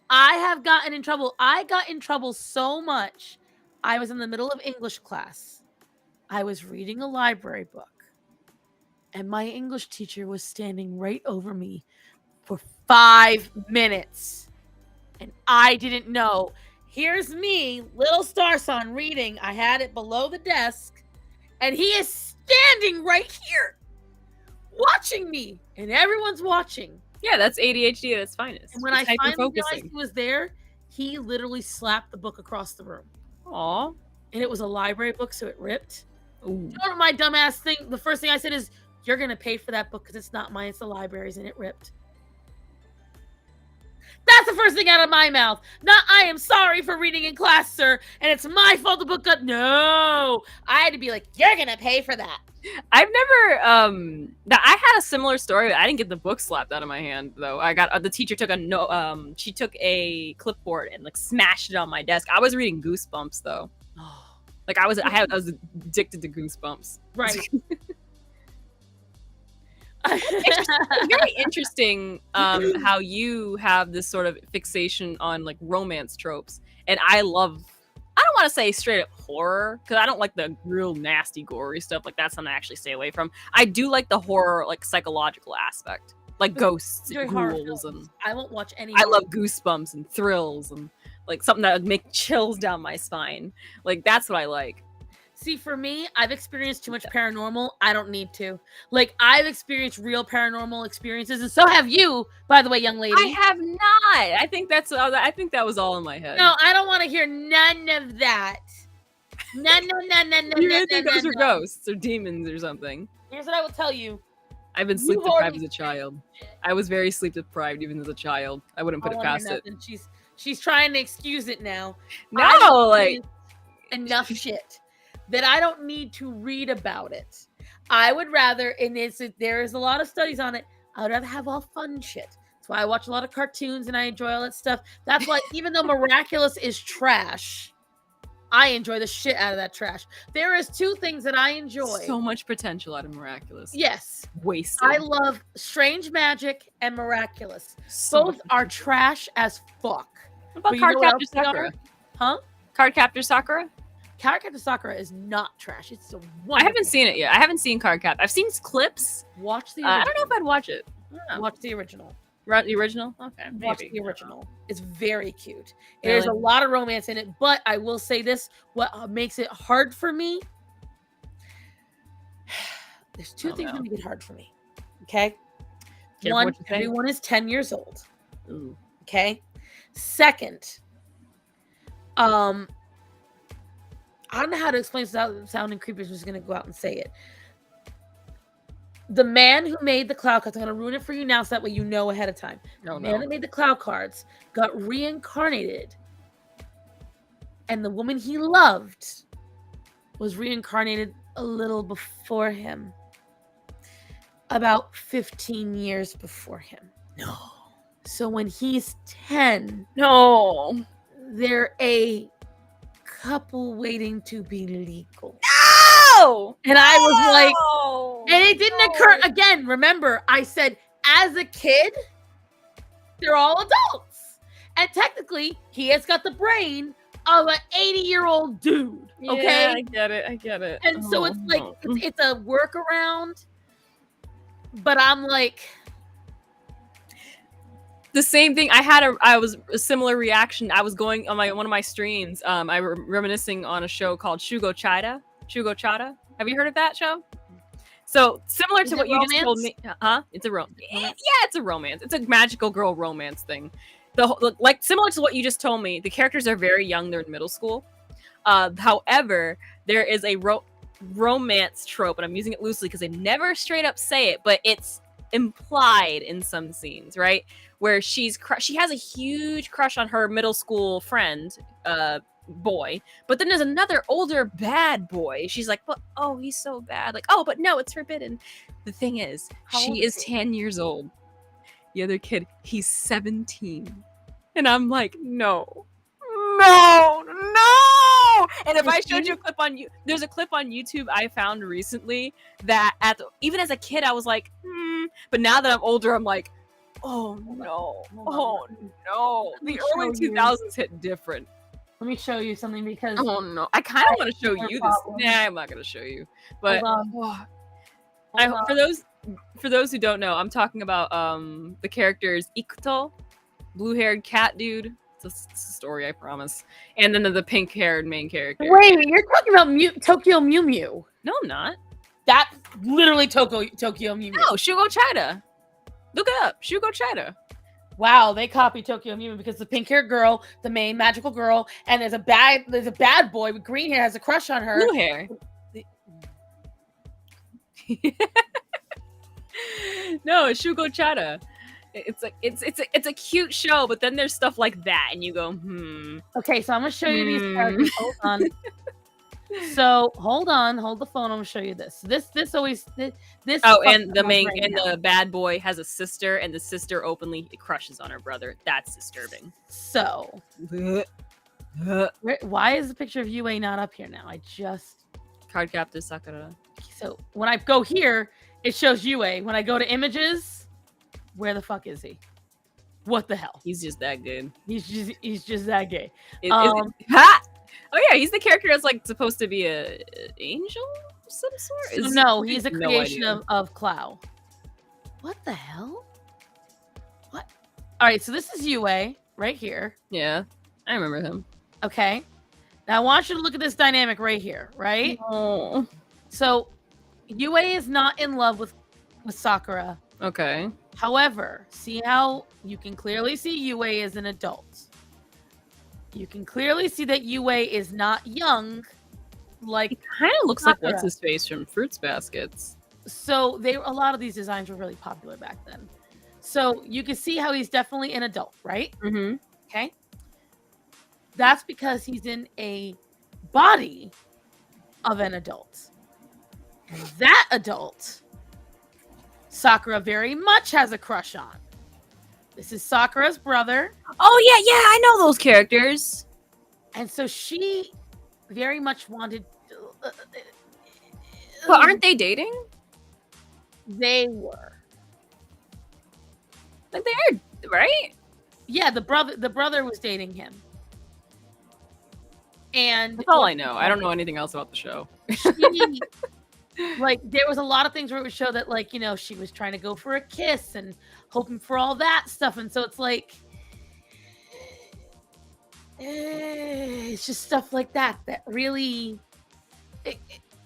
I have gotten in trouble. I got in trouble so much. I was in the middle of English class. I was reading a library book. And my English teacher was standing right over me for 5 minutes. And I didn't know. Here's me, little star son, reading. I had it below the desk. And he is standing right here, watching me. And everyone's watching. Yeah, that's ADHD at its finest. And when It's I finally realized hyper-focusing. he was there, he literally slapped the book across the room. Aw. And it was a library book, so it ripped. Ooh. You know what my dumbass thing, the first thing I said is, you're going to pay for that book because it's not mine, it's the library's, and it ripped. That's the first thing out of my mouth. Not, I am sorry for reading in class, sir, and it's my fault the book got. No, I had to be like, you're gonna pay for that. I've never I had a similar story. I didn't get the book slapped out of my hand though. I got the teacher took she took a clipboard and like smashed it on my desk. I was reading Goosebumps though. Like I was addicted to Goosebumps. Right. It's very interesting how you have this sort of fixation on like romance tropes, and I don't want to say straight up horror because I don't like the real nasty gory stuff. Like that's something I actually stay away from. I do like the horror, like psychological aspect, like ghosts and ghouls, and I won't watch any. I love Goosebumps and thrills and like something that would make chills down my spine. Like that's what I like. See, for me, I've experienced too much paranormal. I don't need to. Like, I've experienced real paranormal experiences, and so have you, by the way, young lady. I have not. I think that was all in my head. No, I don't want to hear none of that. No. You think those are ghosts or demons or something? Here's what I will tell you. I've been sleep deprived as a child. I was very sleep deprived even as a child. I wouldn't put it past it. She's trying to excuse it now. No, like enough shit that I don't need to read about it. I would rather, and there is a lot of studies on it, I would rather have all fun shit. That's why I watch a lot of cartoons and I enjoy all that stuff. That's why even though Miraculous is trash, I enjoy the shit out of that trash. There is two things that I enjoy. So much potential out of Miraculous. Yes. Wasted. I love Strange Magic and Miraculous. Both are trash as fuck. What about Cardcaptor Sakura? Huh? Cardcaptor Sakura? Cardcaptor Sakura is not trash. It's a wonderful. I haven't seen it yet. I haven't seen Cardcaptor. I've seen clips. Watch the original. I don't know if I'd watch it. Watch the original. The original? Okay. Watch Maybe. the original. It's very cute. Really? There's a lot of romance in it, but I will say this: what makes it hard for me? There's two things that make it hard for me. Okay. One, everyone is 10 years old. Ooh. Okay. Second, I don't know how to explain this without sounding creepy. I'm just going to go out and say it. The man who made the cloud cards, I'm going to ruin it for you now so that way you know ahead of time. The man that made the cloud cards got reincarnated. And the woman he loved was reincarnated a little before him. About 15 years before him. No. So when he's 10, no, they're a couple waiting to be legal. No! And I was like, and it didn't occur again. Remember, I said, as a kid, they're all adults. And technically, he has got the brain of an 80-year-old dude. Okay? Yeah, I get it. And so it's like, it's a workaround. But I'm like, the same thing. I was a similar reaction. I was going on one of my streams. I was reminiscing on a show called Shugo Chada. Have you heard of that show? So similar to what you just told me. It's a romance. Yeah, it's a romance. It's a magical girl romance thing. Like similar to what you just told me. The characters are very young. They're in middle school. However, there is a romance trope, and I'm using it loosely because they never straight up say it, but it's implied in some scenes, right? Where she has a huge crush on her middle school friend, boy, but then there's another older bad boy. She's like, but oh, he's so bad. Like, oh, but no, it's forbidden. The thing is, she is 10 years old. The other kid, he's 17. And I'm like, no. And if I showed you a clip there's a clip on YouTube I found recently that even as a kid I was like, but now that I'm older I'm like, oh no. The early 2000s hit different. let me show you something because Oh no, I kind of want to show you this. Nah, I'm not gonna show you. But for those who don't know, I'm talking about the characters Ikuto, blue-haired cat dude. It's a story, I promise. And then the pink-haired main character. Wait, you're talking about Tokyo Mew Mew. No, I'm not. That's literally Tokyo Mew Mew. No, Shugo Chida. Look it up. Shugo Chida. Wow, they copied Tokyo Mew Mew because the pink-haired girl, the main magical girl, and there's a bad boy with green hair has a crush on her. Blue hair. No, it's Shugo Chida. it's a cute show, but then there's stuff like that, and you go, Okay, so I'm gonna show you these characters. Hold on. So hold the phone. I'm gonna show you this. This Oh, fucks and the with my main brain and now. the bad boy has a sister, and the sister openly crushes on her brother. That's disturbing. So why is the picture of Yue not up here now? I just Card captor Sakura. so when I go here, it shows Yue. When I go to images, where the fuck is he? What the hell? He's just that good. He's just that gay. Ha! Oh yeah, he's the character that's like supposed to be a angel of some sort. So no, he's a No creation idea. of Clow. What the hell? What? All right, so this is Yue right here. Yeah, I remember him. Okay. Now I want you to look at this dynamic right here, right? Oh, So Yue is not in love with Sakura. okay. However, see how you can clearly see Yue is an adult. You can clearly see that Yue is not young, like Kind of looks like Sakura. what's his face from Fruits Baskets. so. A lot of these designs were really popular back then. So you can see how he's definitely an adult, right? Mm-hmm. Okay. That's because he's in a body of an adult. That adult, Sakura very much has a crush on. This is Sakura's brother. Oh yeah, I know those characters. And so she very much wanted. But aren't they dating? They were. Like they are, right? Yeah, the brother was dating him. And That's all I know. I don't know anything else about the show. she, like there was a lot of things where it would show that like, she was trying to go for a kiss and hoping for all that stuff. And so it's like it's just stuff like that really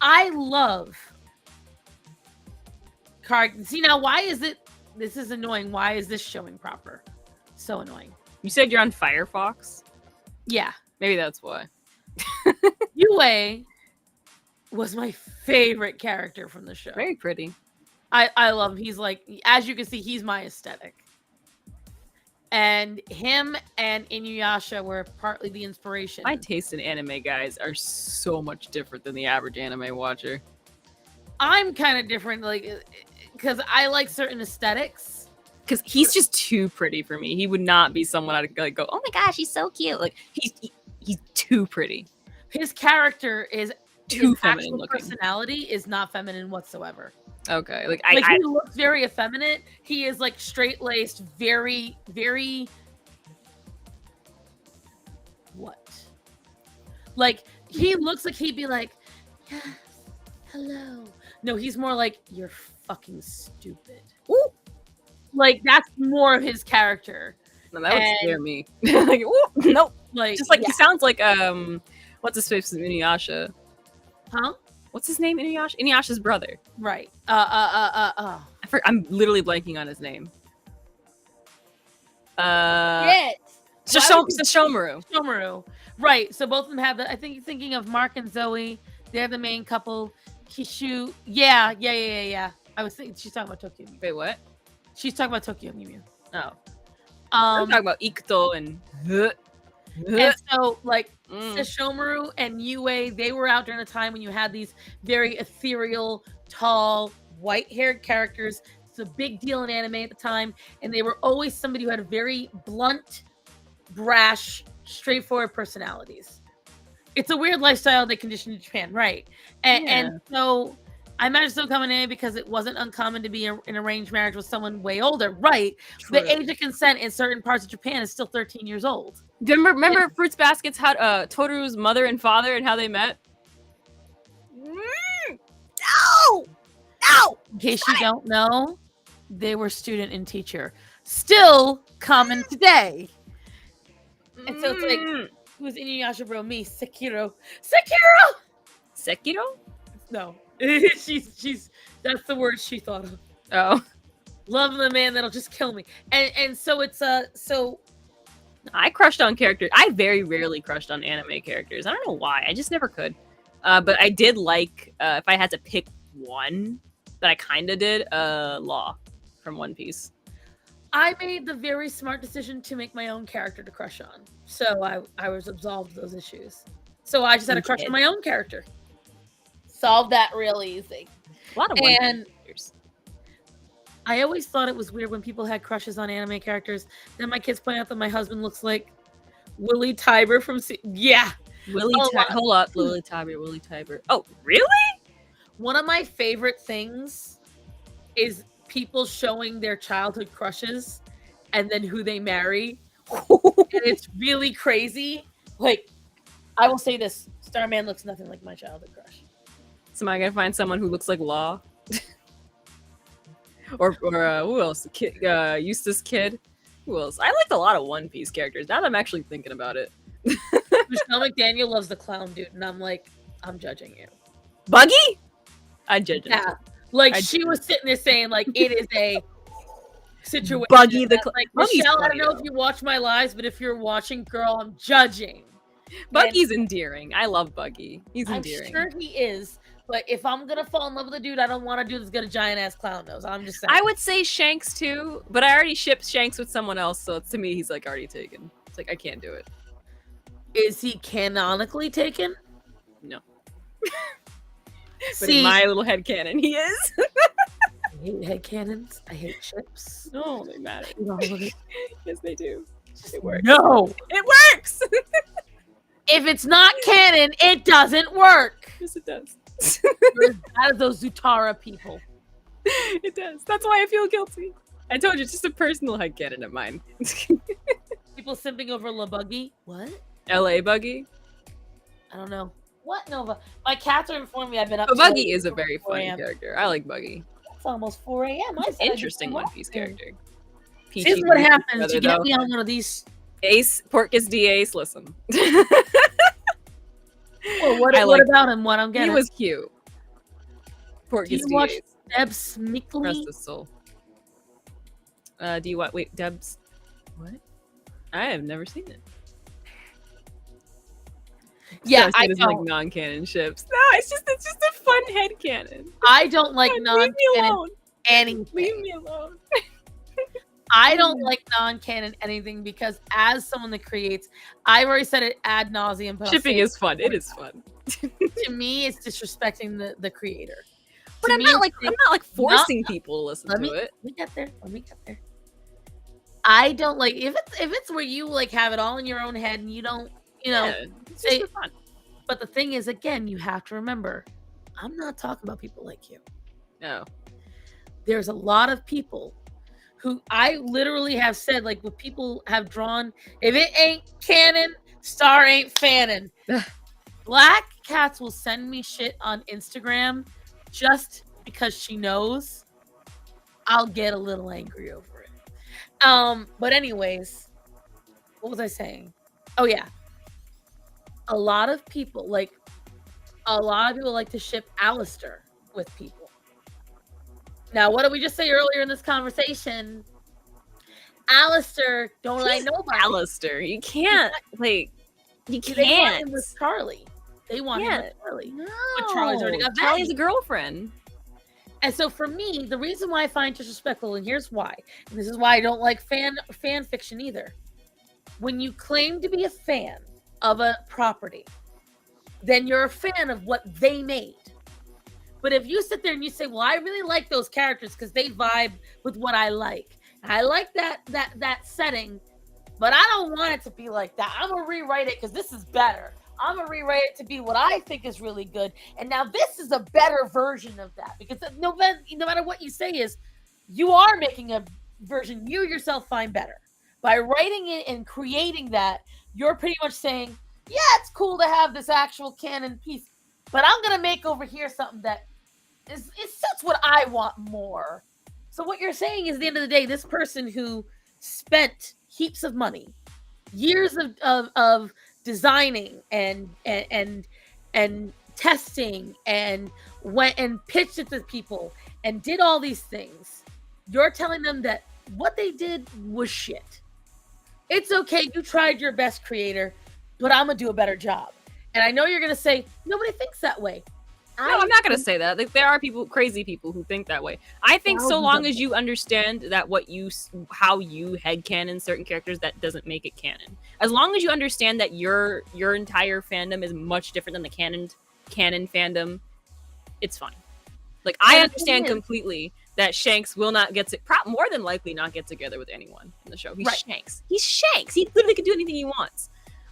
I love card. See now, why is it? This is annoying. Why is this showing proper? So annoying. You said you're on Firefox? Yeah, Maybe that's why. Yue was my favorite character from the show. Very pretty. I love him. He's like, as you can see, he's my aesthetic. And him and Inuyasha were partly the inspiration. My taste in anime, guys, are so much different than the average anime watcher. I'm kind of different, like, because I like certain aesthetics. Because he's just too pretty for me. He would not be someone I'd like go, oh my gosh, he's so cute. Like he's too pretty. His character is Too his feminine actual looking. personality is not feminine whatsoever. Okay, like Like I he looks very effeminate. He is like straight laced, very, very. What? Like he looks like he'd be like, yes, hello. No, he's more like you're fucking stupid. Ooh. Like that's more of his character. no, that would and- scare me. Like, ooh, nope. Like Just like yeah. he sounds like what's his face from Inuyasha? Huh? What's his name? Inuyasha's brother. Right. I'm literally blanking on his name. Yes. Sesshomaru. Shomaru. Right. So both of them have the. I think you're thinking of Mark and Zoe. They're the main couple. Kishu. Yeah. I was thinking she's talking about Tokyo Mew. Wait, what? She's talking about Tokyo Mew. Oh, I'm Um, talking about Ikuto and. and so like Mm. Sesshomaru and Yue, they were out during a time when you had these very ethereal, tall, white-haired characters. It's a big deal in anime at the time, and they were always somebody who had a very blunt, brash, straightforward personalities. It's a weird lifestyle they conditioned in Japan, right? And so I imagine still coming in because it wasn't uncommon to be in an arranged marriage with someone way older, right? The age of consent in certain parts of Japan is still 13 years old. Remember Fruits Baskets had Toru's mother and father and how they met? No! In case you don't know, they were student and teacher. Still common today. And so it's like, who's Inuyasha bro? Me, Sekiro. Sekiro? No. she's that's the word she thought of. Oh. Love the man that'll just kill me. And so it's so I crushed on characters. I very rarely crushed on anime characters. I don't know why. I just never could. But I did like, if I had to pick one that I kind of did, Law from One Piece. I made the very smart decision to make my own character to crush on. So I was absolved of those issues. So I just had a crush on my own character. Solved that real easy. A lot of And characters. I always thought it was weird when people had crushes on anime characters. Then my kids point out that my husband looks like Willie Tiber from Willie hold up, Willie Tiber. Oh, really? One of my favorite things is people showing their childhood crushes and then who they marry. And it's really crazy. Like, I will say this, Starman looks nothing like my childhood crush. So am I gonna find someone who looks like Law? or who else? Eustace Kid. Who else? I liked a lot of One Piece characters. Now that I'm actually thinking about it. Michelle McDaniel loves the clown dude, and I'm like, I'm judging you. Buggy? I judge it. Yeah. Like, she was sitting there saying, like, it is a situation. Buggy the like, Buggy's Michelle, I funny, don't know if you watch my lives, but if you're watching, girl, I'm judging. Buggy's endearing. I love Buggy. He's I'm endearing. sure he is. But if I'm gonna fall in love with a dude, I don't want a dude that's got a giant ass clown nose. I'm just saying. I would say Shanks too, but I already shipped Shanks with someone else, so to me he's like already taken. It's like I can't do it. Is he canonically taken? No. But in my little headcanon, he is. I hate headcanons. I hate ships. No, they matter. Yes, they do. It works. No! It works! If it's not canon, it doesn't work. Yes, it does. Out of those Zutara people. It does. That's why I feel guilty. I told you, it's just a personal headcanon of mine. People simping over La Buggy. What? LA Buggy? I don't know. What, Nova? My cats are informing me I've been up But to Buggy is a very 4 funny a.m. character. I like Buggy. It's almost 4 a.m. Interesting One Piece character. This is what happens. You get me on one of these. Ace, Porcus D Ace, listen. Well, what about him? What I'm getting? He was cute. Porcus Do you D watch Ace. Deb Smikley? Rest his soul. Do you what? Wait, Deb's. What? I have never seen it. Yeah, I don't. don't. Like non-canon ships. No, it's just a fun headcanon. I don't like Leave me non-canon alone. anything. Leave me alone. I don't like non-canon anything because as someone that creates, I've already said it ad nauseum. But Shipping is fun. It is fun. To me, it's disrespecting the creator. But To I'm me, not it's like forcing people to listen to it. Let me get there. I don't like if it's where you like have it all in your own head and you don't, It's say. just for fun. But the thing is, again, you have to remember, I'm not talking about people like you. No. There's a lot of people who I literally have said, like, what people have drawn, if it ain't canon, Star ain't fanning. Black Cats will send me shit on Instagram just because she knows I'll get a little angry over it. But anyways, what was I saying? Oh yeah. A lot of people like to ship Alistair with people. Now, what did we just say earlier in this conversation? Alistair, don't I know about Alistair. You can't like. You They want can't. him with Charlie. They want him Yeah. with Charlie. No. But Charlie's already got Charlie's Maggie. a girlfriend. And so for me, the reason why I find it disrespectful, and here's why, and this is why I don't like fan fiction either. When you claim to be a fan of a property, then you're a fan of what they made. But if you sit there and you say, well, I really like those characters because they vibe with what I like. I like that setting, but I don't want it to be like that. I'm gonna rewrite it because this is better. I'm gonna rewrite it to be what I think is really good. And now this is a better version of that. Because no matter what you say is, you are making a version you yourself find better. By writing it and creating that, you're pretty much saying, yeah, it's cool to have this actual canon piece, but I'm gonna make over here something that it suits what I want more. So what you're saying is, at the end of the day, this person who spent heaps of money, years of designing and testing and went and pitched it to people and did all these things, you're telling them that what they did was shit. It's okay, you tried your best, creator, but I'm gonna do a better job. And I know you're gonna say nobody thinks that way. No, I'm not gonna say that. Like, there are crazy people who think that way. I think so Thousands long of as you understand that how you headcanon certain characters, that doesn't make it canon. As long as you understand that your entire fandom is much different than the canon fandom, it's fine. Like, I And the thing understand is- completely that Shanks will not get to, more than likely not get together with anyone in the show. He's Right. Shanks. He's Shanks. He literally can do anything he wants.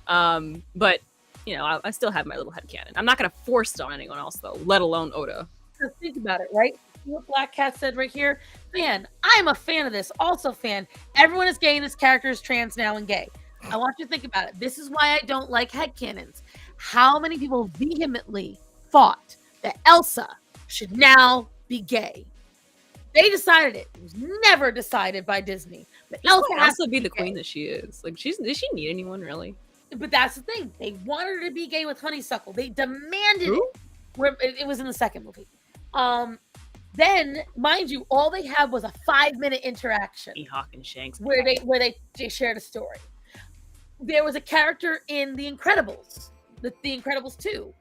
But you know, I still have my little headcanon. I'm not gonna force it on anyone else though, let alone Oda. Because think about it, right? See what Black Cat said right here? Man, I'm a fan of this. Also fan. Everyone is gay and this character is trans now and gay. I want you to think about it. This is why I don't like headcanons. How many people vehemently thought that Elsa should now be gay? They decided it. It was never decided by Disney. But Elsa Elsa has has to be the gay. queen that she is. Like, does she need anyone really? But that's the thing. They wanted her to be gay with Honeysuckle. They demanded Who? it. Where it was in the second movie. Then, mind you, all they had was a 5-minute interaction Mihawk and Shanks. where they shared a story. There was a character in The Incredibles, the Incredibles 2.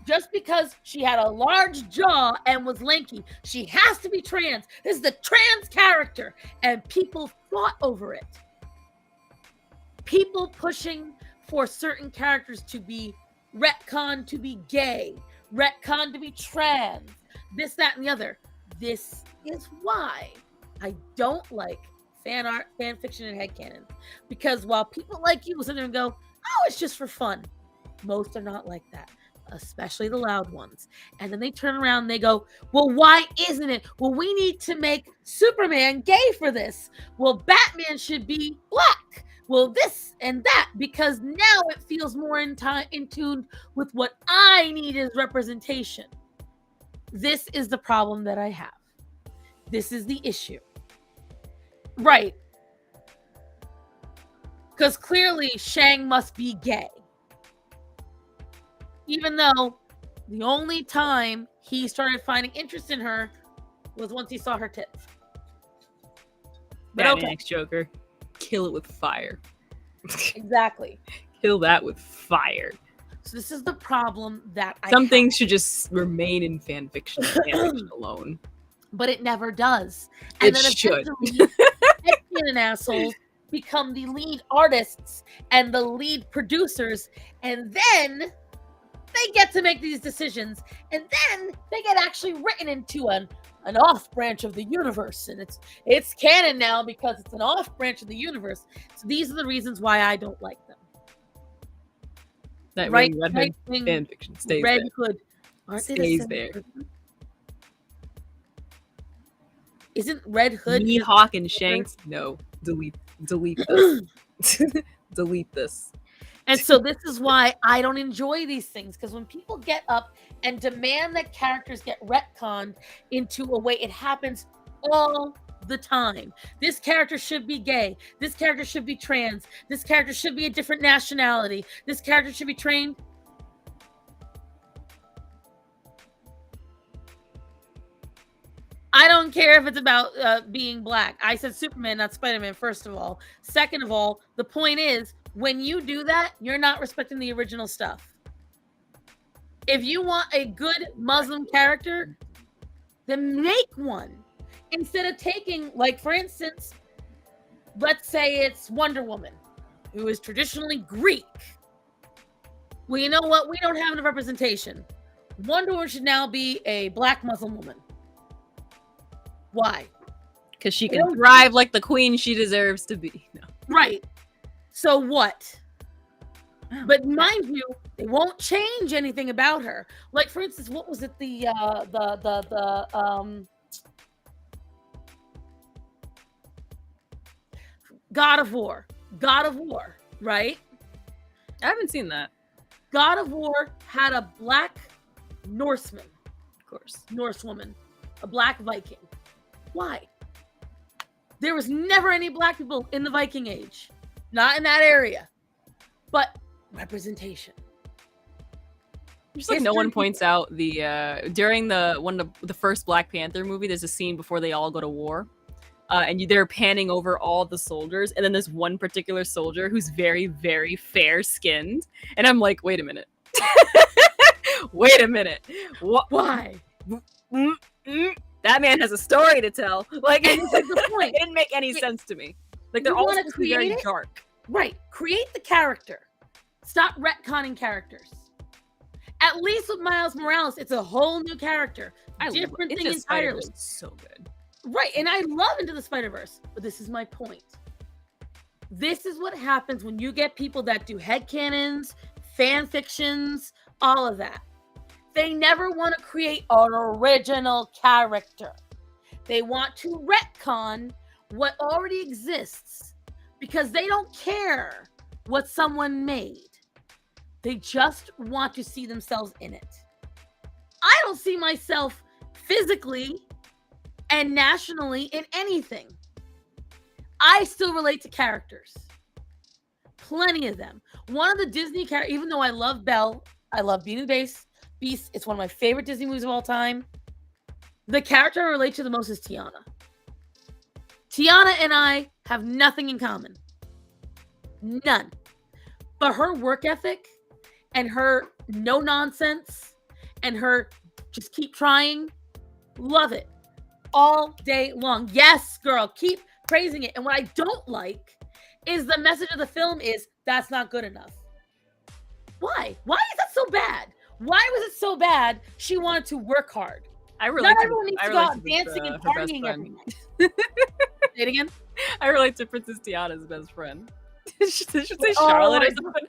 Just because she had a large jaw and was lanky, she has to be trans. This is the trans character, and people fought over it. People pushing for certain characters to be retconned to be gay, retconned to be trans, this, that, and the other. This is why I don't like fan art, fan fiction, and headcanon. Because while people like you will sit there and go, oh, it's just for fun, most are not like that, especially the loud ones. And then they turn around and they go, well, why isn't it? Well, we need to make Superman gay for this. Well, Batman should be black. Well, this and that, because now it feels more in tune with what I need as representation. This is the problem that I have. This is the issue. Right. Because clearly Shang must be gay. Even though the only time he started finding interest in her was once he saw her tits. But Batman okay. X Joker. Kill it with fire. Exactly. Kill that with fire. So this is the problem that I Some have. things should just remain in fan fiction alone. But it never does. It And then should. eventually, headcanon assholes become the lead artists and the lead producers, and then they get to make these decisions, and then they get actually written into an off branch of the universe, and it's canon now because it's an off branch of the universe. So these are the reasons why I don't like them. That Right, Red right Hood wing, fan fiction stays Red there. Hood. Aren't they the Stays same there. person? Isn't Red Hood Mihawk and Shanks? No. Delete this. Delete this. And so this is why I don't enjoy these things, because when people get up and demand that characters get retconned into a way, it happens all the time. This character should be gay. This character should be trans. This character should be a different nationality. This character should be trained. I don't care if it's about being black. I said Superman, not Spider-Man, first of all. Second of all, the point is, when you do that, you're not respecting the original stuff. If you want a good Muslim character, then make one. Instead of taking, like, for instance, let's say it's Wonder Woman, who is traditionally Greek. Well, you know what? We don't have enough representation. Wonder Woman should now be a black Muslim woman. Why? Because she can thrive like the queen she deserves to be. No. Right. So what? But mind you, they won't change anything about her. Like, for instance, what was it? The God of War. God of War, right? I haven't seen that. God of War had a black Norseman, Of course. Norsewoman, a black Viking. Why? There was never any black people in the Viking Age. Not in that area. But representation. Just like no one History- points out the during the first Black Panther movie, there's a scene before they all go to war. And they're panning over all the soldiers, and then there's one particular soldier who's very, very fair skinned. And I'm like, wait a minute. Wait a minute. What? Why? That man has a story to tell. Like, And this is the point. it didn't make any sense to me. Like, they're You all wanna supposed to be very create it? dark. Right. Create the character. Stop retconning characters. At least with Miles Morales, it's a whole new character. Different thing entirely. It's so good. Right. And I love Into the Spider-Verse, but this is my point. This is what happens when you get people that do headcanons, fan fictions, all of that. They never want to create an original character. They want to retcon what already exists because they don't care what someone made. They just want to see themselves in it. I don't see myself physically and nationally in anything. I still relate to characters. Plenty of them. One of the Disney characters, even though I love Belle, I love Beauty and the Beast. It's one of my favorite Disney movies of all time. The character I relate to the most is Tiana. Tiana and I have nothing in common. None. But her work ethic and her no nonsense and her just keep trying, love it all day long. Yes, girl, keep praising it. And what I don't like is the message of the film is that's not good enough. Why? Why is that so bad? Why was it so bad? She wanted to work hard. I relate Not to, everyone needs I to go relate out to dancing and her best partying every friend. night. Say it again. I relate to Princess Tiana's best friend. Should say Oh Charlotte my or something.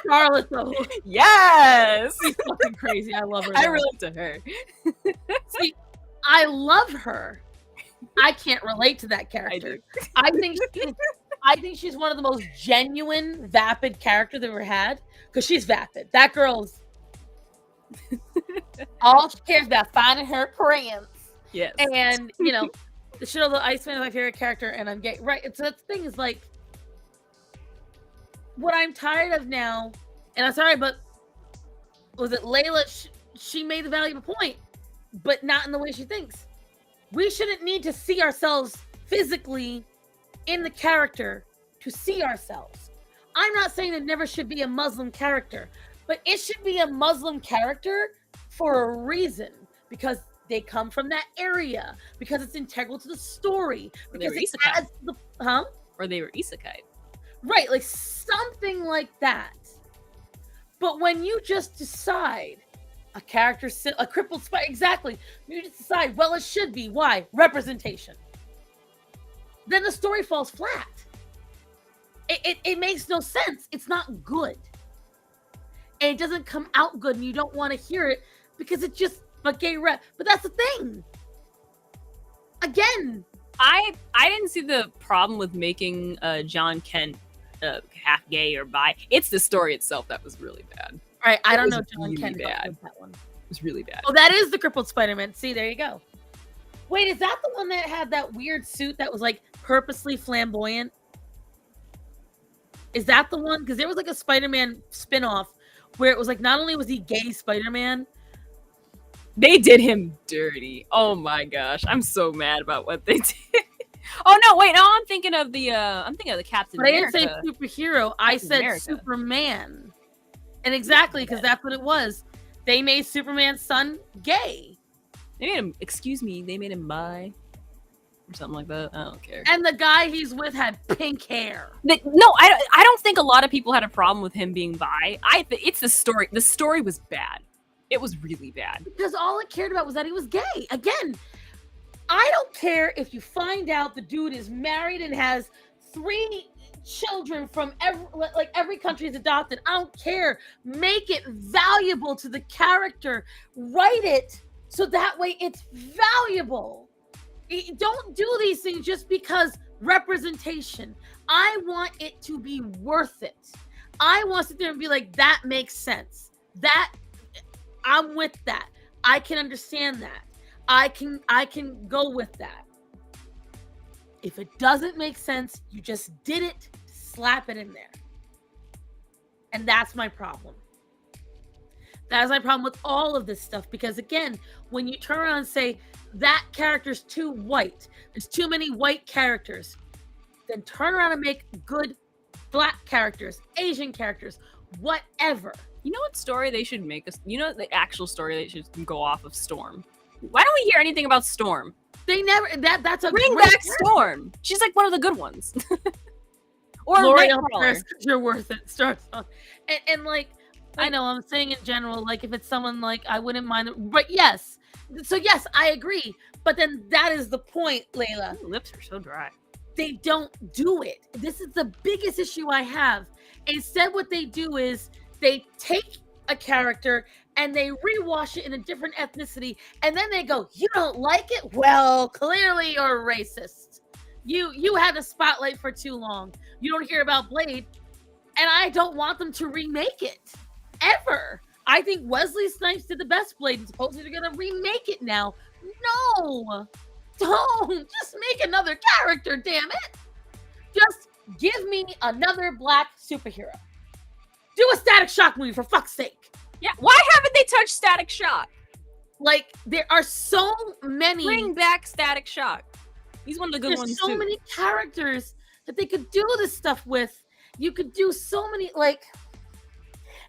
Charlotte, though. Yes! She's fucking crazy. I love her. I though. relate to her. See, I love her. I can't relate to that character. I think she's one of the most genuine, vapid characters they've ever had. Because she's vapid. That girl's all she cares about finding her prince. Yes. And the shit of the Iceman is my favorite character, and I'm gay. Right. So that thing is like what I'm tired of now, and I'm sorry, but was it Layla? She made the valuable point, but not in the way she thinks. We shouldn't need to see ourselves physically in the character to see ourselves. I'm not saying there never should be a Muslim character, but it should be a Muslim character for a reason, because they come from that area, because it's integral to the story, because it adds to the or they were isekai. Right, like something like that. But when you just decide a character, a crippled spider, exactly, you just decide, well, it should be. Why? Representation. Then the story falls flat. It makes no sense. It's not good. And it doesn't come out good, and you don't want to hear it because it's just a gay rep. But that's the thing. Again, I didn't see the problem with making John Kent half gay or bi. It's the story itself that was really bad. All right, I don't know was John really Kent. bad. That one. It was really bad. Oh, that is the crippled Spider-Man. See, there you go. Wait, is that the one that had that weird suit that was like purposely flamboyant? Is that the one? Because there was like a Spider-Man spin-off where it was like not only was he gay Spider-Man, They did him dirty. Oh my gosh, I'm so mad about what they did. Oh no, wait, no, I'm thinking of the Captain but I America. didn't say superhero. I Captain said America. Superman. And exactly, because that's what it was. They made Superman's son gay. They made him. Excuse me, they made him bi, or something like that. I don't care. And the guy he's with had pink hair. No, I don't think a lot of people had a problem with him being bi. It's the story. The story was bad. It was really bad. Because all it cared about was that he was gay. Again, I don't care if you find out the dude is married and has 3 children from every country is adopted. I don't care. Make it valuable to the character. Write it so that way it's valuable. Don't do these things just because representation. I want it to be worth it. I want to sit there and be like, that makes sense. That I'm with that. I can understand that. I can go with that. If it doesn't make sense, you just did it, slap it in there. And that's my problem. That is my problem with all of this stuff. Because again, when you turn around and say, that character's too white, there's too many white characters, then turn around and make good black characters, Asian characters, whatever. You know what story they should make us? You know the actual story they should go off of Storm. Why don't we hear anything about Storm? They never. That's a Bring great back Storm. She's like one of the good ones. Or L'Oreal Nightcrawler. Paris, 'cause you're worth it. Starts on, and like I know I'm saying in general, like if it's someone like I wouldn't mind, but yes. So yes, I agree. But then that is the point, Layla. Your lips are so dry. They don't do it. This is the biggest issue I have. Instead, what they do is they take a character and they rewash it in a different ethnicity, and then they go, "You don't like it? Well, clearly you're racist. You had the spotlight for too long. You don't hear about Blade, and I don't want them to remake it ever. I think Wesley Snipes did the best Blade, and supposedly they're gonna remake it now. No, don't just make another character. Damn it! Just give me another black superhero. Do a Static Shock movie for fuck's sake. Yeah, why haven't they touched Static Shock? Like there are so many. Bring back Static Shock. He's one of the good ones There's so too. many characters that they could do this stuff with. You could do so many like,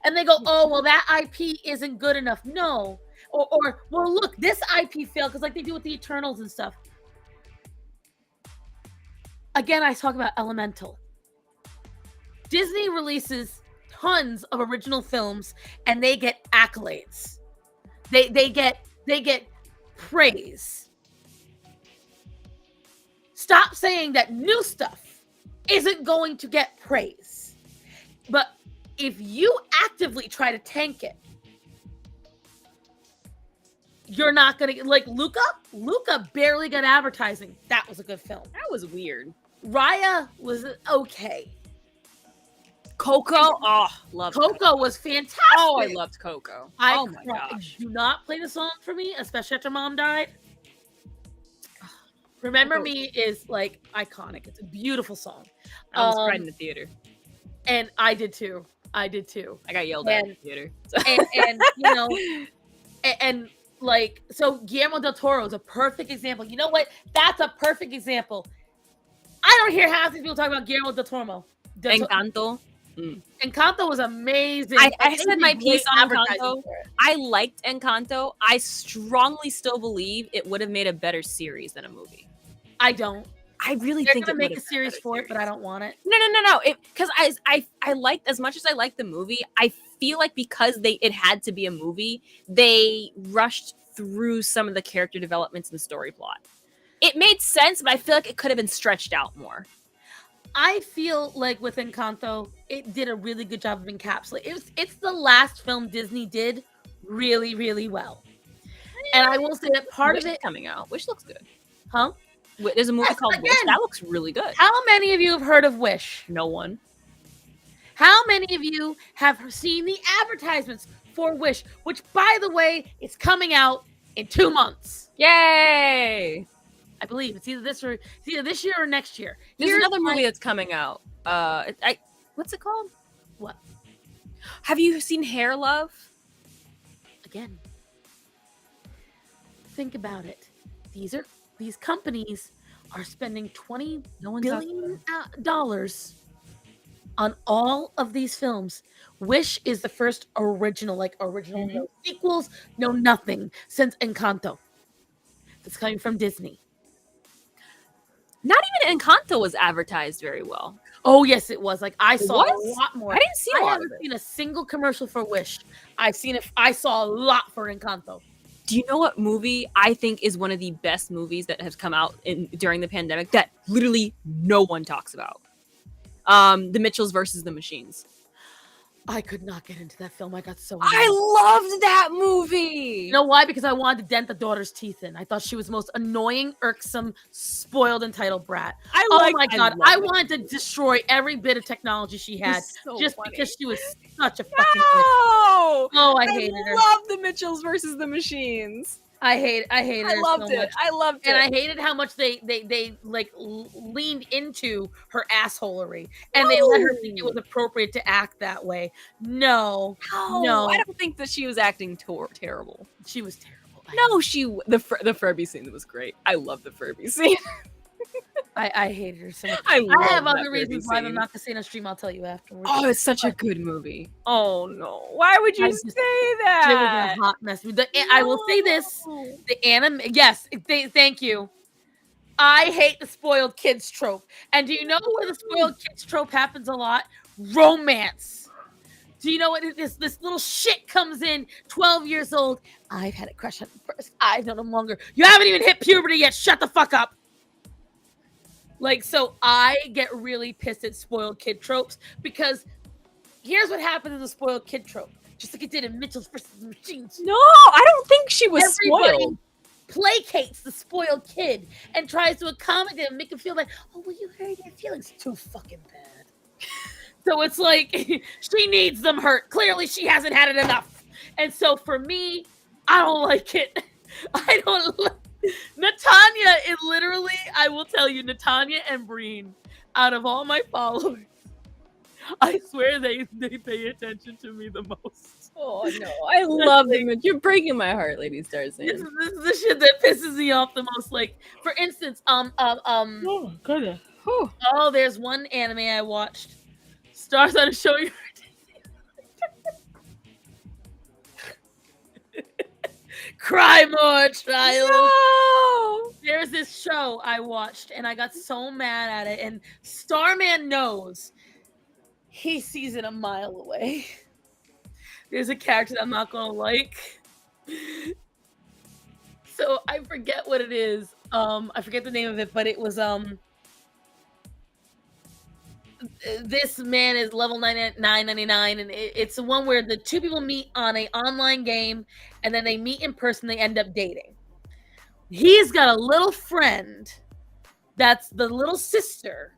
and they go, "Oh well, that IP isn't good enough." No, or well, look, this IP failed because like they do with the Eternals and stuff. Again, I talk about Elemental. Disney releases tons of original films, and they get accolades. They get praise. Stop saying that new stuff isn't going to get praise. But if you actively try to tank it, you're not going to like Luca. Luca barely got advertising. That was a good film. That was weird. Raya was okay. Coco, oh, love Coco was fantastic. Oh, I loved Coco. Oh my gosh. Do not play the song for me, especially after Mom died. Remember Me is like iconic. It's a beautiful song. I almost cried in the theater. And I did too. I got yelled at in the theater. And you know, and like so Guillermo del Toro is a perfect example. You know what? That's a perfect example. I don't hear half these people talk about Guillermo del Toro. Encanto. Encanto was amazing. I said my piece on advertising Encanto. for it. I liked Encanto. I strongly still believe it would have made a better series than a movie. I don't. I really They're think gonna it make would a have series been for better it, but I don't want it. No. Because I liked as much as I liked the movie. I feel like because it had to be a movie, they rushed through some of the character developments and the story plot. It made sense, but I feel like it could have been stretched out more. I feel like with Encanto, it did a really good job of encapsulating. It's the last film Disney did really, really well. And I will say that part Wish of is it, coming out. Wish looks good. huh? There's a movie Yes, called Wish again. that looks really good. How many of you have heard of Wish? No one. How many of you have seen the advertisements for Wish, which, by the way, is coming out in 2 months? Yay! I believe it's either this year or next year. There's Here's another movie my- that's coming out. What's it called? What? Have you seen Hair Love? Again. Think about it. These companies are spending $20 billion on all of these films. Wish is the first original, no sequels, no nothing since Encanto. That's coming from Disney. Not even Encanto was advertised very well. Oh yes, it was. Like I saw was? a lot more. I didn't see a I lot haven't of it. seen a single commercial for Wish. I saw a lot for Encanto. Do you know what movie I think is one of the best movies that has come out during the pandemic that literally no one talks about? The Mitchells versus the Machines. I could not get into that film. I got so I loved that movie. You know why? Because I wanted to dent the daughter's teeth in. I thought she was the most annoying, irksome, spoiled, entitled brat. Oh my god! I wanted to destroy every bit of technology she had just because she was such a fucking bitch. No! Oh, I hated her. I love the Mitchells versus the Machines. I hated her loved so it. much. I loved it. And I hated how much they like leaned into her assholery, and they let her think it was appropriate to act that way. No, I don't think that she was acting terrible. she was terrible. No, the Furby scene was great. I love the Furby scene. I hated her so much. I I have love that other reasons movie why I'm scene. not gonna say in a stream. I'll tell you afterwards. Oh, it's such a good movie. Oh no, why would you I say just- that? It was a hot mess. I will say this: No. the anime. Yes, thank you. I hate the spoiled kids trope. And do you know where the spoiled kids trope happens a lot? Romance. Do you know what it is? This little shit comes in, 12 years old. I've had a crush on him first. I know him longer. You haven't even hit puberty yet. Shut the fuck up. Like, so I get really pissed at spoiled kid tropes because here's what happens in the spoiled kid trope. Just like it did in Mitchell's versus the Machines. No, I don't think she was Everybody spoiled. placates the spoiled kid and tries to accommodate him, make him feel like, oh, well, you hurt your feelings. Too fucking bad. So it's like she needs them hurt. Clearly, she hasn't had it enough. And so for me, I don't like it. I don't like Natanya. It literally, I will tell you, Natanya and Breen, out of all my followers, I swear they pay attention to me the most. Oh no, I love them. You're breaking my heart, Lady Starzan. This is the shit that pisses me off the most. Like, for instance, Oh goodness. Whew. oh, there's one anime I watched. Stars on a show you. Cry more, child. No! There's this show I watched and I got so mad at it. And Starman knows. He sees it a mile away. There's a character that I'm not gonna like. So I forget what it is. I forget the name of it, but it was this man is level 999, and it's the one where the two people meet on an online game, and then they meet in person. They end up dating. He's got a little friend that's the little sister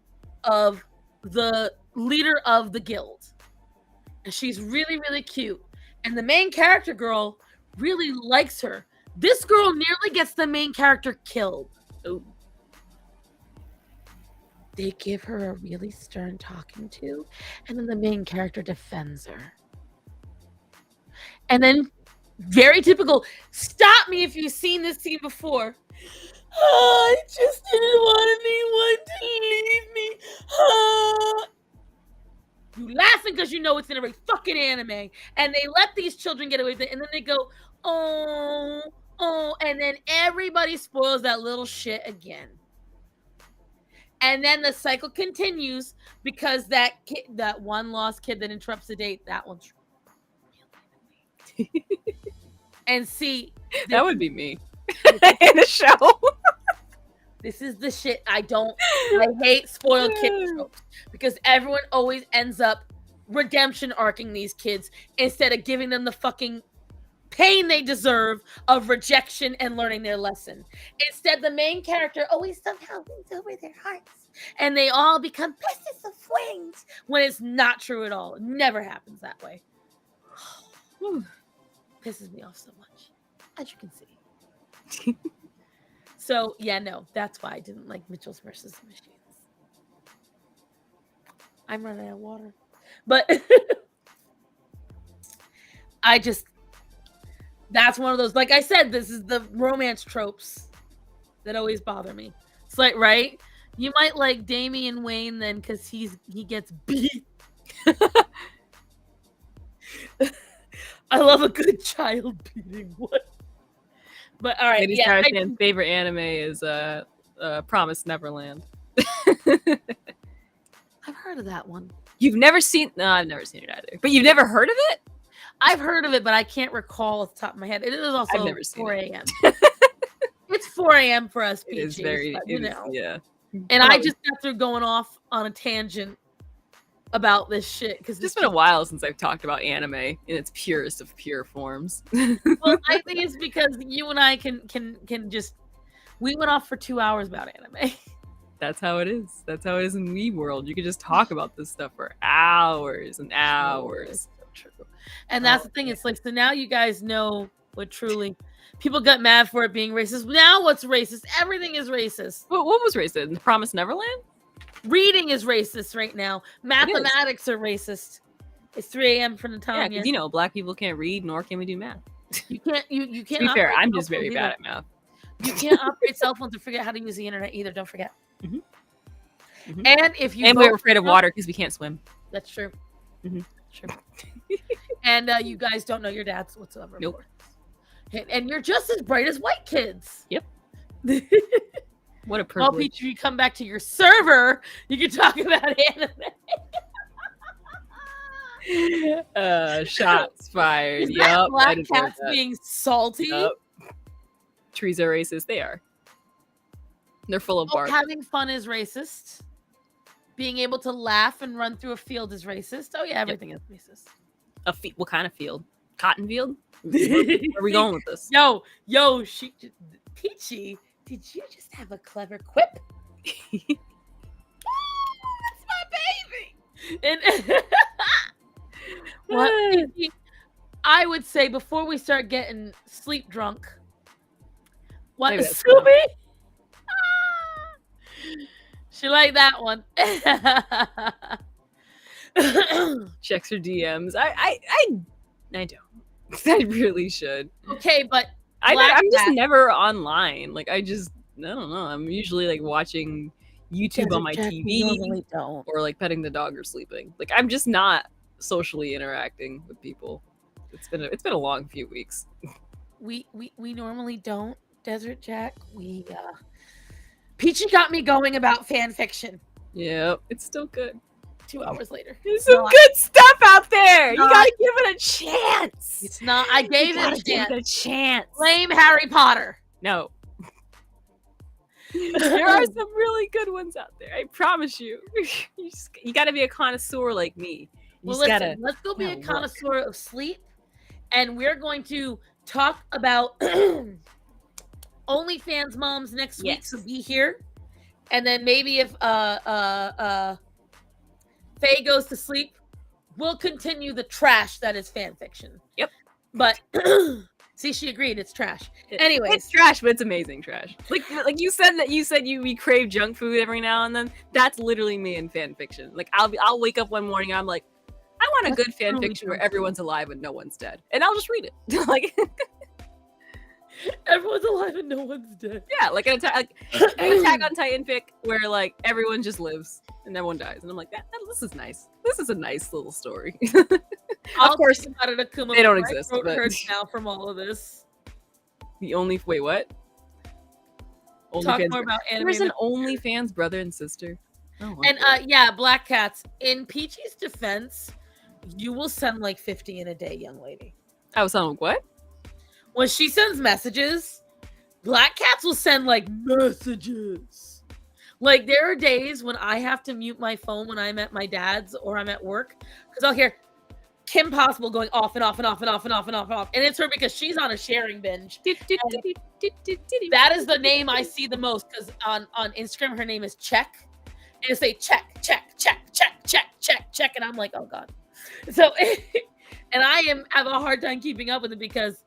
of the leader of the guild, and she's really, really cute. And the main character girl really likes her. This girl nearly gets the main character killed. Ooh. They give her a really stern talking to, and then the main character defends her. And then, very typical, stop me if you've seen this scene before. I just didn't want anyone to leave me. You laughing because you know it's in a fucking anime. And they let these children get away with it, and then they go, oh, and then everybody spoils that little shit again. And then the cycle continues because that kid, that one lost kid that interrupts the date, that one's and see, That would be me in a show. this is the shit I hate spoiled kid tropes because everyone always ends up redemption arcing these kids instead of giving them the fucking pain they deserve of rejection and learning their lesson. Instead, the main character always somehow wins over their hearts and they all become pieces of wings when it's not true at all. It never happens that way. Pisses me off so much, as you can see. So, yeah, no, that's why I didn't like Mitchell's versus the Machines. I'm running out of water. But that's one of those, like I said, this is the romance tropes that always bother me. It's like, right? You might like Damian Wayne then because he gets beat. I love a good child beating. What? But all right, Lady yeah. Starzan's favorite anime is Promised Neverland. I've heard of that one. You've never seen? No, I've never seen it either. But you've never heard of it? I've heard of it, but I can't recall off the top of my head. It is also I've never seen 4 a.m. It's 4 a.m. for us, It is PGs, very, but, yeah. And I just got through going off on a tangent about this shit because It's just been a while since I've talked about anime in its purest of pure forms. Well, I think it's because you and I can just we went off for 2 hours about anime. That's how it is. That's how it is in Wii World. You could just talk about this stuff for hours and hours. So true. And that's the thing. It's like, so now you guys know what truly people got mad for it being racist. Now what's racist? Everything is racist. What was racist? Promised Neverland? Reading is racist right now. Mathematics are racist. It's 3 a.m. for Yeah, Natalia. because black people can't read nor can we do math. You can't. You can't. To be fair, operate I'm cell just very phones bad either. at math. You can't operate cell phones or forget how to use the internet either. Don't forget. Mhm. And if you And vote we're afraid of Trump- water because we can't swim. That's true. Mhm. True. And you guys don't know your dads whatsoever. of Nope. course. And you're just as bright as white kids. Yep. What a Well, privilege. Peach, if you come back to your server, you can talk about anime. Shots fired. Is that Yep. I black deserve cats that. being salty? Yep. Trees are racist. They are. They're full of Oh, bark. having fun is racist. Being able to laugh and run through a field is racist. Oh yeah, everything is racist. What kind of field? Cotton field? Where are we going with this? Yo, Peachy, did you just have a clever quip? That's my baby. And what? Peachy, I would say before we start getting sleep drunk, what Maybe that's Scooby? She liked that one. Checks her DMs. I don't. I really should. Okay, but I'm Black just Cat- never online. Like I don't know. I'm usually like watching YouTube on my Jack, TV we normally don't. or like petting the dog or sleeping. Like I'm just not socially interacting with people. It's been a long few weeks. We normally don't. Desert Jack. Peachy got me going about fan fiction. Yeah, it's still good. 2 hours later. There's some not- good stuff out there. You not- gotta give it a chance. It's not. I gave You it a gotta give chance. it a chance. Blame Harry Potter. No. There are some really good ones out there. I promise you. You got to be a connoisseur like me. You Well, just listen. gotta. Let's go be a gotta look. connoisseur of sleep, and we're going to talk about OnlyFans moms next week. Yes. So be here, and then maybe if Faye goes to sleep, we'll continue the trash that is fan fiction. Yep. But see, she agreed. It's trash. It- Anyways. it's trash, but it's amazing trash. Like you said we crave junk food every now and then. That's literally me in fan fiction. Like I'll wake up one morning and I'm like, I want a good fan truly fiction where junk everyone's alive and no one's dead, and I'll just read it. Like Everyone's alive and no one's dead. yeah, like an Attack on Titan fic where like everyone just lives and everyone dies, and I'm like, this is nice. This is a nice little story. Of course, think about it, Akuma, they don't my exist, throat but- hurts now from all of this. wait, what? Talk OnlyFans. more about anime. There's an OnlyFans brother and sister. Oh, And yeah, Black Cats. In Peachy's defense, you will send like 50 in a day, young lady. I was on what? When she sends messages, Black Cats will send like messages. Like there are days when I have to mute my phone when I'm at my dad's or I'm at work because I'll hear Kim Possible going off and off and off and off and off and off and off. And it's her because she's on a sharing binge. That is the name I see the most because on Instagram her name is Check. And it say check, check, check, check, check, check, check. And I'm like, oh God. So and I have a hard time keeping up with it because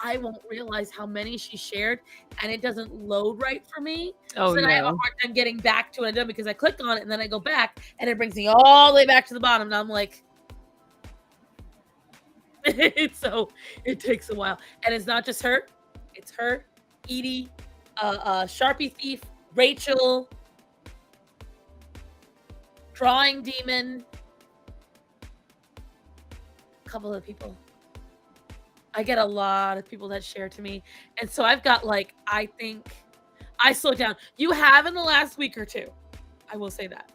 I won't realize how many she shared and it doesn't load right for me. Oh So then I have a no. hard time getting back to it because I click on it and then I go back and it brings me all the way back to the bottom. And I'm like, so it takes a while. And it's not just her, it's her, Edie, Sharpie Thief, Rachel, Drawing Demon, a couple of people. I get a lot of people that share to me. And so I've got like, I think I slowed down. You have in the last week or two. I will say that.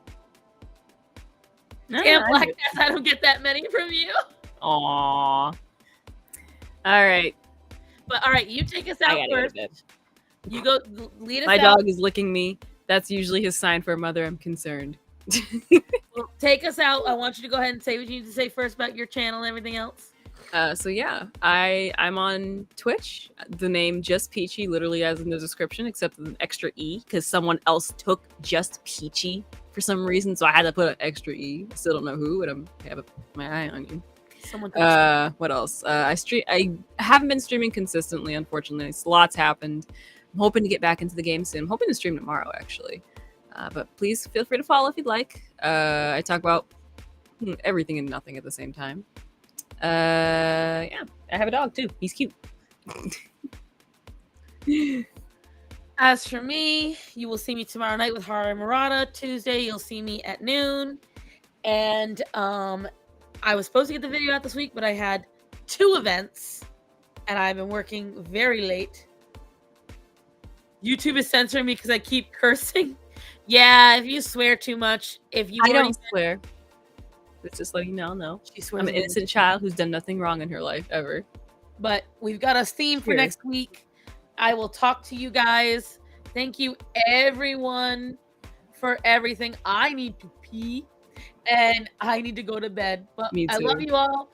Damn, Black Cats, I don't get that many from you. Aww. All right. But all right, you take us I out gotta go to first. bed. You go lead us My out. dog is licking me. That's usually his sign for a mother. I'm concerned. Well, take us out. I want you to go ahead and say what you need to say first about your channel and everything else. So yeah, I'm on Twitch. The name Just Peachy, literally as in the description, except with an extra E because someone else took Just Peachy for some reason, so I had to put an extra E. I still don't know who, but I have my eye on you. Someone. What else? I haven't been streaming consistently, unfortunately. Lots happened. I'm hoping to get back into the game soon. I'm hoping to stream tomorrow, actually. But please feel free to follow if you'd like. I talk about everything and nothing at the same time. Yeah, I have a dog too. He's cute. I As for me, you will see me tomorrow night with Horror Murata. Tuesday, you'll see me at noon. And I was supposed to get the video out this week, but I had 2 events, and I've been working very late. YouTube is censoring me because I keep cursing. Yeah, if you swear too much, if you I already don't swear. Let's just let you know. No, she swears I'm an a lot. innocent child who's done nothing wrong in her life ever. But we've got a theme for Here. next week. I will talk to you guys. Thank you, everyone, for everything. I need to pee, and I need to go to bed. But Me I love too. you all.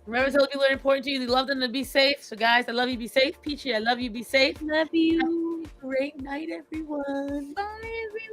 Remember to tell people that are important to you. You love them to be safe. So, guys, I love you. Be safe. Peachy, I love you. Be safe. Love you. Great night, everyone. Bye, everyone.